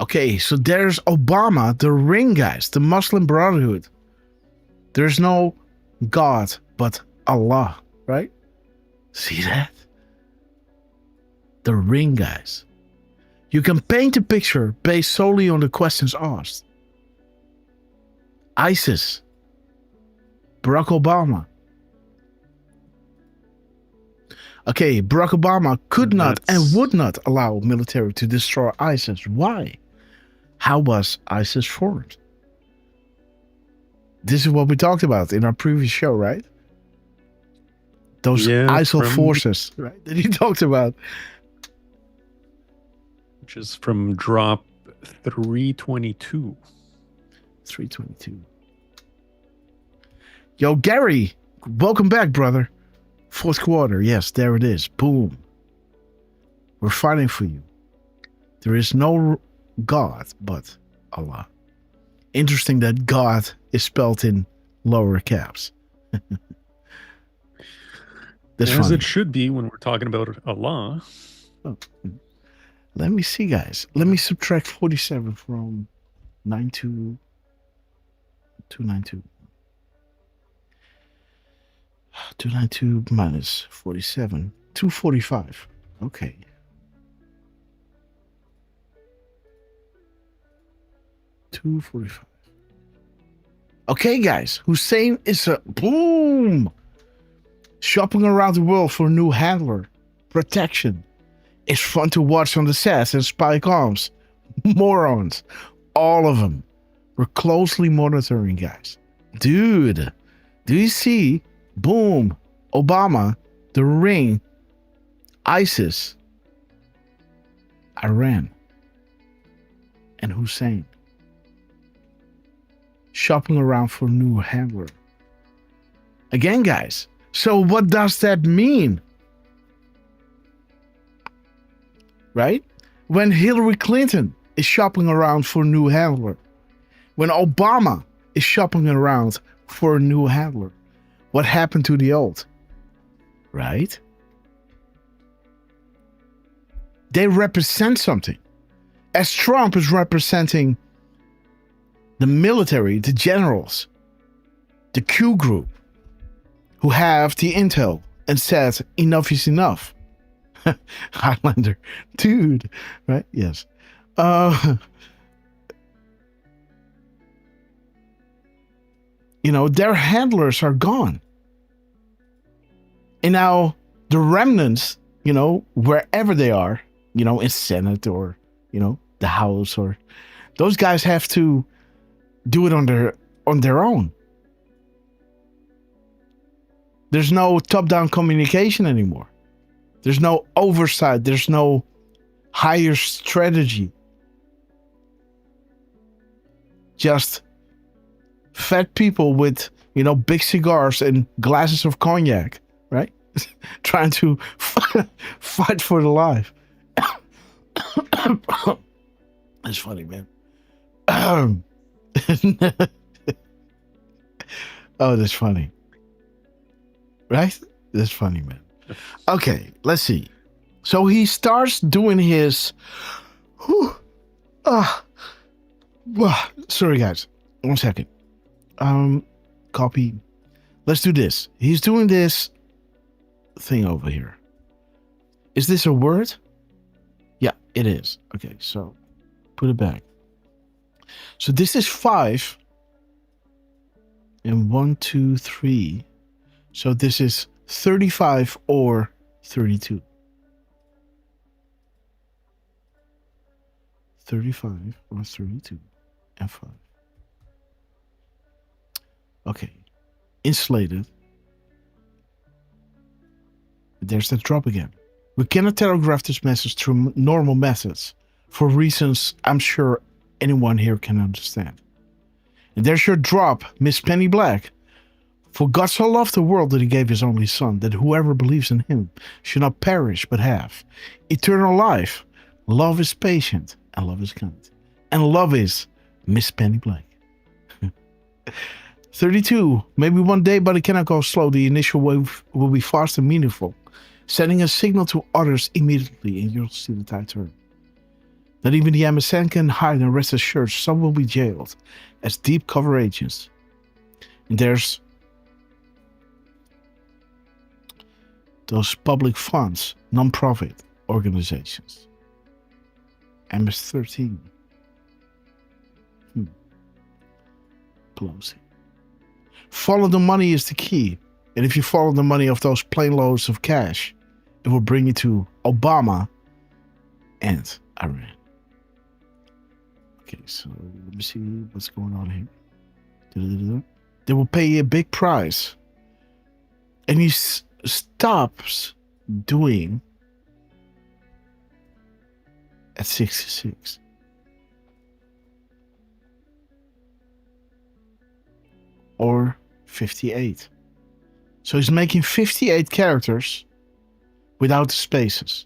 Okay, so there's Obama, the ring guys, the Muslim Brotherhood. There's no God but Allah, right? See that? The ring guys. You can paint a picture based solely on the questions asked. ISIS, Barack Obama. Okay, Barack Obama could not and would not allow military to destroy ISIS. Why? How was ISIS formed? This is what we talked about in our previous show, right? Those ISIL forces, right? That you talked about.
Which is from drop 322.
322. Yo, Gary, welcome back, brother. Fourth quarter, yes, there it is. Boom. We're fighting for you. There is no God but Allah. Interesting that God is spelled in lower caps. That's
As
funny.
it should be when we're talking about Allah.
Oh. Let me see, guys. Let me subtract 47 from 92. 292. 292 minus 47. 245. Okay. $245. Okay, guys. Hussein is a boom. Shopping around the world for a new handler. Protection. It's fun to watch on the sets and spy comms. Morons. All of them. We're closely monitoring, guys. Dude. Do you see? Boom. Obama. The ring. ISIS. Iran. And Hussein. Shopping around for a new handler. Again, guys. So what does that mean? Right? When Hillary Clinton is shopping around for a new handler. When Obama is shopping around for a new handler. What happened to the old? Right? They represent something. As Trump is representing the military, the generals, the Q group, who have the intel and said enough is enough. Highlander, dude, right? Yes. You know, their handlers are gone. And now the remnants, you know, wherever they are, you know, in Senate or, you know, the House, or those guys have to do it on their own. There's no top-down communication anymore. There's no oversight. There's no higher strategy. Just fat people with, you know, big cigars and glasses of cognac, right? Trying to fight for the life. That's funny, man. Oh, that's funny. Right? That's funny, man. Okay, let's see. So he starts doing his... sorry, guys. 1 second. Copy. Let's do this. He's doing this thing over here. Is this a word? Yeah, it is. Okay, so put it back. So this is 5. And 1, 2, 3. So this is 35 or 32. 35 or 32 and 5. Okay. Insulated. There's that drop again. We cannot telegraph this message through normal methods for reasons I'm sure anyone here can understand. And there's your drop, Miss Penny Black. For God so loved the world that he gave his only son, that whoever believes in him should not perish but have eternal life. Love is patient and love is kind. And love is Miss Penny Black. 32. Maybe one day, but it cannot go slow. The initial wave will be fast and meaningful, sending a signal to others immediately, and you'll see the tide turn. Not even the MSN can hide, and rest assured, some will be jailed as deep cover agents. And there's those public funds, non-profit organizations. MS-13. Pelosi. Follow the money is the key. And if you follow the money of those plane loads of cash, it will bring you to Obama and Iran. Okay, so let me see what's going on here. They will pay you a big price. And he stops doing at 66. Or 58. So he's making 58 characters without the spaces.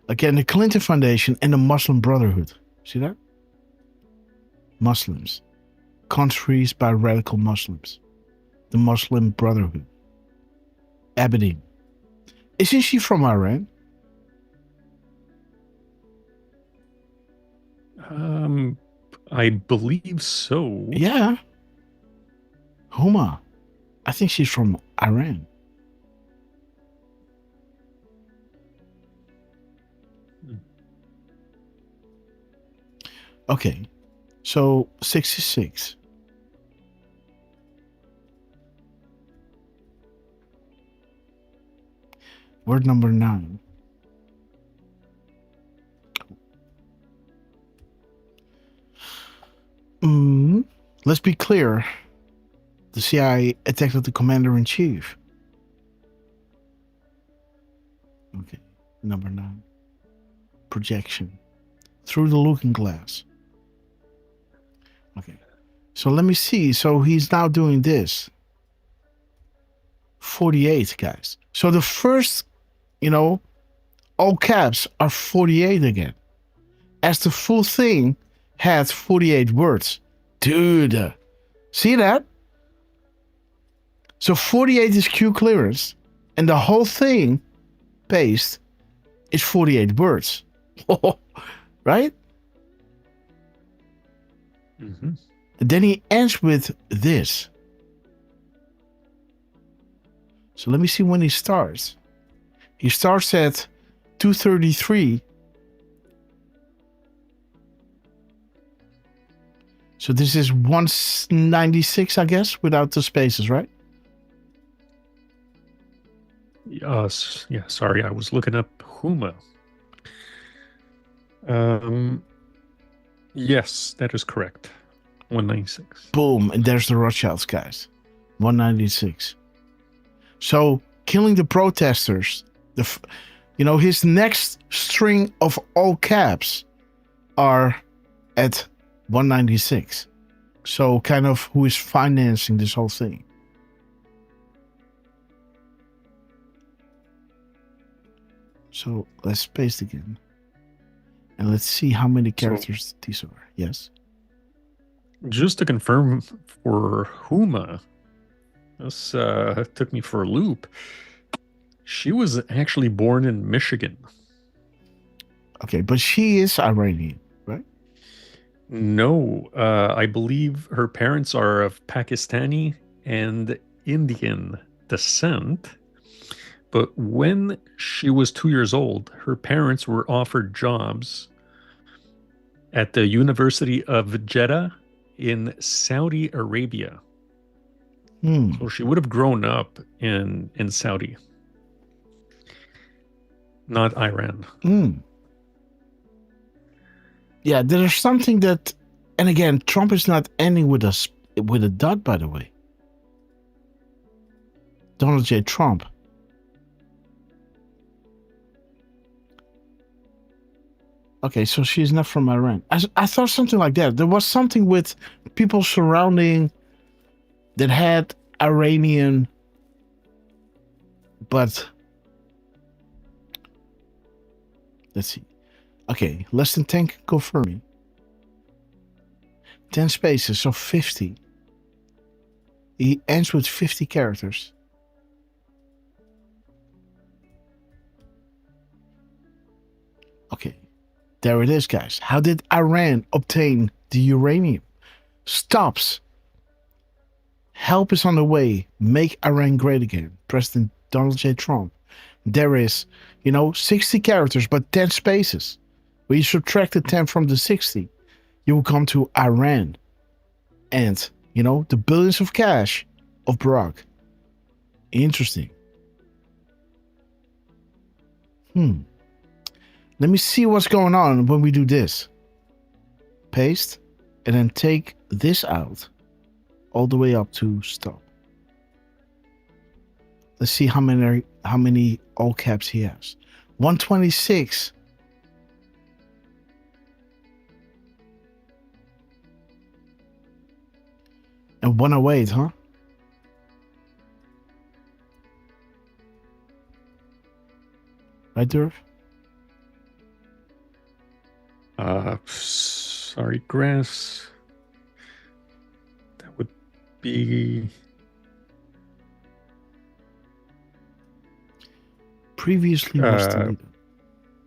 Again, the Clinton Foundation and the Muslim Brotherhood. See that? Muslims. Countries by radical Muslims. The Muslim Brotherhood. Abedin. Isn't she from Iran?
I believe so.
Yeah. Huma. I think she's from Iran. Okay. So 66. Word number 9. Let's be clear. The CIA attacked the commander-in-chief. Okay, number 9. Projection. Through the looking glass. Okay, so let me see. So he's now doing this. 48, guys. So the first, all caps are 48 again. As the full thing had 48 words. Dude, see that? So 48 is Q clearance, and the whole thing, paste, is 48 words. Right?
Mm-hmm.
Then he ends with this. So let me see when he starts. He starts at 233. So this is 196, I guess, without the spaces, right?
Yes. Yeah, sorry, I was looking up Huma. Yes, that is correct. 196.
Boom, and there's the Rothschilds, guys. 196. So killing the protesters, his next string of all caps are at 196. So kind of who is financing this whole thing. So let's paste again. And let's see how many characters these are. Yes.
Just to confirm for Huma, this took me for a loop. She was actually born in Michigan.
Okay, but she is Iranian, right?
No, I believe her parents are of Pakistani and Indian descent. But when she was 2 years old, her parents were offered jobs at the University of Jeddah in Saudi Arabia. So she would have grown up in Saudi, not Iran.
Yeah, there's something that, and again, Trump is not ending with a dot, by the way. Donald J. Trump. Okay, so she's not from Iran. I thought something like that. There was something with people surrounding that had Iranian, but let's see. Okay, less than 10 can confirm me. 10 spaces, so 50. He ends with 50 characters. There it is, guys. How did Iran obtain the uranium? Stops. Help is on the way. Make Iran great again. President Donald J. Trump. There is, 60 characters, but 10 spaces. When you subtract the 10 from the 60, you will come to Iran. And, the billions of cash of Barack. Interesting. Let me see what's going on when we do this. Paste. And then take this out. All the way up to stop. Let's see how many all caps he has. 126. And 108, huh? Right, Derf?
Sorry, Grass. That would be...
Previously was deleted.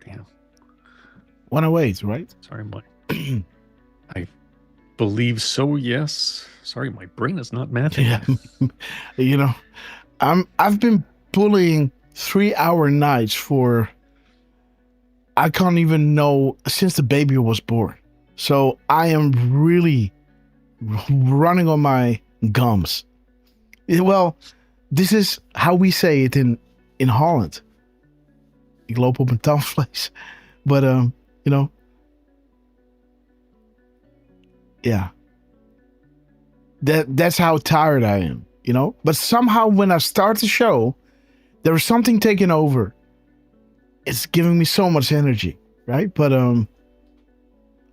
Damn.
108, right?
Sorry, I believe so, yes. Sorry, my brain is not mathing.
Yeah. I've been pulling 3-hour nights for, I can't even know, since the baby was born. So I am really running on my gums. Well, this is how we say it in Holland. Ik loop op mijn tandvlees. But, yeah. That's how tired I am, But somehow when I start the show, there is something taking over. It's giving me so much energy, right? But,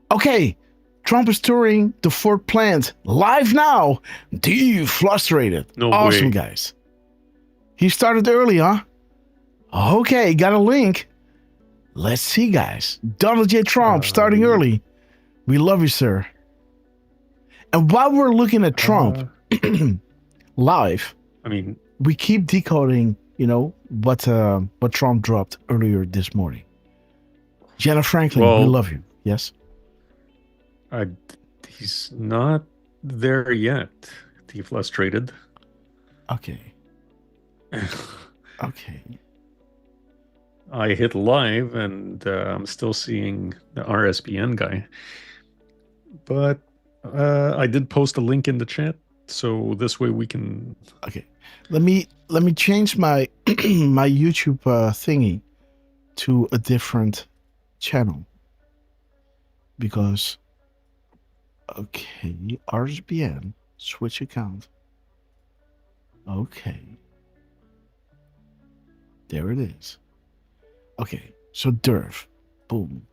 okay. Trump is touring the Fort Plant live now. Deflustrated.
No
awesome,
way.
Guys. He started early, huh? Okay, got a link. Let's see, guys. Donald J. Trump starting early. We love you, sir. And while we're looking at Trump live, we keep decoding, what Trump dropped earlier this morning. Jenna Franklin, we love you. Yes?
He's not there yet. Deflustrated.
Okay. Okay.
I hit live and I'm still seeing the RSBN guy. But I did post a link in the chat, so this way we can...
Okay. Let me change my my YouTube thingy to a different channel. Because... Okay, RSBN, switch account. Okay. There it is. Okay, so Derf. Boom.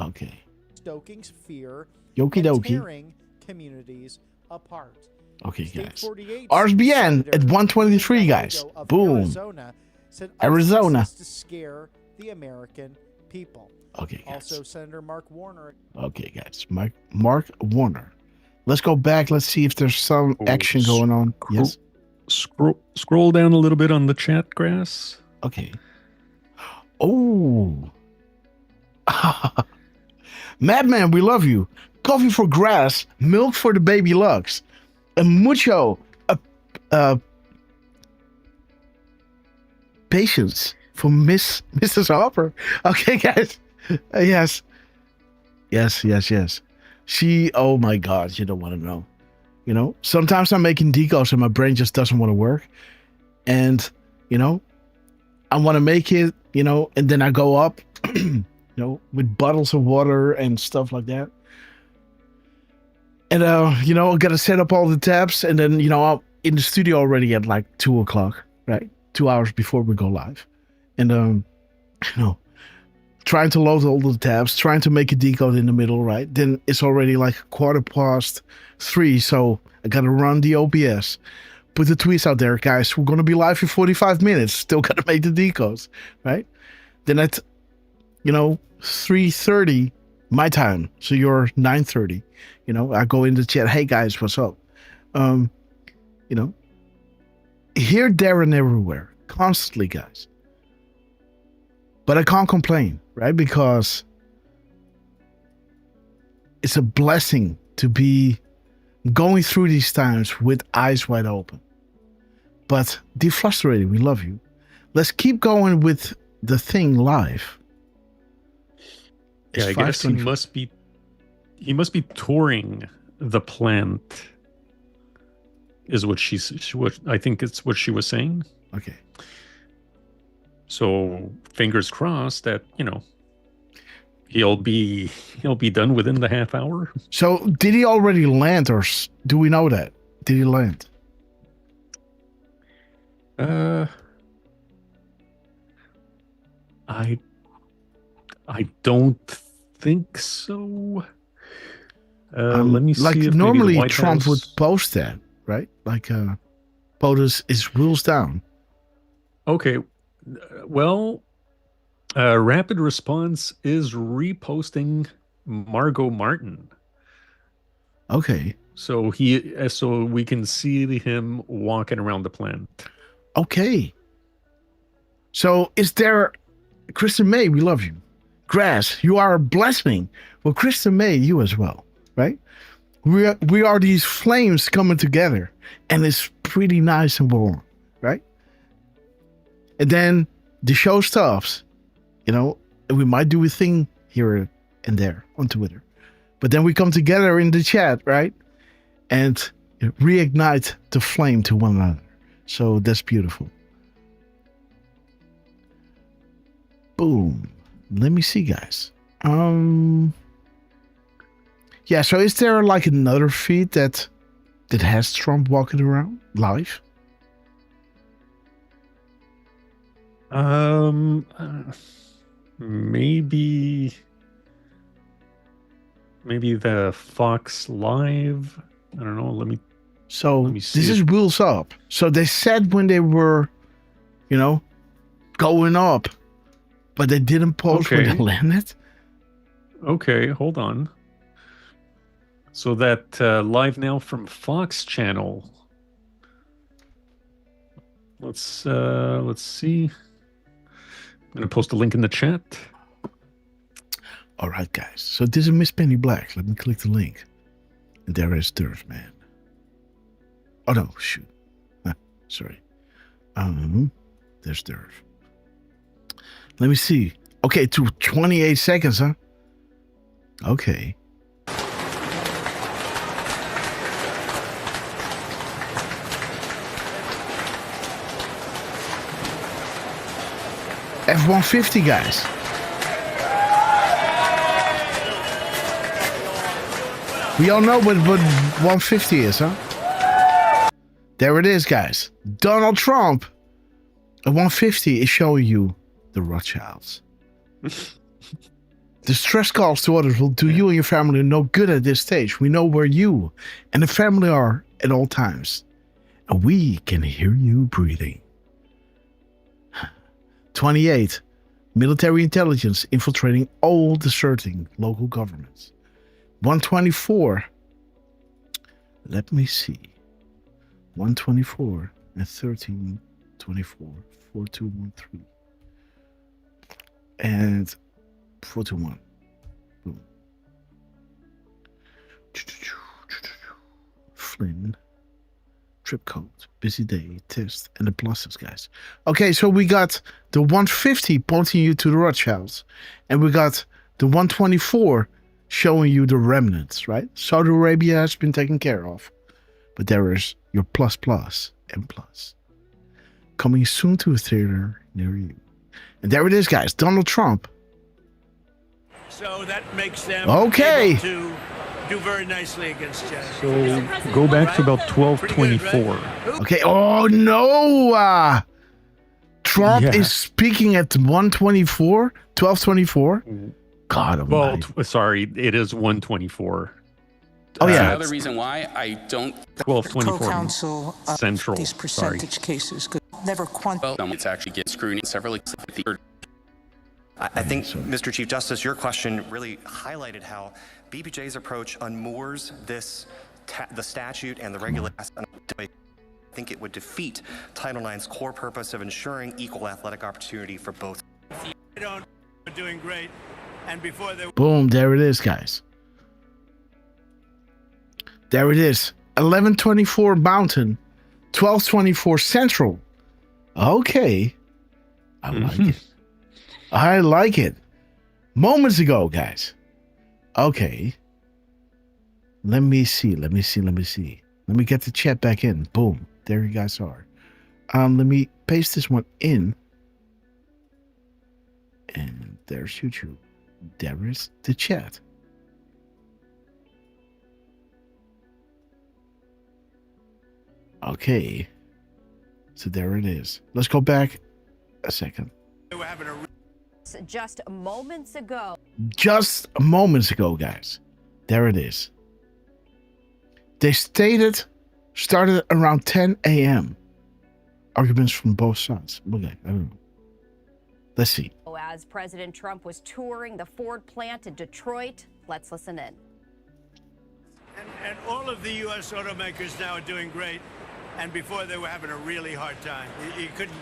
Okay.
Stoking's fear
Yoki
and
dokie.
tearing communities apart.
Okay,
State
guys.
48
RSBN at 123, guys.
of
Boom.
Arizona said
Arizona.
ISIS to scare the American people.
Okay, guys.
Also, Senator Mark Warner.
Okay, guys. Mark Warner. Let's go back. Let's see if there's some action going on. Yes.
Scroll down a little bit on the chat, Grass.
Okay. Oh. Madman, we love you. Coffee for Grass, milk for the baby lugs. And mucho patience for Mrs. Harper. Okay, guys. Yes. She, oh my God, you don't want to know. Sometimes I'm making decals and my brain just doesn't want to work. And, I want to make it, and then I go up, with bottles of water and stuff like that. And, I got to set up all the tabs. And then, I'm in the studio already at like 2:00, right? 2 hours before we go live. And, trying to load all the tabs, trying to make a decode in the middle, right? Then it's already like 3:15. So I got to run the OBS. Put the tweets out there, guys. We're going to be live in 45 minutes. Still got to make the decodes, right? Then at, 3:30 my time. So you're 9:30. I go in the chat. Hey, guys, what's up? Here, there, and everywhere. Constantly, guys. But I can't complain, right? Because it's a blessing to be going through these times with eyes wide open. But deflustrated, we love you. Let's keep going with the thing live.
Yeah, I guess he must be touring the plant. Is what I think it's what she was saying.
Okay.
So fingers crossed that, he'll be done within the half hour.
So did he already land, or do we know that? Did he land?
I don't think so. Let me see.
Like
if
normally
maybe the
Trump
House...
would post that, right? Like POTUS is rules down.
Okay. Well, Rapid Response is reposting Margot Martin.
Okay.
So we can see him walking around the plant.
Okay. So is there Kristen May, we love you. Grass, you are a blessing. Well, Kristen May, you as well, right? We are these flames coming together, and it's pretty nice and warm, right? And then the show stops, and we might do a thing here and there on Twitter. But then we come together in the chat, right? And reignite the flame to one another. So that's beautiful. Boom. Let me see, guys. Yeah, so is there like another feed that has Trump walking around live?
Maybe the Fox Live. I don't know. Let me see.
This is wheels up. So they said when they were, going up, but they didn't post when they landed.
Okay, hold on. So that live now from Fox channel. Let's see. I'm gonna post a link in the chat.
All right, guys. So this is Miss Penny Black. Let me click the link, and there is Derf, man. Oh no, shoot. Sorry. There's Derf. Let me see. Okay, to 28 seconds, huh? Okay. F-150, guys. We all know what 150 is, huh? There it is, guys. Donald Trump. A 150 is showing you the Rothschilds. The stress calls to others will do you and your family no good at this stage. We know where you and the family are at all times. And we can hear you breathing. 28. Military intelligence infiltrating all deserting local governments. 124. Let me see. 124 and 1324. 4213. And 421. Boom. Flynn. Trip code. Busy day. Test. And the pluses, guys. Okay, so we got the 150 pointing you to the Rothschilds. And we got the 124 showing you the remnants, right? Saudi Arabia has been taken care of. But there is your plus and plus. Coming soon to a theater near you. And there it is, guys. Donald Trump.
So that makes them
able
to do very nicely against China.
So go back to about 1224.
Okay. Oh, no. Trump is speaking at 124, 1224. God almighty.
Well, sorry, it is 124.
Oh, yeah.
Another reason why I don't...
1224 Central.
These percentage cases could never quantify.
Well, it's actually getting scrutiny several...
I think, Mr. Chief Justice, your question really highlighted how BBJ's approach unmoors this the statute and the regulations. I think it would defeat Title IX's core purpose of ensuring equal athletic opportunity for both.
They're doing great, and before they...
Boom, there it is, guys. There it is. 1124 Mountain, 1224 Central. Okay. I like it. I like it. Moments ago, guys. Okay. Let me see. Let me get the chat back in. Boom. There you guys are. Let me paste this one in. And there's YouTube. There is the chat. Okay. So there it is. Let's go back a second.
Just moments ago.
Just moments ago, guys. There it is. They started around 10 a.m. Arguments from both sides. Okay, I don't know. Let's see.
As President Trump was touring the Ford plant in Detroit, let's listen in.
And all of the U.S. automakers now are doing great. And before they were having a really hard time. You couldn't,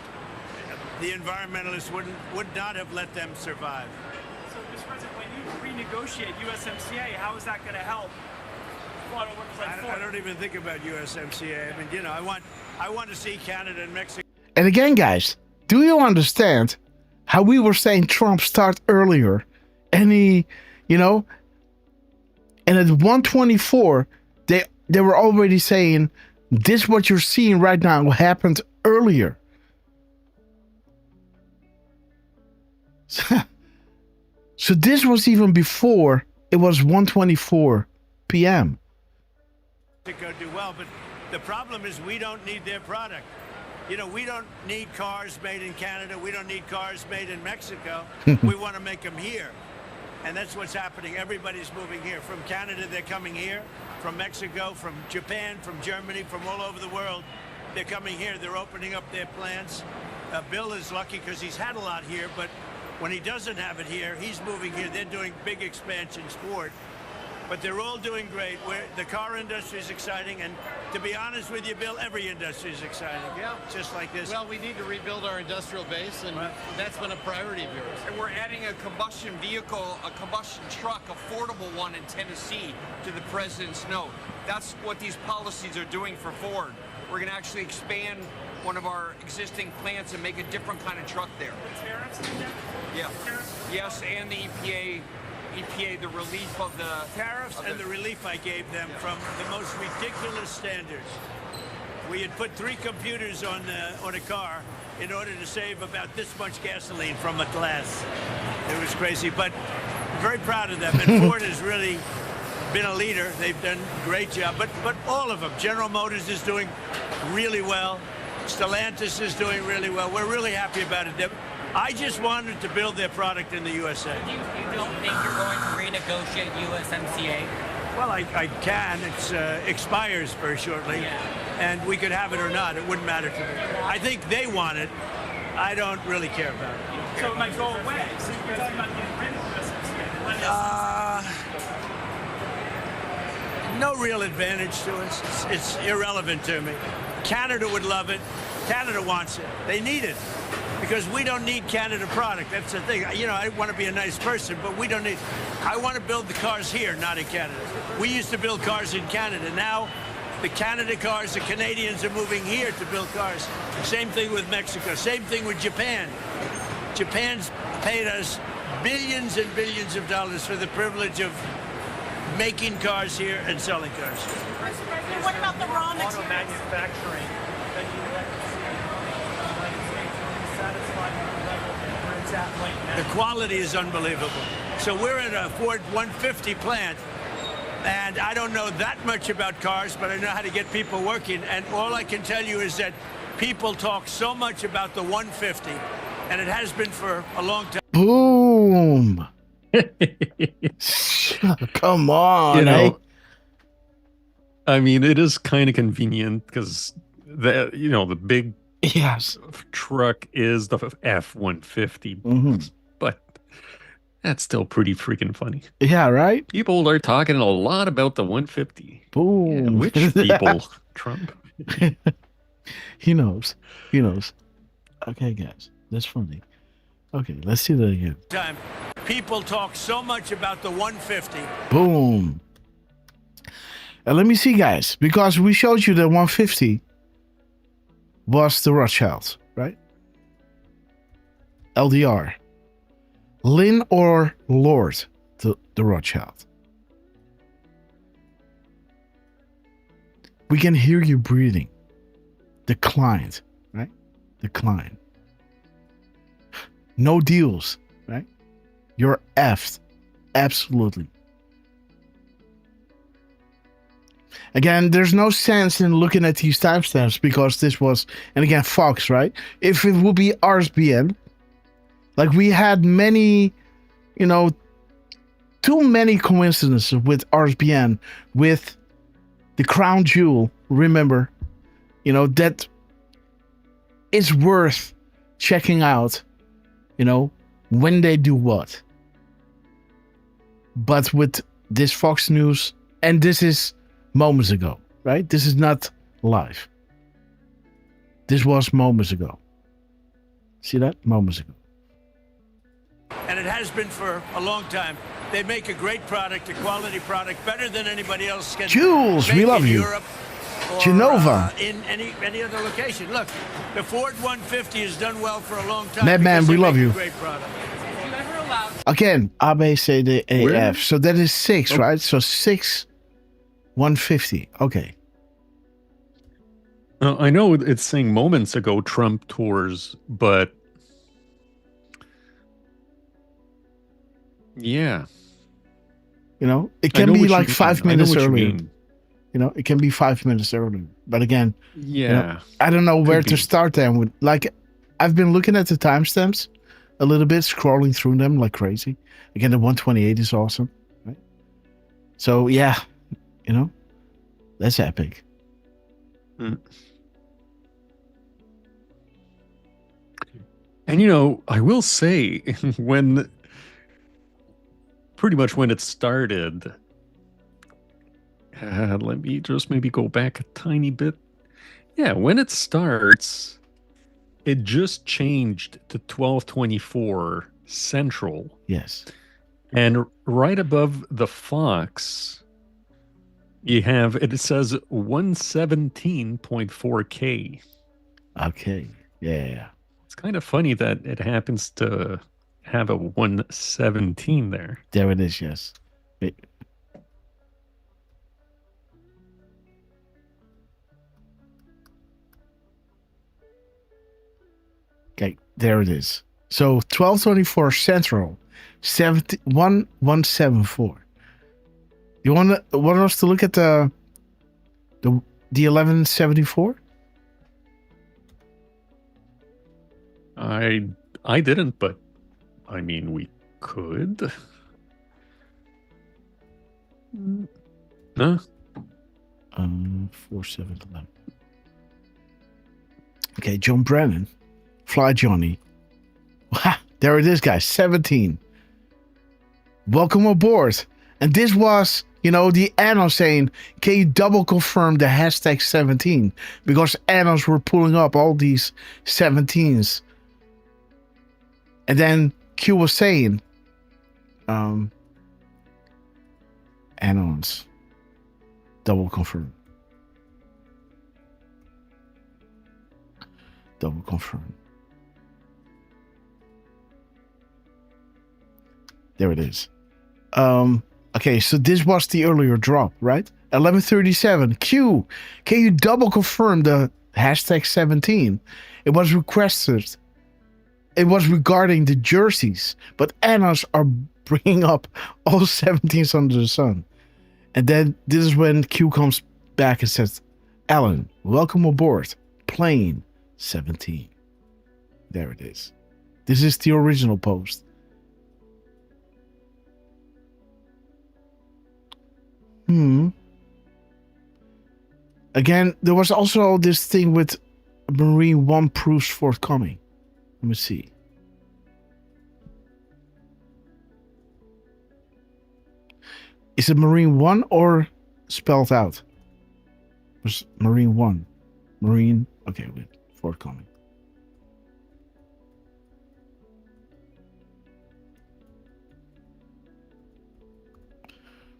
the environmentalists would not have let them survive.
So, Mr. President, when you renegotiate USMCA, how is that going to help auto workers like Ford?
I don't even think about USMCA. I mean, you know, I want to see Canada and Mexico.
And again, guys, do you understand how we were saying Trump start earlier? And he, you know, and at 124, they were already saying, this what you're seeing right now happened earlier. So this was even before it was 1:24 p.m.
Mexico do well, but the problem is we don't need their product. You know, we don't need cars made in Canada. We don't need cars made in Mexico. We want to make them here. And that's what's happening. Everybody's moving here. From Canada, they're coming here. From Mexico, from Japan, from Germany, from all over the world. They're coming here. They're opening up their plants. Bill is lucky because he's had a lot here, but when he doesn't have it here, he's moving here. They're doing big expansions for it. But they're all doing great. The car industry is exciting, and to be honest with you, Bill, every industry is exciting.
Yeah.
Just like this.
Well, we need to rebuild our industrial base, and that's been a priority of yours.
And we're adding a combustion vehicle, a combustion truck, affordable one in Tennessee to the president's note. That's what these policies are doing for Ford. We're going to actually expand one of our existing plants and make a different kind of truck there.
The tariffs?
Yeah. Yes, and the EPA, the relief of the
tariffs and the relief I gave them from the most ridiculous standards. We had put 3 computers on a car in order to save about this much gasoline from a glass. It was crazy, but very proud of them. And Ford has really been a leader. They've done a great job, but all of them. General Motors is doing really well. Stellantis is doing really well. We're really happy about it. I just wanted to build their product in the USA.
You don't think you're going to renegotiate USMCA?
Well, I can. It expires very shortly, and we could have it or not. It wouldn't matter to me. I think they want it. I don't really care about it.
So it might go away. So you're talking about getting rid of USMCA.
No real advantage to us. It's irrelevant to me. Canada would love it. Canada wants it. They need it. Because we don't need Canada product. That's the thing. You know, I want to be a nice person, but we don't need... I want to build the cars here, not in Canada. We used to build cars in Canada. Now, the Canada cars, the Canadians are moving here to build cars. Same thing with Mexico. Same thing with Japan. Japan's paid us billions and billions of dollars for the privilege of making cars here and selling cars.
What about the raw materials?
Auto manufacturing.
The quality is unbelievable. So we're at a Ford 150 plant, and I don't know that much about cars, but I know how to get people working. And all I can tell you is that people talk so much about the 150, and it has been for a long time.
Boom. Come on.
You know, I mean, it is kind of convenient because the big truck is the F-150, but that's still pretty freaking funny.
Yeah, right?
People are talking a lot about the 150.
Boom.
Yeah, which people? Trump?
He knows. Okay, guys, that's funny. Okay, let's see that again.
People talk so much about the 150.
Boom. let me see, guys, because we showed you that 150 was the Rothschild, right? LDR. Lynn or Lord, the Rothschild. We can hear you breathing. Declined, right? Decline. No deals, right? You're effed. Absolutely. Again, there's no sense in looking at these timestamps because this was, and again, Fox, right? If it would be RSBN, like we had many, you know, too many coincidences with RSBN, with the crown jewel, remember, you know, that it's worth checking out, you know, when they do what. But with this Fox News, and this is moments ago, right? This is not live. This was moments ago. See that? Moments ago.
And it has been for a long time. They make a great product, a quality product, better than anybody else can.
Jules, we love you.
Europe or,
Genova.
In any other location. Look, the Ford 150 has done well for a long time.
Madman, we love you.
Great product.
Again, A, B, C, D, E, F. So that is 6, right? So 6, 150. Okay.
I know it's saying moments ago Trump tours, but yeah.
You know, it can be like 5 minutes earlier. You know, it can be 5 minutes earlier. But again,
yeah,
you know, I don't know where to start then. With like, I've been looking at the timestamps a little bit, scrolling through them like crazy. Again, the 128 is awesome, right? So yeah, you know, that's epic.
And you know, I will say, when pretty much when it started, let me just maybe go back a tiny bit. Yeah, when it starts, it just changed to 1224 Central.
Yes.
And right above the Fox, you have, it says 117.4K.
Okay. Yeah.
It's kind of funny that it happens to have a 117 there.
There it is, yes. Okay, there it is. So 1224 Central, 1174. You want us to look at the 1174?
I didn't, but I mean, we could. No.
4711. Okay, John Brennan, Fly Johnny. Wow, there it is, guys. 17. Welcome aboard. And this was, you know, the Anos saying, can you double confirm the hashtag 17? Because Anos were pulling up all these 17s. And then Q was saying, Anons, double confirm. Double confirm. There it is. Okay, so this was the earlier drop, right? 1137. Q, can you double confirm the hashtag 17? It was requested. It was regarding the jerseys, but Annas are bringing up all 17s under the sun. And then this is when Q comes back and says, Alan, welcome aboard. Plane 17. There it is. This is the original post. Again, there was also this thing with Marine One proofs forthcoming. Let me see. Is it Marine 1 or spelled out? Was Marine 1? Marine, okay, wait, forthcoming.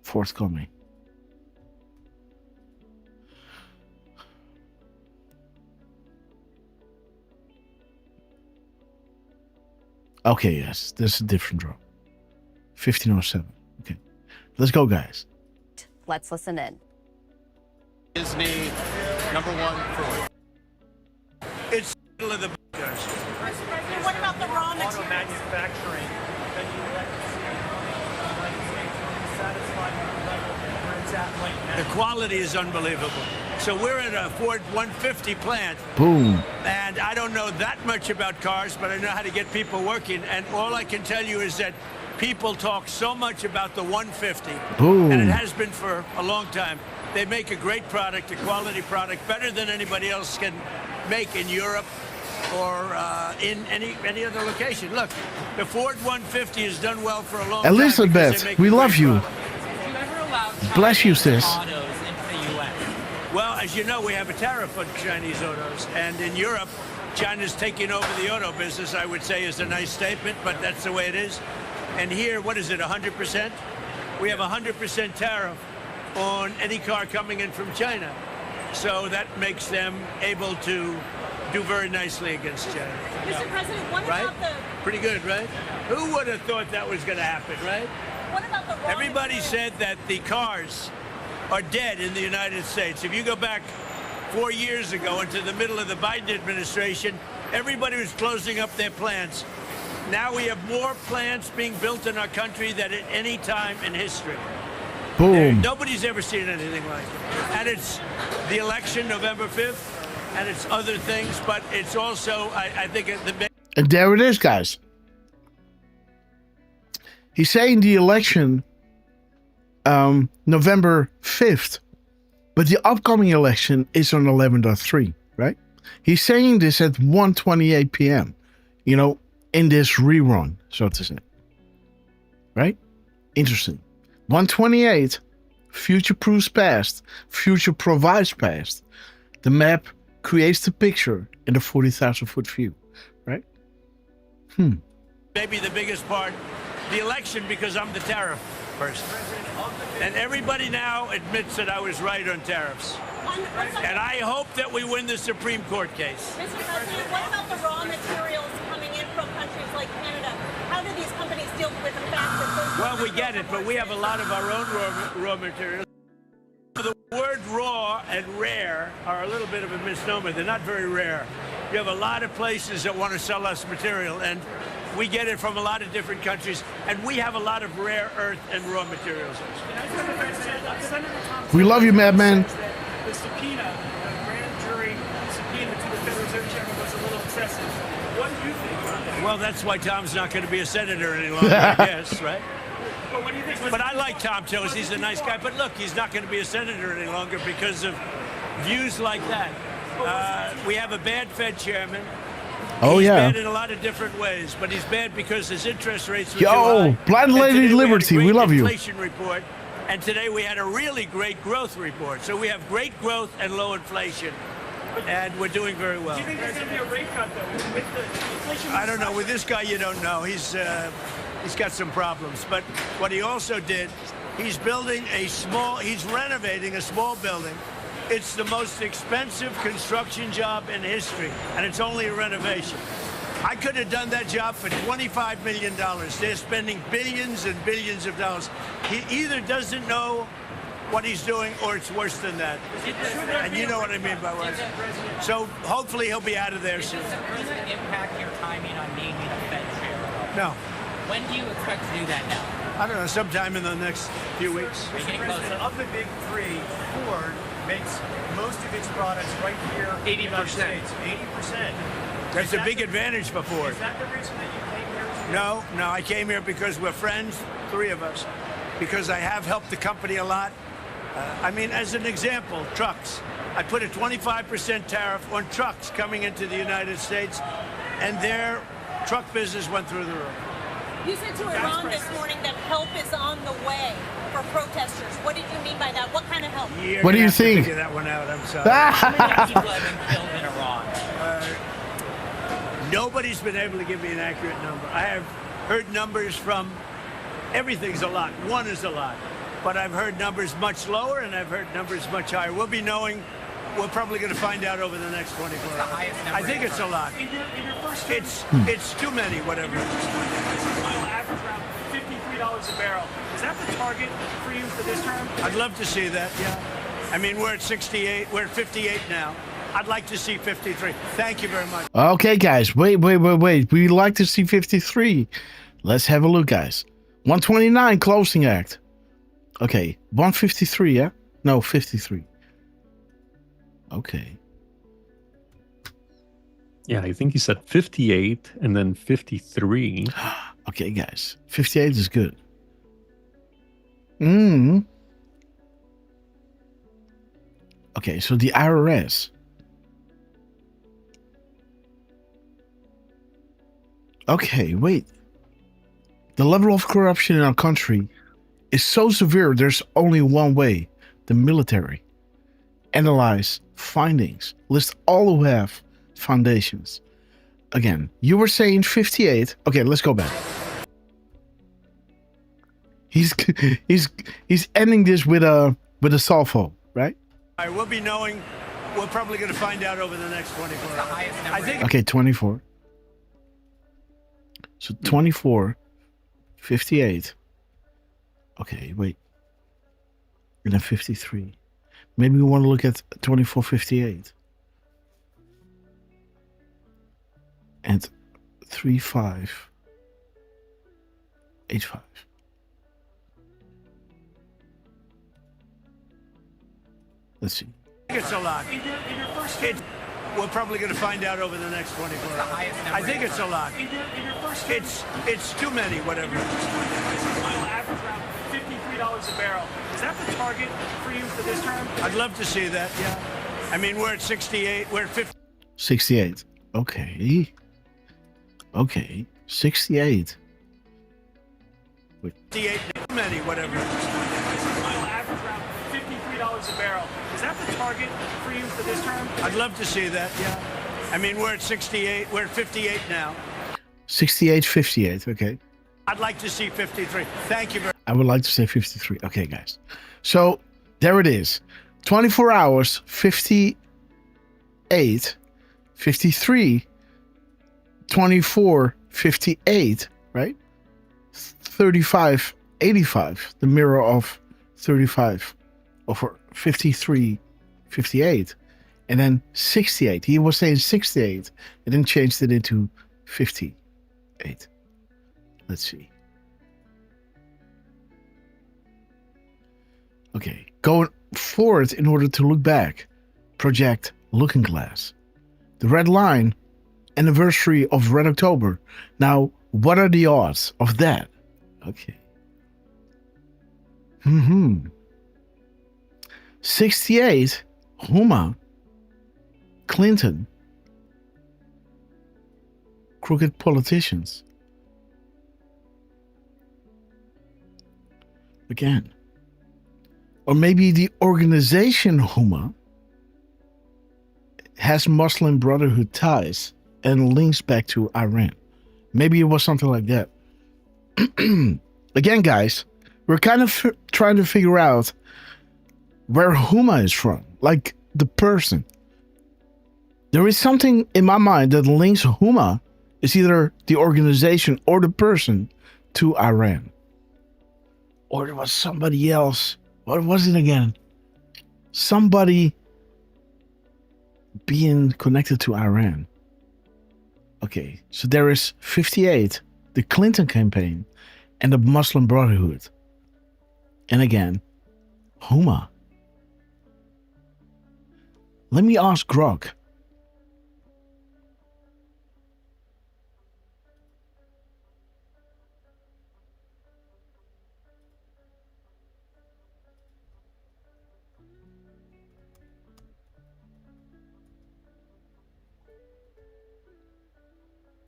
Forthcoming. Okay, yes, this is a different draw. 1507. Okay, let's go, guys.
Let's listen in.
Disney, #1 for
It's the middle of the
What about the raw materials? Auto manufacturing.
The quality is unbelievable. So we're at a Ford 150 plant.
Boom.
And I don't know that much about cars, but I know how to get people working. And all I can tell you is that people talk so much about the 150.
Boom.
And it has been for a long time. They make a great product, a quality product, better than anybody else can make in Europe or in any other location. Look, the Ford 150 has done well for a long time.
Elizabeth, we love you. Bless you, sis.
Well, as you know, we have a tariff on Chinese autos. And in Europe, China's taking over the auto business, I would say is a nice statement, but that's the way it is. And here, what is it, 100%? We have 100% tariff on any car coming in from China. So that makes them able to do very nicely against China.
Mr. President, what about the...
Pretty good, right? Who would have thought that was going to happen, right?
What about the raw
Everybody said that the cars are dead in the United States. If you go back 4 years ago into the middle of the Biden administration, everybody was closing up their plants. Now we have more plants being built in our country than at any time in history.
Boom.
Nobody's ever seen anything like it. And it's the election, November 5th, and it's other things, but it's also, I think, the...
And there it is, guys. He's saying the election November 5th, but the upcoming election is on 11.3, right? He's saying this at 1:28 p.m., you know, in this rerun, so to say. Right? Interesting. 1:28, future proves past, future provides past. The map creates the picture in the 40,000-foot view, right?
Maybe the biggest part, the election, because I'm the tariff person. And everybody now admits that I was right on tariffs. And I hope that we win the Supreme Court case.
Mr. President, what about the raw materials coming in from countries like Canada? How do these companies deal with the fact that those...
Well, we get it, but we have a lot of our own raw materials. The word raw and rare are a little bit of a misnomer. They're not very rare. You have a lot of places that want to sell us material, and we get it from a lot of different countries, and we have a lot of rare earth and raw materials.
We love you, madman.
The subpoena, the grand jury subpoena to the Federal Reserve Chairman was a little excessive. What do you think about that?
Well, that's why Tom's not going to be a senator any longer, I guess, right?
Well, what do you think?
But I like Tom Tillis. He's a nice guy. But look, he's not going to be a senator any longer because of views like that. We have a bad Fed chairman.
Oh,
he's
yeah.
bad in a lot of different ways, but he's bad because his interest rates were too high.
Yo, Blind Lady Liberty, we love you.
Inflation report, and today we had a really great growth report. So we have great growth and low inflation, and we're doing very well.
Do you think there's going to be a rate cut, though, with the inflation?
I don't know. With this guy, you don't know. He's got some problems. But what he also did, he's renovating a small building. It's the most expensive construction job in history, and it's only a renovation. I could have done that job for $25 million. They're spending billions and billions of dollars. He either doesn't know what he's doing, or it's worse than that. And you know what I mean by what. So hopefully he'll be out of there soon.
Does it impact your timing on naming a Fed chair?
No.
When do you expect to do that now?
I don't know, sometime in the next few weeks.
Mr. President, of the big three, Ford makes most of its products right here in the United States. 80%.
That's a big advantage for Ford.
Is that the reason that you came here?
No, I came here because we're friends, three of us, because I have helped the company a lot. I mean, as an example, trucks. I put a 25% tariff on trucks coming into the United States, and their truck business went through the roof.
You said to Iran this morning that help is on the way for protesters. What did you mean by that? What kind of help?
What do you think?
Figure that one out. I'm sorry.
How many people have been killed in Iran?
Nobody's been able to give me an accurate number. I have heard numbers from everything's a lot. One is a lot. But I've heard numbers much lower, and I've heard numbers much higher. We'll be knowing We're probably going to find out over the next 24 hours. I think it's a lot.
In your first
It's too many, whatever.
oil average around $53 a barrel. Is that the target for you for this term?
I'd love to see that, yeah. I mean, we're at 68. We're at 58 now. I'd like to see 53. Thank you very much.
Okay, guys. Wait. We like to see 53. Let's have a look, guys. 129 closing act. Okay, 153, yeah? No, 53. Okay.
Yeah, I think he said 58 and then 53.
Okay, guys. 58 is good. Okay, so the IRS. Okay, wait. The level of corruption in our country is so severe, there's only one way. The military. Analyze findings. List all who have foundations. Again, you were saying 58. Okay, let's go back. He's ending this with a salvo, right?
All right, we'll be knowing. We're probably going to find out over the next 24 hours. I think.
Okay, 24. So 24, 58. Okay, wait. And then 53. Maybe we want to look at 24, 58. And 35, 85. Let's see.
It's a lot.
In your first
We're probably going to find out over the next 24 hours. I think it's a lot.
in your first
It's too many, whatever.
oil average around $53 a barrel. Is that the target for you for this term?
I'd love to see that, yeah. I mean, we're at 68. We're at 50.
68. Okay. Okay. 68. Wait.
58, too many, whatever.
Oil average around $53 a barrel. Is that the target for you for this term?
I'd love to see that, yeah. I mean, we're at 68. We're at 58 now.
68, 58. Okay.
I'd like to see 53. Thank you very much.
I would like to say 53. Okay, guys. So there it is. 24 hours, 58, 53, 24, 58, right? 35, 85, the mirror of 35, over 53, 58, and then 68. He was saying 68, and then changed it into 58. Let's see. Okay, going forward in order to look back. Project Looking Glass. The red line, anniversary of Red October. Now, what are the odds of that? Okay. 68, Huma, Clinton, crooked politicians. Again. Or maybe the organization Huma has Muslim Brotherhood ties and links back to Iran. Maybe it was something like that. Again, guys, we're kind of trying to figure out where Huma is from, like the person. There is something in my mind that links Huma is either the organization or the person to Iran. Or there was somebody else. What was it again? Somebody being connected to Iran. Okay, so there is 58, the Clinton campaign, and the Muslim Brotherhood. And again, Huma. Let me ask Grog.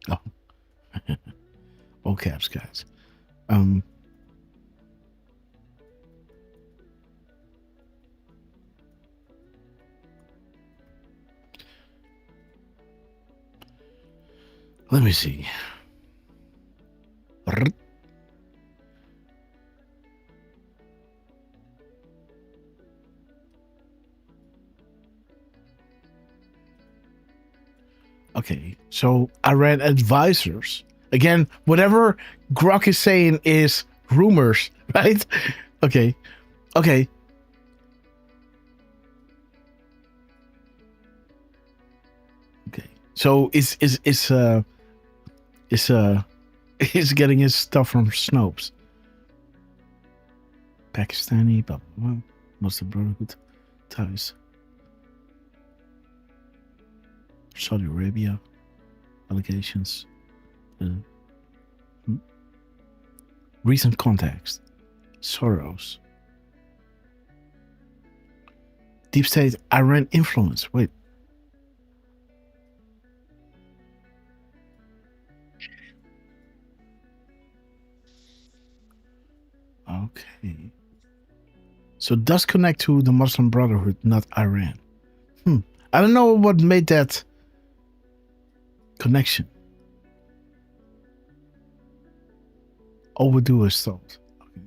Oh. All caps, guys. Let me see. Okay, so Iran advisors. Again, whatever Grok is saying is rumors, right? Okay. Okay. Okay. So is getting his stuff from Snopes. Pakistani, blah, blah, blah. Muslim Brotherhood ties. Saudi Arabia allegations. Recent contacts. Soros. Deep state Iran influence. Wait. Okay. So it does connect to the Muslim Brotherhood, not Iran. I don't know what made that connection. Overdue is thought. Okay.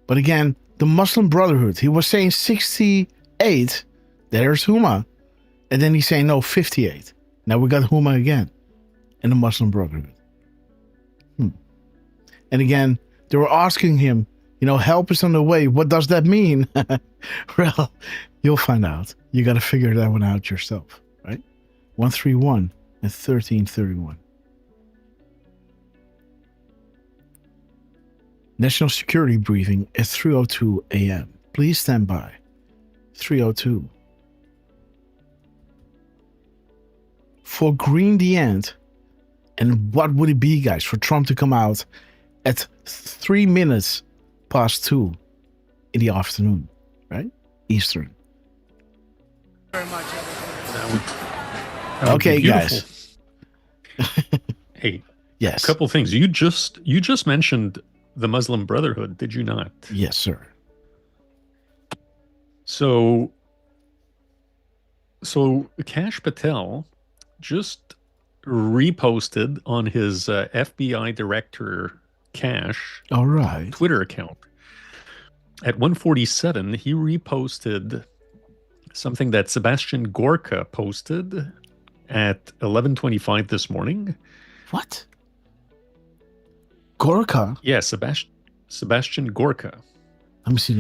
But again, the Muslim Brotherhood, he was saying 68. There's Huma. And then he's saying, no, 58. Now we got Huma again in the Muslim Brotherhood. And again, they were asking him, help is on the way. What does that mean? Well, you'll find out. You got to figure that one out yourself, right? 131 and 1331. National security briefing at 3:02 a.m. Please stand by. 3:02. For Green the End, and what would it be, guys, for Trump to come out at 3 minutes past 2 in the afternoon, right? Eastern.
Very much.
That would
Okay,
be beautiful.
guys.
Hey,
yes.
A couple things. You just mentioned the Muslim Brotherhood, did you not?
Yes, sir.
So Kash Patel just reposted on his FBI director Kash
All right.
Twitter account. At 1:47, he reposted something that Sebastian Gorka posted at 11:25 this morning.
What? Gorka?
Yeah, Sebastian Gorka.
Let me see.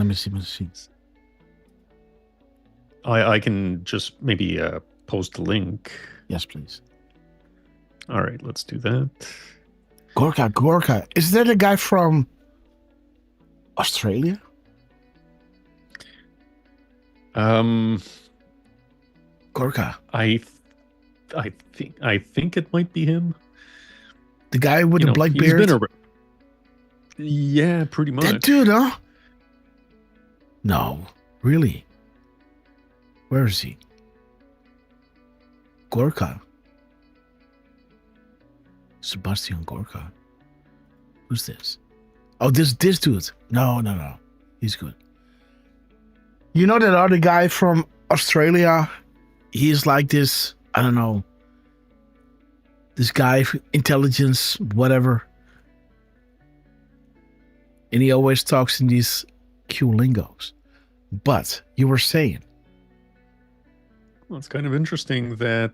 I can just maybe post a link.
Yes, please.
All right, let's do that.
Gorka. Is that a guy from Australia? Gorka.
I think it might be him.
The guy with the black beard?
Yeah, pretty much.
That dude, huh? No, really. Where is he? Gorka. Sebastian Gorka. Who's this? Oh, this dude. No. He's good. You know that other guy from Australia? He's like this, I don't know, this guy, intelligence, whatever. And he always talks in these Q lingos. But you were saying.
Well, it's kind of interesting that,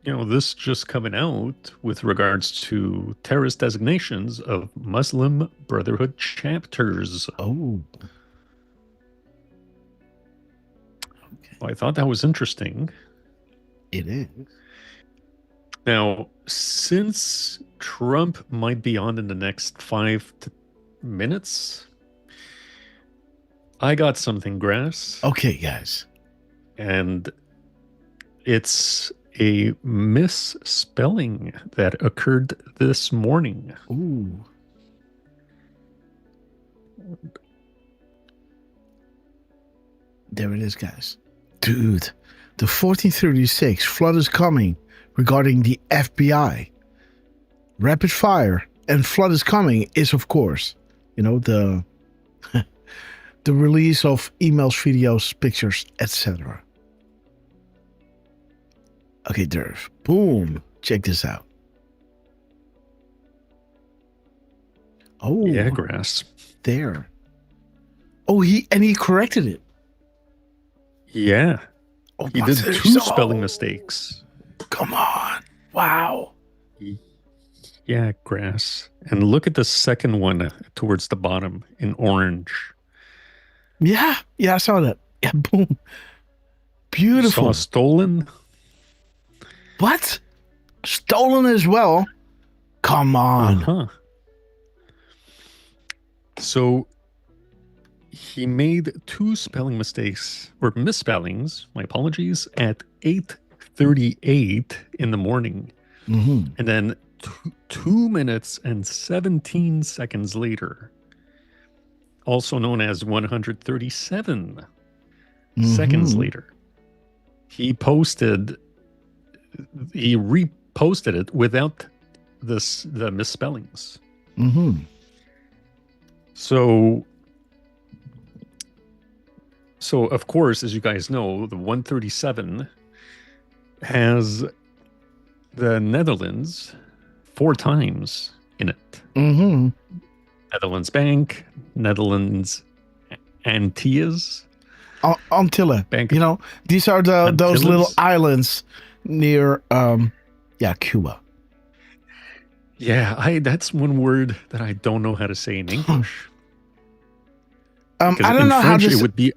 this just coming out with regards to terrorist designations of Muslim Brotherhood chapters.
Oh.
Okay. Well, I thought that was interesting.
It is.
Now, since Trump might be on in the next 5 minutes, I got something, Grass.
Okay, guys.
And it's a misspelling that occurred this morning.
Ooh. There it is, guys. Dude, the 1436 flood is coming regarding the FBI. Rapid fire and flood is coming is, of course, the the release of emails, videos, pictures, etc. Okay, Derf. Boom. Check this out. Oh.
Yeah, Grass.
There. Oh, he corrected it.
Yeah.
Oh,
He did 2 spelling mistakes.
Come on. Wow.
Yeah, Grass. And look at the second one towards the bottom in orange.
Yeah, I saw that. Yeah, boom. Beautiful.
You saw stolen?
What? Stolen as well? Come on.
Uh-huh. So he made 2 spelling mistakes or misspellings, my apologies, at 8:38 in the morning.
Mm-hmm.
And then 2 minutes and 17 seconds later, also known as 137 seconds later, he reposted it without the misspellings.
Mm-hmm.
So of course, as you guys know, the 137 has the Netherlands 4 times in it.
Mm-hmm.
Netherlands Bank, Netherlands Antilles.
Antilla.
Bank.
You know, these are those
Antilles?
little islands near, Cuba.
Yeah, that's one word that I don't know how to say in English.
I don't
in
know
French,
how
it would be.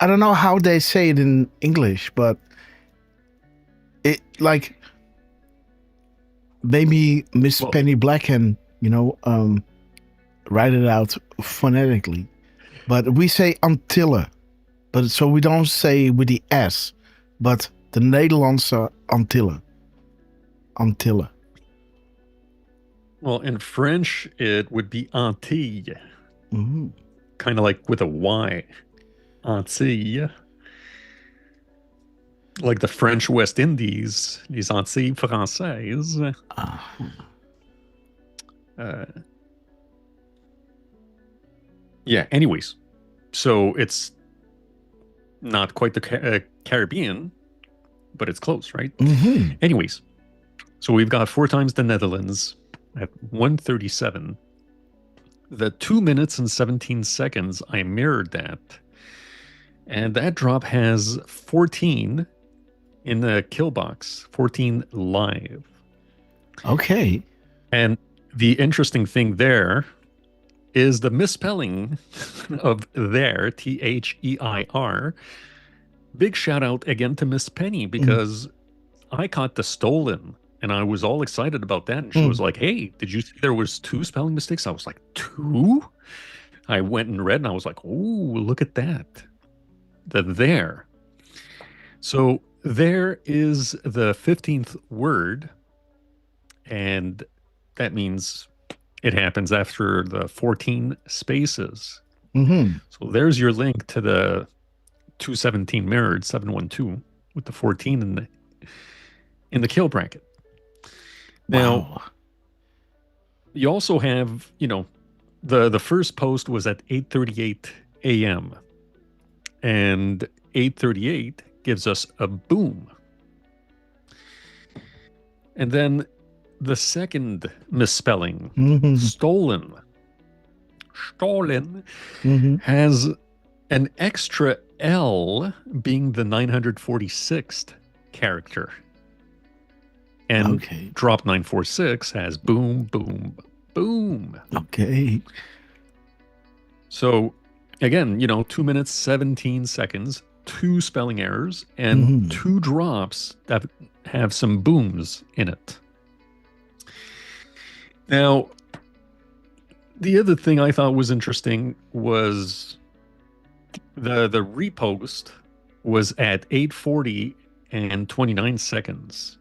I don't know how they say it in English, but it like maybe Miss Penny Black can, write it out phonetically. But we say Antilla. But so we don't say with the S, but the Nederlandse Antilla. Antilla.
Well, in French, it would be Antilles.
Mm-hmm.
Kind of like with a Y. Antilles. Like the French West Indies, les Antilles Françaises. Yeah, anyways. So it's not quite the Caribbean, but it's close, right?
Mm-hmm.
Anyways, so we've got 4 times the Netherlands at 137. The 2 minutes and 17 seconds, I mirrored that. And that drop has 14 in the kill box, 14 live.
Okay.
And the interesting thing there is the misspelling of there, Their. Big shout out again to Miss Penny, because I caught the stolen and I was all excited about that. And she was like, hey, did you see there was 2 spelling mistakes? I was like, 2? I went and read and I was like, oh, look at that. The there. So there is the 15th word. And that means it happens after the 14 spaces.
Mm-hmm.
So there's your link to the 217 mirrored 712 with the 14 in the kill bracket. Now, you also have, the first post was at 8:38 a.m. and 8:38 gives us a boom. And then the second misspelling, stolen, has an extra L being the 946th character. And drop 946 has boom, boom, boom.
Okay.
So again, 2 minutes, 17 seconds, 2 spelling errors, and 2 drops that have some booms in it. Now, the other thing I thought was interesting was the repost was at 8:40 and 29 seconds.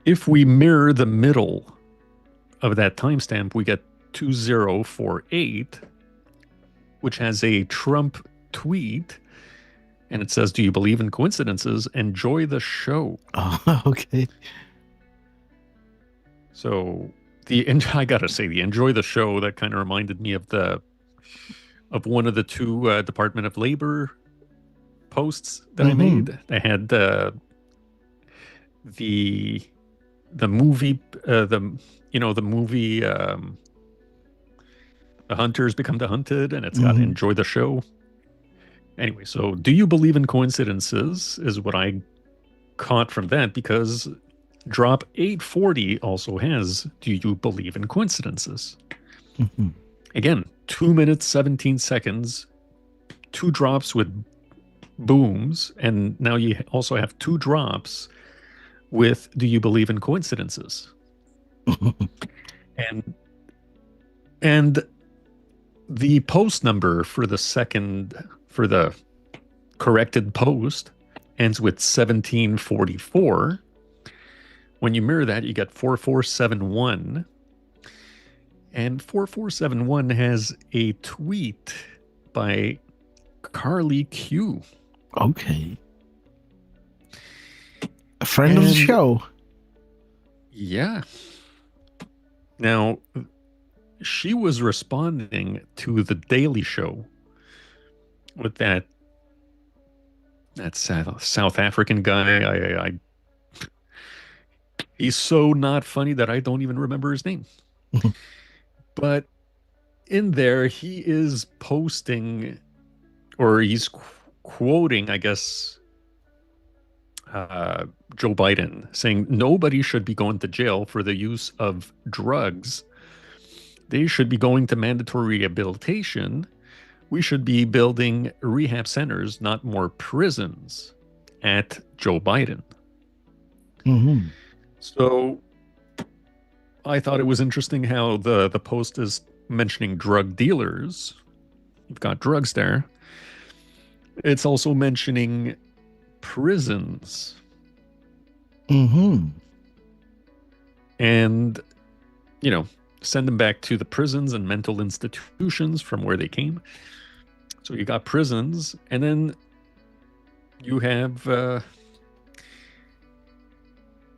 If we mirror the middle of that timestamp, we get 2048, which has a Trump tweet, and it says, "Do you believe in coincidences? Enjoy the show."
Oh, okay.
So I gotta say, the enjoy the show, that kind of reminded me of one of the 2 Department of Labor posts that I made. I had the movie, the movie, The Hunters Become the Hunted, and it's got enjoy the show. Anyway, so do you believe in coincidences is what I caught from that, because drop 840 also has do you believe in coincidences?
Mm-hmm.
Again, 2 minutes, 17 seconds, 2 drops with booms, and now you also have 2 drops with do you believe in coincidences? and the post number for the corrected post ends with 1744. When you mirror that, you get 4471. And 4471 has a tweet by Carly Q.
Okay. A friend of the show.
Yeah. Now, she was responding to The Daily Show with that South African guy. He's so not funny that I don't even remember his name. But in there, he is posting, or he's quoting, I guess, Joe Biden, saying nobody should be going to jail for the use of drugs. They should be going to mandatory rehabilitation. We should be building rehab centers, not more prisons, at Joe Biden.
Mm-hmm.
So I thought it was interesting how the post is mentioning drug dealers. You've got drugs there. It's also mentioning prisons.
Mm-hmm.
And, send them back to the prisons and mental institutions from where they came. So you got prisons, and then you have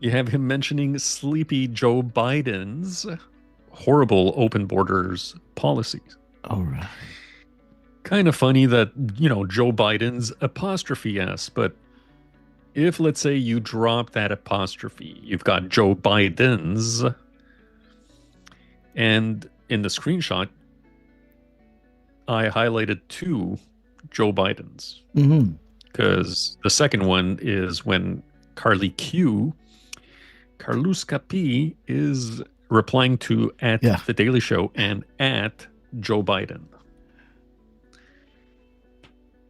him mentioning sleepy Joe Biden's horrible open borders policies.
All right.
Kind of funny that, Joe Biden's apostrophe S, but if, let's say, you drop that apostrophe, you've got Joe Biden's, and in the screenshot, I highlighted 2 Joe Bidens.
Mm-hmm.
Because the second one is when Carly Q, Carluska P, is replying to at The Daily Show and at Joe Biden.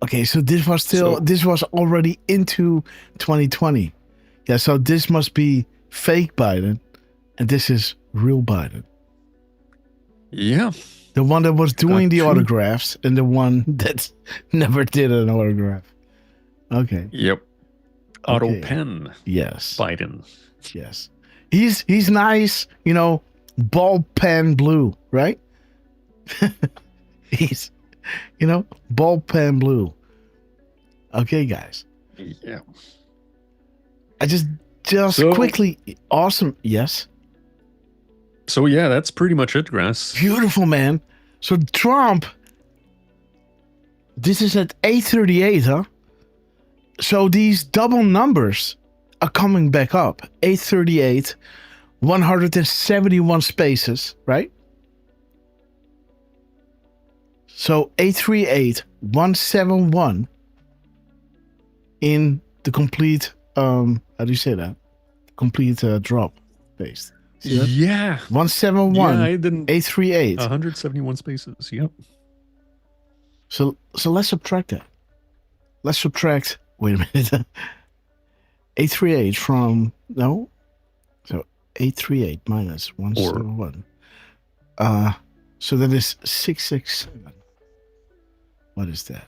Okay, so this was already into 2020. Yeah, so this must be fake Biden, and this is real Biden.
Yeah.
The one that was doing the autographs and the one that never did an autograph. Okay.
Yep. Auto pen.
Yes.
Biden.
Yes. He's nice, ball pen blue, right? He's, ball pen blue. Okay, guys.
Yeah.
I just quickly, awesome. Yes.
So yeah, that's pretty much it, Grass.
Beautiful, man. So Trump, this is at 8:38, huh? So these double numbers are coming back up. 8:38, 171 spaces, right? So 838, 171 in the complete, how do you say that? Complete drop base.
Yeah.
171,
yeah, I didn't,
838.
171 spaces, yep.
So let's subtract that. Let's subtract, wait a minute. 838 from, no? So 838 minus 171. So that is 667. What is that?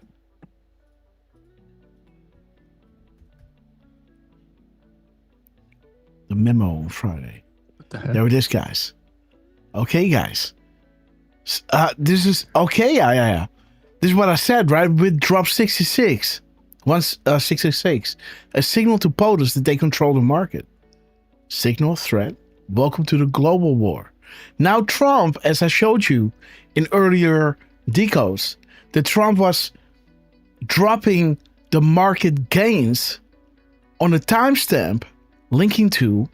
The memo on Friday.
What the heck?
There it is, guys. Okay, guys. This is okay. Yeah. This is what I said, right? With drop 66, 666, a signal to POTUS that they control the market. Signal threat. Welcome to the global war. Now Trump, as I showed you in earlier decodes, that Trump was dropping the market gains on a timestamp linking to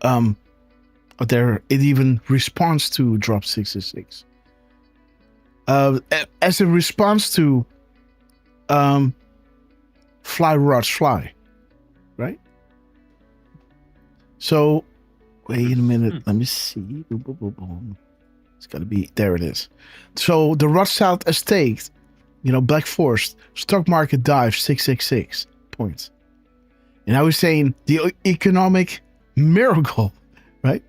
it even responds to drop 66. As a response to fly rods fly, right? So wait a minute, let me see. Boom, boom, boom, boom. It's gotta be there. It is. So the Rothschild estate, Black Forest stock market dive 666 points, and I was saying the economic miracle, right?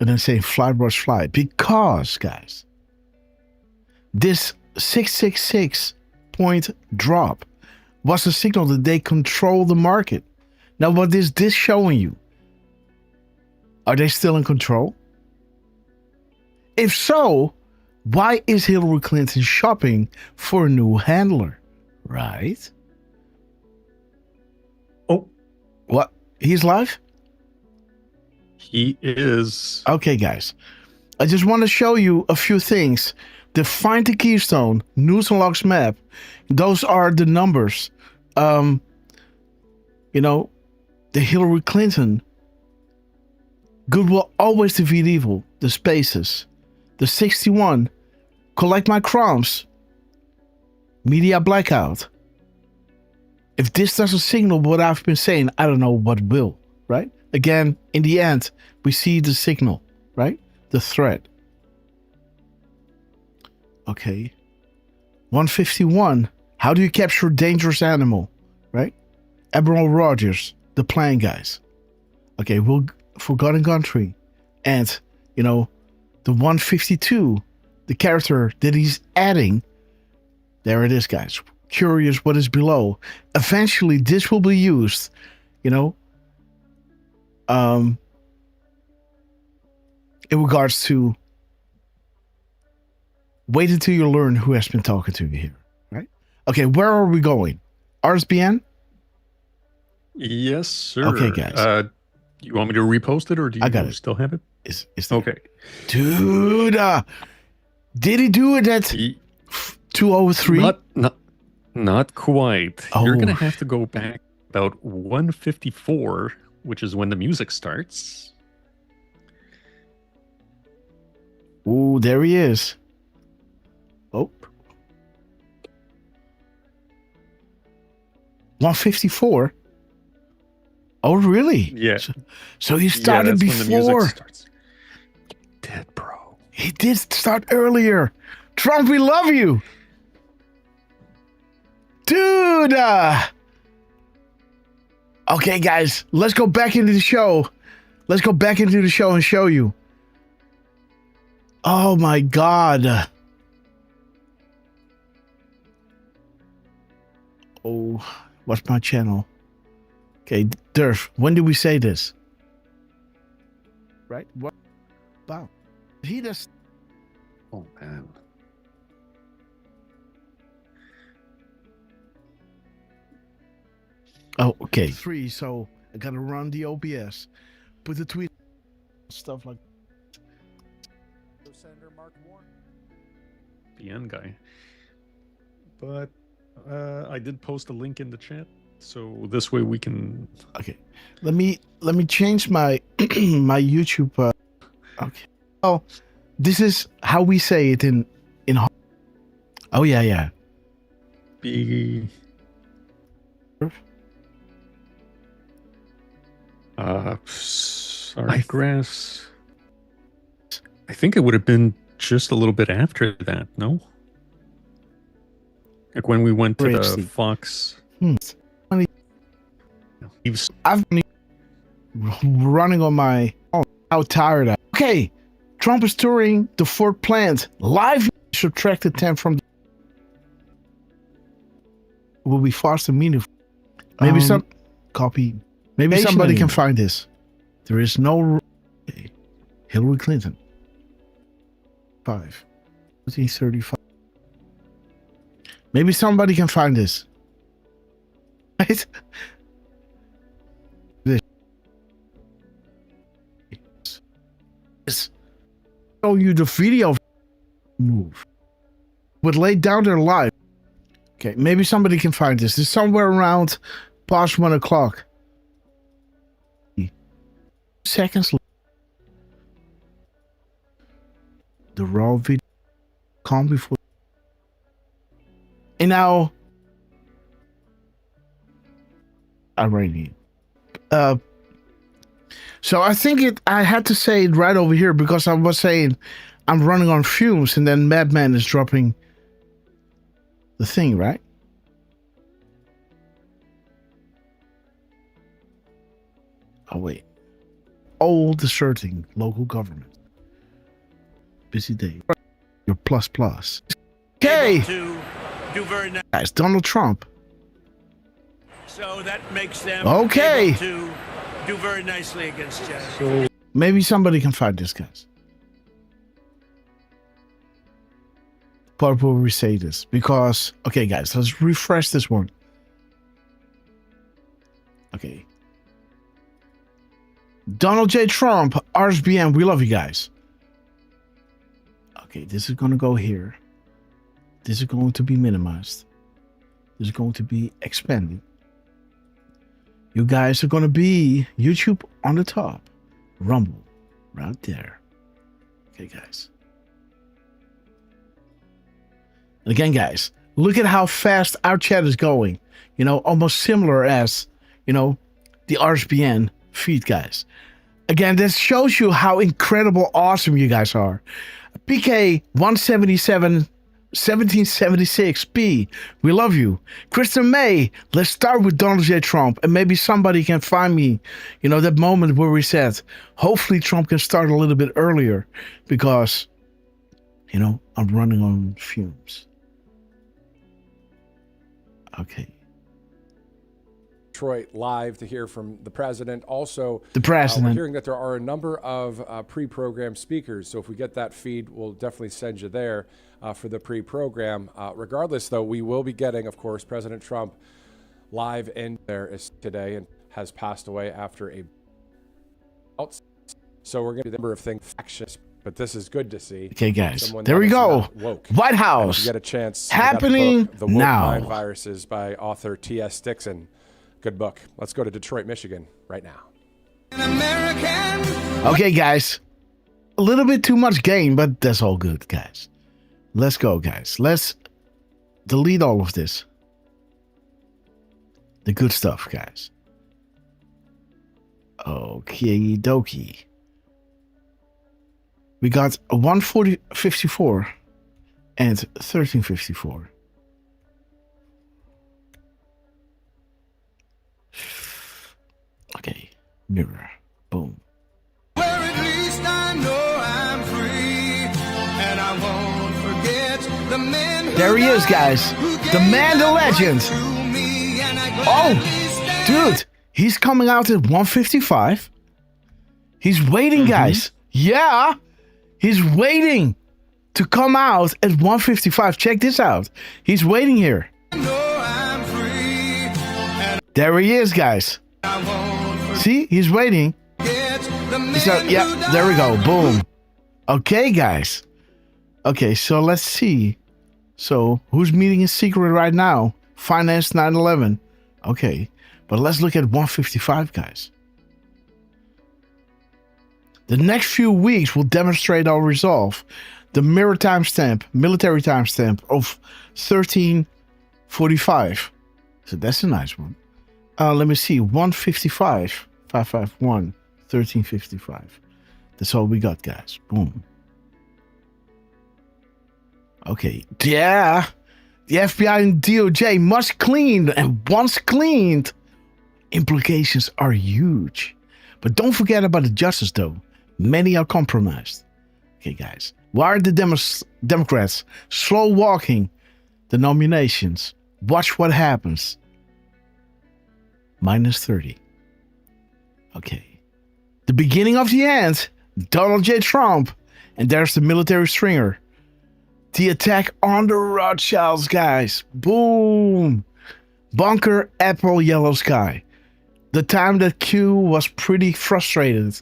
And then saying fly rods fly because, guys, this 666 point drop was a signal that they control the market. Now, what is this showing you? Are they still in control? If so, why is Hillary Clinton shopping for a new handler? Right?
Oh.
What? He's live?
He is.
Okay, guys. I just want to show you a few things. The Find the Keystone, News and Logs map. Those are the numbers. The Hillary Clinton. Good will always defeat evil. The spaces. The 61. Collect my crumbs. Media blackout. If this doesn't signal what I've been saying, I don't know what will, right? Again, in the end, we see the signal, right? The threat. Okay. 151. How do you capture a dangerous animal, right? Admiral Rogers, the plan guys. Okay, Forgotten Country. And, the 152, the character that he's adding. There it is, guys. Curious what is below. Eventually, this will be used, in regards to wait until you learn who has been talking to you here, right? Okay, where are we going? RSBN?
Yes, sir.
Okay, guys.
You want me to repost it, or do you still have it?
It's
okay.
Dude, did he do it at 203?
Not quite.
Oh.
You're gonna have to go back about 154, which is when the music starts.
Ooh, there he is. Oh. 154? Oh, really?
Yeah.
So he started before.
When the music starts. Dead, bro.
He did start earlier. Trump, we love you. Dude. Okay, guys, let's go back into the show. Let's go back into the show and show you. Oh, my God. Oh, what's my channel? Okay, Derf, when did we say this? Right? What? Wow. He just...
Oh, man.
Oh, okay. 3, so I gotta run the OBS. Put the tweet... Stuff like...
Senator Mark Warren.
The end guy. But I did post a link in the chat, so this way we can...
Okay. Let me change my my YouTube... okay. Oh, this is how we say it in... Oh, yeah.
Be... Sorry, Grass. I think it would have been just a little bit after that, no? Like when we went to the Fox.
I've been running on my... Oh, how tired I am. Okay, Trump is touring the Ford plant. Live subtracted 10 from... Will be fast and meaningful. Maybe some... Copy. Maybe somebody can find this. There is no... Hillary Clinton. 1935. Maybe somebody can find this. Right? This. Show you the video move. Would lay down their life. Okay, maybe somebody can find this. It's somewhere around past 1 o'clock. Seconds. The raw video. Calm before. And now, Iranian. So I think I had to say it right over here because I was saying I'm running on fumes, and then Madman is dropping the thing, right? Oh, wait. All deserting local government. Busy day. Your plus. Okay.
To do very nice.
Guys, Donald Trump.
So that makes them
Okay.
able to do very nicely against Jan.
So maybe somebody can fight this, guys. But will we say this? Because, okay, guys, let's refresh this one. Okay. Donald J. Trump, RSBN, we love you guys. Okay, this is going to go here. This is going to be minimized. This is going to be expanded. You guys are going to be YouTube on the top. Rumble right there. Okay, guys. And again, guys, look at how fast our chat is going. You know, almost similar as, you know, the RSBN feed, guys. Again, this shows you how incredible awesome you guys are. PK 177 1776 we love you. Kristen May, let's start with Donald J. Trump, and maybe somebody can find me, you know, that moment where we said, hopefully Trump can start a little bit earlier because, you know, I'm running on fumes. Okay.
Detroit live to hear from the president. Also,
the president.
We're hearing that there are a number of pre-programmed speakers. So if we get that feed, we'll definitely send you there for the pre-program. Regardless, though, we will be getting, of course, President Trump live in there today and has passed away after a. So we're going to do a number of things factious, but this is good to see.
Okay, guys, there we go. White House.
Get a chance.
Happening
the Woke
now.
Mind Viruses by author T.S. Dixon. Good book. Let's go to Detroit, Michigan right now.
Okay, guys. A little bit too much gain, but that's all good, guys. Let's go, guys. Let's delete all of this. The good stuff, guys. Okay, dokie. We got a 140.54 and 13.54. Okay, mirror, boom.
Where at least I know I'm free, and I won't forget the man.
There he is, guys. The man, the legend. Oh, dude, he's coming out at 155. He's waiting, guys. Yeah, he's waiting to come out at 155. Check this out. He's waiting here. There he is, guys. See, he's waiting. So, yeah, there we go. Boom. Okay, guys. Okay, so let's see. So, who's meeting in secret right now? Finance 911. Okay, but let's look at 155, guys. The next few weeks will demonstrate our resolve. The mirror timestamp, military timestamp of 1345. So that's a nice one. Let me see. 155, 551, 1355. That's all we got, guys. Boom. Okay. Yeah. The FBI and DOJ must clean, and once cleaned, implications are huge. But don't forget about the justice, though. Many are compromised. Okay, guys. Why are the Democrats slow walking the nominations? Watch what happens. Minus 30. Okay. The beginning of the end. Donald J. Trump. And there's the military stringer. The attack on the Rothschilds, guys. Boom. Bunker, apple, yellow sky. The time that Q was pretty frustrated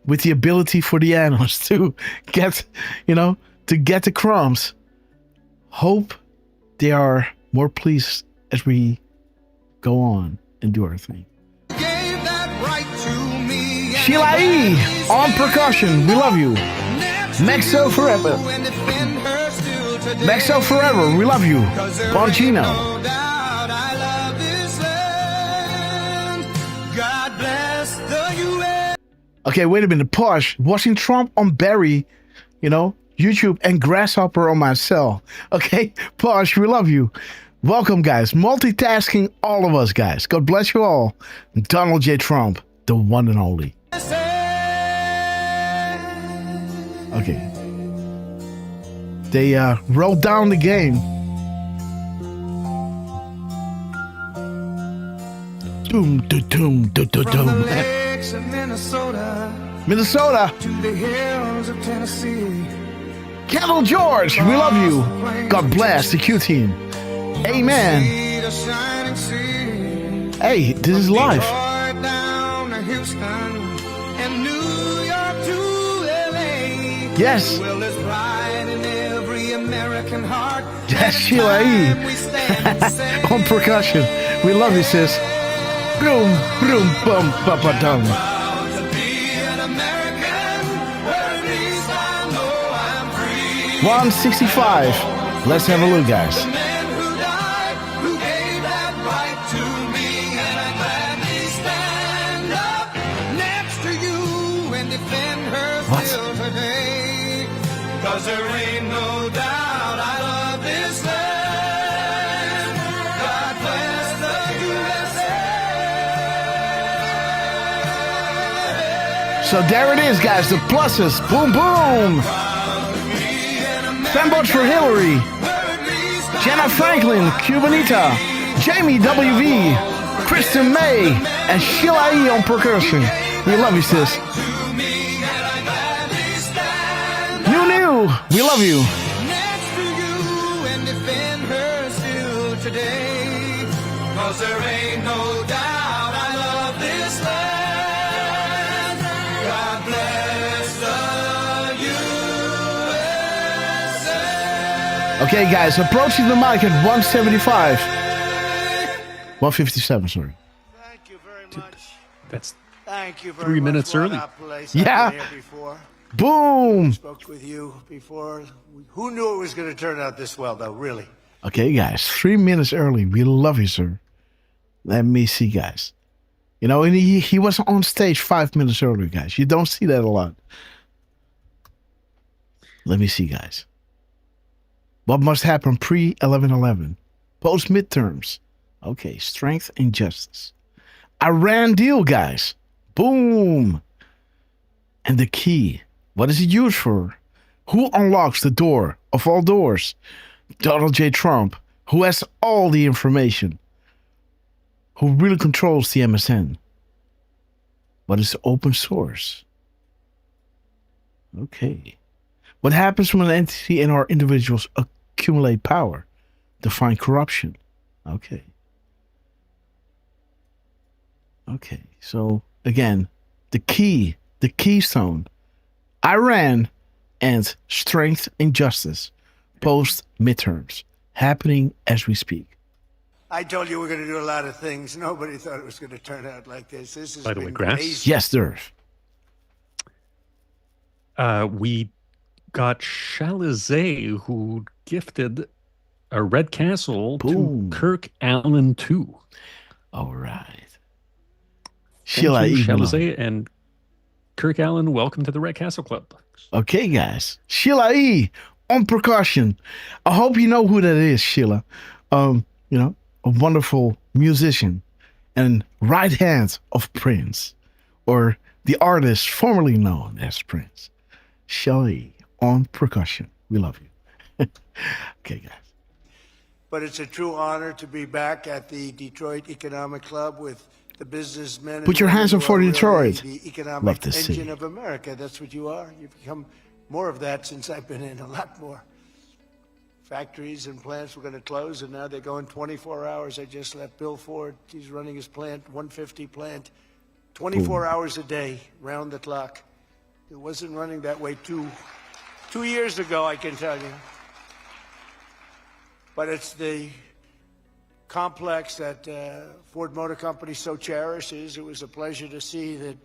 with the ability for the analysts to get, to get the crumbs. Hope they are more pleased as we go on and do our thing. Sheila E. on percussion. We love you. Maxo forever. Maxo forever. We love you. Bongino. Okay, wait a minute. Pause. Watching Trump on Barry, YouTube, and Grasshopper on my cell. Okay, Pause. We love you. Welcome, guys. Multitasking, all of us, guys. God bless you all. Donald J. Trump, the one and only. Okay. They wrote down the game. Doom, doom, doom, doom, doom.
From the lakes of
Minnesota.
to the hills of Tennessee.
Kettle George, we love you. God bless the Q team. Amen. Hey, this is live.
Down to Houston and New York to LA.
Yes.
Well, there's pride in every American heart.
Yes, Sheila E. On percussion. We love you, sis. Boom, boom, bum, ba, ba, dum. 165. Let's have a look, guys. What?
Cause there ain't no doubt I love this land. God bless the USA.
So there it is, guys. The pluses. Boom, boom. Fanbots for Hillary. Jenna Franklin, Cubanita, Jamie WV, Kristen May, and Sheila E on percussion. We love you, sis. We love you.
Next to you and defend her still today. Cause there ain't no doubt I love this land. God bless the USA.
Okay, guys, approaching the mic at 175. 157, sorry.
Thank you very much.
That's
Thank you very
3
much.
minutes
What
early.
a place.
Yeah.
I've been here before.
Boom.
Spoke with you before. Who knew it was going to turn out this well, though, really?
Okay, guys, 3 minutes early. We love you, sir. Let me see, guys. And he was on stage 5 minutes earlier, guys. You don't see that a lot. Let me see, guys. What must happen pre-11/11? Post-midterms. Okay, strength and justice. Iran deal, guys. Boom. And the key. What is it used for? Who unlocks the door of all doors? Donald J. Trump, who has all the information. Who really controls the MSN. What is open source? Okay. What happens when an entity and or individuals accumulate power? Define corruption. Okay. Okay, so again, the keystone, Iran and strength and justice, post midterms, happening as we speak.
I told you we're going to do a lot of things. Nobody thought it was going to turn out like this. This has
By the
been
way, Grass?
crazy.
Yes, Derf.
We got Chalizé, who gifted a red castle
Boom.
to Kirk Allen too.
All right.
Sheila
Sheila E.
Chalizé and Kirk Allen, welcome to the Red Castle Club.
Okay, guys. Sheila E. on percussion. I hope you know who that is, Sheila. A wonderful musician and right hand of Prince, or the artist formerly known as Prince. Sheila E. on percussion. We love you. Okay, guys.
But it's a true honor to be back at the Detroit Economic Club with the businessmen.
Put your hands up for Detroit.
The economic
Love this
engine
city.
of America. That's what you are. You've become more of that since I've been in, a lot more. Factories and plants were going to close, and now they're going 24 hours. I just left Bill Ford. He's running his plant, 150 plant, 24 hours a day, round the clock. It wasn't running that way two years ago, I can tell you. But it's the complex that Ford Motor Company so cherishes. It was a pleasure to see that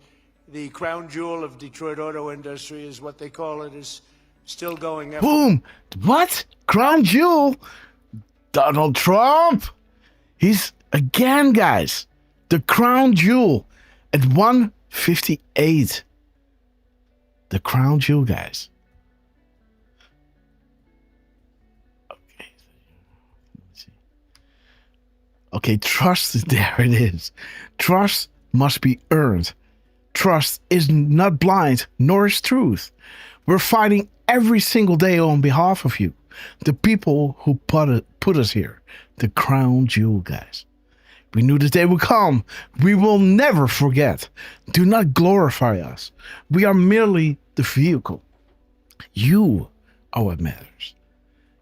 the crown jewel of Detroit auto industry, is what they call it, is still going up.
Boom. What? Crown jewel? Donald Trump? He's, again, guys, the crown jewel at 158. The crown jewel, guys. Okay. Let's see. Okay, trust, there it is. Trust must be earned. Trust is not blind, nor is truth. We're fighting every single day on behalf of you, the people who put us here, the crown jewel, guys. We knew this day would come. We will never forget. Do not glorify us. We are merely the vehicle. You are what matters.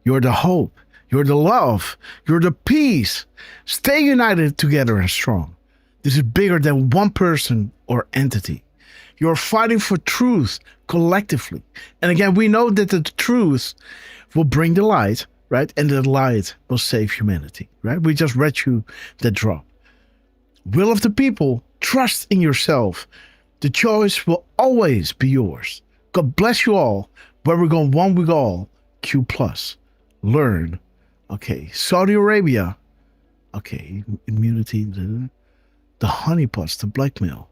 You're the hope. You're the love. You're the peace. Stay united together and strong. This is bigger than one person or entity. You're fighting for truth collectively. And again, we know that the truth will bring the light, right? And the light will save humanity, right? We just read you that drop. Will of the people, trust in yourself. The choice will always be yours. God bless you all. Where we're going, one we go all. Q+. Learn. Okay. Saudi Arabia. Okay. Immunity. The honeypots, the blackmail.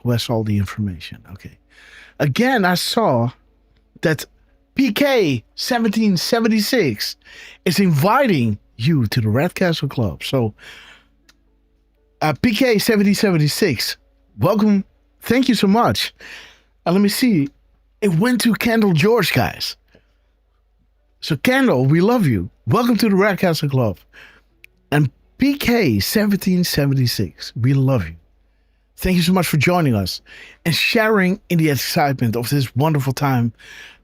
Who has all the information? Okay. Again, I saw that PK 1776 is inviting you to the Red Castle Club. So, PK 1776, welcome. Thank you so much. Let me see. It went to Kendall George, guys. So, Kendall, we love you. Welcome to the Red Castle Club. And PK 1776, we love you. Thank you so much for joining us and sharing in the excitement of this wonderful time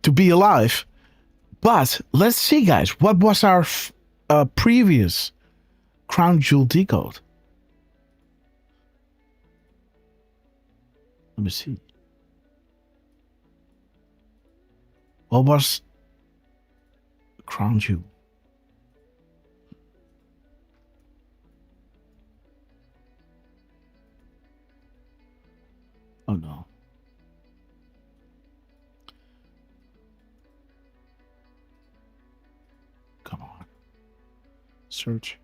to be alive. But let's see, guys, what was our previous Crown Jewel Decode? Let me see. What was Crown Jewel? Oh no. Come on. Search.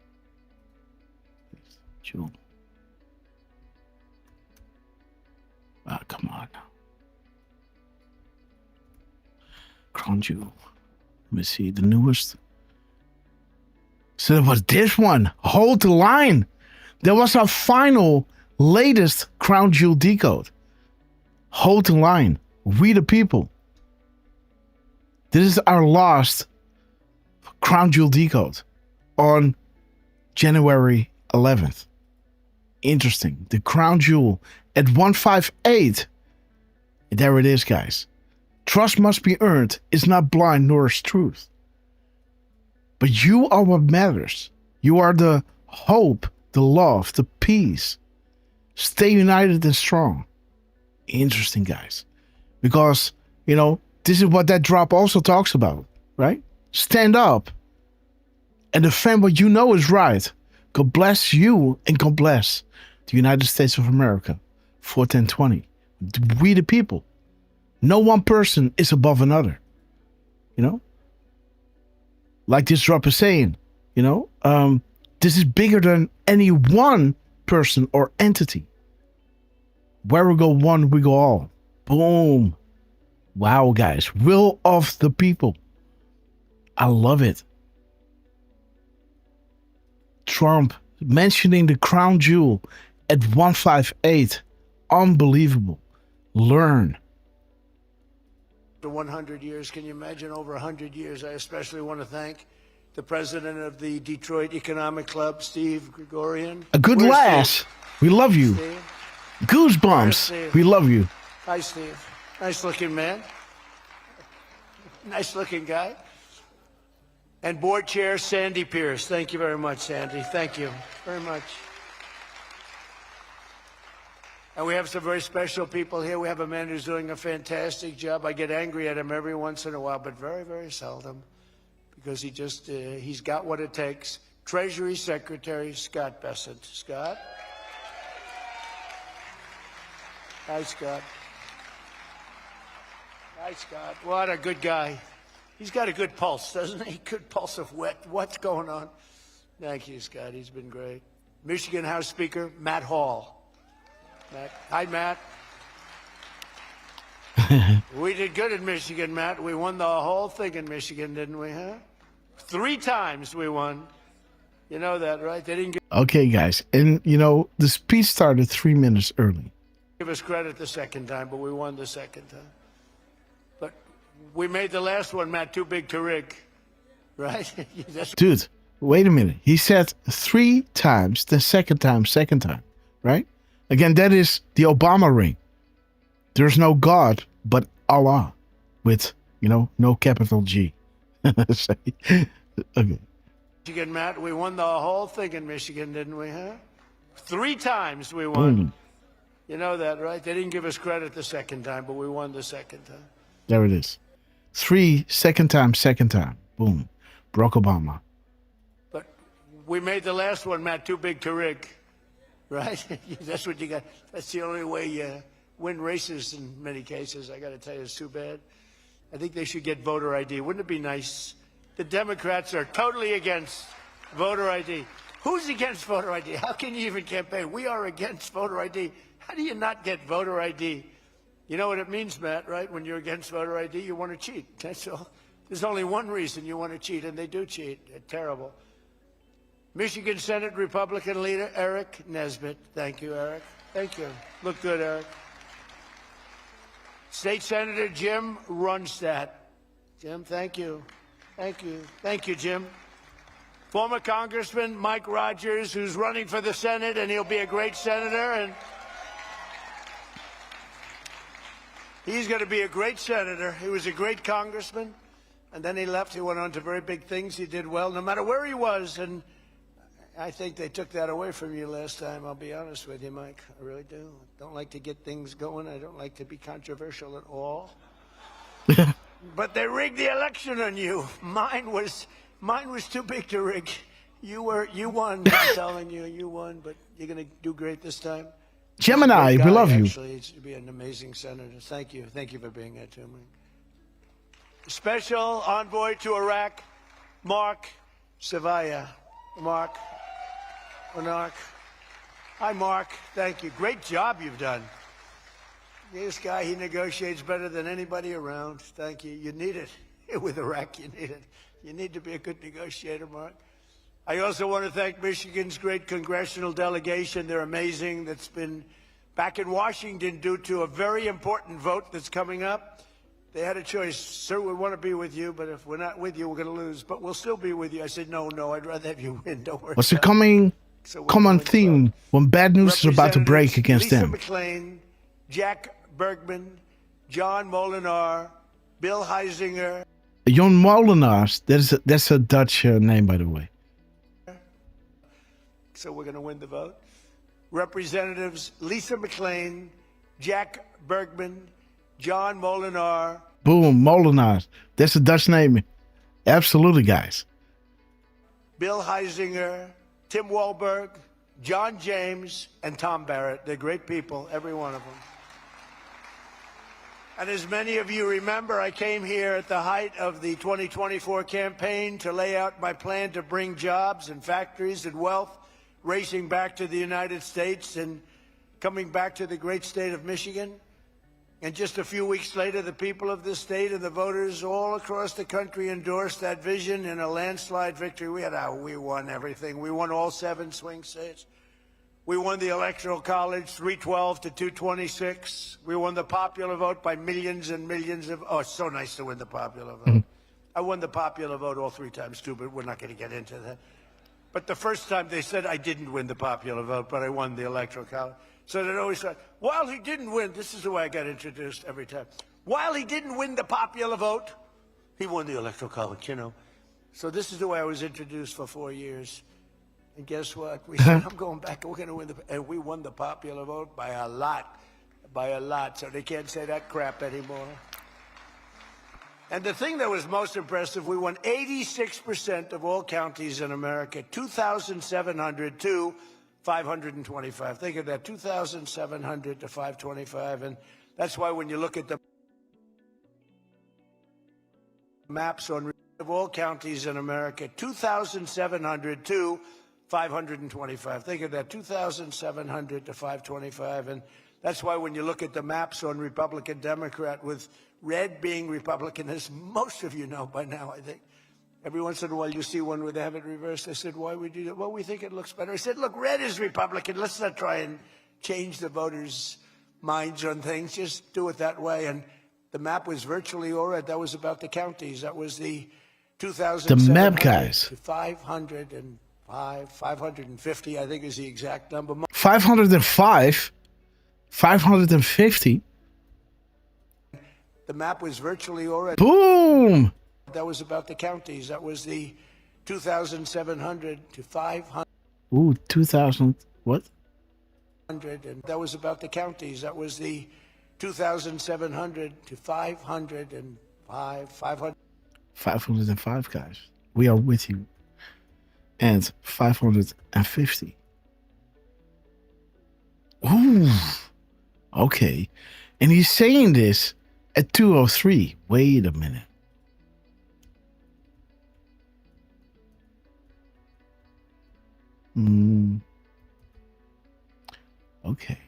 Jewel. Come on. Crown Jewel. Let me see the newest. So it was this one. Hold the line. That was our final, latest Crown Jewel Decode. Hold the line. We the people. This is our last Crown Jewel Decode on January 11th. Interesting. The Crown Jewel at 158. There it is, guys. Trust must be earned. It's not blind nor is truth. But you are what matters. You are the hope, the love, the peace. Stay united and strong. Interesting, guys. Because, this is what that drop also talks about, right? Stand up and defend what you know is right. God bless you and God bless the United States of America. 41020. We the people. No one person is above another. Like this drop is saying, this is bigger than any one person or entity. Where we go one, we go all. Boom. Wow, guys. Will of the people. I love it. Trump mentioning the crown jewel at 158. Unbelievable. Learn.
For 100 years, can you imagine over 100 years? I especially want to thank the president of the Detroit Economic Club, Steve Gregorian.
A good lass. We love you.
Steve?
Goosebumps. We love you.
Hi, Steve. Nice looking man. Nice looking guy. And board chair Sandy Pierce. Thank you very much, Sandy. Thank you very much. And we have some very special people here. We have a man who's doing a fantastic job. I get angry at him every once in a while, but very, very seldom, because he's got what it takes. Treasury Secretary Scott Bessent. Scott? Hi, Scott. Hi, Scott. What a good guy. He's got a good pulse, doesn't he? Good pulse of what's going on. Thank you, Scott. He's been great. Michigan House Speaker Matt Hall. Matt. Hi, Matt. We did good in Michigan, Matt. We won the whole thing in Michigan, didn't we, huh? 3 times we won. You know that, right? They didn't
Okay, guys. And, you know, the speech started 3 minutes early.
give us credit the second time, but we won the second time. But we made the last one, Matt, too big to rig. Right?
Dude, wait a minute. He said 3 times, the second time, right? Again, that is the Obama ring. There's no God but Allah with, you know, no capital G. Okay.
Michigan, Matt, we won the whole thing in Michigan, didn't we, huh? 3 times we won. You know that, right? They didn't give us credit the second time, but we won the second time.
There it is. 3, second time. Boom. Barack Obama.
But we made the last one, Matt, too big to rig. Right? That's what you got. That's the only way you win races in many cases. I got to tell you, it's too bad. I think they should get voter ID. Wouldn't it be nice? The Democrats are totally against voter ID. Who's against voter ID? How can you even campaign? We are against voter ID. How do you not get voter ID? You know what it means, Matt, right? When you're against voter ID, you want to cheat. That's all. There's only one reason you want to cheat, and they do cheat. It's terrible. Michigan Senate Republican leader Eric Nesbitt. Thank you, Eric. Thank you. Look good, Eric. State Senator Jim Runstad. Jim, thank you. Thank you. Thank you, Jim. Former Congressman Mike Rogers, who's running for the Senate, and he'll be a great senator. And he's going to be a great senator. He was a great congressman, and then he left. He went on to very big things. He did well, no matter where he was. And I think they took that away from you last time. I'll be honest with you, Mike. I really do. I don't like to get things going. I don't like to be controversial at all. But they rigged the election on you. Mine was too big to rig. You won. I'm telling you, you won. But you're going to do great this time.
Gemini, we love you.
Actually, you'd be an amazing senator. Thank you. Thank you for being here, too, Mike. Special envoy to Iraq, Mark Savaya. Mark. Hi, Mark. Thank you. Great job you've done. This guy, he negotiates better than anybody around. Thank you. You need it. With Iraq, you need it. You need to be a good negotiator, Mark. I also want to thank Michigan's great congressional delegation. They're amazing. That's been back in Washington due to a very important vote that's coming up. They had a choice. Sir, we want to be with you, but if we're not with you, we're going to lose. But we'll still be with you. I said, no, I'd rather have you win. Don't worry.
What's the common theme when bad news is about to break against
Lisa
them?
McLean, Jack Bergman, John Molinar, Bill Heisinger.
Jon Molenaar, that's a Dutch name, by the way.
So we're going to win the vote. Representatives Lisa McLean, Jack Bergman, John Molinar.
Boom, Molenaar. That's a Dutch name. Absolutely, guys.
Bill Heisinger, Tim Wahlberg, John James, and Tom Barrett. They're great people, every one of them. And as many of you remember, I came here at the height of the 2024 campaign to lay out my plan to bring jobs and factories and wealth racing back to the United States and coming back to the great state of Michigan. And just a few weeks later, the people of this state and the voters all across the country endorsed that vision in a landslide victory. We won everything. We won all 7 swing states. We won the Electoral College 312 to 226. We won the popular vote by millions and millions of... Oh, it's so nice to win the popular vote. I won the popular vote all 3 times, too, but we're not going to get into that. But the first time they said I didn't win the popular vote, but I won the Electoral College. So they'd always say, while he didn't win, this is the way I got introduced every time. While he didn't win the popular vote, he won the Electoral College, you know. So this is the way I was introduced for 4 years. And guess what? We said, I'm going back, and we're going to win and we won the popular vote by a lot. So they can't say that crap anymore. And the thing that was most impressive, we won 86% of all counties in America, 2,700 to 525. Think of that, 2,700 to 525. And that's why when you look at the maps on of all counties in America, 2,700 to 525. Think of that, 2,700 to 525. And That's why when you look at the maps on Republican, Democrat, with red being Republican, as most of you know by now, I think. Every once in a while you see one where they have it reversed. I said, why would you do that? Well, we think it looks better. I said, look, red is Republican. Let's not try and change the voters' minds on things. Just do it that way. And the map was virtually all red. That was about the counties. That was the 2,000.
The map, guys.
505, 550, I think is the exact number.
505, 550.
The map was virtually all red.
Boom.
That was about the counties. That was the 2,700 to 500.
Ooh, 2,000. What?
And that was about the counties. That was the 2,700 to 505, 500.
505, guys. We are with you. And 550. Ooh. Okay. And he's saying this at 203. Wait a minute. Okay.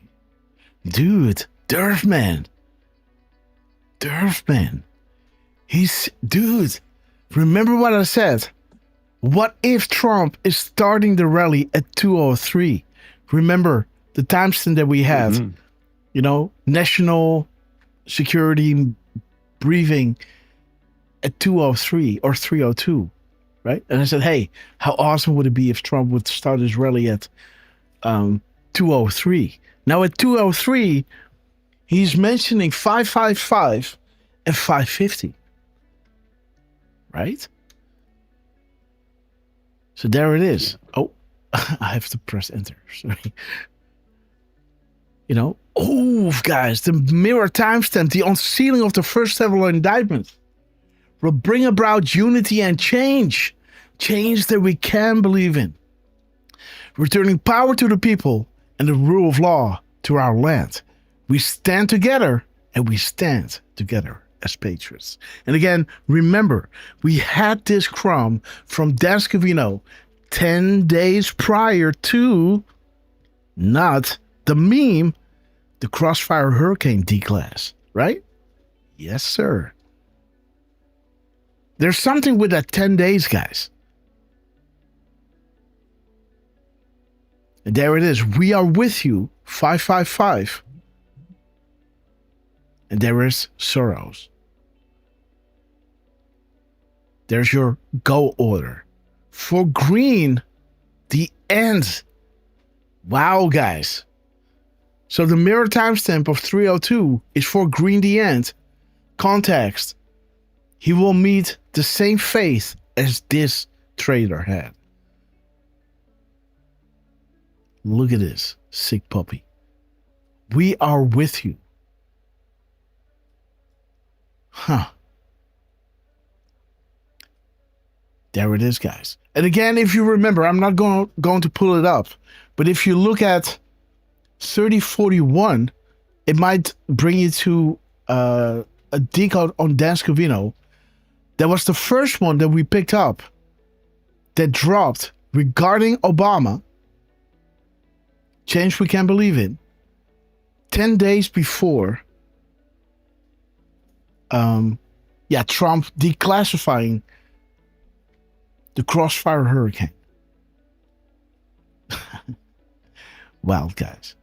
Dude, Derf man. Dude, remember what I said? What if Trump is starting the rally at 203? Remember the timestamp that we had, you know, national security briefing at 203 or 302, right? And I said, hey, how awesome would it be if Trump would start his rally at 203? Now at 203, he's mentioning 555 and 550, right? So there it is. Oh, I have to press enter. Sorry. You know, oh, guys, the mirror timestamp, the unsealing of the first several indictments will bring about unity and change. Change that we can believe in. Returning power to the people and the rule of law to our land. We stand together, and we stand together as patriots. And again, remember, we had this crumb from Dan Scavino 10 days prior to not the meme, the Crossfire Hurricane D-Class, right? Yes, sir. There's something with that 10 days, guys. And there it is. We are with you, 555. And there is Soros. There's your go order. For green, the end. Wow, guys. So the mirror timestamp of 302 is for green, the end. Context. He will meet the same fate as this traitor had. Look at this, sick puppy. We are with you. Huh. There it is, guys. And again, if you remember, I'm not going to pull it up, but if you look at 3041, it might bring you to a decode on Dan Scavino. That was the first one that we picked up that dropped regarding Obama. Change we can believe in. 10 days before Trump declassifying the Crossfire Hurricane. Well, guys.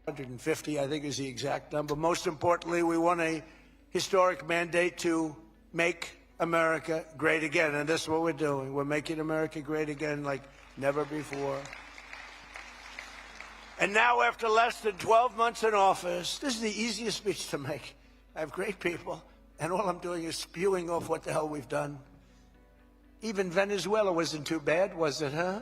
150, I think, is the exact number. Most importantly, we won a historic mandate to make America great again. And that's what we're doing. We're making America great again like never before. And now, after less than 12 months in office, this is the easiest speech to make. I have great people, and all I'm doing is spewing off what the hell we've done. Even Venezuela wasn't too bad, was it, huh?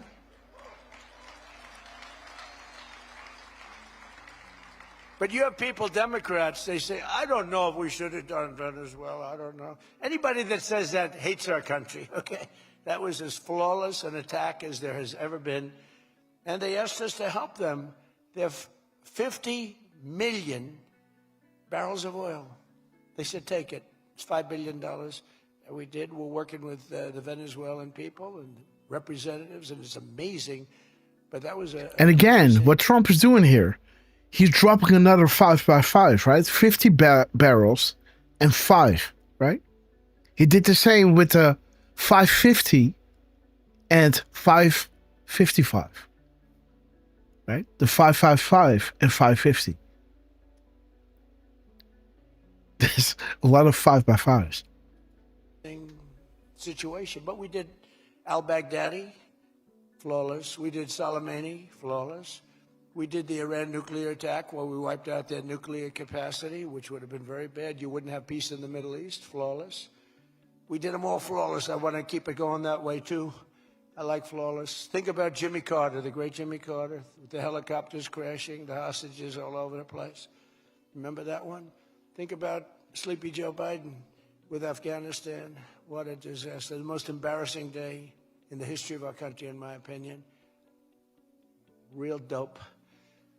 But you have people, Democrats, they say, I don't know if we should have done Venezuela, I don't know. Anybody that says that hates our country, okay? That was as flawless an attack as there has ever been. And they asked us to help them. They have 50 million barrels of oil. They said, take it. It's $5 billion. And we did. We're working with the Venezuelan people and representatives, and it's amazing. But that was
And again, what Trump is doing here, he's dropping another 5x5, right? 50 barrels and 5, right? He did the same with the 550 and 555, right? The 555 and 550. There's a lot of 5x5s.
Situation, but we did al-Baghdadi, flawless. We did Soleimani, flawless. We did the Iran nuclear attack where we wiped out their nuclear capacity, which would have been very bad. You wouldn't have peace in the Middle East, flawless. We did them all flawless. I want to keep it going that way, too. I like flawless. Think about Jimmy Carter, the great Jimmy Carter, with the helicopters crashing, the hostages all over the place. Remember that one? Think about Sleepy Joe Biden with Afghanistan. What a disaster. The most embarrassing day in the history of our country, in my opinion. Real dope.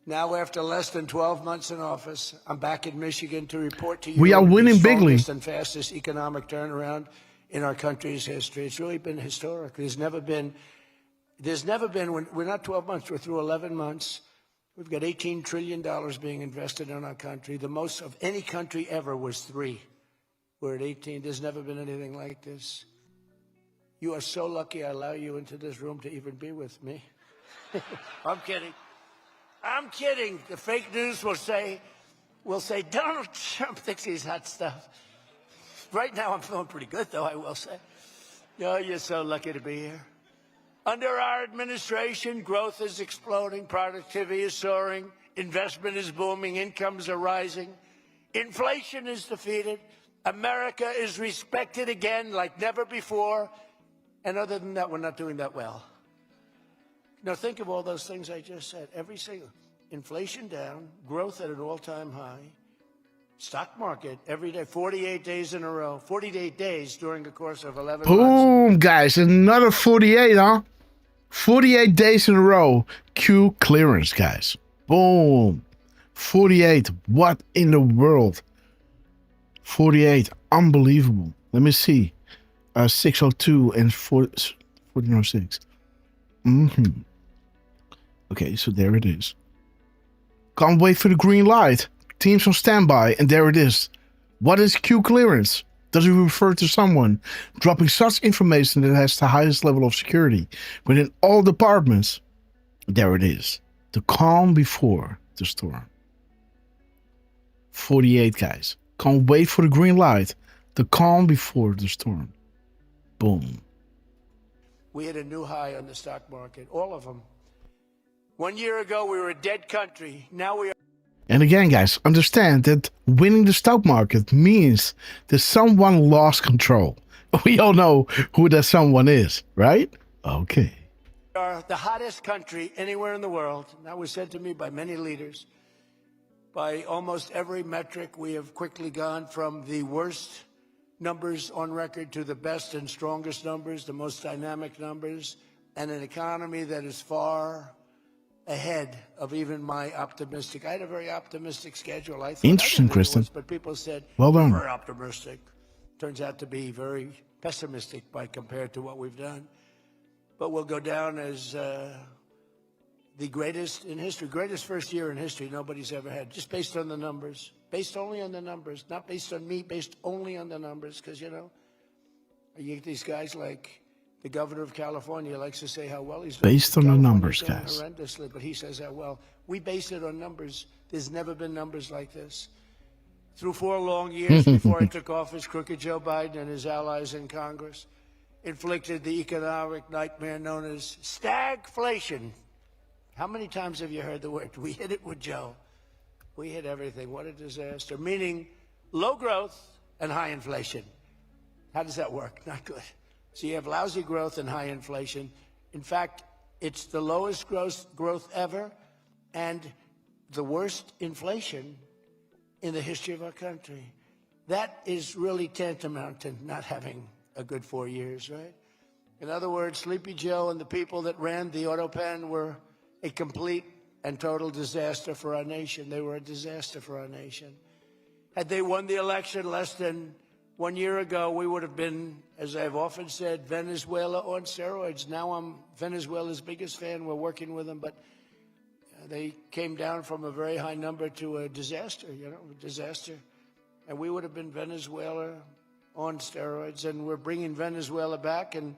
Now, after less than 12 months in office, I'm back in Michigan to report to you.
We are winning bigly.
The strongest and fastest economic turnaround in our country's history. It's really been historic. There's never been, we're not 12 months, we're through 11 months. We've got $18 trillion being invested in our country. The most of any country ever was 3. We're at 18. There's never been anything like this. You are so lucky I allow you into this room to even be with me. I'm kidding. I'm kidding. The fake news will say Donald Trump thinks he's hot stuff. Right now I'm feeling pretty good, though, I will say. Oh, you're so lucky to be here. Under our administration, growth is exploding, productivity is soaring, investment is booming, incomes are rising, inflation is defeated, America is respected again like never before, and other than that, we're not doing that well. Now think of all those things I just said. Every single inflation down, growth at an all-time high, stock market every day, 48 days in a row, 48 days during the course of 11 months.
Boom, guys, another 48, huh? 48 days in a row. Q clearance, guys. Boom. 48. What in the world? 48. Unbelievable. Let me see. 602 and 1406. Okay, so there it is. Can't wait for the green light. Teams on standby, and there it is. What is Q clearance? Does it refer to someone dropping such information that has the highest level of security within all departments? There it is. The calm before the storm. 48, guys. Can't wait for the green light. The calm before the storm. Boom.
We hit a new high on the stock market, all of them. 1 year ago, we were a dead country. Now we are.
And again, guys, understand that winning the stock market means that someone lost control. We all know who that someone is, right? Okay.
We are the hottest country anywhere in the world. That was said to me by many leaders. By almost every metric, we have quickly gone from the worst numbers on record to the best and strongest numbers, the most dynamic numbers, and an economy that is far ahead of even my optimistic. I had a very optimistic schedule. I thought
interesting, Kristen.
But people said,
well done.
Very optimistic. Turns out to be very pessimistic by compared to what we've done. But we'll go down as the greatest in history, greatest first year in history nobody's ever had, just based on the numbers. Based only on the numbers, not based on me, based only on the numbers. Because, you know, you get these guys like the governor of California likes to say how well he's doing.
Based on the numbers, guys.
Horrendously, but he says how well. We base it on numbers. There's never been numbers like this. Through 4 long years before I took office, crooked Joe Biden and his allies in Congress inflicted the economic nightmare known as stagflation. How many times have you heard the word? We hit it with Joe. We hit everything. What a disaster. Meaning low growth and high inflation. How does that work? Not good. So you have lousy growth and high inflation. In fact, it's the lowest growth ever and the worst inflation in the history of our country. That is really tantamount to not having a good 4 years, right? In other words, Sleepy Joe and the people that ran the auto pen were a complete and total disaster for our nation. They were a disaster for our nation. Had they won the election less than 1 year ago, we would have been, as I've often said, Venezuela on steroids. Now I'm Venezuela's biggest fan. We're working with them, but They came down from a very high number to a disaster, disaster. And we would have been Venezuela on steroids, and we're bringing Venezuela back, and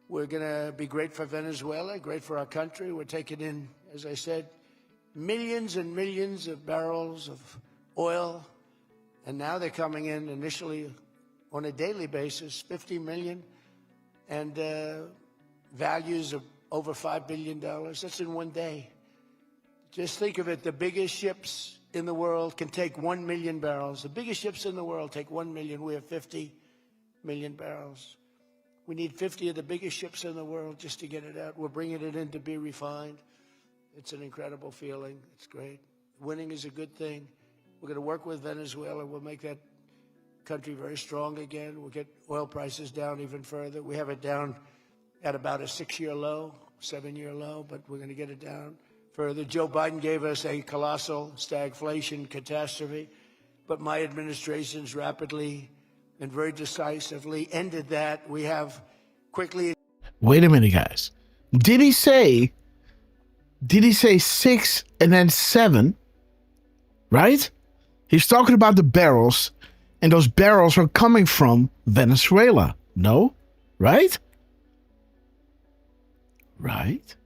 we're going to be great for Venezuela, great for our country. We're taking in, as I said, millions and millions of barrels of oil, and now they're coming in initially on a daily basis, 50 million, and values of over $5 billion. That's in one day. Just think of it, the biggest ships in the world can take 1 million barrels. The biggest ships in the world take 1 million. We have 50 million barrels. We need 50 of the biggest ships in the world just to get it out. We're bringing it in to be refined. It's an incredible feeling. It's great. Winning is a good thing. We're going to work with Venezuela. We'll make that country very strong again. We'll get oil prices down even further. We have it down at about a 6-year low, 7-year low, but we're going to get it down further. Joe Biden gave us a colossal stagflation catastrophe, but my administration's rapidly and very decisively ended that. We have quickly...
Wait a minute, guys. Did he say 6 and then 7? Right? He's talking about the barrels, and those barrels are coming from Venezuela. No? Right? Right?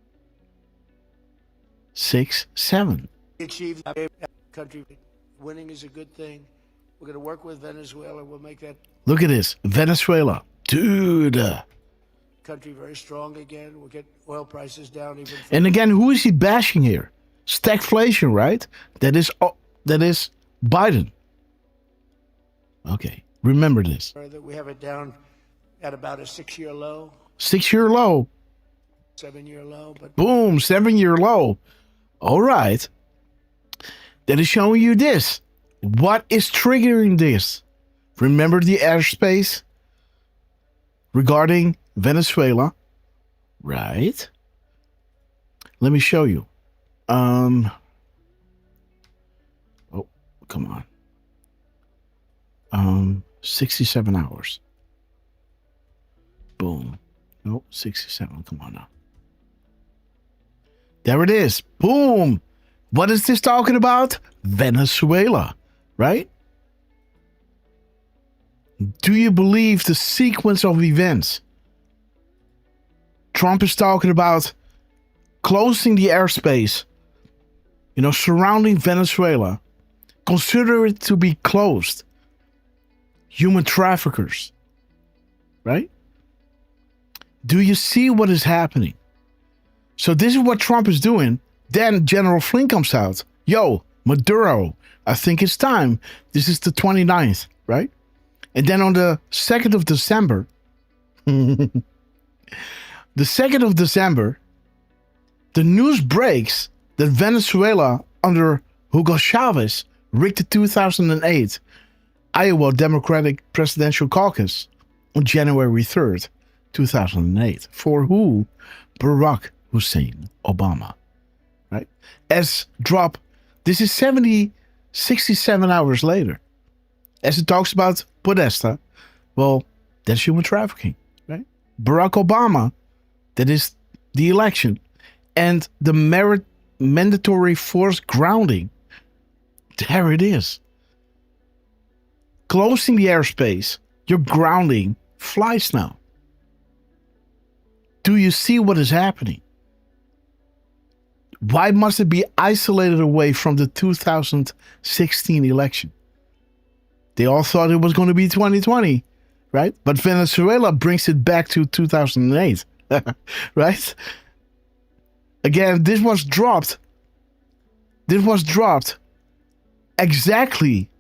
6, 7.
Achieve country. Winning is a good thing. We're going to work with Venezuela. We'll make that
Look at this. Venezuela. Dude.
country very strong again. We'll get oil prices down even further.
And again, who is he bashing here? Stagflation, right? That is Biden. Okay. Remember this.
We have it down at about a 6-year low.
6-year low.
7-year low. But
Boom. 7-year low. All right. That is showing you this. What is triggering this? Remember the airspace regarding Venezuela? Right. Let me show you. Oh, come on. 67 hours. Boom. Nope, 67. Come on now. There it is. Boom. What is this talking about? Venezuela, right? Do you believe the sequence of events? Trump is talking about closing the airspace, surrounding Venezuela. Consider it to be closed. Human traffickers, right? Do you see what is happening? So this is what Trump is doing. Then General Flynn comes out. Yo, Maduro, I think it's time. This is the 29th, right? And then on the 2nd of December, the news breaks that Venezuela under Hugo Chavez rigged the 2008 Iowa Democratic Presidential Caucus on January 3rd, 2008. For who? Barack Hussein Obama. Right? As drop, this is 67 hours later. As it talks about Podesta, well, that's human trafficking, right? Barack Obama, that is the election. And the mandatory forced grounding, there it is. Closing the airspace, you're grounding flights now. Do you see what is happening? Why must it be isolated away from the 2016 election? They all thought it was going to be 2020, right? But Venezuela brings it back to 2008, right? Again, this was dropped exactly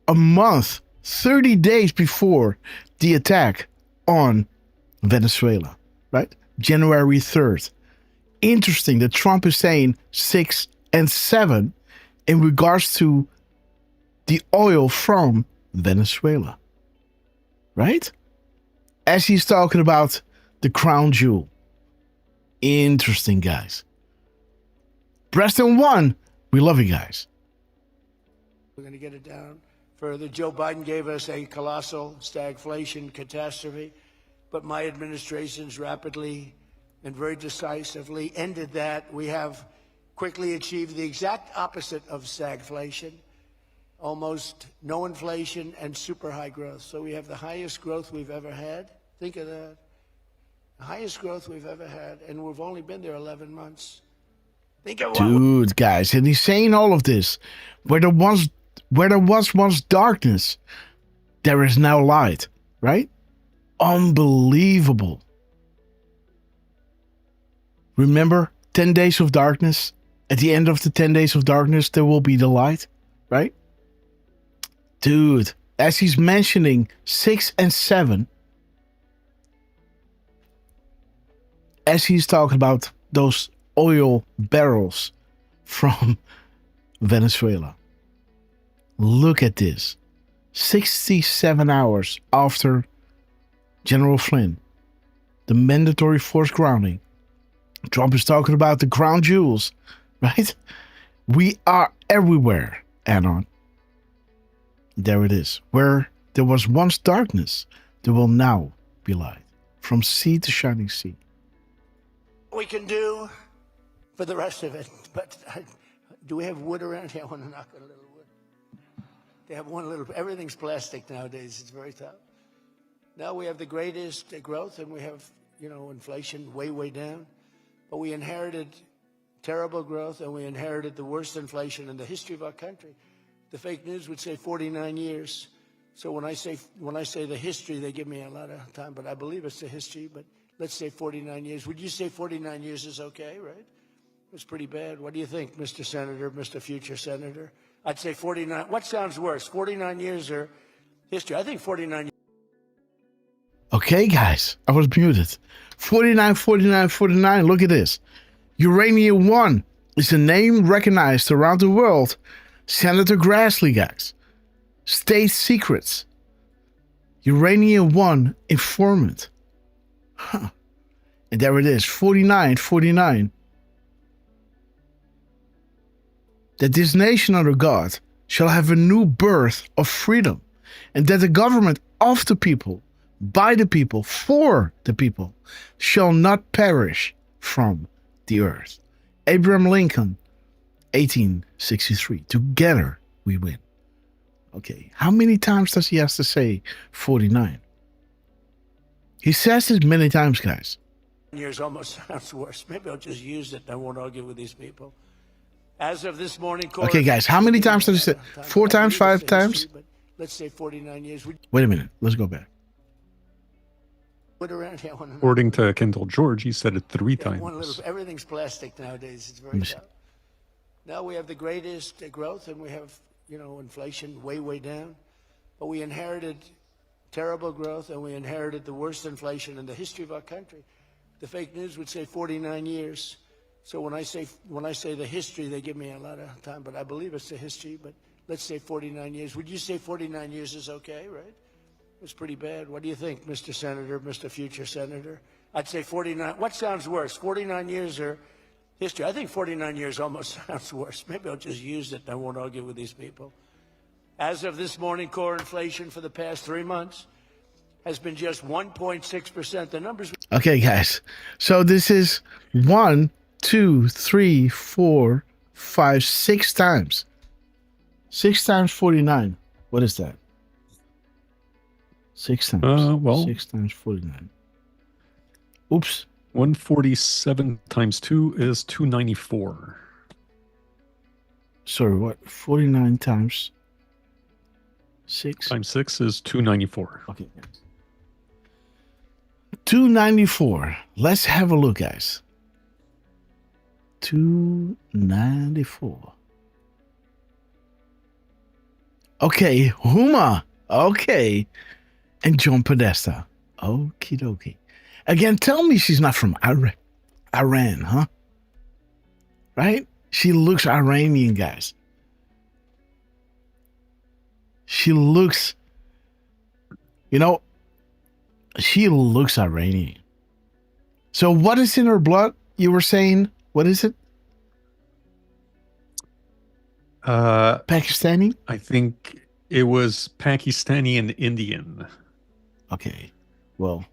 a month, 30 days before the attack on Venezuela, right? January 3rd. Interesting that Trump is saying 6 and 7 in regards to the oil from Venezuela, right? As he's talking about the crown jewel. Interesting, guys. Preston 1, we love you guys.
we're going to get it down further. Joe Biden gave us a colossal stagflation catastrophe, but my administration's rapidly and very decisively ended that. We have quickly achieved the exact opposite of stagflation, almost no inflation and super high growth. So we have the highest growth we've ever had. Think of that. The highest growth we've ever had, and we've only been there 11 months. Think of
Dude, guys, and he's saying all of this. Where there was once darkness, there is now light, right? Unbelievable. Remember 10 days of darkness? At the end of the 10 days of darkness, there will be the light, right? Dude, as he's mentioning 6 and 7, as he's talking about those oil barrels from Venezuela. Look at this. 67 hours after General Flynn, the mandatory forced grounding. Trump is talking about the crown jewels, right? We are everywhere, Anon. There it is. Where there was once darkness, there will now be light. From sea to shining sea.
we can do for the rest of it. But do we have wood around here? I want to knock on a little wood. They have one little, everything's plastic nowadays. It's very tough. Now we have the greatest growth, and we have, inflation way, way down. But we inherited terrible growth, and we inherited the worst inflation in the history of our country. The fake news would say 49 years. So when I say the history, they give me a lot of time, but I believe it's the history. But let's say 49 years. Would you say 49 years is okay, right? It's pretty bad. What do you think, Mr. Senator, Mr. Future Senator? I'd say 49. What sounds worse, 49 years or history? I think 49 years.
Okay, guys, I was muted. 49, 49, 49. Look at this. Uranium One is a name recognized around the world. Senator Grassley, guys. State secrets. Uranium One informant. Huh. And there it is, 49, 49. That this nation under God shall have a new birth of freedom, and that the government of the people, by the people, for the people, shall not perish from the earth. Abraham Lincoln, 1863. Together we win. Okay, how many times does he have to say 49? He says it many times, guys.
Years almost sounds worse. Maybe I'll just use it and I won't argue with these people. As of this morning,
okay, guys, how many times does he say? 4 times, 5 times?
Let's say 49 years.
Wait a minute, let's go back.
According to Kendall George, he said it 3 times.
Everything's plastic nowadays. It's very tough. Now we have the greatest growth, and we have, inflation way, way down. But we inherited terrible growth, and we inherited the worst inflation in the history of our country. The fake news would say 49 years. So when I say the history, they give me a lot of time, but I believe it's the history. But let's say 49 years. Would you say 49 years is okay, right? It's pretty bad. What do you think, Mr. Senator, Mr. Future Senator? I'd say 49. What sounds worse, 49 years or history? I think 49 years almost sounds worse. Maybe I'll just use it and I won't argue with these people. As of this morning, core inflation for the past 3 months has been just 1.6%. The numbers.
Okay, guys. So this is 1, 2, 3, 4, 5, 6 times. 6 times 49. What is that? 6 times. 6 times 49. Oops.
147 times 2 is 294.
Sorry, what? 49 times 6?
Times 6 is 294.
Okay. 294. Let's have a look, guys. 294. Okay, Huma. Okay. And John Podesta. Okie dokie. Again, tell me she's not from Iran, huh? Right? She looks Iranian, guys. She looks, she looks Iranian. So what is in her blood? You were saying, what is it? Pakistani?
I think it was Pakistani and Indian.
Okay, well,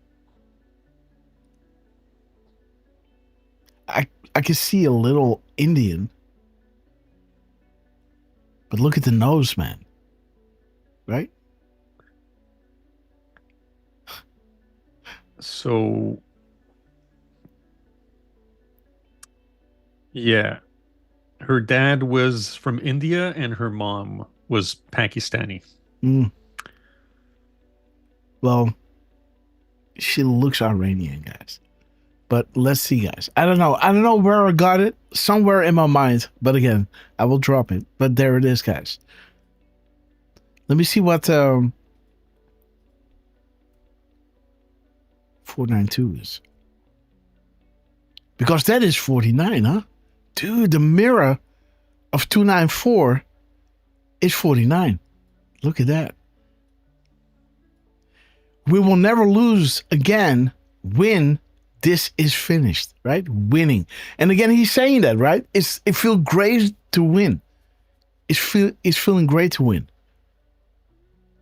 I can see a little Indian
But look at the nose, man. Right?
So, yeah. Her dad was from India and her mom was Pakistani.
Mm. Well, she looks Iranian, guys. But let's see, guys. I don't know. I don't know where I got it. Somewhere in my mind. But again, I will drop it. But there it is, guys. Let me see what 492 is. Because that is 49, huh? Dude, the mirror of 294 is 49. Look at that. We will never lose again when this is finished, right? Winning. And again, he's saying that, right? It feels great to win. It's feeling great to win.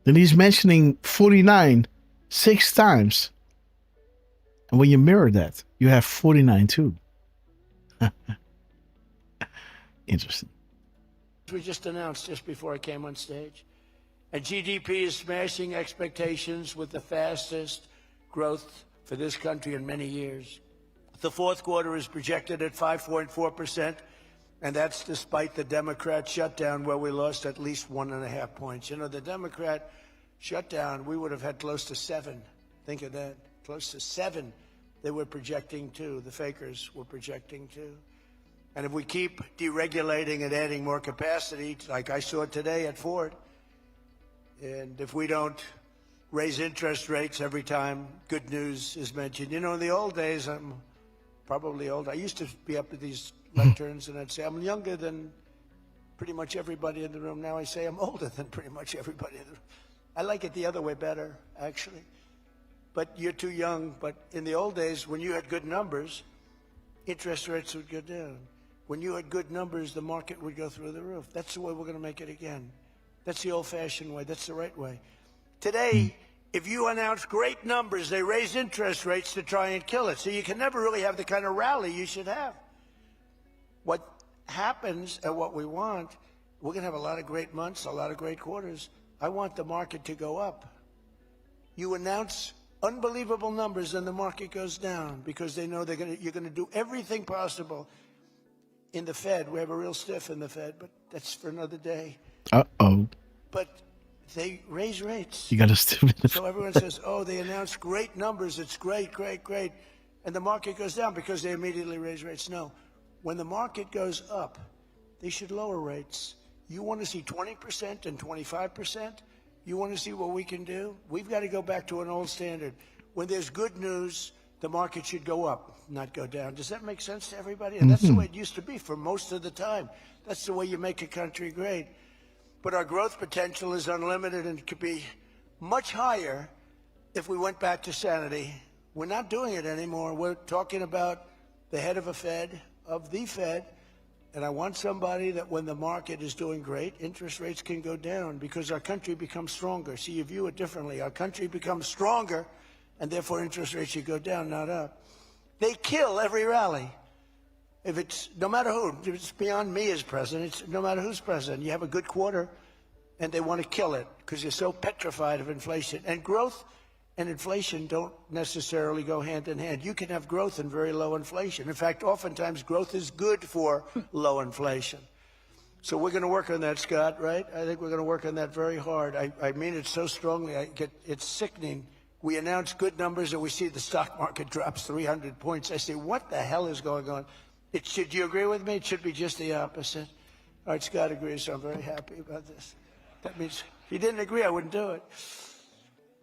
Then he's mentioning 49 6 times. And when you mirror that, you have 49 too. Interesting.
We just announced just before I came on stage. And GDP is smashing expectations with the fastest growth for this country in many years. The fourth quarter is projected at 5.4%, and that's despite the Democrat shutdown where we lost at least 1.5 points. You know, the Democrat shutdown, we would have had close to 7. Think of that, close to 7. They were projecting too. The fakers were projecting too. And if we keep deregulating and adding more capacity, like I saw today at Ford, and if we don't raise interest rates every time good news is mentioned. You know, in the old days, I'm probably old. I used to be up at these lecterns and I'd say, I'm younger than pretty much everybody in the room. Now I say I'm older than pretty much everybody in the room. I like it the other way better, actually. But you're too young. But in the old days, when you had good numbers, interest rates would go down. When you had good numbers, the market would go through the roof. That's the way we're going to make it again. That's the old-fashioned way. That's the right way. Today, if you announce great numbers, they raise interest rates to try and kill it. So you can never really have the kind of rally you should have. What happens and what we want, we're going to have a lot of great months, a lot of great quarters. I want the market to go up. You announce unbelievable numbers and the market goes down because they know you're going to do everything possible. In the Fed, we have a real stiff in the Fed, but that's for another day.
Uh-oh.
But they raise rates.
You got to stiff in the
So everyone says, oh, they announced great numbers. It's great, great, great. And the market goes down because they immediately raise rates. No. When the market goes up, they should lower rates. You want to see 20% and 25%? You want to see what we can do? We've got to go back to an old standard. When there's good news, the market should go up, not go down. Does that make sense to everybody? And that's the way it used to be for most of the time. That's the way you make a country great. But our growth potential is unlimited and could be much higher if we went back to sanity. We're not doing it anymore. We're talking about the head of the Fed, and I want somebody that when the market is doing great, interest rates can go down because our country becomes stronger. See, you view it differently. Our country becomes stronger, and therefore interest rates should go down, not up. They kill every rally. If it's, no matter who, if it's beyond me as president, it's no matter who's president, you have a good quarter and they want to kill it because you're so petrified of inflation. And growth and inflation don't necessarily go hand in hand. You can have growth and very low inflation. In fact, oftentimes growth is good for low inflation. So we're going to work on that, Scott, right? I think we're going to work on that very hard. I mean it so strongly, it's sickening. We announce good numbers and we see the stock market drops 300 points. I say, what the hell is going on? Do you agree with me? It should be just the opposite. All right, Scott agrees, so I'm very happy about this. That means if he didn't agree, I wouldn't do it.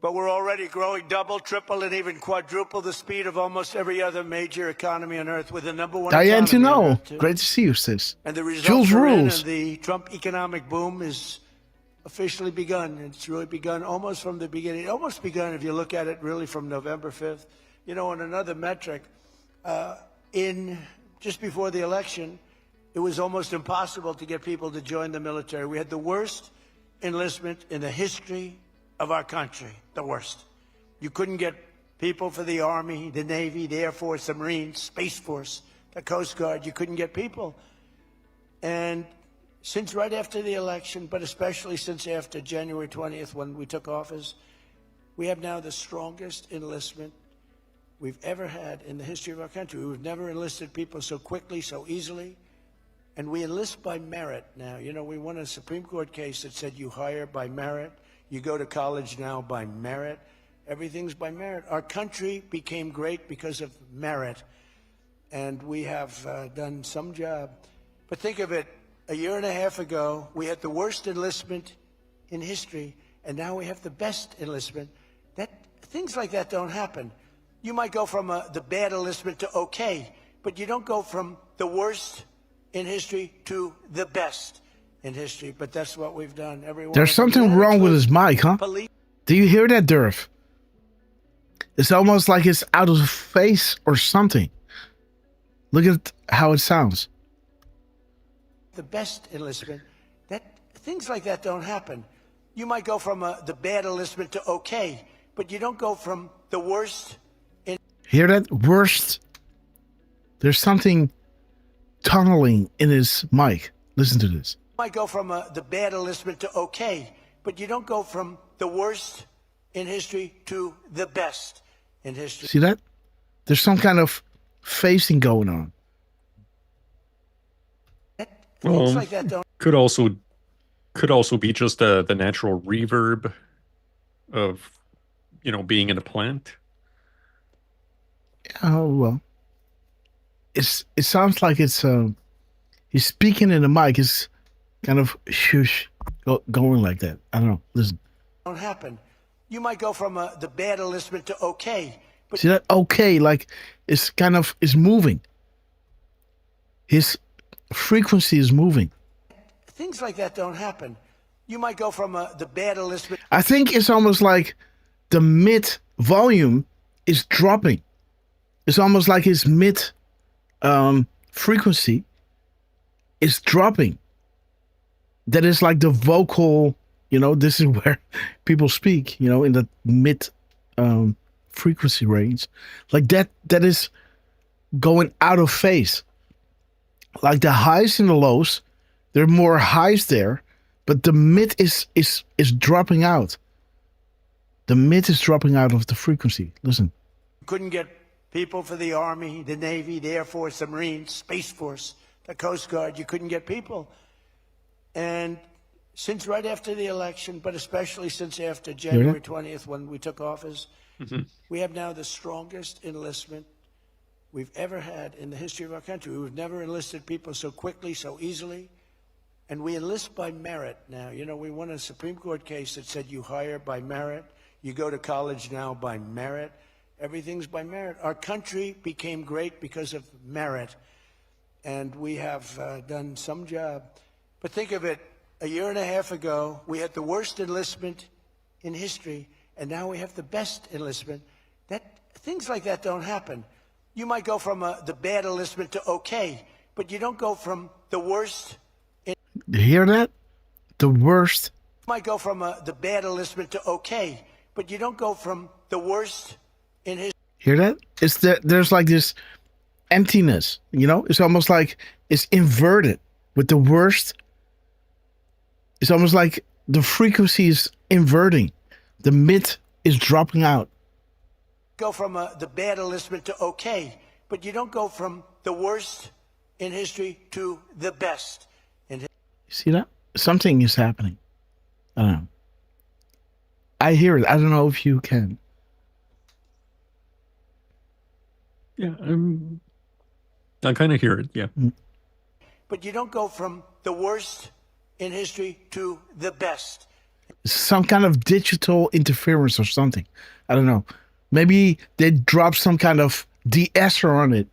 But we're already growing double, triple, and even quadruple the speed of almost every other major economy on Earth with the number one
Diane,
economy on
know.
Earth, too.
Great to see you, sis.
And the results
Jules
are in,
rules.
and the Trump economic boom is officially begun. It's really begun almost from the beginning. Almost begun if you look at it really from November 5th. You know, on another metric, just before the election, it was almost impossible to get people to join the military. We had the worst enlistment in the history of our country, the worst. You couldn't get people for the Army, the Navy, the Air Force, the Marines, Space Force, the Coast Guard. You couldn't get people. And Since right after the election, but especially since after January 20th when we took office, we have now the strongest enlistment we've ever had in the history of our country. We've never enlisted people so quickly, so easily. And we enlist by merit now. You know, we won a Supreme Court case that said you hire by merit. You go to college now by merit. Everything's by merit. Our country became great because of merit. And we have done some job. But think of it, a year and a half ago, we had the worst enlistment in history, and now we have the best enlistment. Things like that don't happen. You might go from the bad enlistment to okay, but you don't go from the worst in history to the best in history. But that's what we've done.
There's something wrong with his mic, huh? Do you hear that, Derf? It's almost like it's out of phase or something. Look at how it sounds.
The best enlistment, things like that don't happen. You might go from the bad enlistment to okay, but you don't go from the worst.
Hear that? Worst. There's something tunneling in his mic. Listen to this.
You might go from the bad enlistment to okay, but you don't go from the worst in history to the best in history.
See that? There's some kind of phasing going on.
Well,
like that don't
could also be just the natural reverb of, you know, being in a plant.
Oh well, it sounds like it's he's speaking in the mic. It's kind of shush going like that. I don't know. Listen.
Don't happen. You might go from the bad enlistment to okay. But
see that? Okay, like it's kind of moving. His frequency is moving.
Things like that don't happen. You might go from the bad enlistment.
I think it's almost like the mid volume is dropping. It's almost like his mid frequency is dropping. That is like the vocal, you know, this is where people speak, you know, in the mid frequency range. Like that is going out of phase. Like the highs and the lows, there are more highs there, but the mid is dropping out. The mid is dropping out of the frequency. Listen.
Couldn't get people for the Army, the Navy, the Air Force, the Marines, Space Force, the Coast Guard. You couldn't get people. And since right after the election, but especially since after January 20th when we took office, we have now the strongest enlistment we've ever had in the history of our country. We've never enlisted people so quickly, so easily. And we enlist by merit now. You know, we won a Supreme Court case that said you hire by merit. You go to college now by merit. Everything's by merit. Our country became great because of merit. And we have done some job. But think of it, a year and a half ago, we had the worst enlistment in history, and now we have the best enlistment. Things like that don't happen. You might go from the bad enlistment to okay, but you don't go from the worst.
You hear that? The worst.
You might go from the bad enlistment to okay, but you don't go from the worst in his.
Hear that? There's like this emptiness, you know? It's almost like it's inverted with the worst. It's almost like the frequency is inverting. The mid is dropping out.
Go from the bad enlistment to okay, but you don't go from the worst in history to the best in history.
See that? Something is happening. I don't know. I hear it. I don't know if you can.
Yeah, I kind of hear it, yeah.
But you don't go from the worst in history to the best.
Some kind of digital interference or something. I don't know. Maybe they drop some kind of de-esser on it.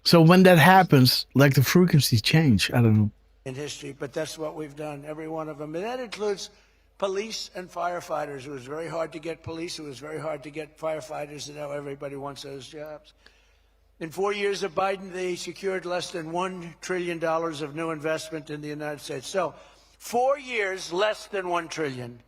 So when that happens, like the frequencies change. I don't know.
In history, but that's what we've done, every one of them. And that includes police and firefighters. It was very hard to get police. It was very hard to get firefighters, and now everybody wants those jobs. In 4 years of Biden, they secured less than $1 trillion of new investment in the United States. So 4 years, less than $1 trillion.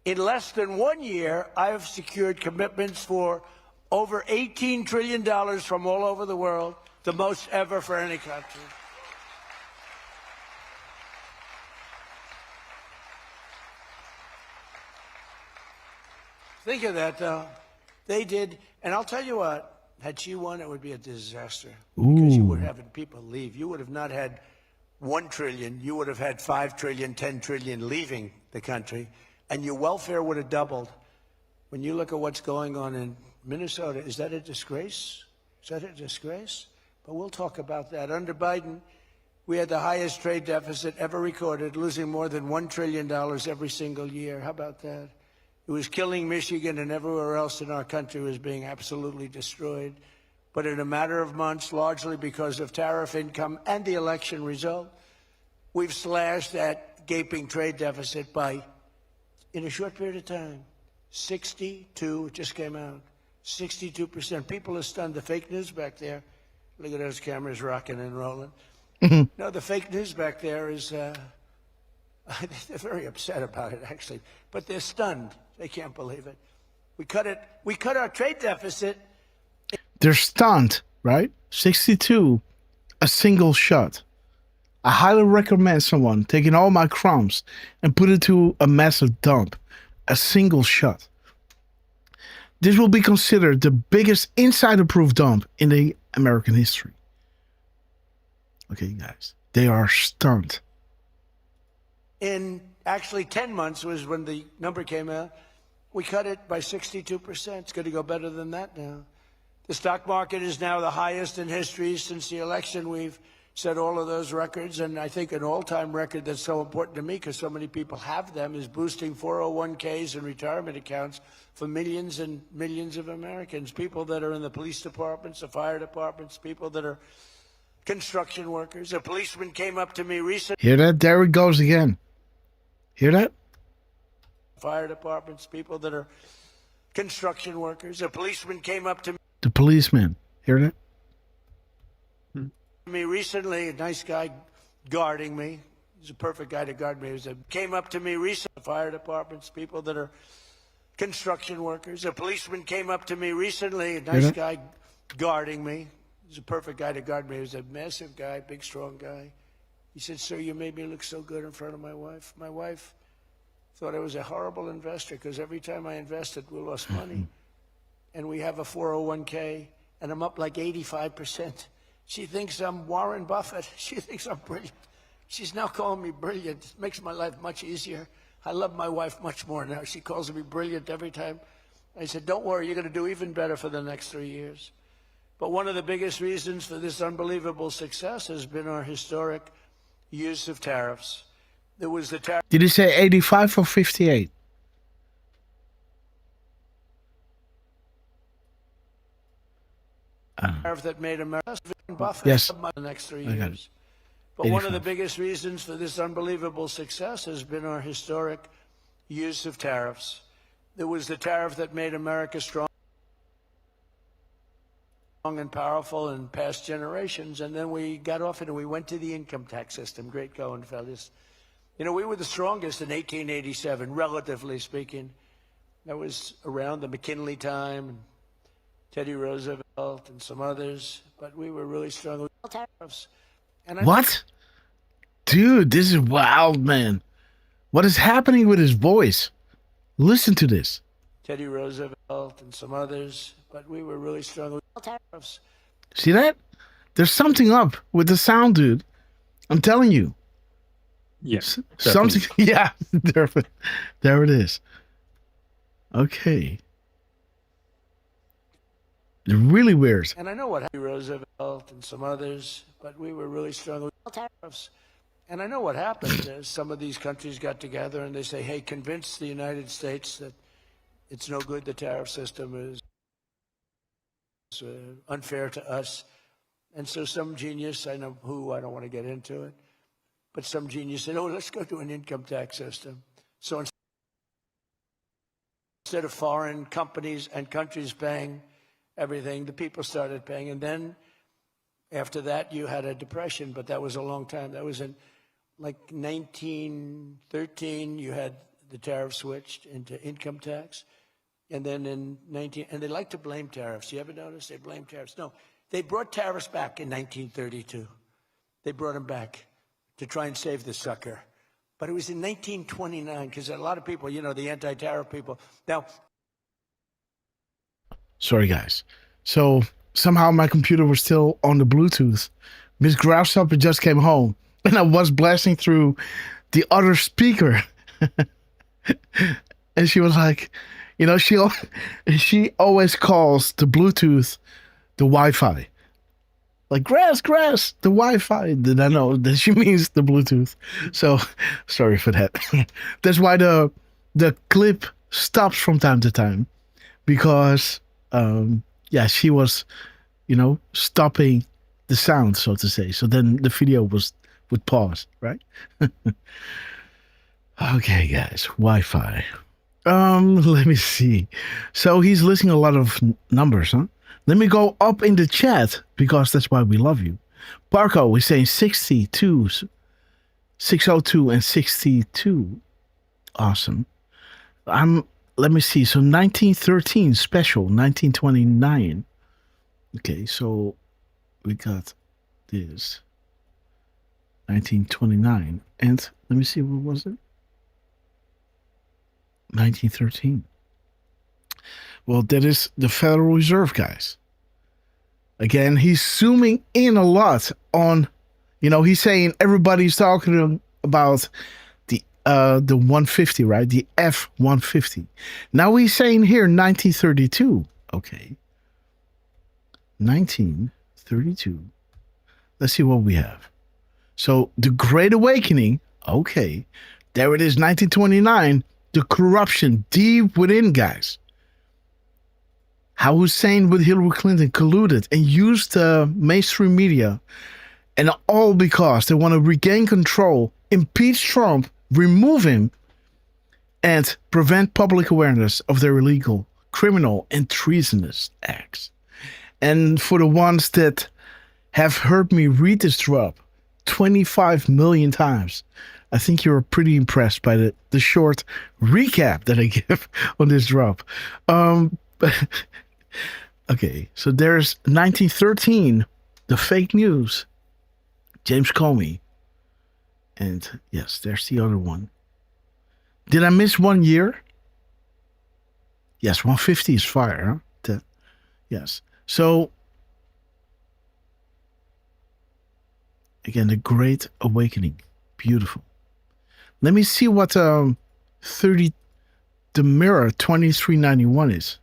In less than 1 year, I have secured commitments for over $18 trillion from all over the world, the most ever for any country. Think of that, though. They did, and I'll tell you what, had she won, it would be a disaster. Because you would have having people leave. You would have not had 1 trillion. You would have had 5 trillion, 10 trillion leaving the country, and your welfare would have doubled. When you look at what's going on in Minnesota, is that a disgrace? Is that a disgrace? But we'll talk about that. Under Biden, we had the highest trade deficit ever recorded, losing more than $1 trillion every single year. How about that? It was killing Michigan, and everywhere else in our country was being absolutely destroyed. But in a matter of months, largely because of tariff income and the election result, we've slashed that gaping trade deficit by, in a short period of time, 62, it just came out, 62%. People are stunned. The fake news back there, look at those cameras rocking and rolling. No, the fake news back there is, they're very upset about it, actually, but they're stunned. They can't believe it. We cut our trade deficit.
They're stunned, right? 62, a single shot. I highly recommend someone taking all my crumbs and put it to a massive dump. A single shot. This will be considered the biggest insider-proof dump in the American history. Okay, guys. They are stunned.
In actually 10 months was when the number came out. We cut it by 62%. It's going to go better than that now. The stock market is now the highest in history since the election. We've set all of those records, and I think an all-time record that's so important to me because so many people have them is boosting 401ks and retirement accounts for millions and millions of Americans, people that are in the police departments, the fire departments, people that are construction workers. A policeman came up to me recently.
Hear that? There it goes again. Hear that?
Fire departments, people that are construction workers. A policeman came up to
The policeman. Hear that?
me recently, a nice guy guarding me. He's a perfect guy to guard me. Came up to me recently. Fire departments, people that are construction workers. A policeman came up to me recently, a nice guy guarding me. He's a perfect guy to guard me. He was a massive guy, big, strong guy. He said, "Sir, you made me look so good in front of my wife. My wife thought I was a horrible investor because every time I invested, we lost money. And we have a 401k, and I'm up like 85%. She thinks I'm Warren Buffett. She thinks I'm brilliant. She's now calling me brilliant. It makes my life much easier. I love my wife much more now. She calls me brilliant every time. I said, don't worry, you're going to do even better for the next 3 years. But one of the biggest reasons for this unbelievable success has been our historic use of tariffs. There was the tariff.
Did he say 85 or 58?
Tariff that made America Buffett
yes.
for the next 3
I got
years.
it.
But
85.
one of the biggest reasons for this unbelievable success has been our historic use of tariffs. There was the tariff that made America strong and powerful in past generations, and then we got off it and we went to the income tax system. Great going, fellas. You know, we were the strongest in 1887, relatively speaking. That was around the McKinley time, and Teddy Roosevelt and some others, but we were really strong with tariffs. And
What? Dude, this is wild, man. What is happening with his voice? Listen to this.
Teddy Roosevelt and some others, but we were really strong with tariffs.
See that? There's something up with the sound, dude. I'm telling you.
Yes.
Something. Yeah. There it is. Okay. It's really weird.
And I know what happened, Roosevelt and some others, but we were really strong with tariffs. And I know what happened is some of these countries got together and they say, hey, convince the United States that it's no good, the tariff system is unfair to us. And so some genius, I know who, I don't want to get into it, but some genius said, oh, let's go to an income tax system. So instead of foreign companies and countries paying everything, the people started paying. And then after that, you had a depression, but that was a long time. That was in like 1913, you had the tariff switched into income tax. And then in and they like to blame tariffs. You ever notice they blame tariffs? No, they brought tariffs back in 1932. They brought them back to try and save the sucker. But it was in 1929, because a lot of people, you know, the anti-tariff people. Now,
Sorry, guys. So somehow my computer was still on the Bluetooth. Miss Grasshopper just came home, and I was blasting through the other speaker. And she was like, you know, she always calls the Bluetooth the Wi-Fi. Like, grass, the Wi-Fi. Then I know that she means the Bluetooth. So sorry for that. That's why the clip stops from time to time, because she was, you know, stopping the sound, so to say. So then the video would pause, right? Okay, guys, Wi-Fi. Let me see. So he's listing a lot of numbers, huh? Let me go up in the chat, because that's why we love you. Barco is saying 62, 602 and 62. Awesome. Let me see. So 1913 special, 1929. Okay, so we got this. 1929. And let me see, what was it? 1913. Well, that is the Federal Reserve, guys. Again, he's zooming in a lot on, you know, he's saying everybody's talking about the 150, right? The F-150. Now he's saying here 1932. Okay. 1932. Let's see what we have. So the Great Awakening. Okay. There it is, 1929. The corruption deep within, guys. How Hussein with Hillary Clinton colluded and used the mainstream media, and all because they want to regain control, impeach Trump, remove him, and prevent public awareness of their illegal, criminal, and treasonous acts. And for the ones that have heard me read this drop 25 million times, I think you're pretty impressed by the short recap that I give on this drop. Okay, so there's 1913, the fake news, James Comey. And yes, there's the other one. Did I miss 1 year? Yes, 150 is fire, huh? Yes. So, again, the Great Awakening. Beautiful. Let me see what the Mirror 2391 is.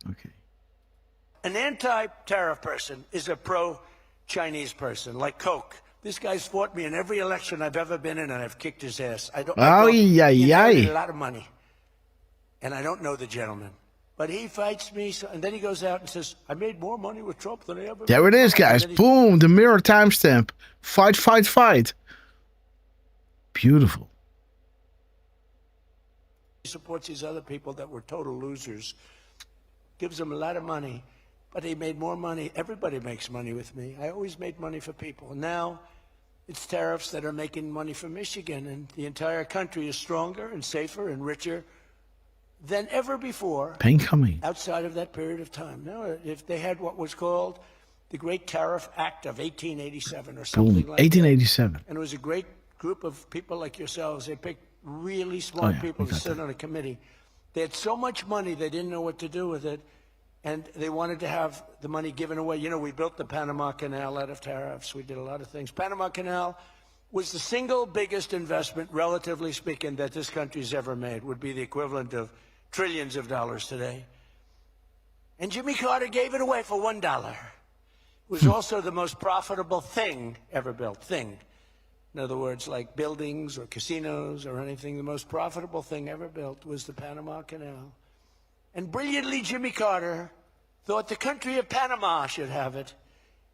Okay.
An anti-tariff person is a pro-Chinese person, like Coke. This guy's fought me in every election I've ever been in, and I've kicked his ass. He inherited a lot of money, and I don't know the gentleman. But he fights me, and then he goes out and says, I made more money with Trump than I ever made.
There it is, guys. Boom, the Mirror timestamp. Fight, fight, fight. Beautiful.
He supports these other people that were total losers, gives them a lot of money, but he made more money. Everybody makes money with me. I always made money for people. And now it's tariffs that are making money for Michigan, and the entire country is stronger and safer and richer than ever before.
Pain coming.
Outside of that period of time. Now, if they had what was called the Great Tariff Act of 1887 or something like
1887.
that. And it was a great group of people like yourselves. They picked really smart people to sit on a committee. They had so much money, they didn't know what to do with it. And they wanted to have the money given away. You know, we built the Panama Canal out of tariffs. We did a lot of things. Panama Canal was the single biggest investment, relatively speaking, that this country's ever made. Would be the equivalent of trillions of dollars today. And Jimmy Carter gave it away for $1. It was also the most profitable thing ever built. Thing. In other words, like buildings or casinos or anything, the most profitable thing ever built was the Panama Canal. And brilliantly, Jimmy Carter thought the country of Panama should have it,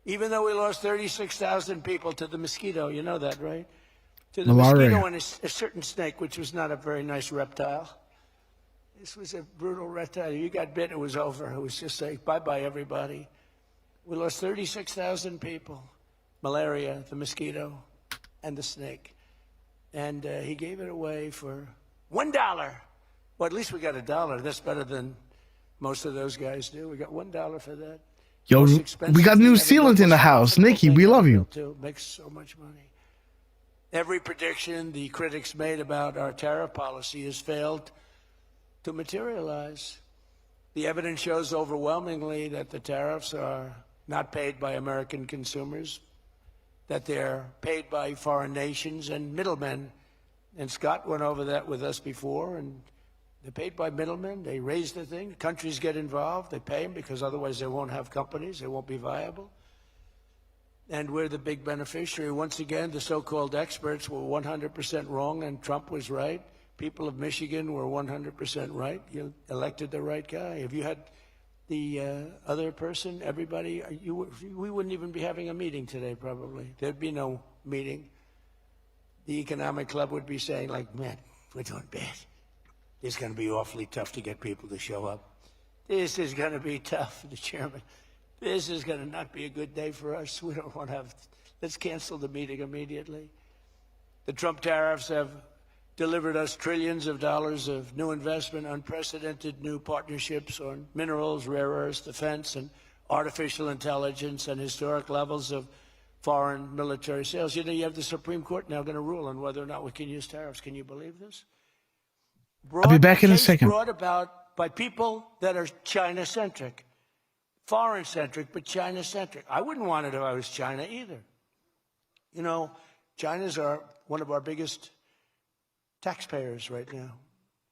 even though we lost 36,000 people to the mosquito. You know that, right? To the mosquito and a certain snake, which was not a very nice reptile. This was a brutal reptile. You got bit, it was over. It was just like, bye-bye, everybody. We lost 36,000 people. Malaria, the mosquito, and the snake. And he gave it away for $1. Well, at least we got $1. That's better than most of those guys do. We got $1 for that.
Yo, we got New Zealand in the house. Nikki, we love you.
Makes so much money. Every prediction the critics made about our tariff policy has failed to materialize. The evidence shows overwhelmingly that the tariffs are not paid by American consumers, that they're paid by foreign nations and middlemen. And Scott went over that with us before, and they're paid by middlemen. They raise the thing. Countries get involved. They pay them because otherwise they won't have companies. They won't be viable. And we're the big beneficiary. Once again, the so-called experts were 100% wrong, and Trump was right. People of Michigan were 100% right. You elected the right guy. If you had the other person, everybody, we wouldn't even be having a meeting today, probably. There'd be no meeting. The Economic Club would be saying, like, man, we're doing bad. It's going to be awfully tough to get people to show up. This is going to be tough, the chairman. This is going to not be a good day for us. We don't want to have, let's cancel the meeting immediately. The Trump tariffs have delivered us trillions of dollars of new investment, unprecedented new partnerships on minerals, rare earths, defense, and artificial intelligence, and historic levels of foreign military sales. You know, you have the Supreme Court now going to rule on whether or not we can use tariffs. Can you believe this?
I'll be back in a second.
Brought about by people that are China-centric, foreign-centric, but China-centric. I wouldn't want it if I was China either. You know, China's one of our biggest taxpayers right now.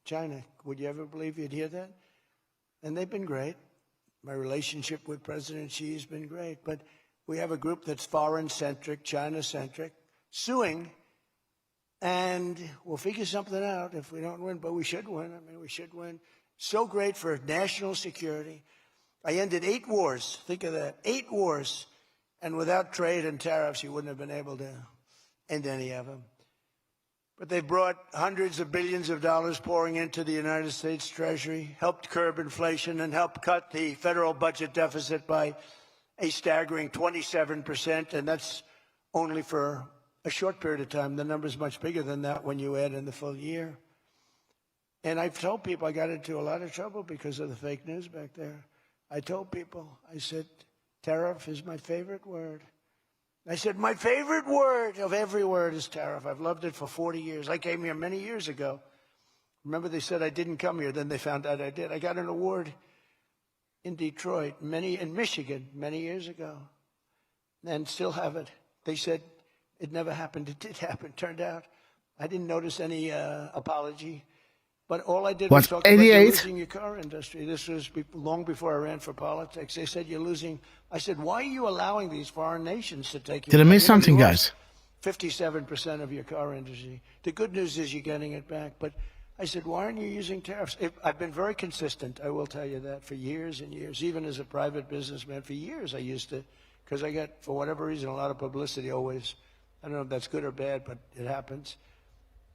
China, would you ever believe you'd hear that? And they've been great. My relationship with President Xi has been great. But we have a group that's foreign-centric, China-centric, suing, and we'll figure something out if we don't win, but we should win. I mean, we should win. So great for national security. I ended 8 wars. Think of that. 8 wars. And without trade and tariffs, you wouldn't have been able to end any of them. But they've brought hundreds of billions of dollars pouring into the United States Treasury, helped curb inflation, and helped cut the federal budget deficit by a staggering 27%. And that's only for a short period of time. The number's much bigger than that when you add in the full year. And I've told people I got into a lot of trouble because of the fake news back there. I told people, I said, tariff is my favorite word. I said, my favorite word of every word is tariff. I've loved it for 40 years. I came here many years ago. Remember, they said I didn't come here. Then they found out I did. I got an award in Detroit, in Michigan, many years ago, and still have it. They said it never happened. It did happen. Turned out I didn't notice any apology. But all I did was talk about you losing your car industry. This was long before I ran for politics. They said, you're losing. I said, why are you allowing these foreign nations to take you?
Did I miss something, guys?
57% of your car industry. The good news is you're getting it back. But I said, why aren't you using tariffs? I've been very consistent, I will tell you that, for years and years. Even as a private businessman, for years I used to, because I got, for whatever reason, a lot of publicity always. I don't know if that's good or bad, but it happens.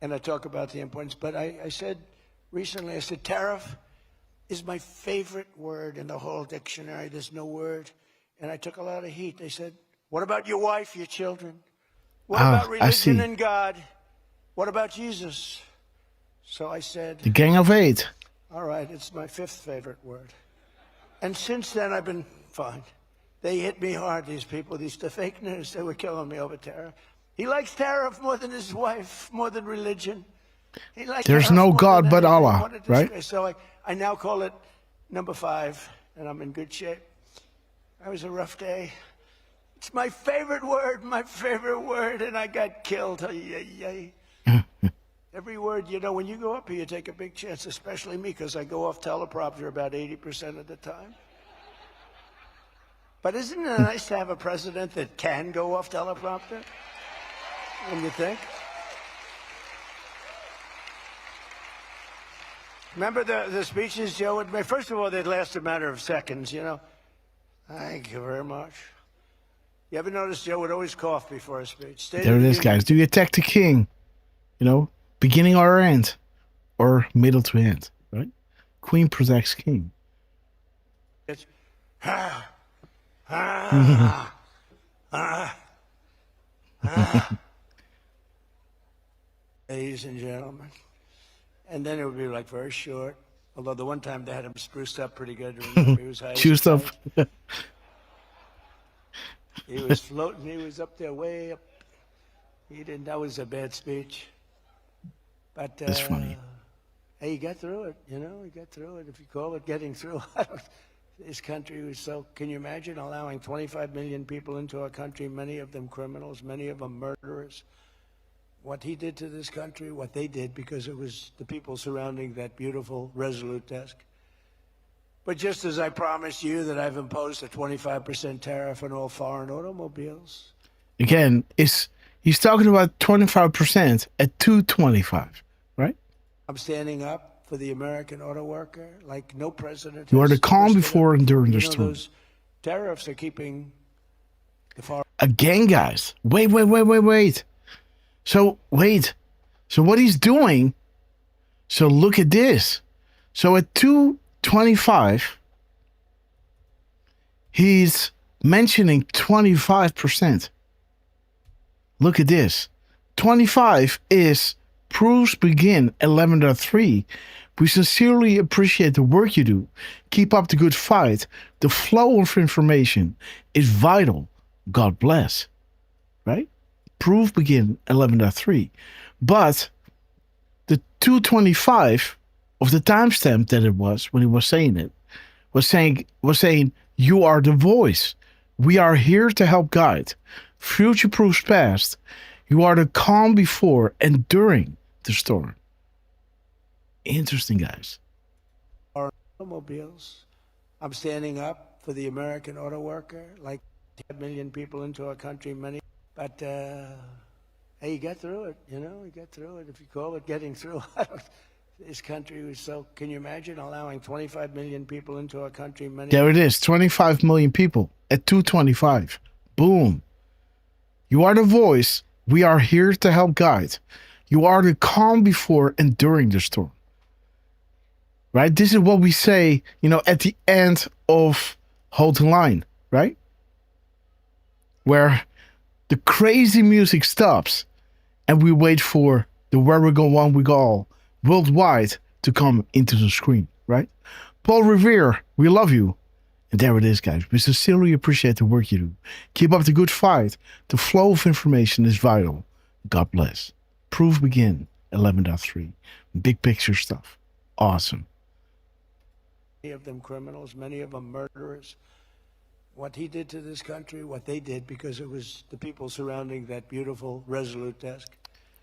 And I talk about the importance. But I said, recently, I said, tariff is my favorite word in the whole dictionary. There's no word. And I took a lot of heat. They said, what about your wife, your children? What about religion and God? What about Jesus? So I said,
the Gang of 8.
All right, it's my 5th favorite word. And since then, I've been fine. They hit me hard, these people, the fake news. They were killing me over tariff. He likes tariff more than his wife, more than religion.
There's no God but Allah, right?
So I now call it number 5, and I'm in good shape. That was a rough day. It's my favorite word, and I got killed. Every word, you know, when you go up here, you take a big chance, especially me, because I go off teleprompter about 80% of the time. But isn't it nice to have a president that can go off teleprompter? When you think? Remember the speeches Joe would make? First of all, they'd last a matter of seconds, you know. Thank you very much. You ever notice Joe would always cough before a speech?
There it is, guys. Do you attack the king? You know, beginning or end? Or middle to end, right? Queen protects king.
It's ladies and gentlemen. And then it would be like very short. Although the one time they had him spruced up pretty good. Remember, he was high.
Juiced up.
He was floating. He was up there, way up. He didn't. That was a bad speech. But
that's funny.
Hey, you get through it, you know, you get through it. If you call it getting through, this country was so, can you imagine allowing 25 million people into our country, many of them criminals, many of them murderers? What he did to this country, what they did, because it was the people surrounding that beautiful, resolute desk. But just as I promised you that I've imposed a 25% tariff on all foreign automobiles.
Again, he's talking about 25% at 225, right?
I'm standing up for the American auto worker like no president.
You are the
has
calm
ever stood
before
up
and during
You
the
know,
storm.
those tariffs are keeping the foreign.
Again, guys. Wait. So, wait. So what he's doing, so look at this. So at 225, he's mentioning 25%. Look at this. 25 is proofs begin 11.3. We sincerely appreciate the work you do. Keep up the good fight. The flow of information is vital. God bless. Right? Proof begin 11.3. But the 225 of the timestamp that it was when he was saying it was saying you are the voice. We are here to help guide. Future proofs past. You are the calm before and during the storm. Interesting, guys.
Automobiles. I'm standing up for the American auto worker, like 10 million people into our country, many. But, hey, you get through it, you know, you get through it. If you call it getting through, this country was so, can you imagine allowing 25 million people into our country, many.
There it is, 25 million people at 225. Boom. You are the voice. We are here to help guide. You are the calm before and during the storm. Right? This is what we say, you know, at the end of Hold the Line, right? Where the crazy music stops and we wait for the Where We Go One We Go All worldwide to come into the screen, right? Paul Revere, we love you. And there it is, guys. We sincerely appreciate the work you do. Keep up the good fight. The flow of information is vital. God bless. Proof begin 11.3. Big picture stuff. Awesome.
Many of them criminals, many of them murderers. What he did to this country, what they did, because it was the people surrounding that beautiful, resolute desk.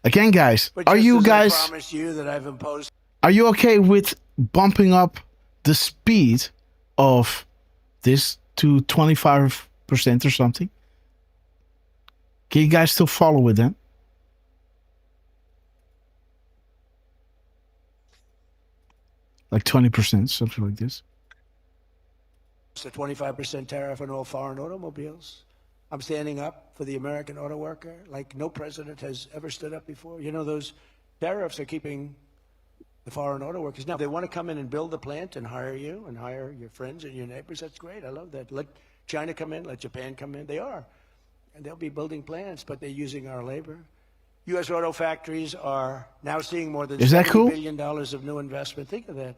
Again, guys,
But
are
just
you
as
guys...
I promised you that I've imposed...
Are you okay with bumping up the speed of this to 25% or something? Can you guys still follow with that? Like 20%, something like this.
It's a 25% tariff on all foreign automobiles. I'm standing up for the American auto worker like no president has ever stood up before. You know, those tariffs are keeping the foreign auto workers. Now, they want to come in and build a plant and hire you and hire your friends and your neighbors. That's great. I love that. Let China come in, let Japan come in. They are. And they'll be building plants, but they're using our labor. U.S. auto factories are now seeing more than $70 billion of new investment. Think of that.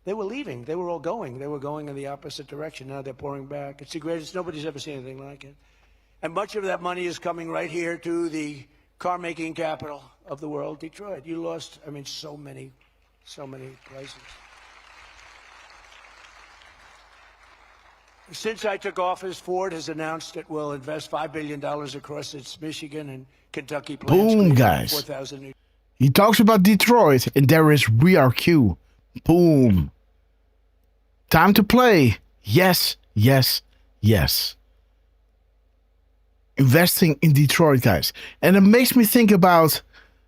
They were leaving. They were all going. They were going in the opposite direction. Now they're pouring back. It's the greatest. Nobody's ever seen anything like it. And much of that money is coming right here to the car-making capital of the world, Detroit. You lost, I mean, so many places. Since I took office, Ford has announced it will invest $5 billion across its Michigan and Kentucky plants.
Boom, guys.
4,000 new.
He talks about Detroit, and there is We Are Q. Boom. Time to play. Yes, yes, yes. Investing in Detroit, guys. And it makes me think about,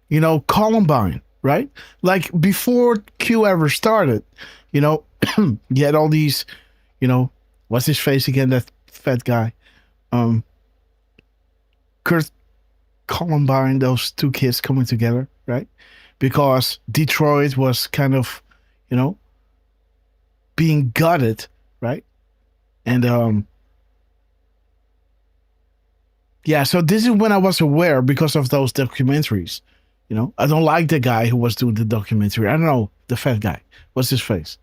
you know, Columbine, right? Like before Q ever started, you know, you had all these, you know, what's his face again? That fat guy. Kurt Columbine, those two kids coming together, right? Because Detroit was kind of, you know, being gutted, right? And yeah, so this is when I was aware because of those documentaries. You know, I don't like the guy who was doing the documentary. I don't know, the fat guy. What's his face?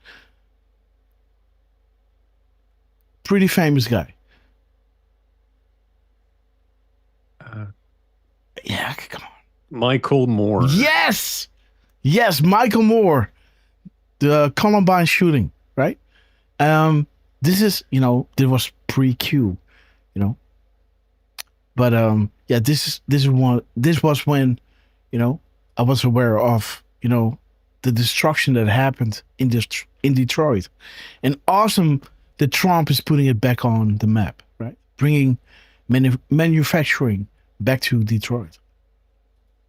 Pretty famous guy. Yeah, come on.
Michael Moore.
Yes! Yes, Michael Moore. the Columbine shooting, right? This is, there was pre-Q, but yeah, this was when, I was aware of, the destruction that happened in Detroit, and awesome that Trump is putting it back on the map, right? Bringing manufacturing back to Detroit.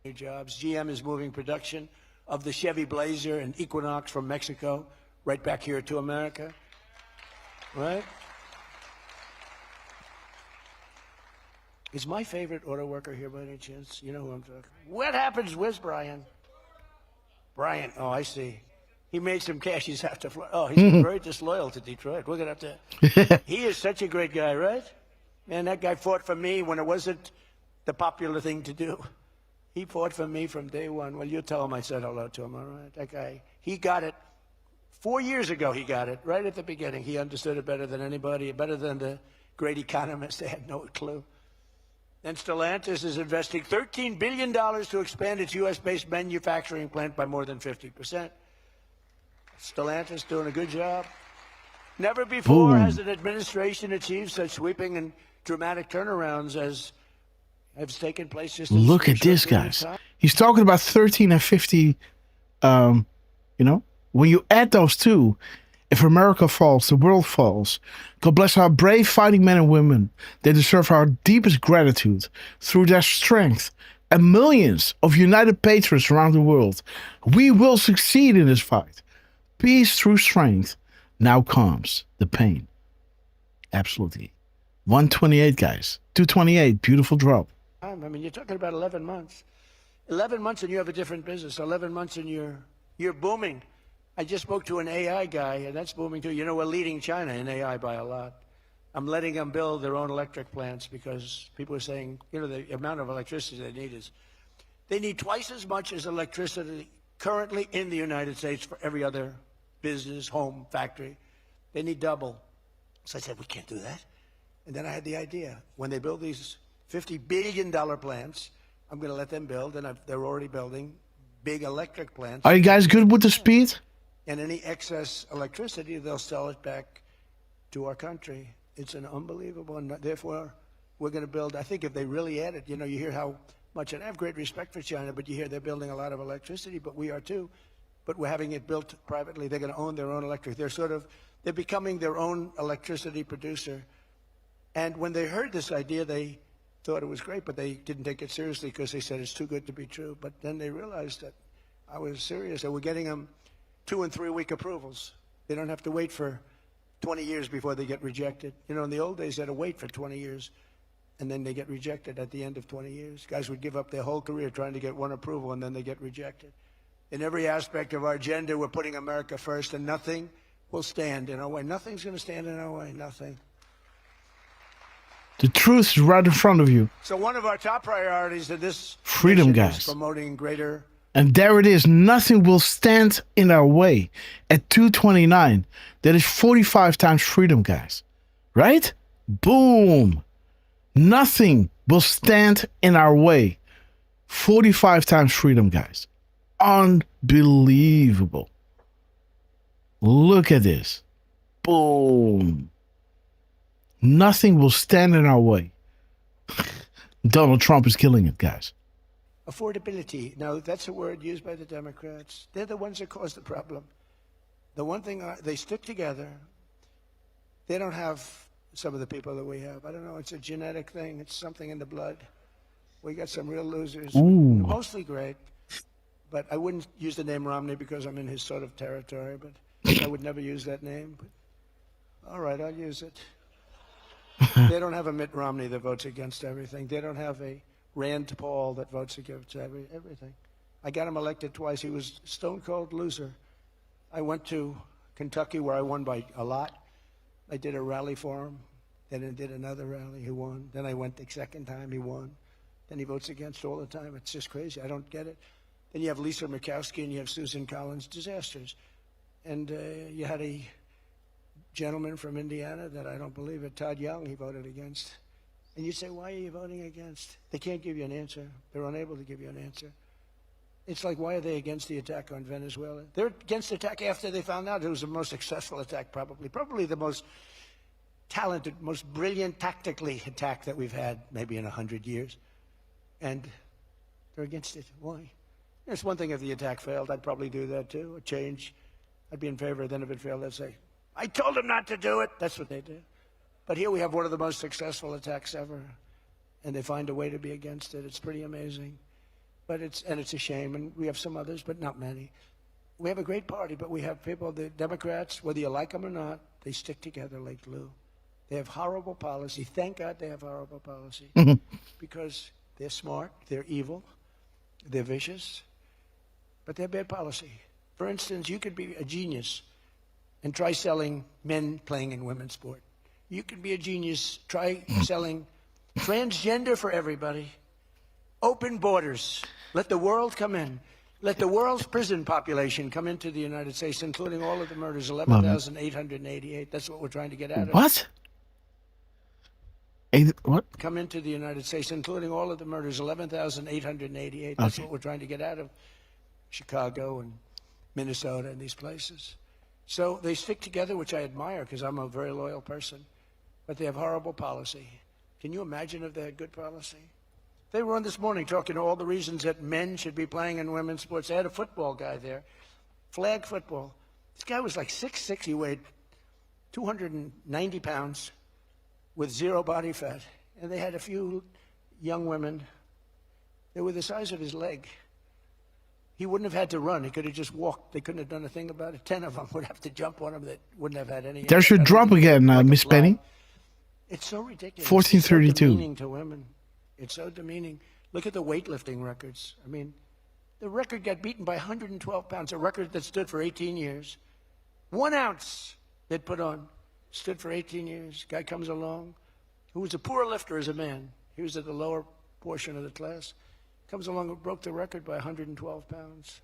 New jobs. GM is moving production of the Chevy Blazer and Equinox from Mexico right back here to America. Right? Is my favorite auto worker here by any chance? You know who I'm talking about? What happens? Where's Brian? Brian. Oh, I see. He made some cash. He's have to fly. Oh, he's very disloyal to Detroit. We're going to have to. He is such a great guy, right? Man, that guy fought for me when it wasn't the popular thing to do. He fought for me from day one. Well, you tell him I said hello to him, all right? That guy, he got it. 4 years ago, he got it, right at the beginning. He understood it better than anybody, better than the great economists. They had no clue. And Stellantis is investing $13 billion to expand its U.S.-based manufacturing plant by more than 50%. Stellantis doing a good job. Never before has an administration achieved such sweeping and dramatic turnarounds as has taken place just in
Look at this, guys. He's talking about 13 and 50, when you add those two, if America falls, the world falls. God bless our brave fighting men and women. They deserve our deepest gratitude. Through their strength and millions of united patriots around the world, we will succeed in this fight. Peace through strength. Now comes the pain. Absolutely. 128, guys. 228. Beautiful drop.
I mean, you're talking about 11 months. 11 months and you have a different business. 11 months and you're booming. I just spoke to an AI guy, and that's booming too. We're leading China in AI by a lot. I'm letting them build their own electric plants because people are saying, the amount of electricity they need twice as much as electricity currently in the United States for every other business, home, factory. They need double. So I said, we can't do that. And then I had the idea. When they build these $50 billion plants, I'm going to let them build, and they're already building big electric plants.
Are you guys good with the speed?
And any excess electricity, they'll sell it back to our country. It's an unbelievable, and therefore we're going to build. I think if they really add it, you hear how much, and I have great respect for China, but you hear they're building a lot of electricity, but we are too. But we're having it built privately. They're going to own their own electric. They're becoming their own electricity producer. And when they heard this idea, they thought it was great, but they didn't take it seriously because they said it's too good to be true. But then they realized that I was serious, and we're getting them 2 and 3 week approvals. They don't have to wait for 20 years before they get rejected. In the old days, they had to wait for 20 years, and then they get rejected at the end of 20 years. Guys would give up their whole career trying to get one approval, and then they get rejected. In every aspect of our agenda, we're putting America first, and nothing will stand in our way. Nothing's going to stand in our way. Nothing.
The truth is right in front of you.
So one of our top priorities of this
freedom, guys,
is promoting greater.
And there it is. Nothing will stand in our way. At 229, that is 45 times freedom, guys. Right? Boom. Nothing will stand in our way. 45 times freedom, guys. Unbelievable. Look at this. Boom. Nothing will stand in our way. Donald Trump is killing it, guys.
Affordability. Now, that's a word used by the Democrats. They're the ones that cause the problem. The one thing, they stick together. They don't have some of the people that we have. I don't know. It's a genetic thing. It's something in the blood. We got some real losers.
Ooh.
Mostly great. But I wouldn't use the name Romney because I'm in his sort of territory. But I would never use that name. But all right, I'll use it. They don't have a Mitt Romney that votes against everything. They don't have a Rand Paul that votes against everything. I got him elected twice. He was a stone cold loser. I went to Kentucky where I won by a lot. I did a rally for him. Then I did another rally. He won. Then I went the second time. He won. Then he votes against all the time. It's just crazy. I don't get it. Then you have Lisa Murkowski and you have Susan Collins. Disasters. And you had a gentleman from Indiana that I don't believe it, Todd Young, he voted against. And you say, why are you voting against? They can't give you an answer. They're unable to give you an answer. It's like, why are they against the attack on Venezuela? They're against the attack after they found out it was the most successful attack, probably the most talented, most brilliant tactically attack that we've had maybe in 100 years. And they're against it. Why? It's one thing if the attack failed. I'd probably do that too, a change. I'd be in favor. Then if it failed, I'd say, I told them not to do it. That's what they do. But here we have one of the most successful attacks ever, and they find a way to be against it. It's pretty amazing. But it's a shame, and we have some others, but not many. We have a great party, but we have people, the Democrats, whether you like them or not, they stick together like glue. They have horrible policy. Thank God they have horrible policy. Because they're smart, they're evil, they're vicious, but they have bad policy. For instance, you could be a genius and try selling men playing in women's sport. You could be a genius, try selling transgender for everybody, open borders, let the world come in. Let the world's prison population come into the United States, including all of the murders, 11,888. That's what we're trying to get out of.
What? What?
Come into the United States, including all of the murders, 11,888. That's what we're trying to get out of Chicago and Minnesota and these places. So they stick together, which I admire because I'm a very loyal person. But they have horrible policy. Can you imagine if they had good policy? They were on this morning talking all the reasons that men should be playing in women's sports. They had a football guy there, flag football. This guy was like 6'6". He weighed 290 pounds with zero body fat. And they had a few young women. They were the size of his leg. He wouldn't have had to run. He could have just walked. They couldn't have done a thing about it. 10 of them would have to jump on him that wouldn't have had any.
There's your drop again, Miss Penny.
It's so ridiculous.
1432.
It's so demeaning to women. It's so demeaning. Look at the weightlifting records. I mean, the record got beaten by 112 pounds, a record that stood for 18 years. 1 ounce they'd put on, stood for 18 years. Guy comes along, who was a poor lifter as a man. He was at the lower portion of the class. Comes along and broke the record by 112 pounds.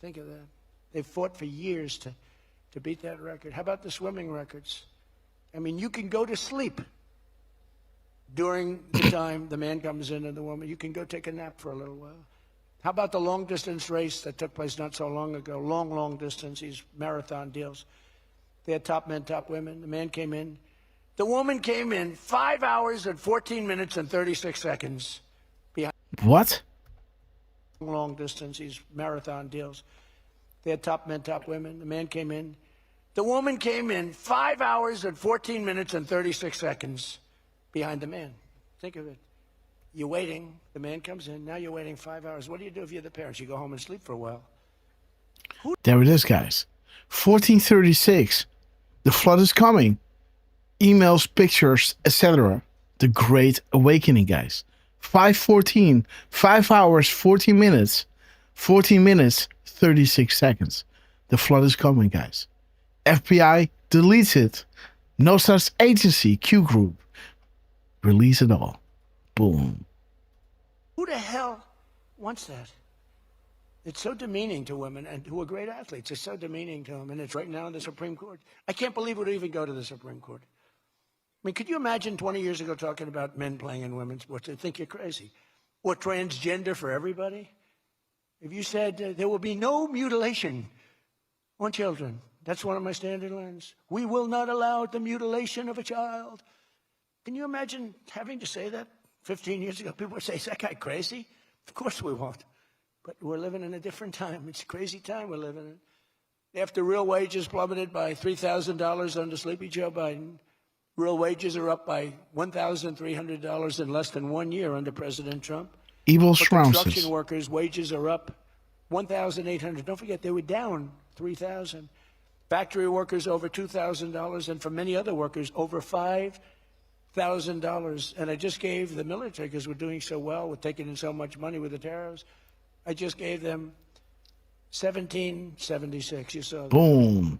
Think of that. They fought for years to beat that record. How about the swimming records? I mean, you can go to sleep during the time the man comes in and the woman. You can go take a nap for a little while. How about the long-distance race that took place not so long ago? Long distance, these marathon deals. They had top men, top women. The man came in. The woman came in 5 hours and 14 minutes and 36 seconds behind.
What?
Long distance, these marathon deals. They had top men, top women. The man came in. The woman came in 5 hours and 14 minutes and 36 seconds behind the man. Think of it. You're waiting. The man comes in. Now you're waiting 5 hours. What do you do if you're the parents? You go home and sleep for a while.
There it is, guys. 1436. The flood is coming. Emails, pictures, etc. The Great Awakening, guys. 5:14. 5 hours, 14 minutes. 14 minutes, 36 seconds. The flood is coming, guys. FBI deletes it. No such agency. Q Group. Release it all. Boom.
Who the hell wants that? It's so demeaning to women and who are great athletes. It's so demeaning to them, and it's right now in the Supreme Court. I can't believe it would even go to the Supreme Court. I mean, could you imagine 20 years ago talking about men playing in women's sports? They'd think you're crazy. Or transgender for everybody? If you said there will be no mutilation on children, that's one of my standard lines. We will not allow the mutilation of a child. Can you imagine having to say that 15 years ago? People would say, is that guy crazy? Of course we won't. But we're living in a different time. It's a crazy time we're living in. After real wages plummeted by $3,000 under Sleepy Joe Biden, real wages are up by $1,300 in less than 1 year under President Trump.
Evil
For
Schrouses.
construction workers, wages are up $1,800. Don't forget, they were down $3,000. Factory workers over $2,000, and for many other workers, over $5,000. And I just gave the military, because we're doing so well, we're taking in so much money with the tariffs, I just gave them $1,776. You saw that.
Boom.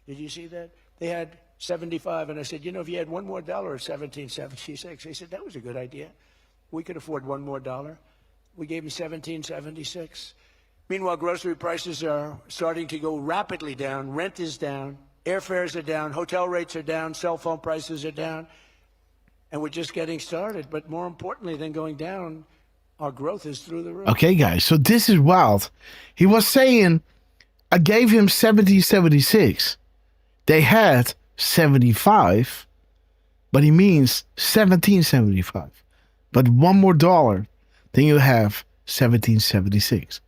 Did you see that? They had 75, and I said, you know, if you had $1 more, $1,776. They said, that was a good idea. We could afford $1 more. We gave them $1,776. Meanwhile, grocery prices are starting to go rapidly down. Rent is down. Airfares are down. Hotel rates are down. Cell phone prices are down. And we're just getting started. But more importantly than going down,
Our growth is through the roof.
Okay, guys, so this is wild. He was saying, I gave him 1776. They had 75, but he means 1775. But one more dollar, then you have 1776,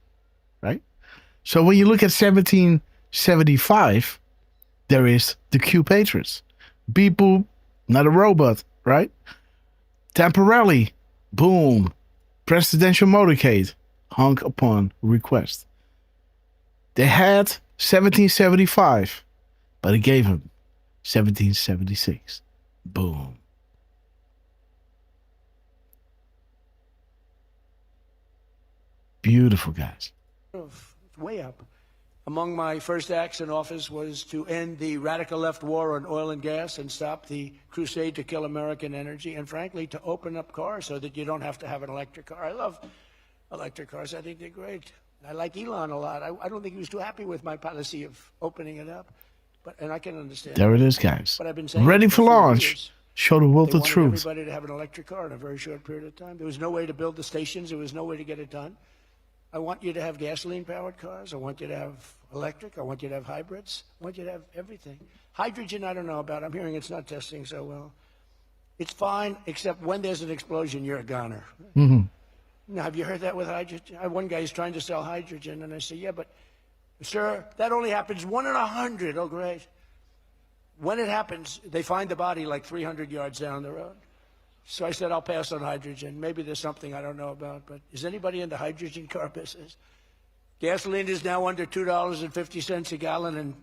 right? So when you look at 1775, there is the Q Patriots. Beep boop, not a robot, right? Temporarily, boom, presidential motorcade, hung upon request. They had 1775, but he gave him 1776. Boom. Beautiful, guys.
Way up. Among my first acts in office was to end the radical left war on oil and gas and stop the crusade to kill American energy, and frankly, to open up cars so that you don't have to have an electric car. I love electric cars. I think they're great. I like Elon a lot. I don't think he was too happy with my policy of opening it up, and I can understand.
There it is, guys.
But I've been saying
ready for launch.
Years.
Show the world
They
the truth.
Everybody to have an electric car in a very short period of time. There was no way to build the stations. There was no way to get it done. I want you to have gasoline-powered cars. I want you to have electric. I want you to have hybrids. I want you to have everything. Hydrogen, I don't know about. I'm hearing it's not testing so well. It's fine, except when there's an explosion, you're a goner.
Mm-hmm.
Now, have you heard that with hydrogen? One guy is trying to sell hydrogen, and I say, yeah, but, sir, that only happens 1 in 100. Oh, great. When it happens, they find the body like 300 yards down the road. So I said, I'll pass on hydrogen. Maybe there's something I don't know about, but is anybody in the hydrogen car business? Gasoline is now under $2.50 a gallon in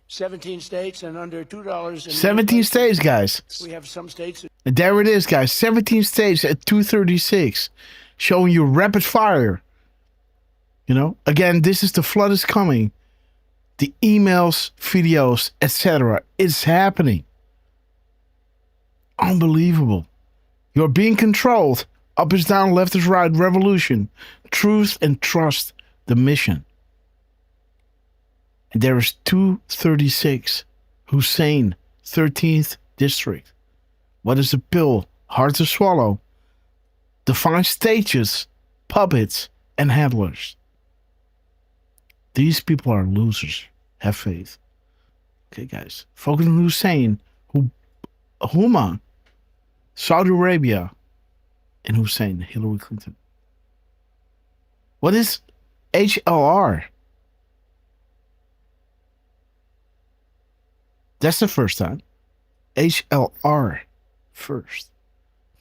17 states and under $2.
17 states, guys.
We have some states.
And there it is, guys. 17 states at 236, showing you rapid fire. You know, again, this is the flood is coming. The emails, videos, etc. It's happening. Unbelievable. You're being controlled. Up is down, left is right, revolution. Truth and trust the mission. And there is 236, Hussein, 13th district. What is a pill? Hard to swallow. Define stages, puppets, and handlers. These people are losers. Have faith. Okay, guys. Focus on Hussein, Huma, Saudi Arabia, and Hussein, Hillary Clinton. What is HLR? That's the first time. HLR first.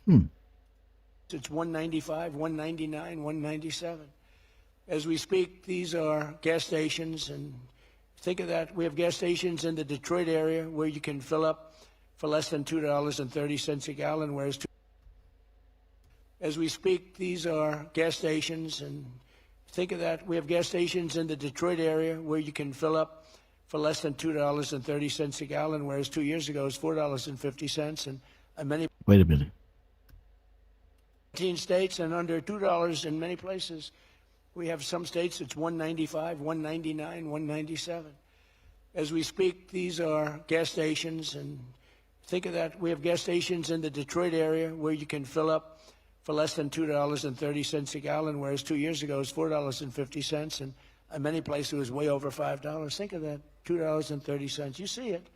It's 195, 199, 197. As we speak, these are gas stations, and think of that. We have gas stations in the Detroit area where you can fill up for less than $2.30 a gallon, whereas as we speak, these are gas stations, and think of that. We have gas stations in the Detroit area where you can fill up for less than $2.30 a gallon, whereas 2 years ago it was $4.50, and many.
Wait a minute.
18 states and under $2 in many places. We have some states it's 195, 199, 197. As we speak, these are gas stations, and think of that. We have gas stations in the Detroit area where you can fill up for less than $2.30 a gallon, whereas 2 years ago it was $4.50, and in many places it was way over $5. Think of that, $2.30. You see it.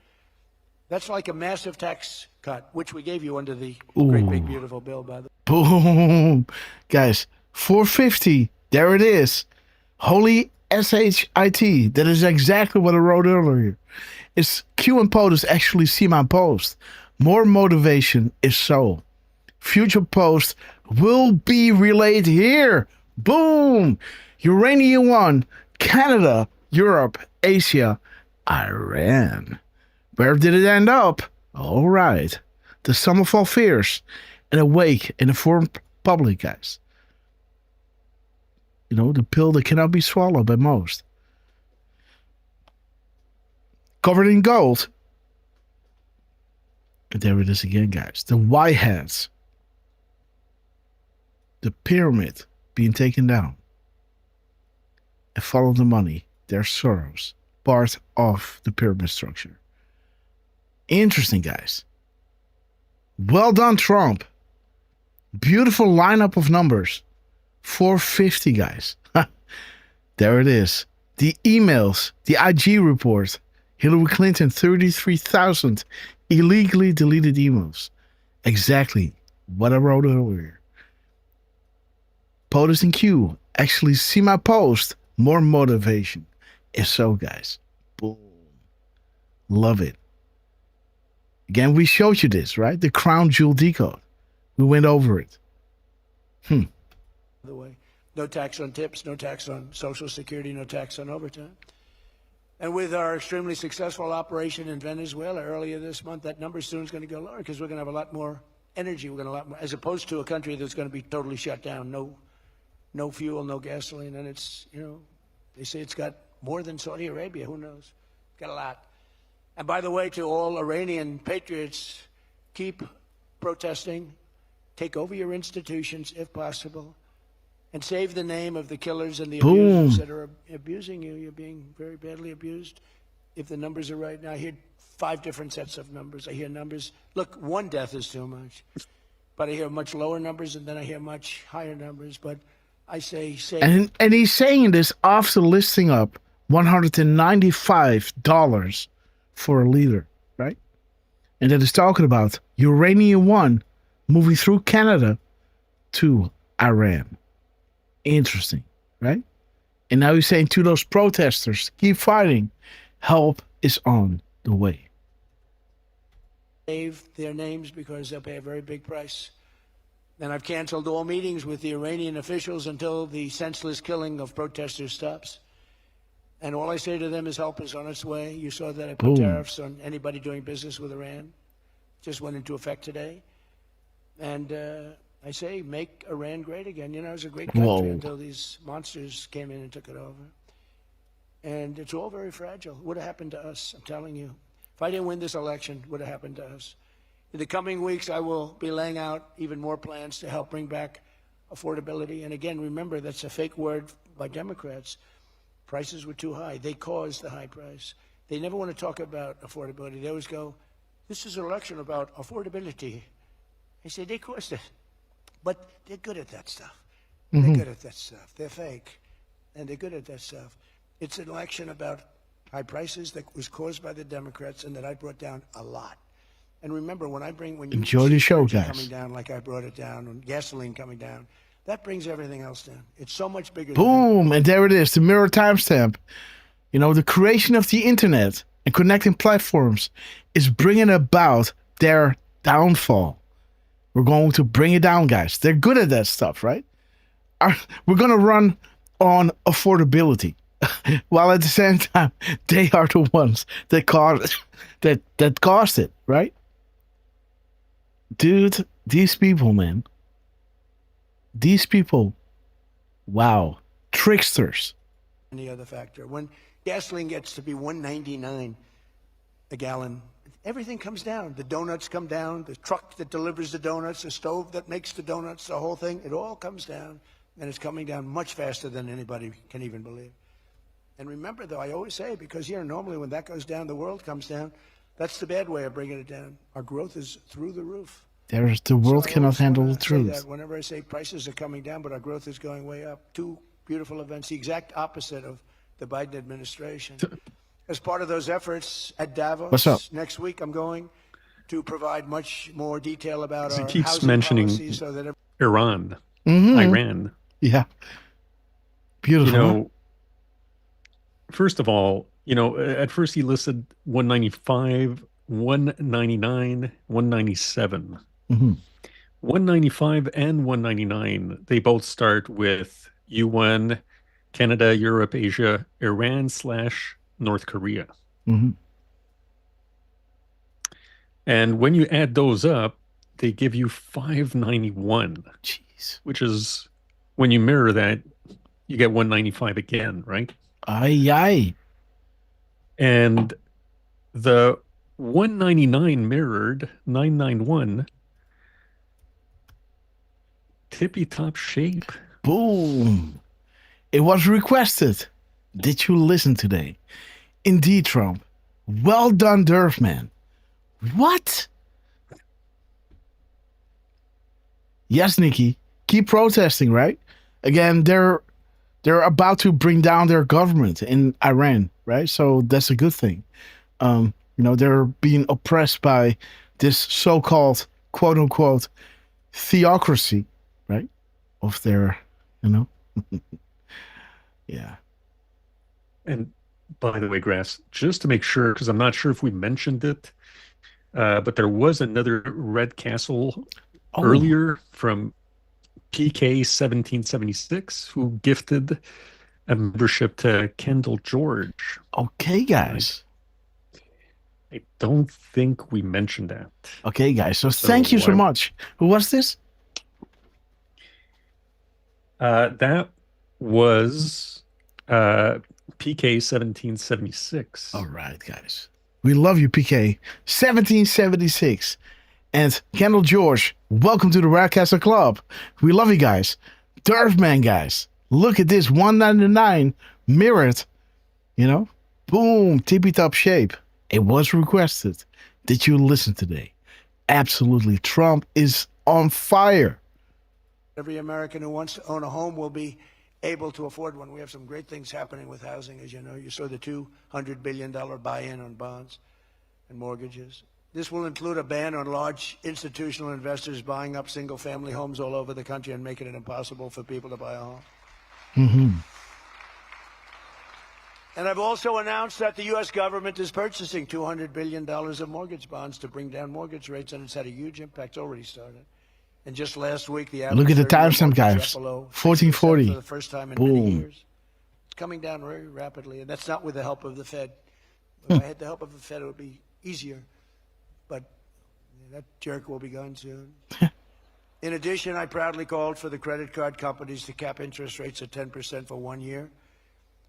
That's like a massive tax cut, which we gave you under the great big beautiful bill, by the way.
Boom. Guys, 450. There it is. Holy SHIT. That is exactly what I wrote earlier. It's Q and POTUS actually see my post. More motivation is so. Future posts will be relayed here. Boom. Uranium 1, Canada, Europe, Asia, Iran. Where did it end up? All right. The sum of all fears. And awake in a informed public, guys. You know, the pill that cannot be swallowed by most. Covered in gold. And there it is again, guys. The white hats. The pyramid being taken down. And follow the money. There's Soros. Part of the pyramid structure. Interesting, guys. Well done, Trump. Beautiful lineup of numbers.
450, guys. There it is. The emails, the IG report. Hillary Clinton, 33,000 illegally deleted emails. Exactly what I wrote earlier. POTUS and Q. Actually see my post. More motivation. If so, guys. Boom. Love it. Again, we showed you this, right? The crown jewel decode. We went over it.
The way. No tax on tips, no tax on Social Security, no tax on overtime. And with our extremely successful operation in Venezuela earlier this month, that number soon is going to go lower because we're going to have a lot more energy. We're going to have a lot more, as opposed to a country that's going to be totally shut down. No fuel, no gasoline. And it's, they say it's got more than Saudi Arabia. Who knows? It's got a lot. And by the way, to all Iranian patriots, keep protesting, take over your institutions if possible, and save the name of the killers and the abusers that are abusing you. You're being very badly abused. If the numbers are right now, I hear 5 different sets of numbers. I hear numbers. Look, 1 death is too much. But I hear much lower numbers, and then I hear much higher numbers. But I say save.
And he's saying this after listing up $195 for a liter, right? And that is talking about Uranium One moving through Canada to Iran. Interesting, right? And now he's saying to those protesters, keep fighting. Help is on the way.
Save their names because they'll pay a very big price. And I've canceled all meetings with the Iranian officials until the senseless killing of protesters stops. And all I say to them is help is on its way. You saw that I put tariffs on anybody doing business with Iran. Just went into effect today. And I say, make Iran great again. It was a great country until these monsters came in and took it over. And it's all very fragile. What would have happened to us? I'm telling you. If I didn't win this election, what would have happened to us? In the coming weeks, I will be laying out even more plans to help bring back affordability. And again, remember, that's a fake word by Democrats. Prices were too high. They caused the high price. They never want to talk about affordability. They always go, this is an election about affordability. I say, they caused it. But they're good at that stuff. They're good at that stuff. They're fake. And they're good at that stuff. It's an election about high prices that was caused by the Democrats and that I brought down a lot. And remember, when you
enjoy the show, guys.
Coming down like I brought it down, and gasoline coming down, that brings everything else down. It's so much bigger.
Boom, and there it is, the mirror timestamp. The creation of the internet and connecting platforms is bringing about their downfall. We're going to bring it down, guys. They're good at that stuff, right? We're going to run on affordability. While at the same time, they are the ones that caused it, right? Dude, these people, man. These people, wow, tricksters.
Any other factor. When gasoline gets to be $1.99 a gallon, everything comes down. The donuts come down, the truck that delivers the donuts, the stove that makes the donuts, the whole thing, it all comes down, and it's coming down much faster than anybody can even believe. And remember, though, I always say, because normally when that goes down, the world comes down. That's the bad way of bringing it down. Our growth is through the roof.
The world cannot handle the truth.
That whenever I say prices are coming down, but our growth is going way up, 2 beautiful events, the exact opposite of the Biden administration. As part of those efforts at Davos,
what's up?
Next week, I'm going to provide much more detail about our
he keeps
housing
mentioning
policies so that
Iran. Iran.
Yeah. Beautiful.
First of all, at first he listed 195, 199, 197. 195 and 199, they both start with UN, Canada, Europe, Asia, Iran/North Korea. And when you add those up, they give you 591.
Jeez.
Which is, when you mirror that, you get 195 again, right?
Aye.
And the 199 mirrored 991, tippy top shape.
Boom. It was requested. Did you listen today? Indeed, Trump. Well done, Derf, man. What? Yes, Nikki. Keep protesting, right?
again, they're about to bring down their government in Iran, right? So that's a good thing. They're being oppressed by this so-called quote unquote theocracy, right? Of their, yeah.
And by the way, Grass, just to make sure, because I'm not sure if we mentioned it, but there was another Red Castle earlier from PK 1776 who gifted a membership to Kendall George.
Okay, guys.
I don't think we mentioned that.
Okay, guys. So thank you so much. Who was this?
That was PK 1776.
All right, guys. We love you, PK 1776. And Kendall George, welcome to the Radcaster Club. We love you guys. Derfman, guys. Look at this, $199 mirrored. Boom, tippy top shape. It was requested. Did you listen today? Absolutely. Trump is on fire.
Every American who wants to own a home will be able to afford one. We have some great things happening with housing, as you know. You saw the $200 billion buy-in on bonds and mortgages. This will include a ban on large institutional investors buying up single-family homes all over the country and making it impossible for people to buy a home.
Mm-hmm.
And I've also announced that the U.S. government is purchasing $200 billion of mortgage bonds to bring down mortgage rates, and it's had a huge impact. Already started. And just last week, the
look at the timestamp, guys. 1440.
For the first time in many years. It's coming down very rapidly, and that's not with the help of the Fed. If I had the help of the Fed, it would be easier. But that jerk will be gone soon. In addition, I proudly called for the credit card companies to cap interest rates at 10% for 1 year,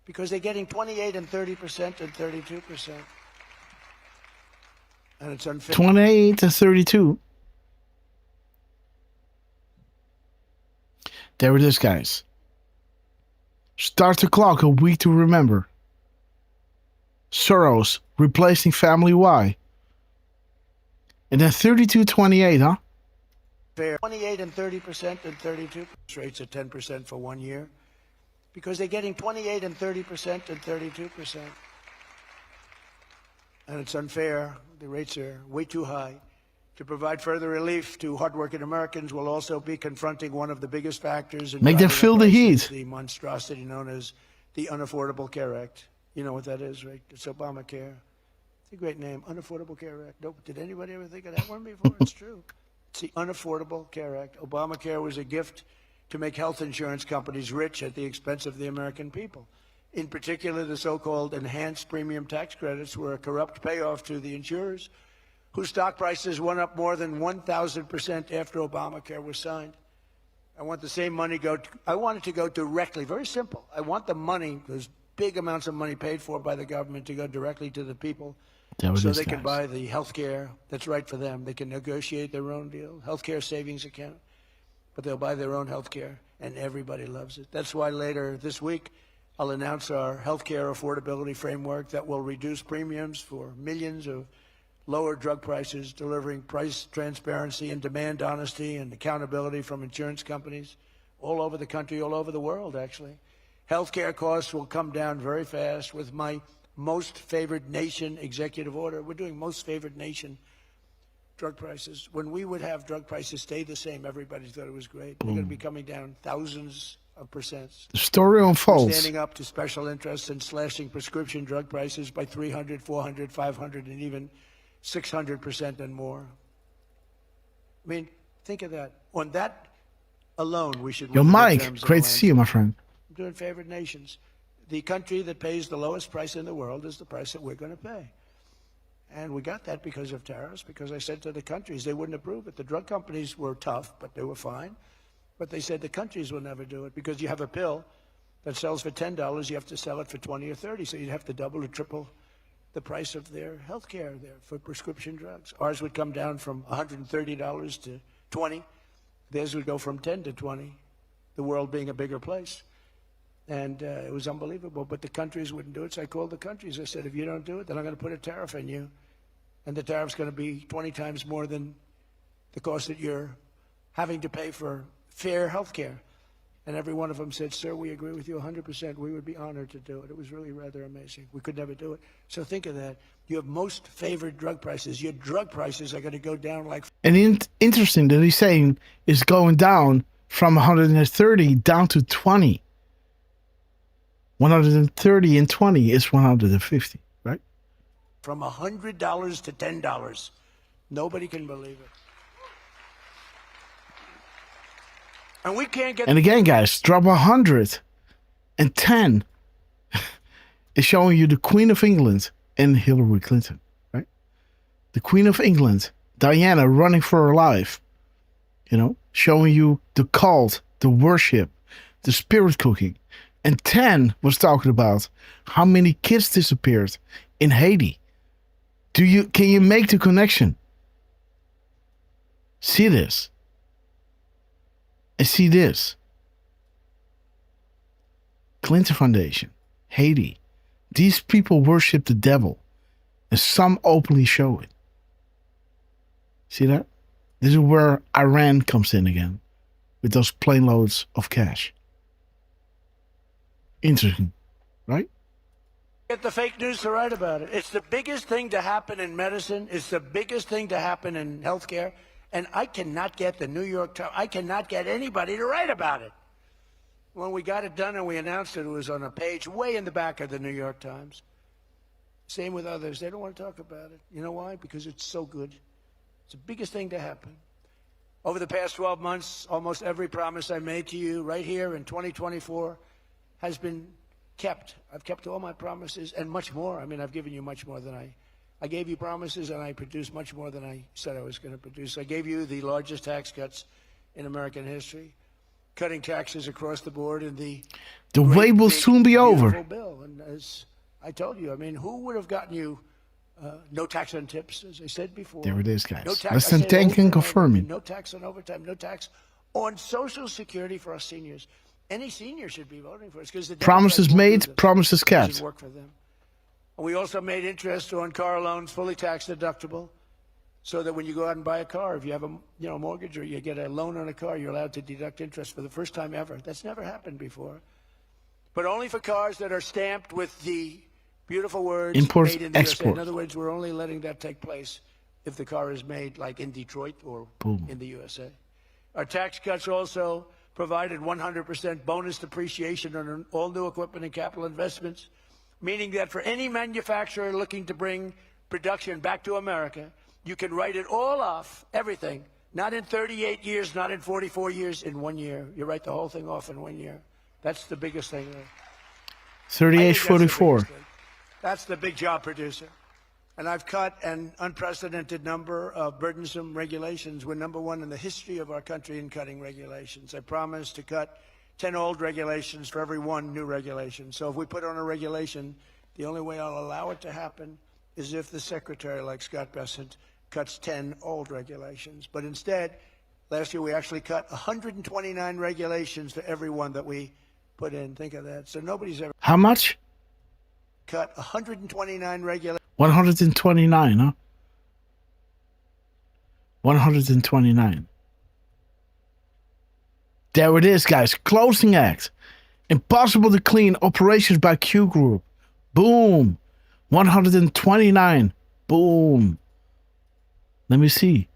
because they're getting 28 and 30% and 32%. And it's unfair.
28 to 32. There it is, guys. Start the clock, a week to remember. Soros replacing Family Y. And then 32.28, huh?
Fair. 28 and 30% and 32% rates at 10% for 1 year, because they're getting 28 and 30% and 32%. And it's unfair. The rates are way too high. To provide further relief to hardworking Americans, will also be confronting one of the biggest factors in
make them feel the heat.
The monstrosity known as the Unaffordable Care Act. You know what that is, right? It's Obamacare. It's a great name, Unaffordable Care Act. No, did anybody ever think of that one before? It's true. It's the Unaffordable Care Act. Obamacare was a gift to make health insurance companies rich at the expense of the American people. In particular, the so-called enhanced premium tax credits were a corrupt payoff to the insurers, whose stock prices went up more than 1,000% after Obamacare was signed. I want the same money I want it to go directly, very simple. I want the money, those big amounts of money paid for by the government, to go directly to the people so they can buy the health care that's right for them. They can negotiate their own deal, health care savings account, but they'll buy their own health care, and everybody loves it. That's why later this week, I'll announce our health care affordability framework that will reduce premiums for millions of lower drug prices, delivering price transparency and demand honesty and accountability from insurance companies all over the country, all over the world, actually. Healthcare costs will come down very fast with my most favored nation executive order. We're doing most favored nation drug prices. When we would have drug prices stay the same, everybody thought it was great. They're going to be coming down thousands of percent.
The story unfolds.
Standing up to special interests and slashing prescription drug prices by 300, 400, 500, and even 600% and more. I mean, think of that. On that alone, we should...
Yo, Mike, great to see you, my friend.
I'm doing favored nations. The country that pays the lowest price in the world is the price that we're going to pay. And we got that because of tariffs, because I said to the countries they wouldn't approve it. The drug companies were tough, but they were fine. But they said the countries will never do it, because you have a pill that sells for $10, you have to sell it for 20 or 30, so you'd have to double or triple the price of their health care there for prescription drugs. Ours would come down from $130 to $20. Theirs would go from 10 to 20, the world being a bigger place. And it was unbelievable, but the countries wouldn't do it. So I called the countries. I said, if you don't do it, then I'm going to put a tariff on you. And the tariff's going to be 20 times more than the cost that you're having to pay for fair health care. And every one of them said, sir, we agree with you 100%. We would be honored to do it. It was really rather amazing. We could never do it. So think of that. You have most favored drug prices. Your drug prices are going to go down like...
And interesting that he's saying it's going down from 130 down to 20. 130 and 20 is 150, right?
From $100 to $10. Nobody can believe it. And we can't get...
And again, guys, drop 110 is showing you the Queen of England and Hillary Clinton, right? The Queen of England, Diana, running for her life, you know, showing you the cult, the worship, the spirit cooking. And 10 was talking about how many kids disappeared in Haiti. Can you make the connection? See this. And see this. Clinton Foundation, Haiti. These people worship the devil. And some openly show it. See that? This is where Iran comes in again. With those plane loads of cash. Interesting. Right?
Get the fake news to write about it. It's the biggest thing to happen in medicine. It's the biggest thing to happen in healthcare. And I cannot get the New York Times, I cannot get anybody to write about it. When we got it done and we announced it, it was on a page way in the back of the New York Times. Same with others. They don't want to talk about it. You know why? Because it's so good. It's the biggest thing to happen. Over the past 12 months, almost every promise I made to you right here in 2024 has been kept. I've kept all my promises and much more. I mean, I've given you much more than I gave you promises, and I produced much more than I said I was going to produce. I gave you the largest tax cuts in American history, cutting taxes across the board, and the
wave will soon be over.
Bill. And as I told you, I mean, who would have gotten you no tax on tips, as I said before?
There it is, guys.
No tax,
Less than 10 can confirm it.
No tax on overtime, no tax on Social Security for our seniors. Any senior should be voting for us because the
promises made, promises kept.
Work for them. We also made interest on car loans fully tax deductible, so that when you go out and buy a car, if you have a mortgage or you get a loan on a car, you're allowed to deduct interest for the first time ever. That's never happened before. But only for cars that are stamped with the beautiful words
import,
made in the
export.
USA. In other words, we're only letting that take place if the car is made like in Detroit or in the USA. Our tax cuts also provided 100% bonus depreciation on all new equipment and capital investments, meaning that for any manufacturer looking to bring production back to America, you can write it all off, everything, not in 38 years, not in 44 years, in 1 year. You write the whole thing off in 1 year. That's the biggest thing there.
38, 44.
That's the big job producer. And I've cut an unprecedented number of burdensome regulations. We're number one in the history of our country in cutting regulations. I promised to cut 10 old regulations for every one new regulation. So if we put on a regulation, the only way I'll allow it to happen is if the secretary, like Scott Bessent, cuts 10 old regulations. But instead, last year we actually cut 129 regulations for every one that we put in. Think of that. So nobody's ever...
How much?
Cut 129 regulations.
129, huh? 129. There it is, guys. Closing act. Impossible to clean. Operations by Q Group. Boom. 129. Boom. Let me see.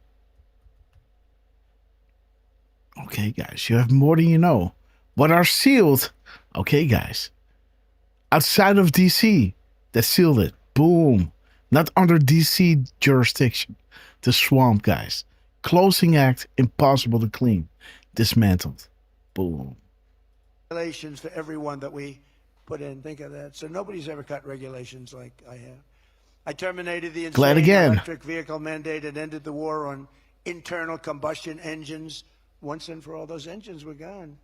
Okay, guys. You have more than you know. What are sealed? Okay, guys. Outside of DC. That sealed it. Boom. Not under DC jurisdiction. The swamp, guys. Closing act. Impossible to clean. Dismantled. Boom.
Regulations for every one that we put in. Think of that. So nobody's ever cut regulations like I have. I terminated the insane electric vehicle mandate and ended the war on internal combustion engines. Once and for all, those engines were gone.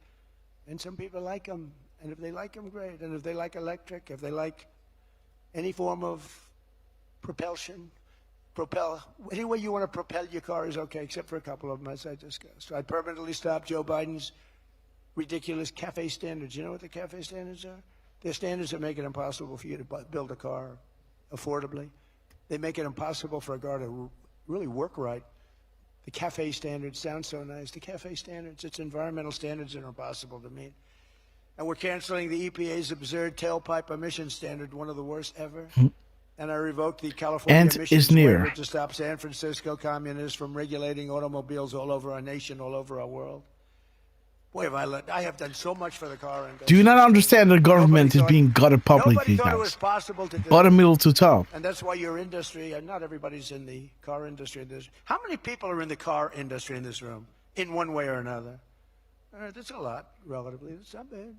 And some people like them. And if they like them, great. And if they like electric, if they like any form of propulsion, any way you want to propel your car is okay, except for a couple of them, as I discussed. I permanently stopped Joe Biden's ridiculous CAFE standards. You know what the CAFE standards are? They're standards that make it impossible for you to build a car affordably. They make it impossible for a car to really work right. The CAFE standards sound so nice. The CAFE standards, it's environmental standards that are impossible to meet. And we're canceling the EPA's absurd tailpipe emission standard, one of the worst ever. And I revoked the California
End
emissions
is near.
waiver to stop San Francisco communists from regulating automobiles all over our nation, all over our world. Boy, I have done so much for the car industry.
Do you not understand the government is being gutted publicly,
Nobody thought it was
guys?
possible to do.
Bottom, middle to top.
And that's why your industry, and not everybody's in the car industry. How many people are in the car industry in this room, in one way or another? That's a lot, relatively. That's not bad.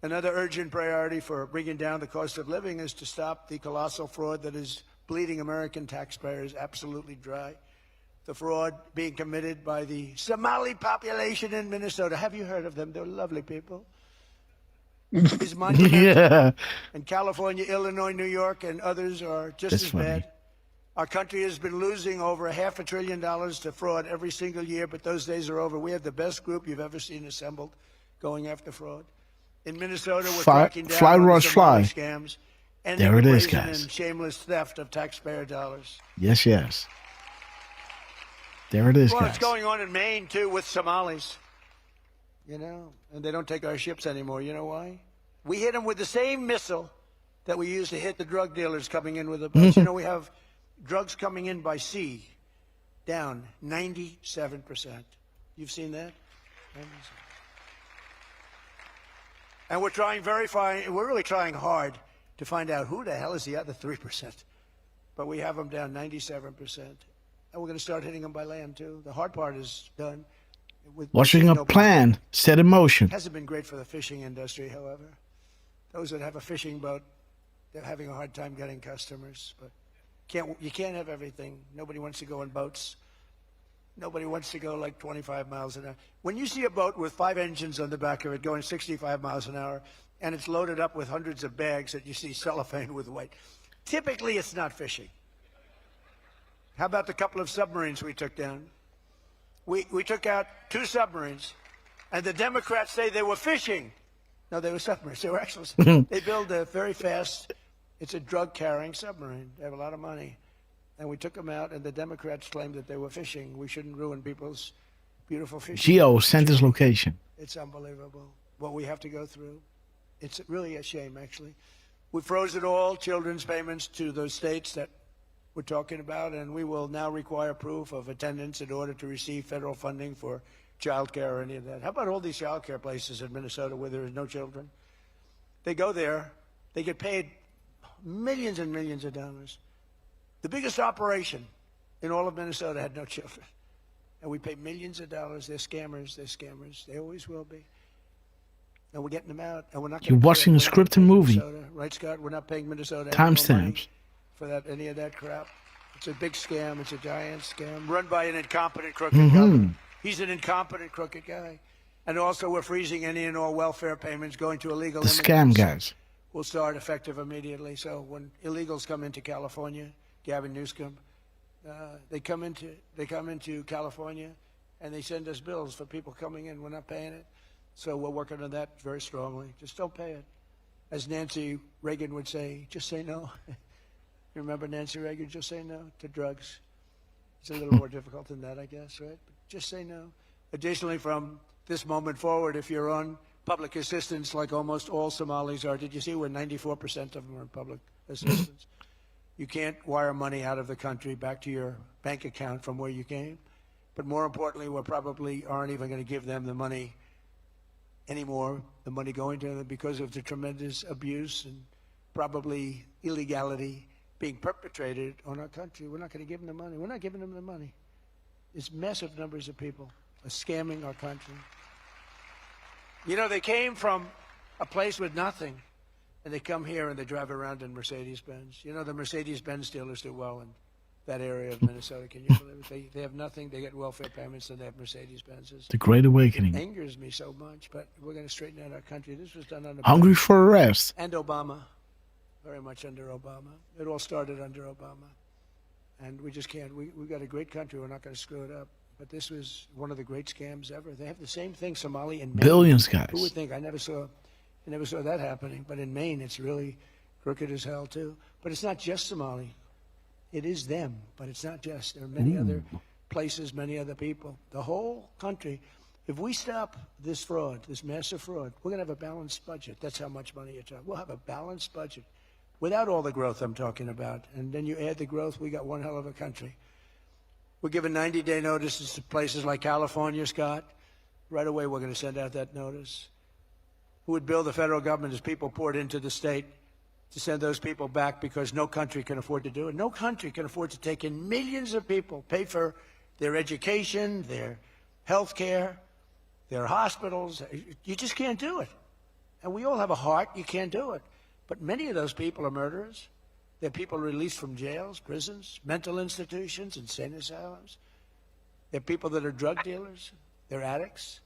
Another urgent priority for bringing down the cost of living is to stop the colossal fraud that is bleeding American taxpayers absolutely dry. The fraud being committed by the Somali population in Minnesota. Have you heard of them? They're lovely people. Is monumental.
Yeah.
And California, Illinois, New York, and others are just
That's
as
funny.
bad. Our country has been losing over $500 billion to fraud every single year, but those days are over. We have the best group you've ever seen assembled going after fraud. In Minnesota, we're cracking down
fly,
on the
Rush,
Somali
fly.
scams.
There it is,
brazen
guys.
And shameless theft of taxpayer dollars.
Yes, yes. There it is,
Well,
guys.
it's going on in Maine, too, with Somalis. You know, and they don't take our ships anymore. You know why? We hit them with the same missile that we used to hit the drug dealers coming in with the boats. You know, we have drugs coming in by sea down 97%. You've seen that? 97%. And we're trying we're really trying hard to find out who the hell is the other 3%. But we have them down 97%. And we're going to start hitting them by land, too. The hard part is done.
Watching a plan set in motion.
Hasn't been great for the fishing industry, however. Those that have a fishing boat, they're having a hard time getting customers. But you can't have everything. Nobody wants to go in boats. Nobody wants to go like 25 miles an hour. When you see a boat with 5 engines on the back of it going 65 miles an hour, and it's loaded up with hundreds of bags that you see cellophane with white, typically it's not fishing. How about the couple of submarines we took down? We took out 2 submarines, and the Democrats say they were fishing. No, they were submarines. They were actually. They build a very fast. It's a drug-carrying submarine. They have a lot of money. And we took them out, and the Democrats claimed that they were fishing. We shouldn't ruin people's beautiful fishing.
Geo sent his location.
It's unbelievable what we have to go through. It's really a shame, actually. We froze it all, children's payments to those states that we're talking about, and we will now require proof of attendance in order to receive federal funding for child care or any of that. How about all these child care places in Minnesota where there is no children? They go there, they get paid millions and millions of dollars. The biggest operation in all of Minnesota had no children. And we pay millions of dollars. They're scammers. They're scammers. They always will be. And we're getting them out. And we're not
You're watching a scripted movie.
Minnesota. Right, Scott? We're not paying Minnesota
Timestamps.
for that, any of that crap. It's a big scam. It's a giant scam run by an incompetent, crooked governor. He's an incompetent, crooked guy. And also, we're freezing any and all welfare payments going to illegal
The
immigrants.
scam guys.
Will start effective immediately. So when illegals come into California, Gavin Newsom, they come into California, and they send us bills for people coming in. We're not paying it, so we're working on that very strongly. Just don't pay it, as Nancy Reagan would say. Just say no. You remember Nancy Reagan? Just say no to drugs. It's a little more difficult than that, I guess, right? But just say no. Additionally, from this moment forward, if you're on public assistance, like almost all Somalis are, did you see where 94% of them are on public assistance? You can't wire money out of the country back to your bank account from where you came. But more importantly, we probably aren't even going to give them the money anymore, the money going to them, because of the tremendous abuse and probably illegality being perpetrated on our country. We're not going to give them the money. We're not giving them the money. It's massive numbers of people are scamming our country. You know, they came from a place with nothing. And they come here and they drive around in Mercedes-Benz. You know, the Mercedes-Benz dealers do well in that area of Minnesota. Can you believe it? They have nothing. They get welfare payments, and they have Mercedes-Benzes.
The Great Awakening.
It angers me so much, but we're going to straighten out our country. This was done under
Hungry for arrest.
and Obama, very much under Obama. It all started under Obama. And we just can't. We've got a great country. We're not going to screw it up. But this was one of the great scams ever. They have the same thing, Somali and Maine.
Billions, guys.
Who would think? I never saw that happening. But in Maine, it's really crooked as hell, too. But it's not just Somali. It is them, but it's not just. There are many other places, many other people. The whole country, if we stop this fraud, this massive fraud, we're going to have a balanced budget. That's how much money you're talking. We'll have a balanced budget without all the growth I'm talking about. And then you add the growth, we got one hell of a country. We're giving 90-day notices to places like California, Scott. Right away, we're going to send out that notice. Who would bill the federal government as people poured into the state to send those people back because no country can afford to do it? No country can afford to take in millions of people, pay for their education, their health care, their hospitals. You just can't do it. And we all have a heart. You can't do it. But many of those people are murderers. They're people released from jails, prisons, mental institutions, insane asylums. They're people that are drug dealers. They're addicts.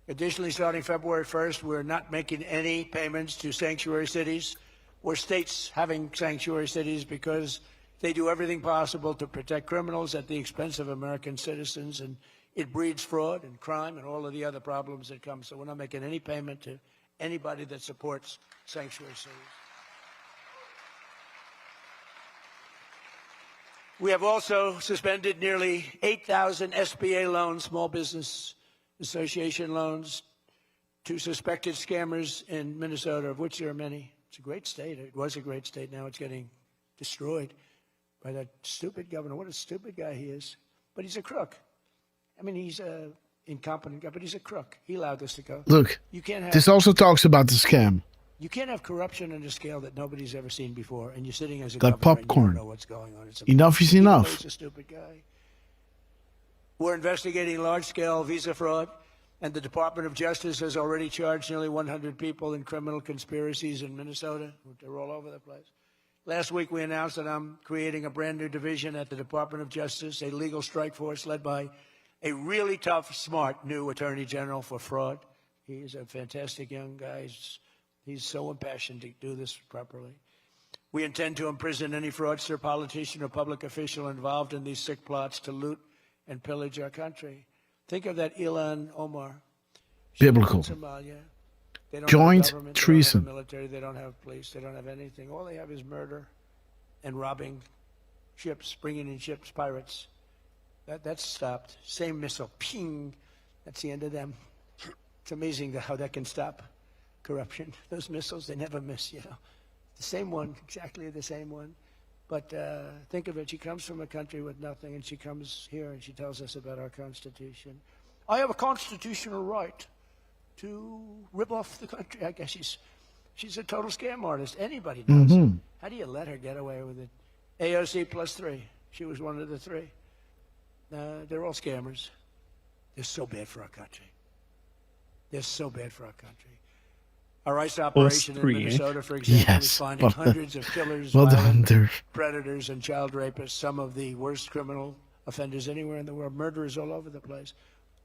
Additionally, starting February 1st, we're not making any payments to sanctuary cities or states having sanctuary cities because they do everything possible to protect criminals at the expense of American citizens, and it breeds fraud and crime and all of the other problems that come. So we're not making any payment to anybody that supports sanctuary cities. We have also suspended nearly 8,000 SBA loans, Small Business Association loans, to suspected scammers in Minnesota, of which there are many. It's a great state. It was a great state. Now it's getting destroyed by that stupid governor. What a stupid guy he is. But he's a crook. I mean, he's an incompetent guy, but he's a crook. He allowed this to go.
Look,
you can't have,
this also talks about the scam.
You can't have corruption on a scale that nobody's ever seen before, and you're sitting as a
That
governor and you
popcorn.
don't know what's going on. It's
Enough is enough.
He's a stupid guy. We're investigating large-scale visa fraud, and the Department of Justice has already charged nearly 100 people in criminal conspiracies in Minnesota. They're all over the place. Last week, we announced that I'm creating a brand-new division at the Department of Justice, a legal strike force led by a really tough, smart new Attorney General for fraud. He's a fantastic young guy. He's so impassioned to do this properly. We intend to imprison any fraudster, politician, or public official involved in these sick plots to loot and pillage our country. Think of that Ilan Omar.
Biblical.
Somalia. They don't
Joint
have a government,
treason.
They don't have a military, they don't have police, they don't have anything. All they have is murder and robbing ships, bringing in ships, pirates. That's stopped. Same missile, ping. That's the end of them. It's amazing how that can stop corruption. Those missiles, they never miss, you know. The same one, exactly the same one. But think of it, she comes from a country with nothing, and she comes here and she tells us about our Constitution. I have a constitutional right to rip off the country. I guess she's a total scam artist. Anybody does.
Mm-hmm.
How do you let her get away with it? AOC +3. She was one of the three. They're all scammers. They're so bad for our country. They're so bad for our country. Our ICE operation in Minnesota, for example, is finding hundreds of killers, violent predators, and child rapists, some of the worst criminal offenders anywhere in the world, murderers all over the place.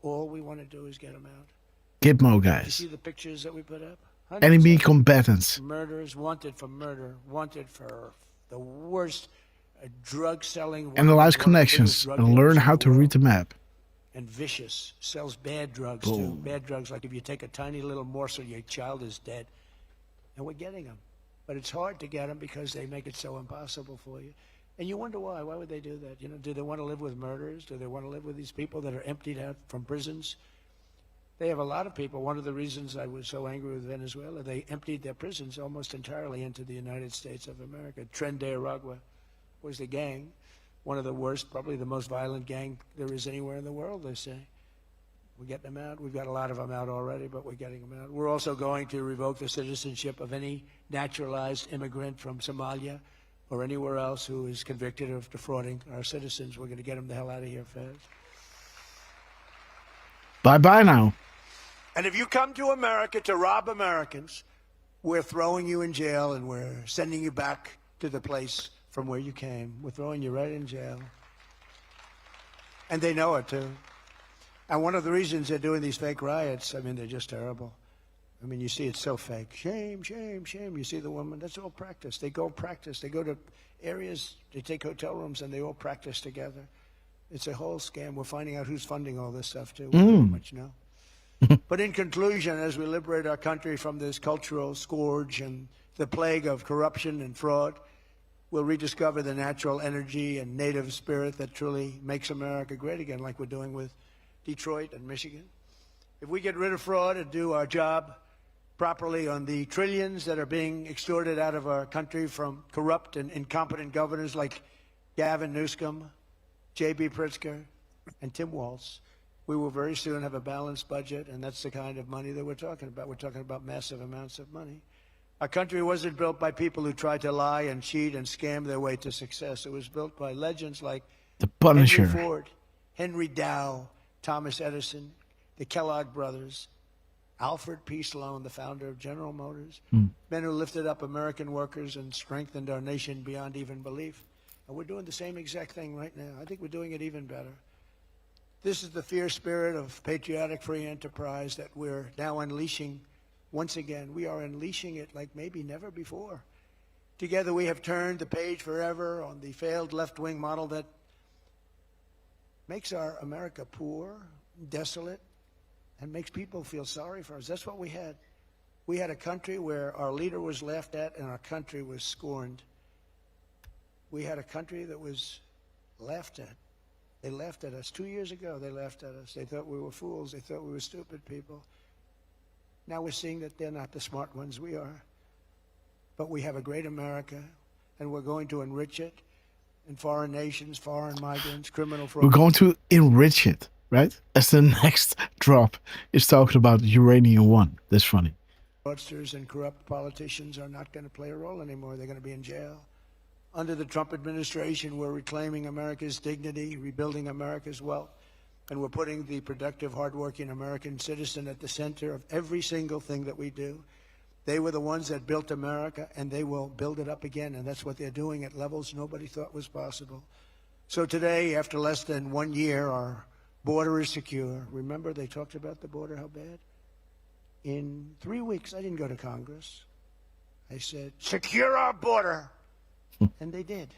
All we want to do is get them out.
Get more
You
guys.
see the pictures that we put up?
Enemy combatants.
Murderers wanted for murder, wanted for the worst drug-selling.
Analyze connections and learn how to read the map.
And vicious, sells bad drugs too. Bad drugs, like if you take a tiny little morsel, your child is dead. And we're getting them. But it's hard to get them because they make it so impossible for you. And you wonder why. Why would they do that? You know, do they want to live with murderers? Do they want to live with these people that are emptied out from prisons? They have a lot of people. One of the reasons I was so angry with Venezuela, they emptied their prisons almost entirely into the United States of America. Tren de Aragua was the gang. One of the worst, probably the most violent gang there is anywhere in the world, they say. We're getting them out. We've got a lot of them out already, but we're getting them out. We're also going to revoke the citizenship of any naturalized immigrant from Somalia or anywhere else who is convicted of defrauding our citizens. We're going to get them the hell out of here fast.
Bye-bye now.
And if you come to America to rob Americans, we're throwing you in jail and we're sending you back to the place from where you came. We're throwing you right in jail. And they know it, too. And one of the reasons they're doing these fake riots, I mean, they're just terrible. I mean, you see it's so fake. Shame, shame, shame. You see the woman, that's all practice. They go practice. They go to areas, they take hotel rooms, and they all practice together. It's a whole scam. We're finding out who's funding all this stuff, too. We pretty much know. But in conclusion, as we liberate our country from this cultural scourge and the plague of corruption and fraud, We'll rediscover the natural energy and native spirit that truly makes America great again, like we're doing with Detroit and Michigan. If we get rid of fraud and do our job properly on the trillions that are being extorted out of our country from corrupt and incompetent governors like Gavin Newsom, J.B. Pritzker, and Tim Walz, we will very soon have a balanced budget, and that's the kind of money that we're talking about. We're talking about massive amounts of money. Our country wasn't built by people who tried to lie and cheat and scam their way to success. It was built by legends like
The Punisher.
Henry Ford, Henry Dow, Thomas Edison, the Kellogg brothers, Alfred P. Sloan, the founder of General Motors, men who lifted up American workers and strengthened our nation beyond even belief. And we're doing the same exact thing right now. I think we're doing it even better. This is the fierce spirit of patriotic free enterprise that we're now unleashing once again. We are unleashing it like maybe never before. Together we have turned the page forever on the failed left-wing model that makes our America poor, desolate, and makes people feel sorry for us. That's what we had. We had a country where our leader was laughed at and our country was scorned. We had a country that was laughed at. They laughed at us. 2 years ago, they laughed at us. They thought we were fools. They thought we were stupid people. Now we're seeing that they're not the smart ones. We are. But we have a great America, and we're going to enrich it. And foreign nations, foreign migrants, criminal fraud.
We're going to enrich it, right? As the next drop is talking about Uranium One. That's funny.
Fraudsters and corrupt politicians are not going to play a role anymore. They're going to be in jail. Under the Trump administration, we're reclaiming America's dignity, rebuilding America's wealth, and we're putting the productive, hardworking American citizen at the center of every single thing that we do. They were the ones that built America, and they will build it up again, and that's what they're doing at levels nobody thought was possible. So today, after less than 1 year, our border is secure. Remember, they talked about the border, how bad? In 3 weeks, I didn't go to Congress. I said, secure our border. And they did.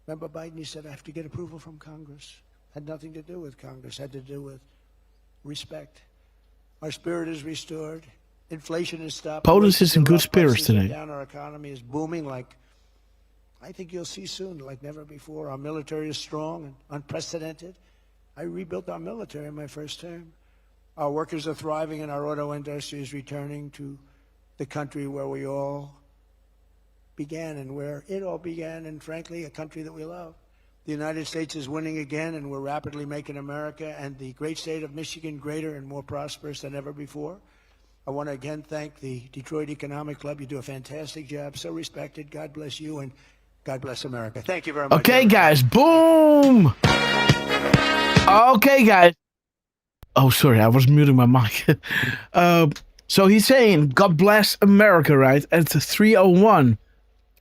Remember Biden, he said, I have to get approval from Congress. Had nothing to do with Congress, had to do with respect. Our spirit is restored. Inflation is stopped.
POTUS is in good spirits today.
Down, our economy is booming like I think you'll see soon, like never before. Our military is strong and unprecedented. I rebuilt our military in my first term. Our workers are thriving and our auto industry is returning to the country where we all began and where it all began, and frankly, a country that we love. The United States is winning again, and we're rapidly making America and the great state of Michigan greater and more prosperous than ever before. I want to again thank the Detroit Economic Club. You do a fantastic job, so respected. God bless you, and God bless America. Thank you very much.
Okay, guys, boom! Okay, guys. Oh, sorry, I was muting my mic. So he's saying, God bless America, right? At 3:01.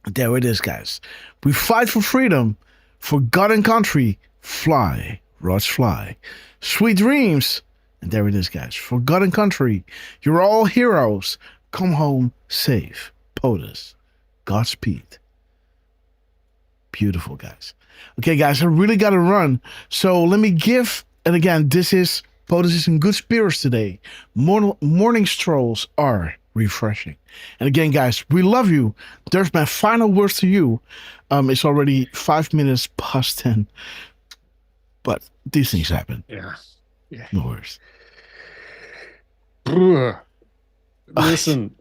There it is, guys. We fight for freedom, for God and country. Fly, Rods, fly. Sweet dreams. And there it is, guys. For God and country, you're all heroes. Come home safe. POTUS. Godspeed. Beautiful, guys. Okay, guys, I really got to run. So let me give, and again, this is POTUS is in good spirits today. Morning strolls are refreshing. And again, guys, we love you. There's my final words to you. It's already 5 minutes past 10. But these things happen.
Yeah.
No worries.
Listen,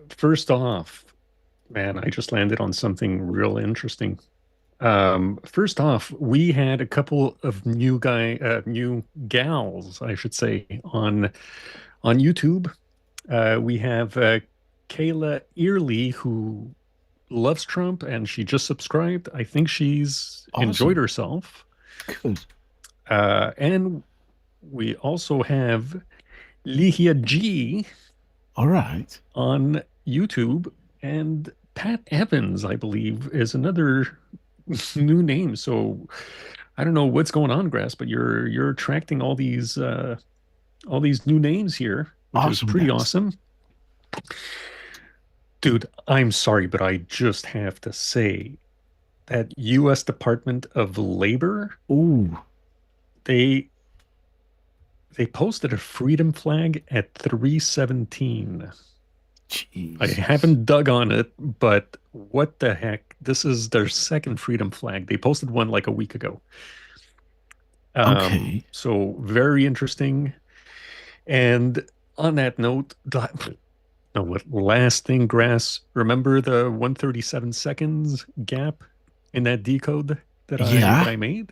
first off, man, I just landed on something real interesting. First off, we had a couple of new gals, I should say, on YouTube. We have Kayla Early, who loves Trump, and she just subscribed. I think she's enjoyed herself.
Good.
And we also have Lihia G.
All right.
On YouTube, and Pat Evans, I believe, is another new name. So I don't know what's going on, Grass, but you're attracting all these new names here, which is pretty awesome. Dude, I'm sorry, but I just have to say that U.S. Department of Labor, they posted a freedom flag at 3:17. I haven't dug on it, but what the heck? This is their second freedom flag. They posted one like a week ago.
Okay.
So very interesting. And on that note, last thing, Grass, remember the 137 seconds gap in that decode that I made?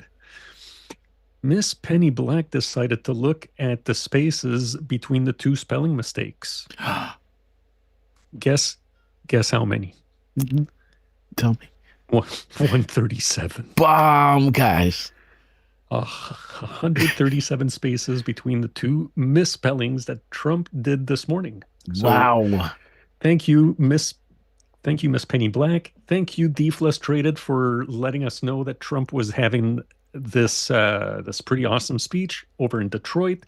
Miss Penny Black decided to look at the spaces between the two spelling mistakes. Guess how many?
Tell me.
137.
Bomb, guys.
137 spaces between the two misspellings that Trump did this morning. So,
wow.
Thank you, Miss Penny Black. Thank you, Deflustrated, for letting us know that Trump was having this pretty awesome speech over in Detroit.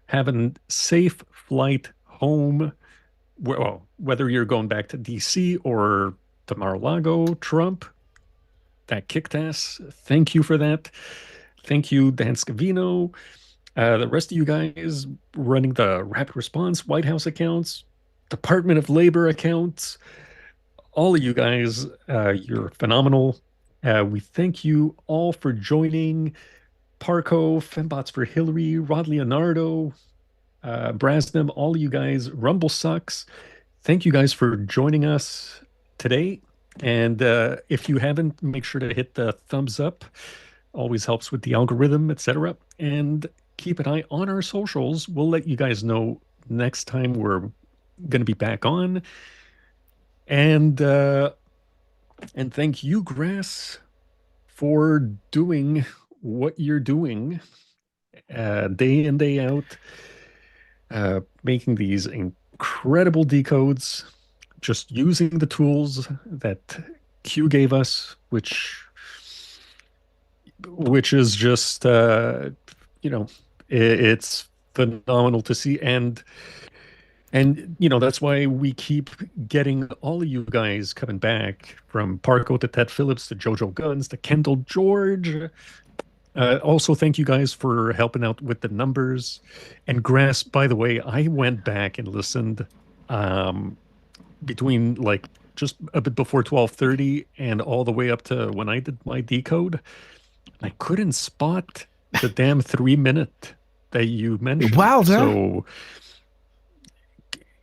Having safe flight home. Well, whether you're going back to DC or to Mar-a-Lago, Trump, that kicked ass. Thank you for that. Thank you, Dan Scavino. The rest of you guys running the Rapid Response White House accounts, Department of Labor accounts, all of you guys, you're phenomenal. We thank you all for joining. Parco, Fembots for Hillary, Rod Leonardo, Brasnam, all of you guys, Rumble Sucks. Thank you guys for joining us today. And if you haven't, make sure to hit the thumbs up. Always helps with the algorithm, etc. And keep an eye on our socials. We'll let you guys know next time we're going to be back on. And thank you, Grass, for doing what you're doing day in, day out, making these incredible decodes, just using the tools that Q gave us, which is just, it's phenomenal to see. And that's why we keep getting all of you guys coming back, from Parco to Ted Phillips to Jojo Guns to Kendall George. Also, thank you guys for helping out with the numbers. And Grass, by the way, I went back and listened between like just a bit before 12:30 and all the way up to when I did my decode. I couldn't spot the damn 3-minute that you mentioned.
Wow,
so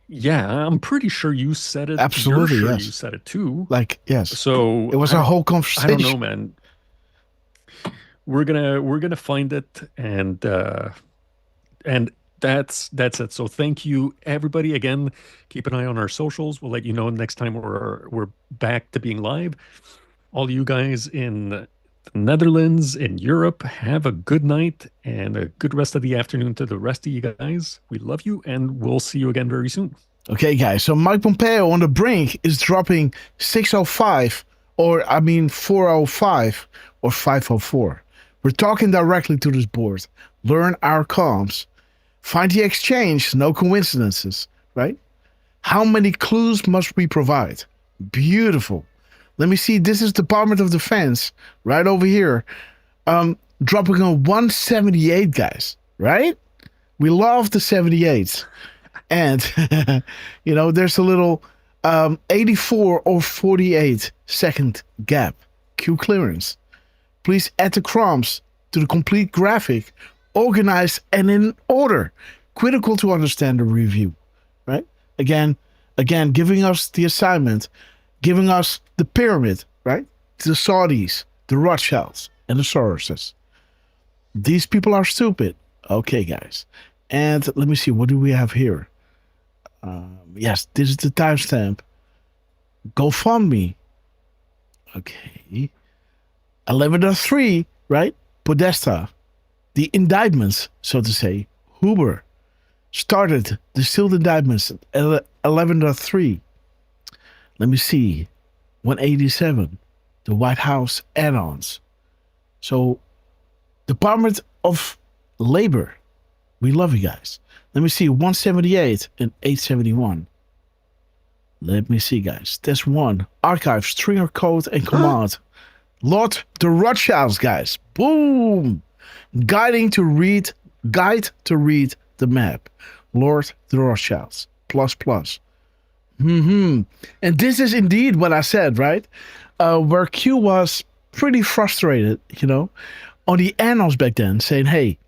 yeah, I'm pretty sure you said it.
Absolutely,
You're sure
yes.
You said it too.
Like, yes.
So
it was a whole conversation.
I don't know, man. We're gonna find it, and that's it. So thank you, everybody. Again, keep an eye on our socials. We'll let you know next time we're back to being live. All you guys in the Netherlands, in Europe, have a good night and a good rest of the afternoon to the rest of you guys. We love you, and we'll see you again very soon.
Okay, guys. So Mike Pompeo on the brink is dropping 605, or 405 or 504. We're talking directly to this board. Learn our comms. Find the exchange. No coincidences, right? How many clues must we provide? Beautiful. Let me see. This is Department of Defense right over here. Dropping a 178, guys, right? We love the 78s. And, there's a little 84 or 48 second gap. Q clearance. Please add the crumbs to the complete graphic, organized and in order. Critical to understand the review, right? Again, giving us the assignment, giving us the pyramid, right? The Saudis, the Rothschilds, and the Soroses. These people are stupid. Okay, guys. And let me see, what do we have here? Yes, this is the timestamp. GoFundMe. Okay. 11.3, right? Podesta. The indictments, so to say. Huber started the sealed indictments at 11.3. Let me see. 187. The White House add-ons. So, Department of Labor. We love you guys. Let me see. 178 and 871. Let me see, guys. That's one. Archive, stringer code, and command. Lord the Rothschilds, guys. Boom. Guide to read the map. Lord the Rothschilds. ++. And this is indeed what I said, right? Where Q was pretty frustrated, on the annals back then, saying, hey,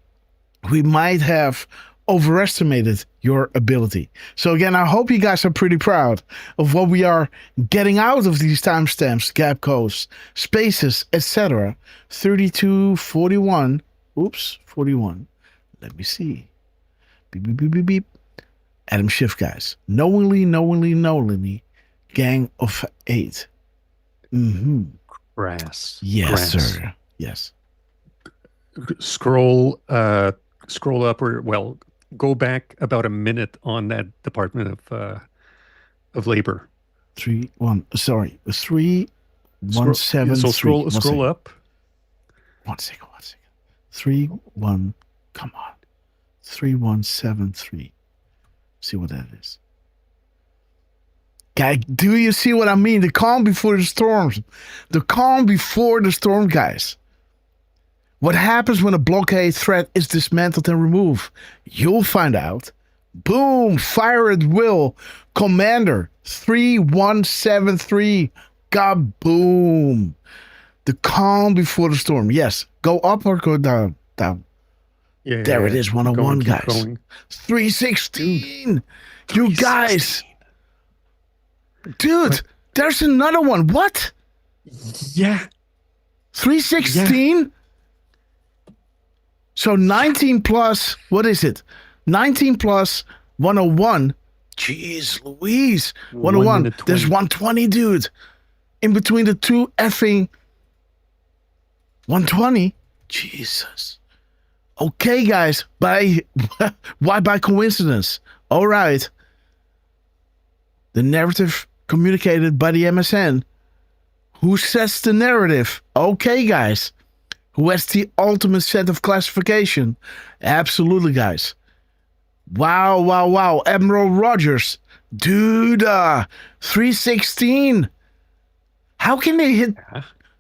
we might have overestimated your ability. So again, I hope you guys are pretty proud of what we are getting out of these timestamps, gap codes, spaces, etc. 32, 41. Oops, 41. Let me see. Beep, beep, beep, beep, beep. Adam Schiff, guys. Knowingly. Gang of 8.
Grass.
Yes,
Grass.
sir. Yes.
Scroll up, or go back about a minute on that Department of Labor.
3173.
So scroll up.
One second. 31. Come on. 3173. See what that is. Guy, do you see what I mean? The calm before the storms. The calm before the storm, guys. What happens when a blockade threat is dismantled and removed? You'll find out. Boom! Fire at will. Commander 3173. Kaboom! The calm before the storm. Yes. Go up or go down? Down.
Yeah,
there it is. 101,
keep
guys.
going.
316. You guys. Dude, there's another one. What?
Yeah.
316? Yeah. So 19 plus, what is it? 19 plus 101. Jeez Louise. 101. There's 120, dude. In between the two effing 120. Jesus. Okay, guys. Why by coincidence? All right. The narrative communicated by the MSN. Who sets the narrative? Okay, guys. Who has the ultimate set of classification? Absolutely, guys. Wow. Admiral Rogers. Dude, 316. How can they hit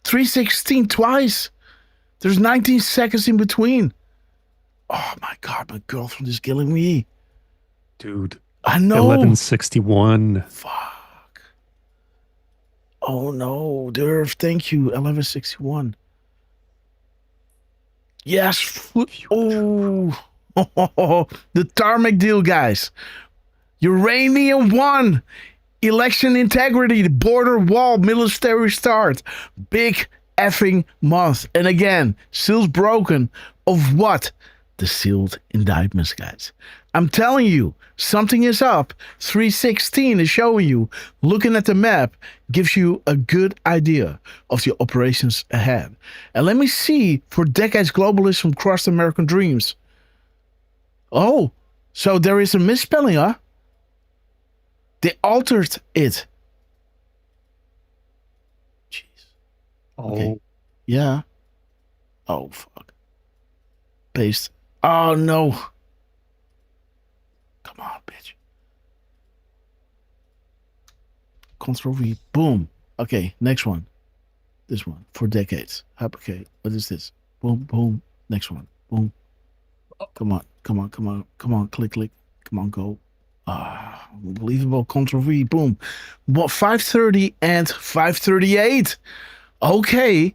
316 twice? There's 19 seconds in between. Oh, my God. My girlfriend is killing me.
Dude.
I know.
1161.
Fuck. Oh, no. Derf, thank you. 1161. Yes. Oh. The tarmac deal, guys. Uranium 1. Election integrity. The border wall. Military start. Big effing month. And again, seals broken of what? The sealed indictments, guys. I'm telling you, something is up. 316 is showing you. Looking at the map gives you a good idea of the operations ahead. And let me see for decades globalism crushed American dreams. Oh, so there is a misspelling, huh? They altered it. Jeez. Okay. Yeah. Oh, fuck. Paste. Oh, no. Come on, bitch. Control V. Boom. Okay, next one. This one. For decades. Okay, what is this? Boom. Next one. Boom. Come on. Click. Come on, go. Unbelievable. Control V. Boom. What? 530 and 538. Okay.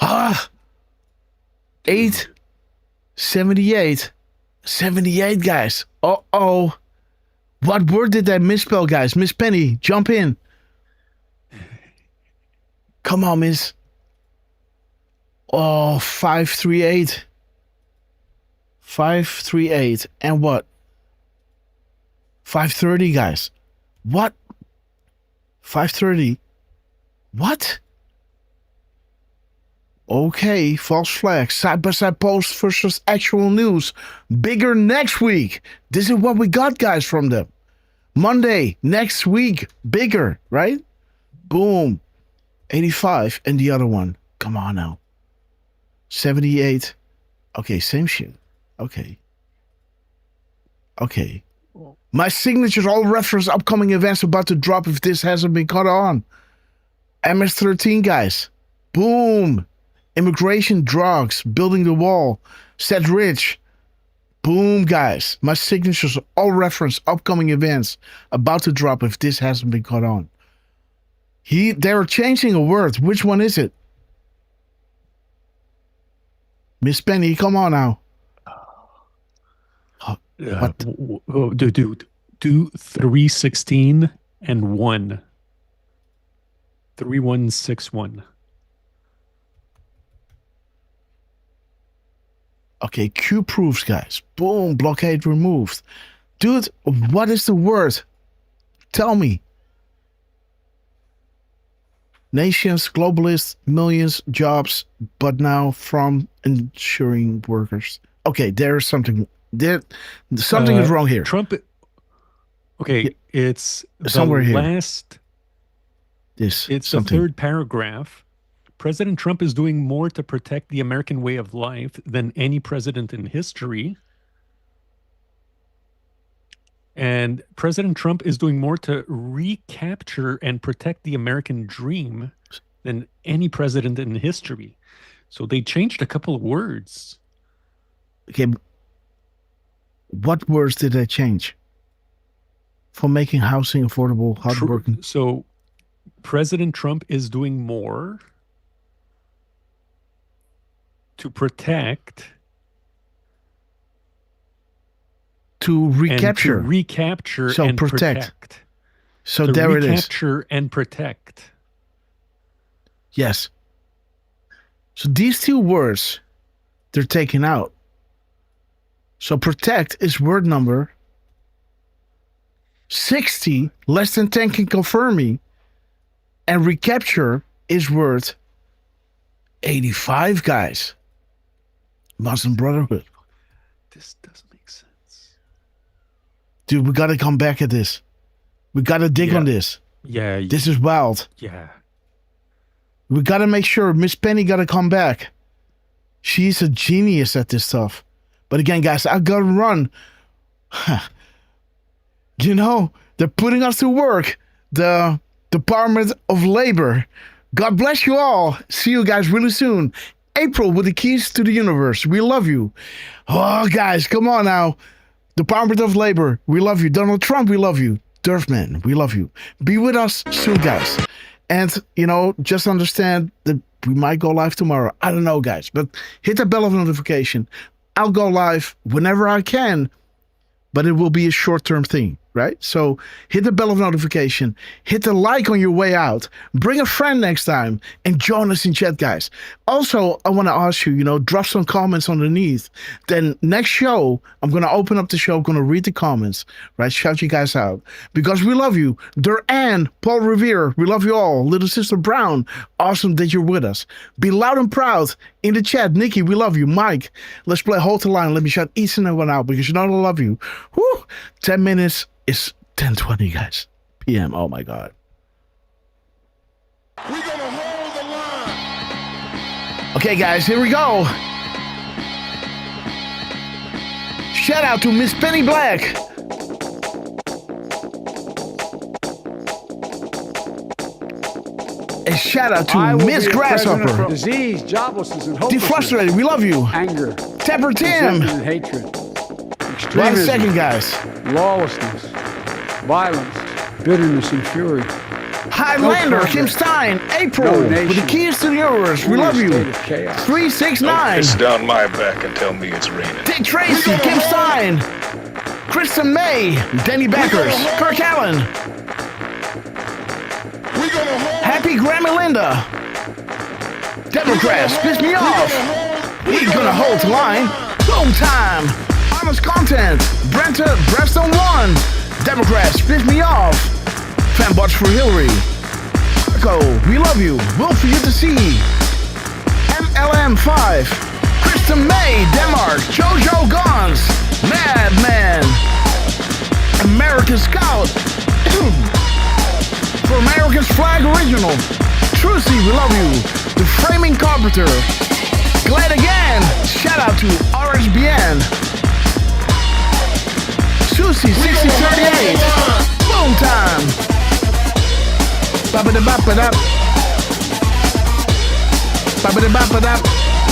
878. 78, guys. Uh-oh. What word did I misspell, guys? Miss Penny, jump in. Come on, miss. Oh, 538. 538. And what? 530, guys. What? 530. What? Okay, false flag. Side-by-side post versus actual news. Bigger next week. This is what we got, guys, from them. Monday, next week. Bigger, right? Boom. 85. And the other one. Come on now. 78. Okay, same shit. Okay. My signatures all reference upcoming events about to drop if this hasn't been caught on. MS-13, guys. Boom. Immigration, drugs, building the wall, set rich.
Boom, guys. My signatures all reference upcoming events about to drop if this hasn't been caught on. They're changing a word. Which one is it? Miss Penny, come on now. What?
Do 316 and 1. 3161.
Okay, Q proofs, guys. Boom, blockade removed. Dude, what is the word? Tell me. Nations, globalists, millions, jobs, but now from ensuring workers. Okay, there's something. Something is wrong here.
Trump. Okay, it's
somewhere here.
It's the third paragraph. President Trump is doing more to protect the American way of life than any president in history. And President Trump is doing more to recapture and protect the American dream than any president in history. So they changed a couple of words.
Okay. What words did they change? For making housing affordable, hardworking.
So President Trump is doing more to protect,
to recapture,
so and protect.
So
to
there it is.
Recapture and protect.
Yes. So these two words, they're taken out. So protect is word number 60. Less than 10 can confirm me. And recapture is word 85, guys. Muslim Brotherhood.
This doesn't make sense.
Dude, we got to come back at this. We got to dig on this.
Yeah.
This is wild.
Yeah.
We got to make sure Miss Penny got to come back. She's a genius at this stuff. But again, guys, I got to run. You know, they're putting us to work. The Department of Labor. God bless you all. See you guys really soon. April with the keys to the universe. We love you. Oh, guys, come on now. Department of Labor, we love you. Donald Trump, we love you. Derfman, we love you. Be with us soon, guys. And, you know, just understand that we might go live tomorrow. I don't know, guys, but hit the bell of notification. I'll go live whenever I can, but it will be a short-term thing. Right? So hit the bell of notification, hit the like on your way out, bring a friend next time, and join us in chat, guys. Also, I want to ask you, drop some comments underneath. Then next show, I'm going to open up the show. I'm going to read the comments, right? Shout you guys out because we love you. Duran, Paul Revere, we love you all. Little Sister Brown, awesome that you're with us. Be loud and proud in the chat. Nikki, we love you. Mike, let's play Hold the Line. Let me shout each and every one out because you know I love you. Woo! 10 minutes. It's 10:20, guys. PM. Oh my God.
We're gonna hold the line.
Okay, guys, here we go. Shout out to Miss Penny Black. A shout out to Miss Grasshopper.
Disease, joblessness, and hopelessness.
Defrustrated, we love you.
Anger.
Temper Tim.
And hatred.
Wait a second, guys.
Lawlessness, violence, bitterness, and fury.
Highlander, Kim Stein, April, with the keys to the universe. We love you. 369.
Don't piss down my back and tell me it's raining.
Dick Tracy, Kim Stein, Kristen May, Danny Backers, Kirk Allen. Happy Grammy Linda. Democrats, piss me off. We gonna hold the line. Boom time. Honest content. Brenta, Breston 1. Democrats, piss me off. Fanbots for Hillary. Marco, we love you. Will for you to see. MLM5. Kristen May, Denmark. Jojo Gons. Madman. American Scout. For America's Flag Original. Trucy, we love you. The Framing Carpenter. Glad again. Shout out to RSBN. Susie 6038. Boom time. Ba-ba-da-ba-ba-da. Ba-ba-da-ba-ba-da.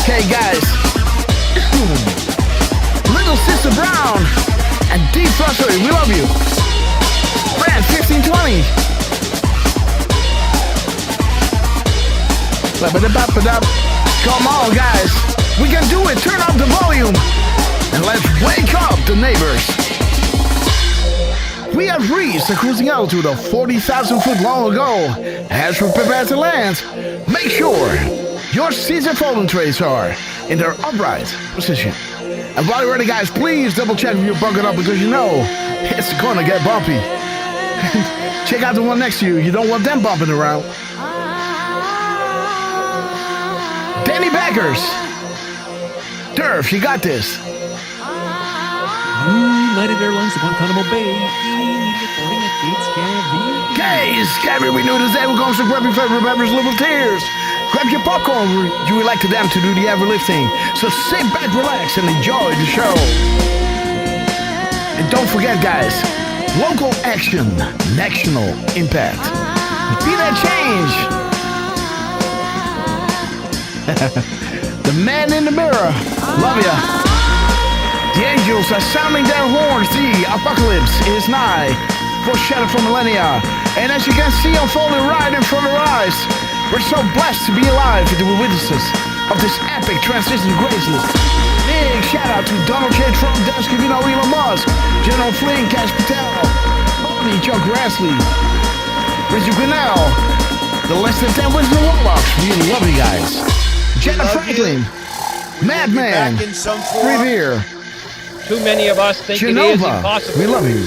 Okay, guys. Little Sister Brown, and Deep Frustrated. We love you. Brad 1520. Come on, guys. We can do it. Turn up the volume. And let's wake up the neighbors. We have reached the cruising altitude of 40,000 foot long ago. As we prepare to land, make sure your seats and folding trays are in their upright position. And while you're ready, guys, please double check if you're bunkered up, because you know it's gonna get bumpy. Check out the one next to you. You don't want them bumping around. Danny Backers. Derf, you got this.
United Airlines to Guantanamo Bay.
Guys, Gabby, we knew this day we're going to grab your favorite beverage, little tears. Grab your popcorn. You would like to them to do the heavy lifting. So sit back, relax, and enjoy the show. And don't forget, guys, local action, national impact. Be that change. The man in the mirror. Love ya. The angels are sounding their horns. The apocalypse is nigh, foreshadowed for millennia. And as you can see unfolding right in front of our eyes, we're so blessed to be alive to be witnesses of this epic transition to graceless. Big shout out to Donald J. Trump, Dennis Cavino, Elon Musk, General Flynn, Cash Patel, Tony, Chuck Grassley, Richard Grinnell, the less than 10 Wizard Warlocks. We love you guys. Jenna Franklin, Madman, Revere.
Too many of us think
Genova,
it is impossible.
we love you.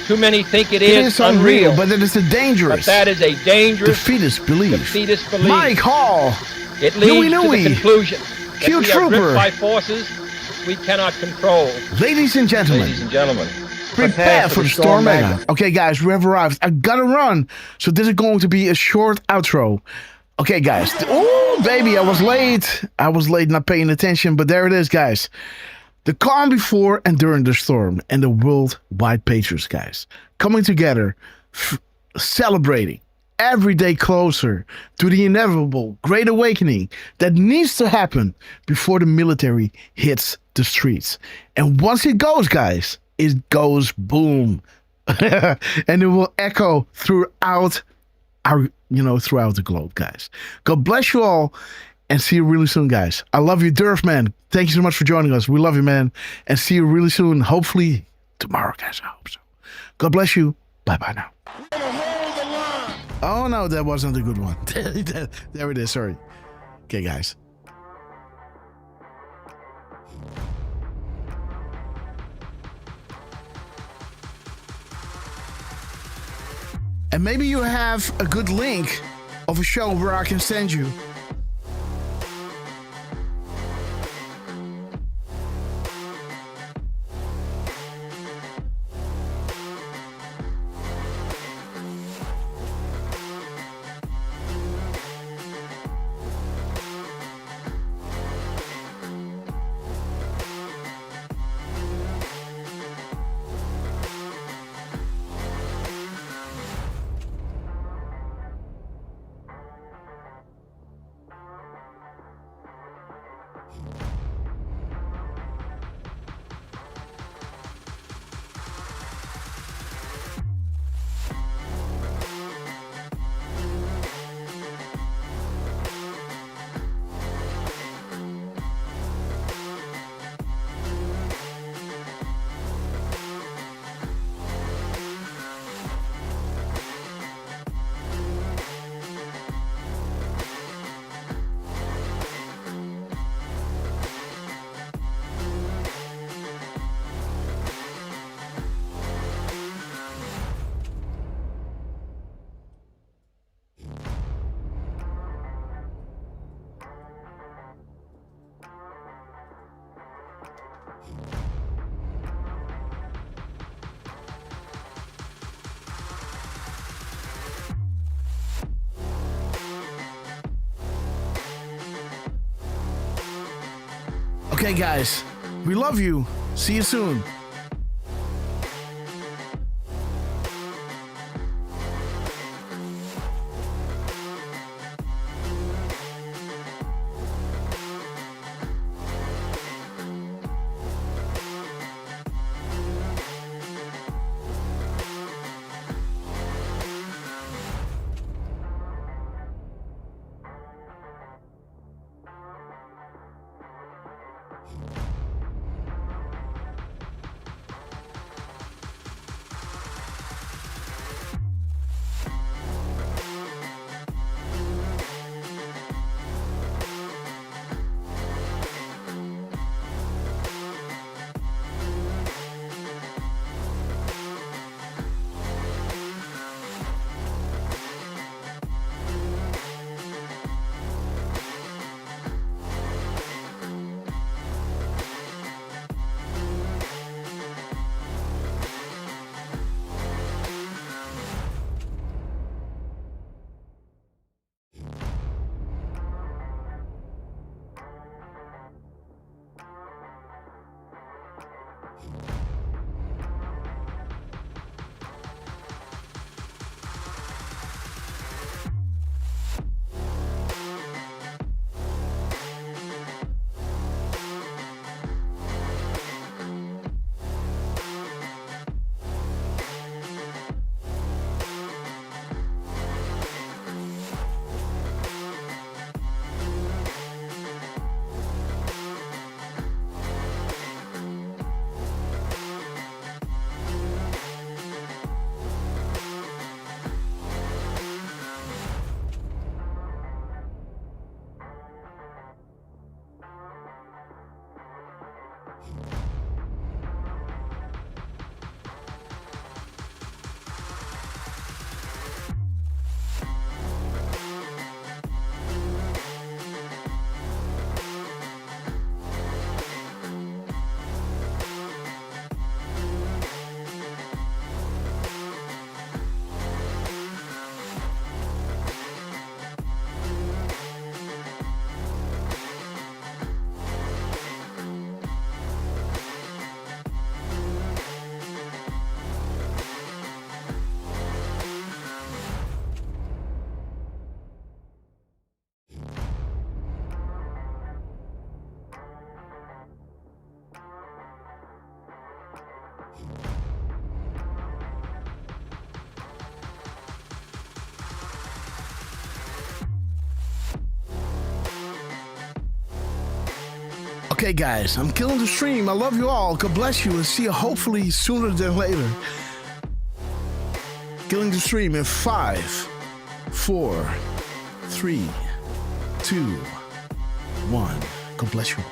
Too many think it
It
is unreal.
but it is a dangerous.
But that is a dangerous
defeatist belief.
defeatist belief.
Mike Hall,
It leads to
Nui.
the conclusion that
Q
we are
Trooper.
gripped by forces we cannot control.
Ladies and gentlemen,
Ladies and gentlemen,
prepare for the Storm Mega. Okay, guys, we have arrived. I gotta run, so this is going to be a short outro. Okay, guys. Oh, baby, I was late. Not paying attention, but there it is, guys. The calm before and during the storm, and the worldwide patriots, guys, coming together, celebrating every day closer to the inevitable great awakening that needs to happen before the military hits the streets. And once it goes, guys, it goes boom. And it will echo throughout throughout the globe, guys. God bless you all, and see you really soon, guys. I love you, Derf, man. Thank you so much for joining us. We love you, man. And see you really soon. Hopefully tomorrow, guys. I hope so. God bless you. Bye-bye now. Oh, no, that wasn't a good one. There it is. Sorry. Okay, guys. And maybe you have a good link of a show where I can send you. Okay, guys, we love you. See you soon. Okay, guys, I'm killing the stream. I love you all. God bless you, and see you hopefully sooner than later. Killing the stream in 5, 4, 3, 2, 1. God bless you.